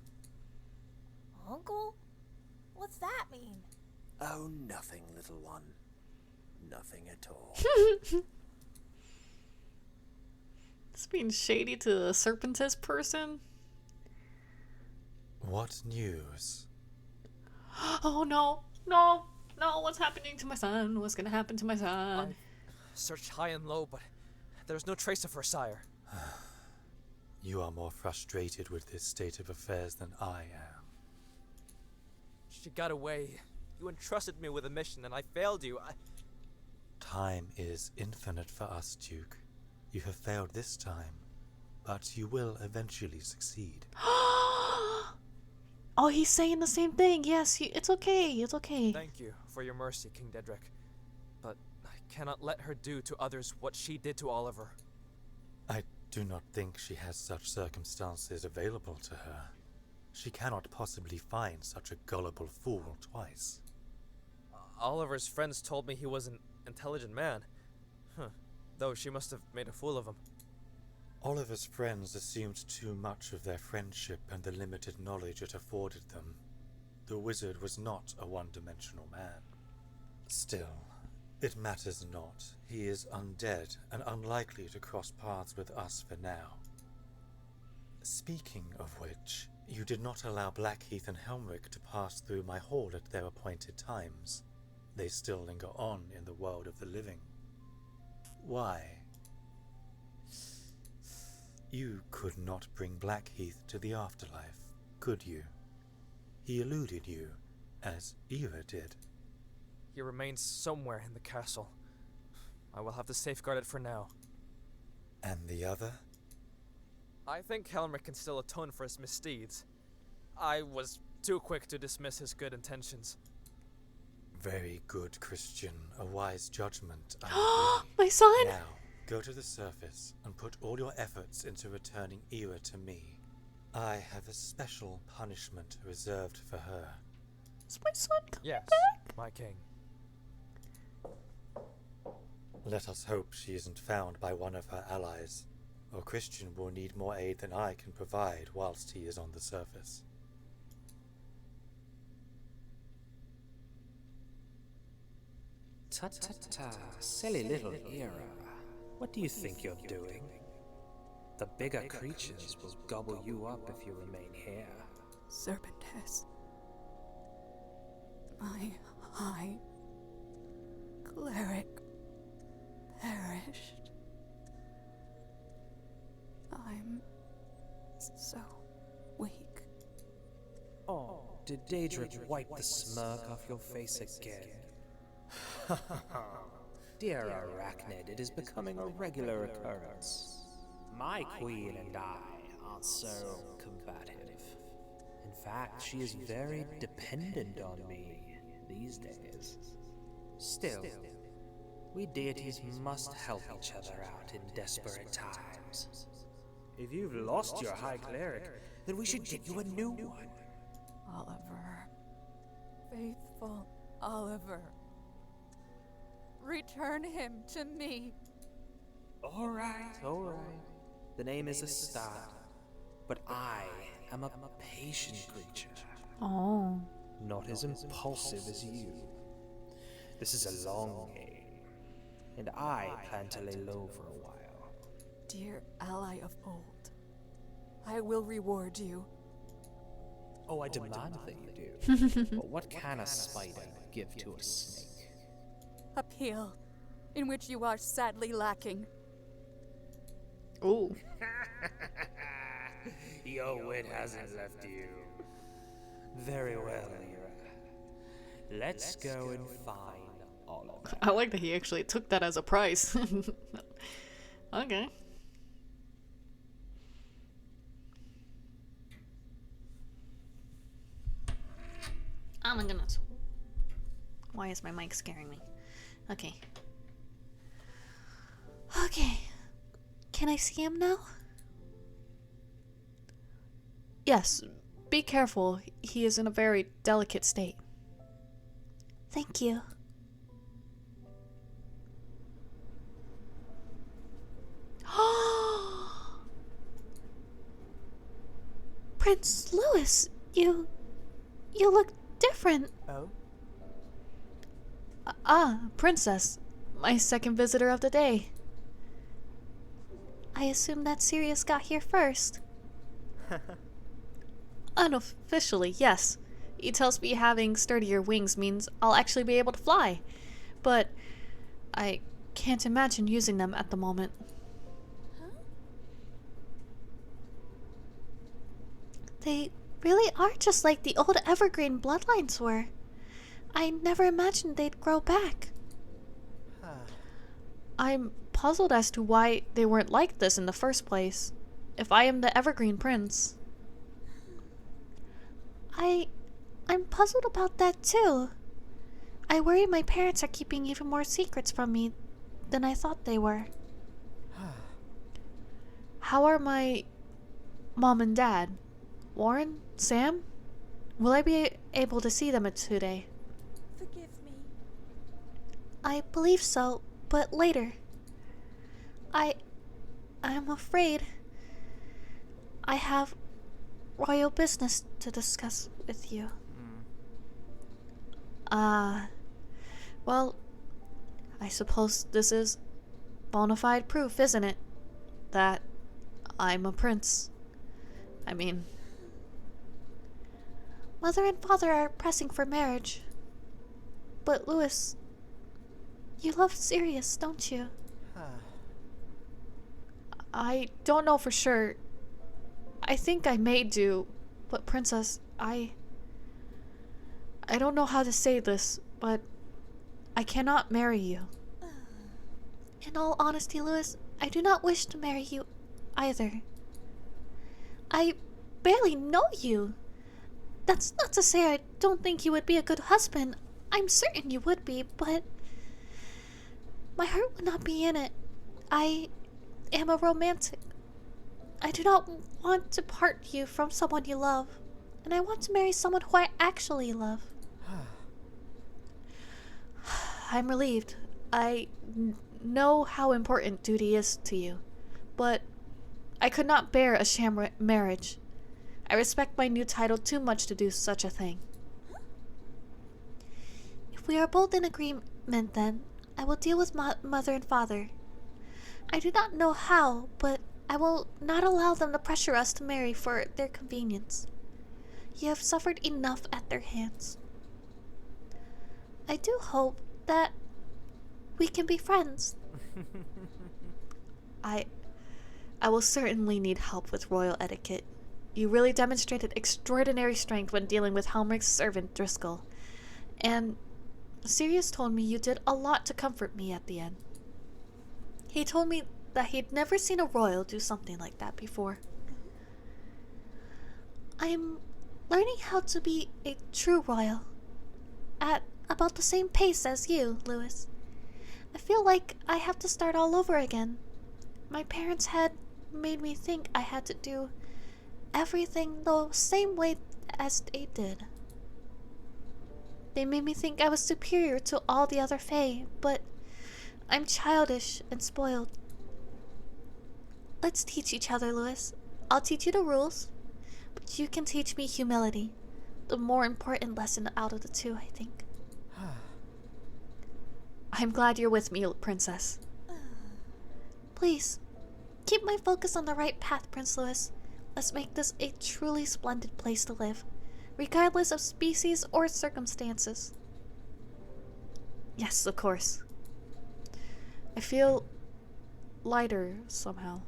Uncle? What's that mean? Oh, nothing, little one. Nothing at all. It's being shady to the Serpentist person. What news? Oh no, no, no, what's happening to my son? What's gonna happen to my son? I searched high and low, but there's no trace of her, sire. You are more frustrated with this state of affairs than I am. She got away. You entrusted me with a mission and I failed you. Time is infinite for us, Duke. You have failed this time, but you will eventually succeed. Oh, he's saying the same thing. Yes, it's okay. It's okay. Thank you for your mercy, King Dedrick. But I cannot let her do to others what she did to Oliver. I do not think she has such circumstances available to her. She cannot possibly find such a gullible fool twice. Oliver's friends told me he was an intelligent man. Though she must have made a fool of him. Oliver's friends assumed too much of their friendship and the limited knowledge it afforded them. The wizard was not a one-dimensional man. Still, it matters not. He is undead and unlikely to cross paths with us for now. Speaking of which, you did not allow Blackheath and Helmrick to pass through my hall at their appointed times. They still linger on in the world of the living. Why? You could not bring Blackheath to the afterlife, could you? He eluded you, as Eva did. He remains somewhere in the castle. I will have to safeguard it for now. And the other? I think Helmrick can still atone for his misdeeds. I was too quick to dismiss his good intentions. Very good, Christian. A wise judgment. I agree. My son! Now, go to the surface and put all your efforts into returning Ira to me. I have a special punishment reserved for her. Is my son coming yes, back? My king. Let us hope she isn't found by one of her allies, or Christian will need more aid than I can provide whilst he is on the surface. Tut-tut-tut, silly little Ira. What do you think you're doing? The bigger creatures will gobble you up if you remain here. Serpentess. My high cleric perished. I'm so weak. Oh, did Daedric wipe the smirk off your face again? Dear Arachnid, it is becoming a regular occurrence. My queen and I aren't so combative. In fact, she is very dependent on me these days. Still, we deities must help each other out in desperate times. If you've lost your High Cleric, then we should get you a new one. Oliver. Faithful Oliver. Return him to me. Alright. The name is a start, but I am a patient creature. Oh. Not as impulsive as you. This is a long game, and I plan to lay low for a while. Dear ally of old, I will reward you. Oh, I demand that you do. But what can a spider give to a snake? Appeal, in which you are sadly lacking. Ooh. Your wit hasn't left you. Very well, Lyra. Let's go and find Oliver. I like that he actually took that as a prize. Okay. Oh my goodness. Why is my mic scaring me? Okay. Okay. Can I see him now? Yes, be careful. He is in a very delicate state. Thank you. Prince Louis, you look different. Oh? Princess. My second visitor of the day. I assume that Sirius got here first. Unofficially, yes. He tells me having sturdier wings means I'll actually be able to fly. But I can't imagine using them at the moment. They really are just like the old Evergreen bloodlines were. I never imagined they'd grow back. I'm puzzled as to why they weren't like this in the first place. If I am the Evergreen Prince. I'm puzzled about that too. I worry my parents are keeping even more secrets from me than I thought they were. How are my mom and dad? Warren? Sam? Will I be able to see them today? Forgive me. I believe so, but later. I'm afraid I have royal business to discuss with you. Well, I suppose this is bona fide proof, isn't it? That I'm a prince. I mean... Mother and father are pressing for marriage. But Louis, you love Sirius, don't you? I don't know for sure. I think I may do, but Princess, I don't know how to say this, but I cannot marry you. In all honesty, Louis, I do not wish to marry you either. I barely know you. That's not to say I don't think you would be a good husband. I'm certain you would be, but my heart would not be in it. I am a romantic. I do not want to part you from someone you love, and I want to marry someone who I actually love. I'm relieved. I know how important duty is to you, but I could not bear a sham marriage. I respect my new title too much to do such a thing. If we are both in agreement, then I will deal with mother and father. I do not know how, but I will not allow them to pressure us to marry for their convenience. You have suffered enough at their hands. I do hope that we can be friends. I will certainly need help with royal etiquette. You really demonstrated extraordinary strength when dealing with Helmrich's servant Driscoll. And Sirius told me you did a lot to comfort me at the end. He told me that he'd never seen a royal do something like that before. I'm learning how to be a true royal. At about the same pace as you, Louis. I feel like I have to start all over again. My parents had made me think I had to do everything the same way as they did. They made me think I was superior to all the other Fae, but I'm childish and spoiled. Let's teach each other, Louis. I'll teach you the rules, but you can teach me humility. The more important lesson out of the two, I think. I'm glad you're with me, Princess. Please, keep my focus on the right path, Prince Louis. Let's make this a truly splendid place to live, regardless of species or circumstances. Yes, of course. I feel lighter somehow.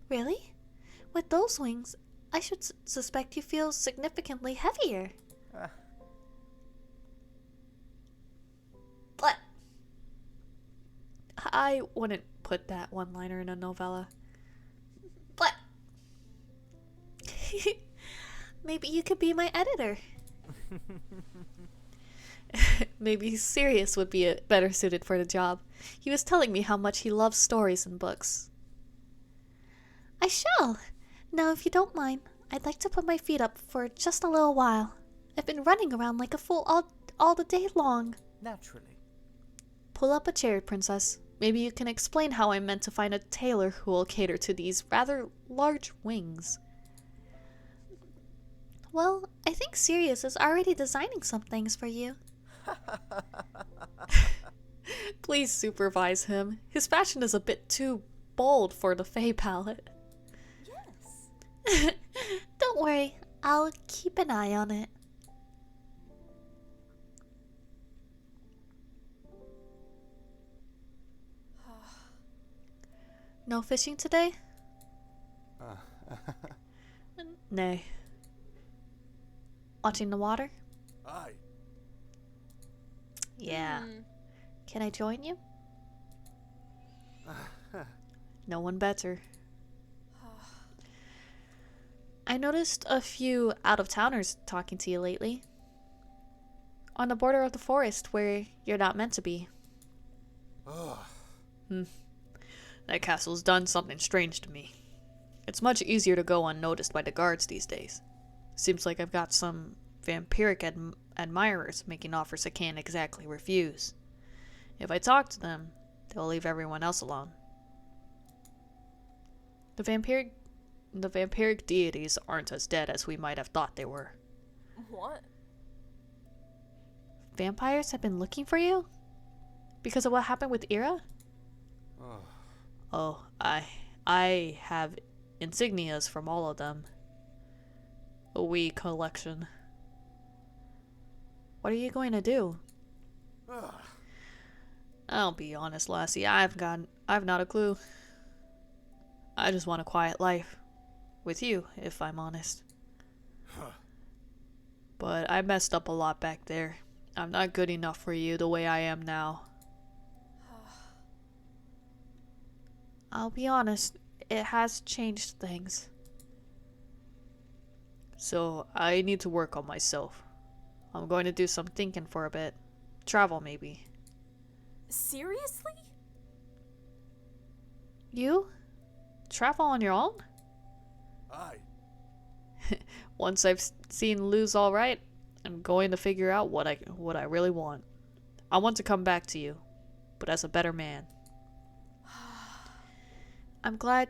Really? With those wings, I should suspect you feel significantly heavier. But I wouldn't put that one-liner in a novella. But maybe you could be my editor. Maybe Sirius would be better suited for the job. He was telling me how much he loves stories and books. I shall. Now, if you don't mind, I'd like to put my feet up for just a little while. I've been running around like a fool all the day long. Naturally. Pull up a chair, Princess. Maybe you can explain how I'm meant to find a tailor who will cater to these rather large wings. Well, I think Sirius is already designing some things for you. Please supervise him. His fashion is a bit too bold for the Fae palette. Yes. Don't worry, I'll keep an eye on it. No fishing today? Nay. Watching the water? Aye. Yeah. Can I join you? No one better. I noticed a few out-of-towners talking to you lately. On the border of the forest where you're not meant to be. That castle's done something strange to me. It's much easier to go unnoticed by the guards these days. Seems like I've got some vampiric admirers making offers I can't exactly refuse. If I talk to them, they'll leave everyone else alone. The vampiric deities aren't as dead as we might have thought they were. What? Vampires have been looking for you? Because of what happened with Ira? Oh, I have insignias from all of them. A wee collection. What are you going to do? I'll be honest, lassie. I've not a clue. I just want a quiet life. With you, if I'm honest. But I messed up a lot back there. I'm not good enough for you the way I am now. I'll be honest, it has changed things. So I need to work on myself. I'm going to do some thinking for a bit. Travel, maybe. Seriously? You? Travel on your own? Aye. Once I've seen Lou's alright, I'm going to figure out what I really want. I want to come back to you, but as a better man. I'm glad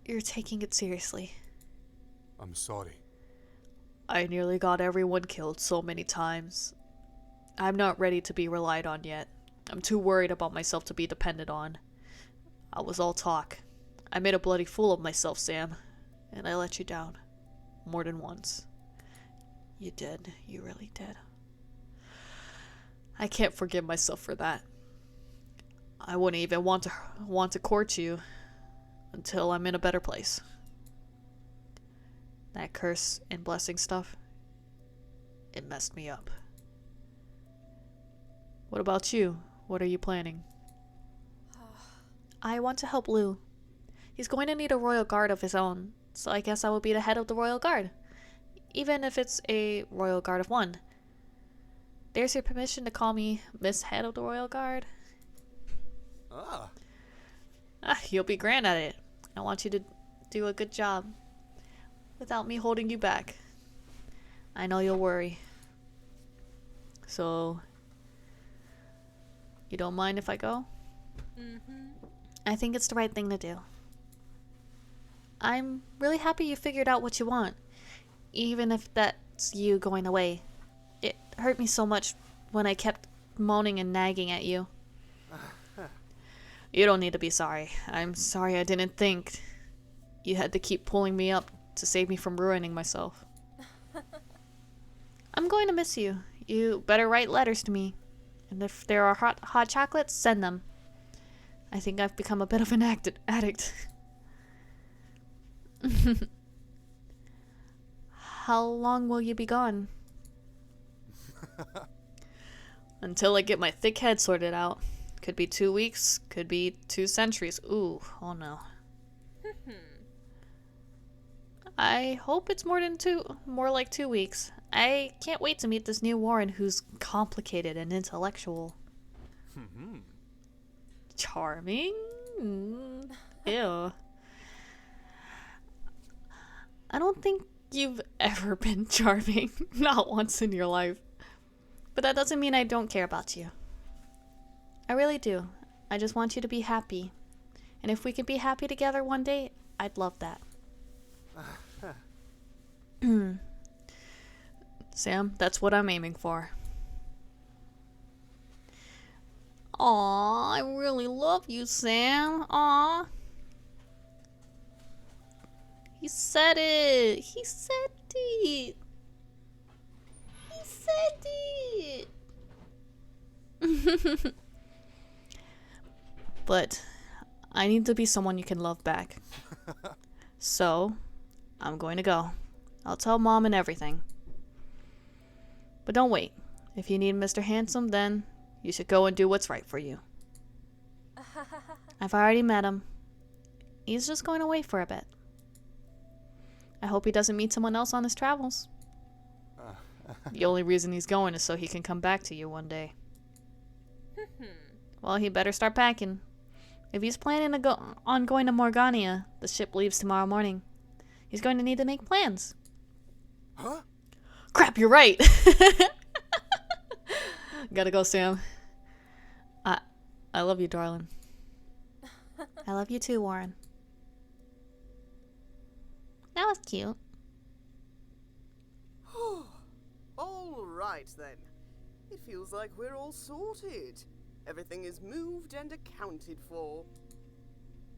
you're taking it seriously. I'm sorry. I nearly got everyone killed so many times. I'm not ready to be relied on yet. I'm too worried about myself to be dependent on. I was all talk. I made a bloody fool of myself, Sam, and I let you down. More than once. You did. You really did. I can't forgive myself for that. I wouldn't even want to court you until I'm in a better place. That curse and blessing stuff, it messed me up. What about you? What are you planning? I want to help Lou. He's going to need a royal guard of his own, so I guess I will be the head of the royal guard. Even if it's a royal guard of one. There's your permission to call me Miss Head of the Royal Guard. You'll be grand at it. I want you to do a good job without me holding you back. I know you'll worry. So, you don't mind if I go? I think it's the right thing to do. I'm really happy you figured out what you want, even if that's you going away. It hurt me so much when I kept moaning and nagging at you. You don't need to be sorry. I'm sorry I didn't think. You had to keep pulling me up to save me from ruining myself. I'm going to miss you. You better write letters to me. And if there are hot chocolates, send them. I think I've become a bit of an addict. How long will you be gone? Until I get my thick head sorted out. Could be 2 weeks, could be 2 centuries. Ooh, oh no. I hope it's more like 2 weeks. I can't wait to meet this new Warren who's complicated and intellectual. Charming? Ew. don't think you've ever been charming. Not once in your life. But that doesn't mean I don't care about you. I really do. I just want you to be happy. And if we can be happy together one day, I'd love that. Sam, that's what I'm aiming for. Aw, I really love you, Sam. Aw. He said it. He said it. He said it. But I need to be someone you can love back. So, I'm going to go. I'll tell Mom and everything. But don't wait. If you need Mr. Handsome, then you should go and do what's right for you. I've already met him. He's just going away for a bit. I hope he doesn't meet someone else on his travels. The only reason he's going is so he can come back to you one day. Well, he better start packing. If he's planning to on going to Morgania, the ship leaves tomorrow morning. He's going to need to make plans. Huh? Crap, you're right. Gotta go, Sam. I love you, darling. I love you too, Warren. That was cute. All right, then. It feels like we're all sorted. Everything is moved and accounted for.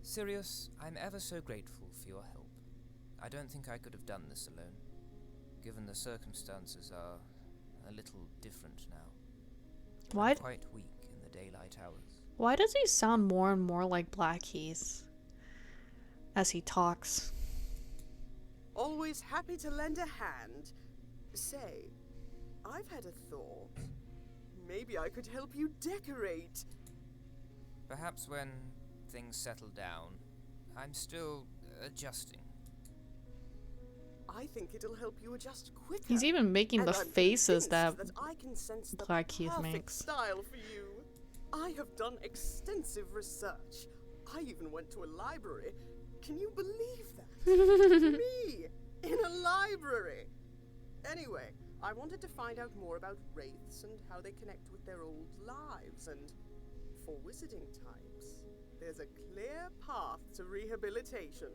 Sirius, I'm ever so grateful for your help. I don't think I could have done this alone, given the circumstances are a little different now. Why? I'm quite weak in the daylight hours. Why does he sound more and more like Blackheath as he talks? Always happy to lend a hand. Say, I've had a thought. Maybe I could help you decorate. Perhaps when things settle down. I'm still adjusting. I think it'll help you adjust quicker. He's even making and the I'm faces that convinced I can sense the Blackheath perfect makes. style for you. I have done extensive research. I even went to a library. Can you believe that? Me in a library. Anyway, I wanted to find out more about wraiths and how they connect with their old lives, and for wizarding types, there's a clear path to rehabilitation.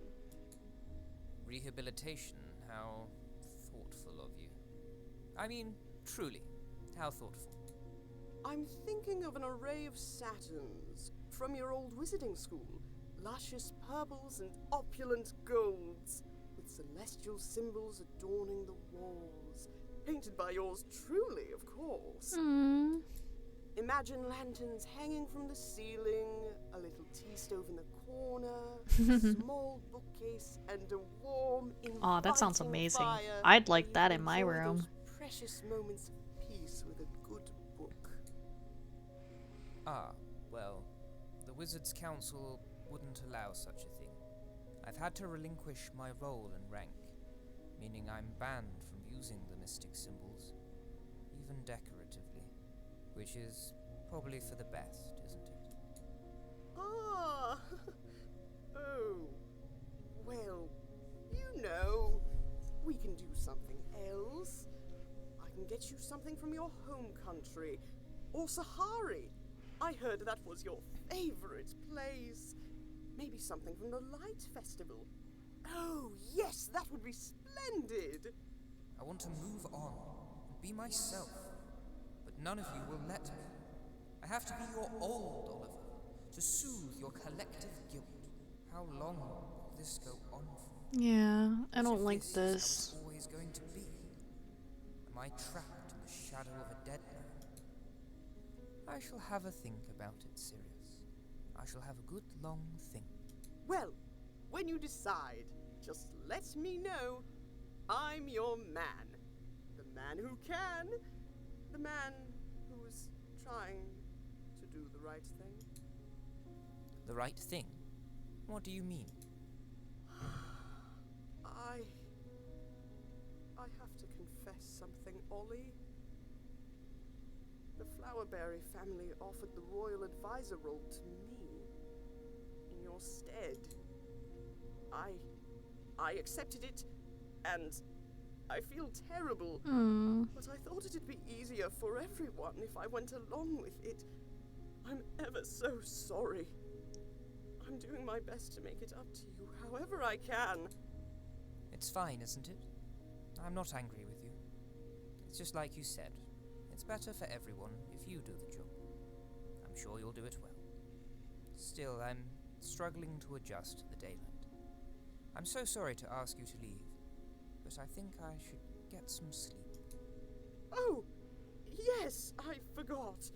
Rehabilitation? How thoughtful of you. I mean, truly, how thoughtful. I'm thinking of an array of satins from your old wizarding school. Luscious purples and opulent golds, with celestial symbols adorning the walls. Painted by yours truly, of course. Imagine lanterns hanging from the ceiling, a little tea stove in the corner, a small bookcase, and a warm, Aw, that sounds inviting amazing. fire. I'd like that in You my enjoy room. those precious moments of peace with a good book. Ah, well, the Wizards' Council wouldn't allow such a thing. I've had to relinquish my role and rank, meaning I'm banned from using the mystic symbols, even decoratively, which is probably for the best, isn't it? Ah! Oh. Well, you know, we can do something else. I can get you something from your home country, or Sahari. I heard that was your favorite place. Maybe something from the Light Festival. Oh, yes, that would be splendid. I want to move on and be myself, but none of you will let me. I have to be your old Oliver, to soothe your collective guilt. How long will this go on for? Yeah, I don't like Is this. how it's always going to be. Am I trapped in the shadow of a dead man? I shall have a think about it, Sirius. I shall have a good long think. Well, when you decide, just let me know. I'm your man. The man who can. The man who is trying to do the right thing. The right thing? What do you mean? I have to confess something, Ollie. The Flowerberry family offered the royal advisor role to me in your stead. I accepted it and I feel terrible. But I thought it'd be easier for everyone if I went along with it. I'm ever so sorry. I'm doing my best to make it up to you however I can. It's fine, isn't it? I'm not angry with you. It's just like you said. It's better for everyone if you do the job. I'm sure you'll do it well. Still, I'm struggling to adjust to the daylight. I'm so sorry to ask you to leave, but I think I should get some sleep. Oh, yes, I forgot.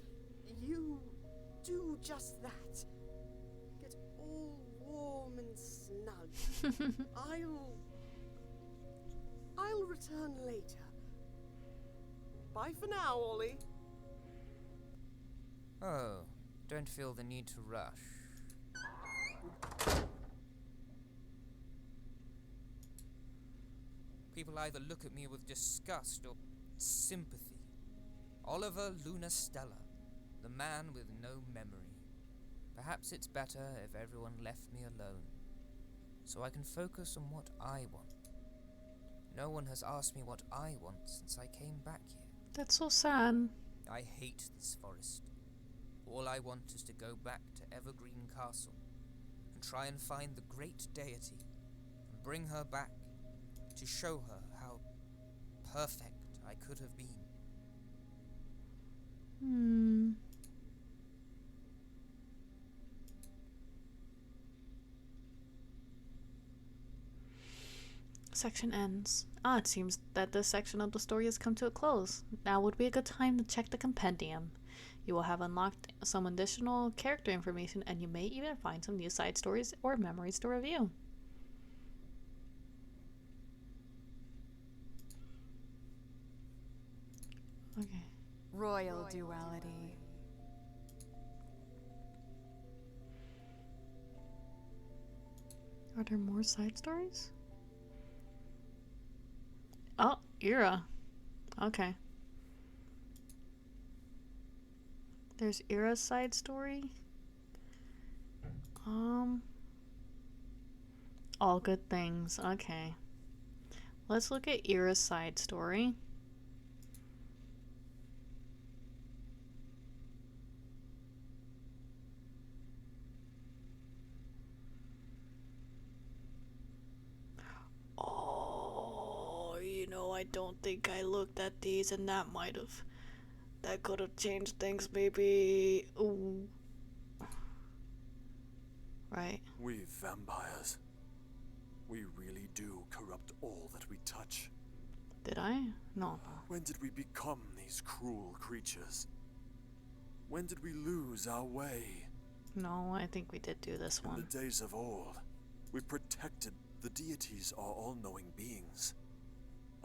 You do just that. Get all warm and snug. I'll return later. Bye for now, Ollie. Oh, don't feel the need to rush. People either look at me with disgust or sympathy. Oliver Luna Stella, the man with no memory. Perhaps it's better if everyone left me alone, so I can focus on what I want. No one has asked me what I want since I came back here. That's so sad. I hate this forest. All I want is to go back to Evergreen Castle and try and find the great deity and bring her back to show her how perfect I could have been. Section ends. It seems that this section of the story has come to a close. Now would be a good time to check the compendium. You will have unlocked some additional character information, and you may even find some new side stories or memories to review. Okay. Royal Duality. Are there more side stories? Oh, Ira. Okay. There's Ira's side story. All good things. Okay. Let's look at Ira's side story. I don't think I looked at these, and that could have changed things, maybe. Ooh. Right. We vampires. We really do corrupt all that we touch. Did I? No. When did we become these cruel creatures? When did we lose our way? No, I think we did do this one. In the days of old, we protected the deities are all-knowing beings.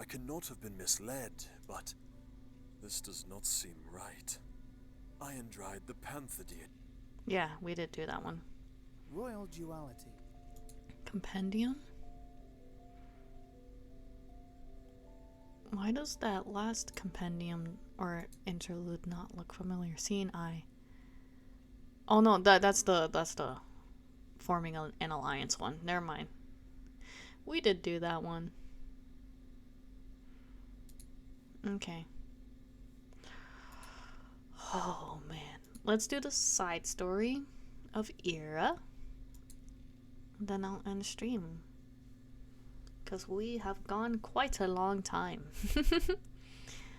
I cannot have been misled, but this does not seem right. Iron dried the panther deity. Yeah, we did do that one. Royal Duality. Compendium? Why does that last compendium or interlude not look familiar? Seeing eye. Oh no, that's the forming an alliance one. Never mind. We did do that one. Okay. Oh man. Let's do the side story of Ira. Then I'll end stream. Because we have gone quite a long time.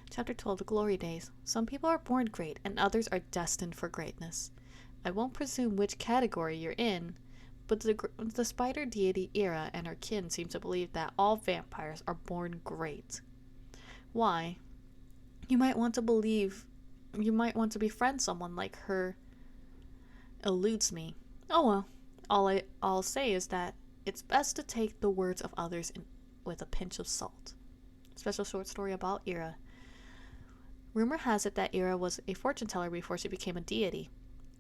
Chapter 12, The Glory Days. Some people are born great and others are destined for greatness. I won't presume which category you're in, but the spider deity Ira and her kin seem to believe that all vampires are born great. Why? You might want to befriend someone like her. Eludes me. Oh well, I'll say is that it's best to take the words of others with a pinch of salt. Special short story about Ira. Rumor has it that Ira was a fortune teller before she became a deity.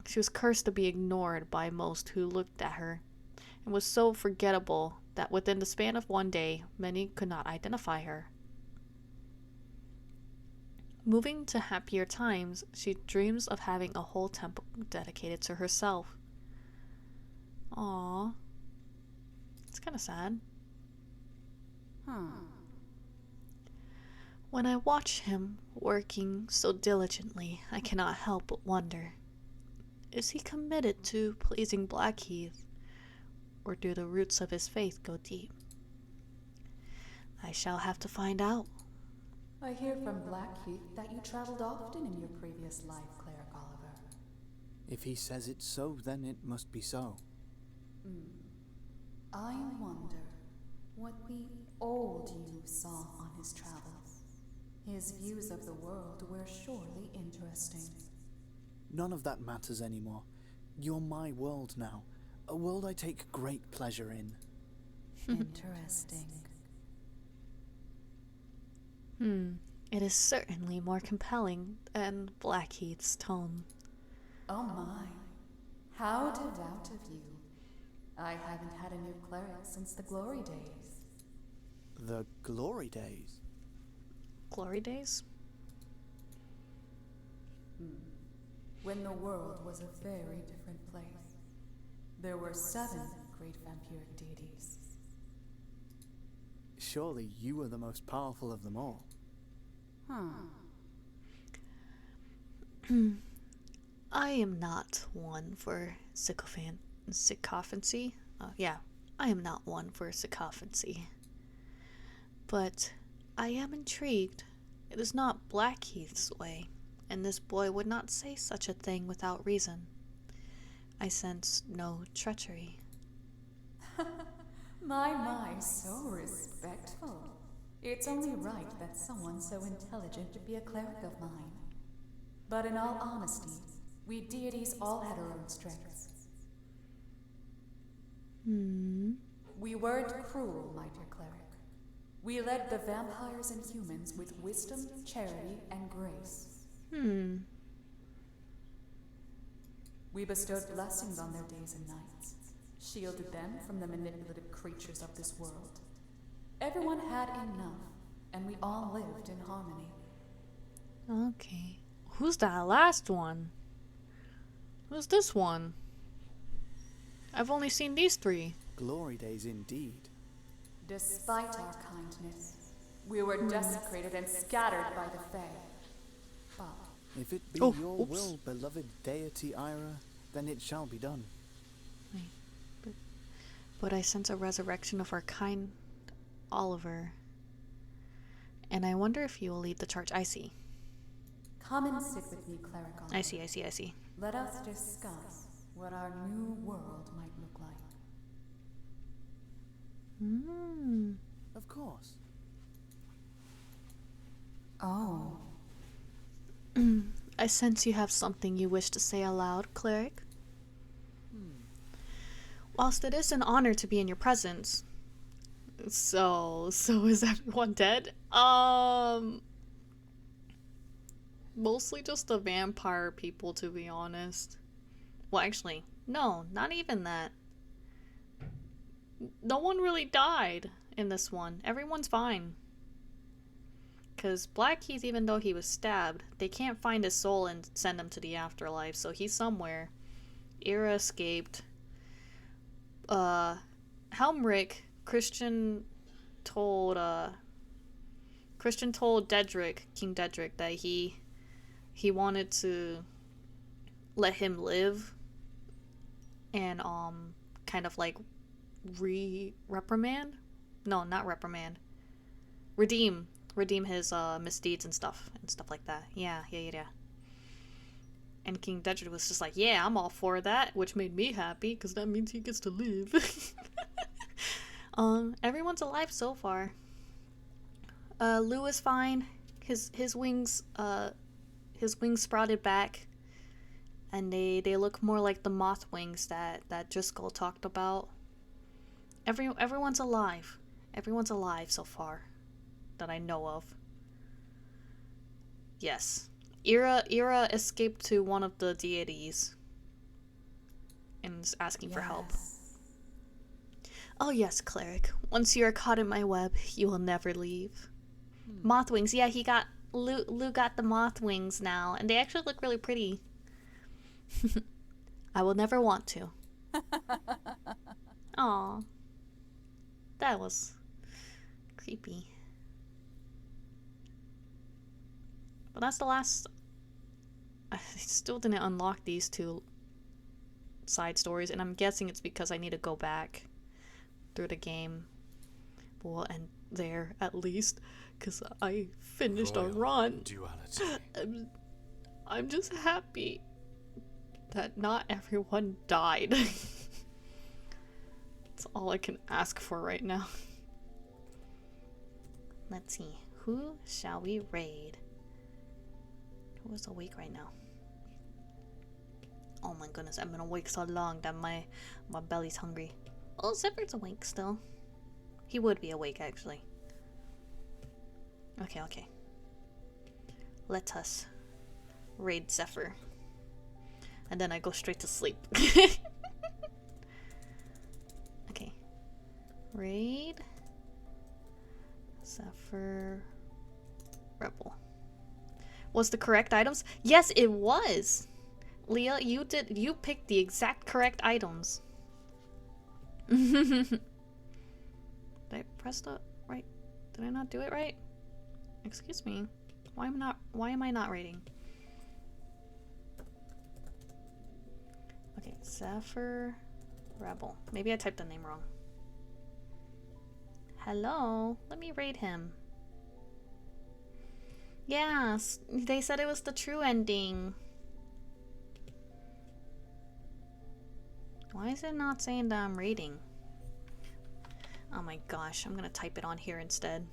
She was cursed to be ignored by most who looked at her, and was so forgettable that within the span of one day, many could not identify her. Moving to happier times, she dreams of having a whole temple dedicated to herself. Aww. It's kind of sad. When I watch him working so diligently, I cannot help but wonder, is he committed to pleasing Blackheath, or do the roots of his faith go deep? I shall have to find out. I hear from Blackheath that you traveled often in your previous life, Cleric Oliver. If he says it's so, then it must be so. I wonder what the old you saw on his travels. His views of the world were surely interesting. None of that matters anymore. You're my world now, a world I take great pleasure in. Interesting. It is certainly more compelling than Blackheath's tone. Oh my. How devout of you. I haven't had a new cleric since the glory days. The glory days? Glory days? When the world was a very different place. There were 7 great vampiric deities. Surely you were the most powerful of them all. I am not one for sycophancy. I am not one for sycophancy. But I am intrigued. It is not Blackheath's way, and this boy would not say such a thing without reason. I sense no treachery. My, so respectful. It's only right that someone so intelligent should be a cleric of mine. But in all honesty, we deities all had our own strengths. We weren't cruel, my dear cleric. We led the vampires and humans with wisdom, charity, and grace. We bestowed blessings on their days and nights, shielded them from the manipulative creatures of this world. Everyone had enough, and we all lived in harmony. Okay. Who's that last one? Who's this one? I've only seen these 3. Glory days indeed. Despite our kindness, we were desecrated and scattered by the Fae. But if it be your will, beloved deity Ira, then it shall be done. But I sense a resurrection of our kind Oliver. And I wonder if you will lead the charge. I see. Come and sit with me, Cleric Oliver. I see. Let us discuss what our new world might look like. Of course. Oh. I sense you have something you wish to say aloud, Cleric. Whilst it is an honor to be in your presence. So is everyone dead? Mostly just the vampire people, to be honest. Well, actually, no, not even that. No one really died in this one. Everyone's fine. Because Blackheath, even though he was stabbed, they can't find his soul and send him to the afterlife, so he's somewhere. Ira escaped. Helmrick, Christian told Dedrick, King Dedrick, that he wanted to let him live and kind of like redeem his misdeeds and stuff like that. Yeah. And King Dedrick was just like, yeah, I'm all for that, which made me happy because that means he gets to live. Everyone's alive so far. Lou is fine. His wings sprouted back, and they look more like the moth wings that Driscoll talked about. Everyone's alive. Everyone's alive so far that I know of. Yes. Ira escaped to one of the deities and is asking for help. Oh yes, Cleric. Once you are caught in my web, you will never leave. Moth wings. Yeah, Lou got the moth wings now, and they actually look really pretty. I will never want to. Aw. That was Creepy. But that's the last. I still didn't unlock these two side stories, and I'm guessing it's because I need to go back through the game. But we'll end there at least, because I finished a Royal run. Duality. I'm just happy that not everyone died. That's all I can ask for right now. Let's see. Who shall we raid? Who is awake right now? Oh my goodness, I've been awake so long that my belly's hungry. Oh, Zephyrd's awake still. He would be awake, actually. Okay. Let us raid Zephyr. And then I go straight to sleep. Okay. Raid Zephyr Rebel. Was the correct items? Yes, it was. Leah, you picked the exact correct items. Did I press the right? Did I not do it right? Excuse me. Why am I not rating? Okay, Zephyr Rebel. Maybe I typed the name wrong. Hello, let me raid him. Yes, they said it was the true ending. Why is it not saying that I'm raiding? Oh my gosh, I'm gonna type it on here instead.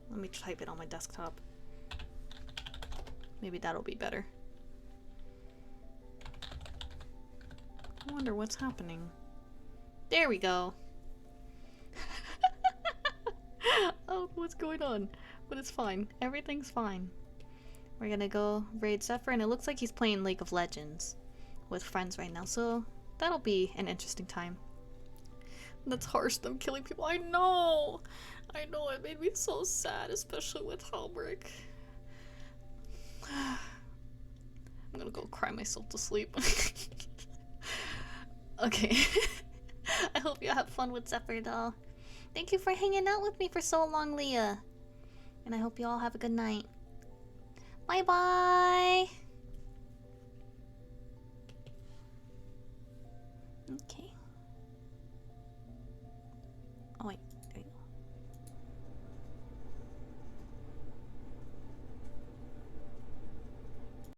Let me type it on my desktop. Maybe that'll be better. I wonder what's happening. There we go. Oh, what's going on? But it's fine. Everything's fine. We're gonna go raid Zephyr, and it looks like he's playing League of Legends with friends right now, so that'll be an interesting time. That's harsh, them killing people. I know, it made me so sad, especially with Halbreak. I'm gonna go cry myself to sleep. Okay. I hope you have fun with Zephyr, doll. Thank you for hanging out with me for so long, Leah. And I hope you all have a good night. Bye-bye!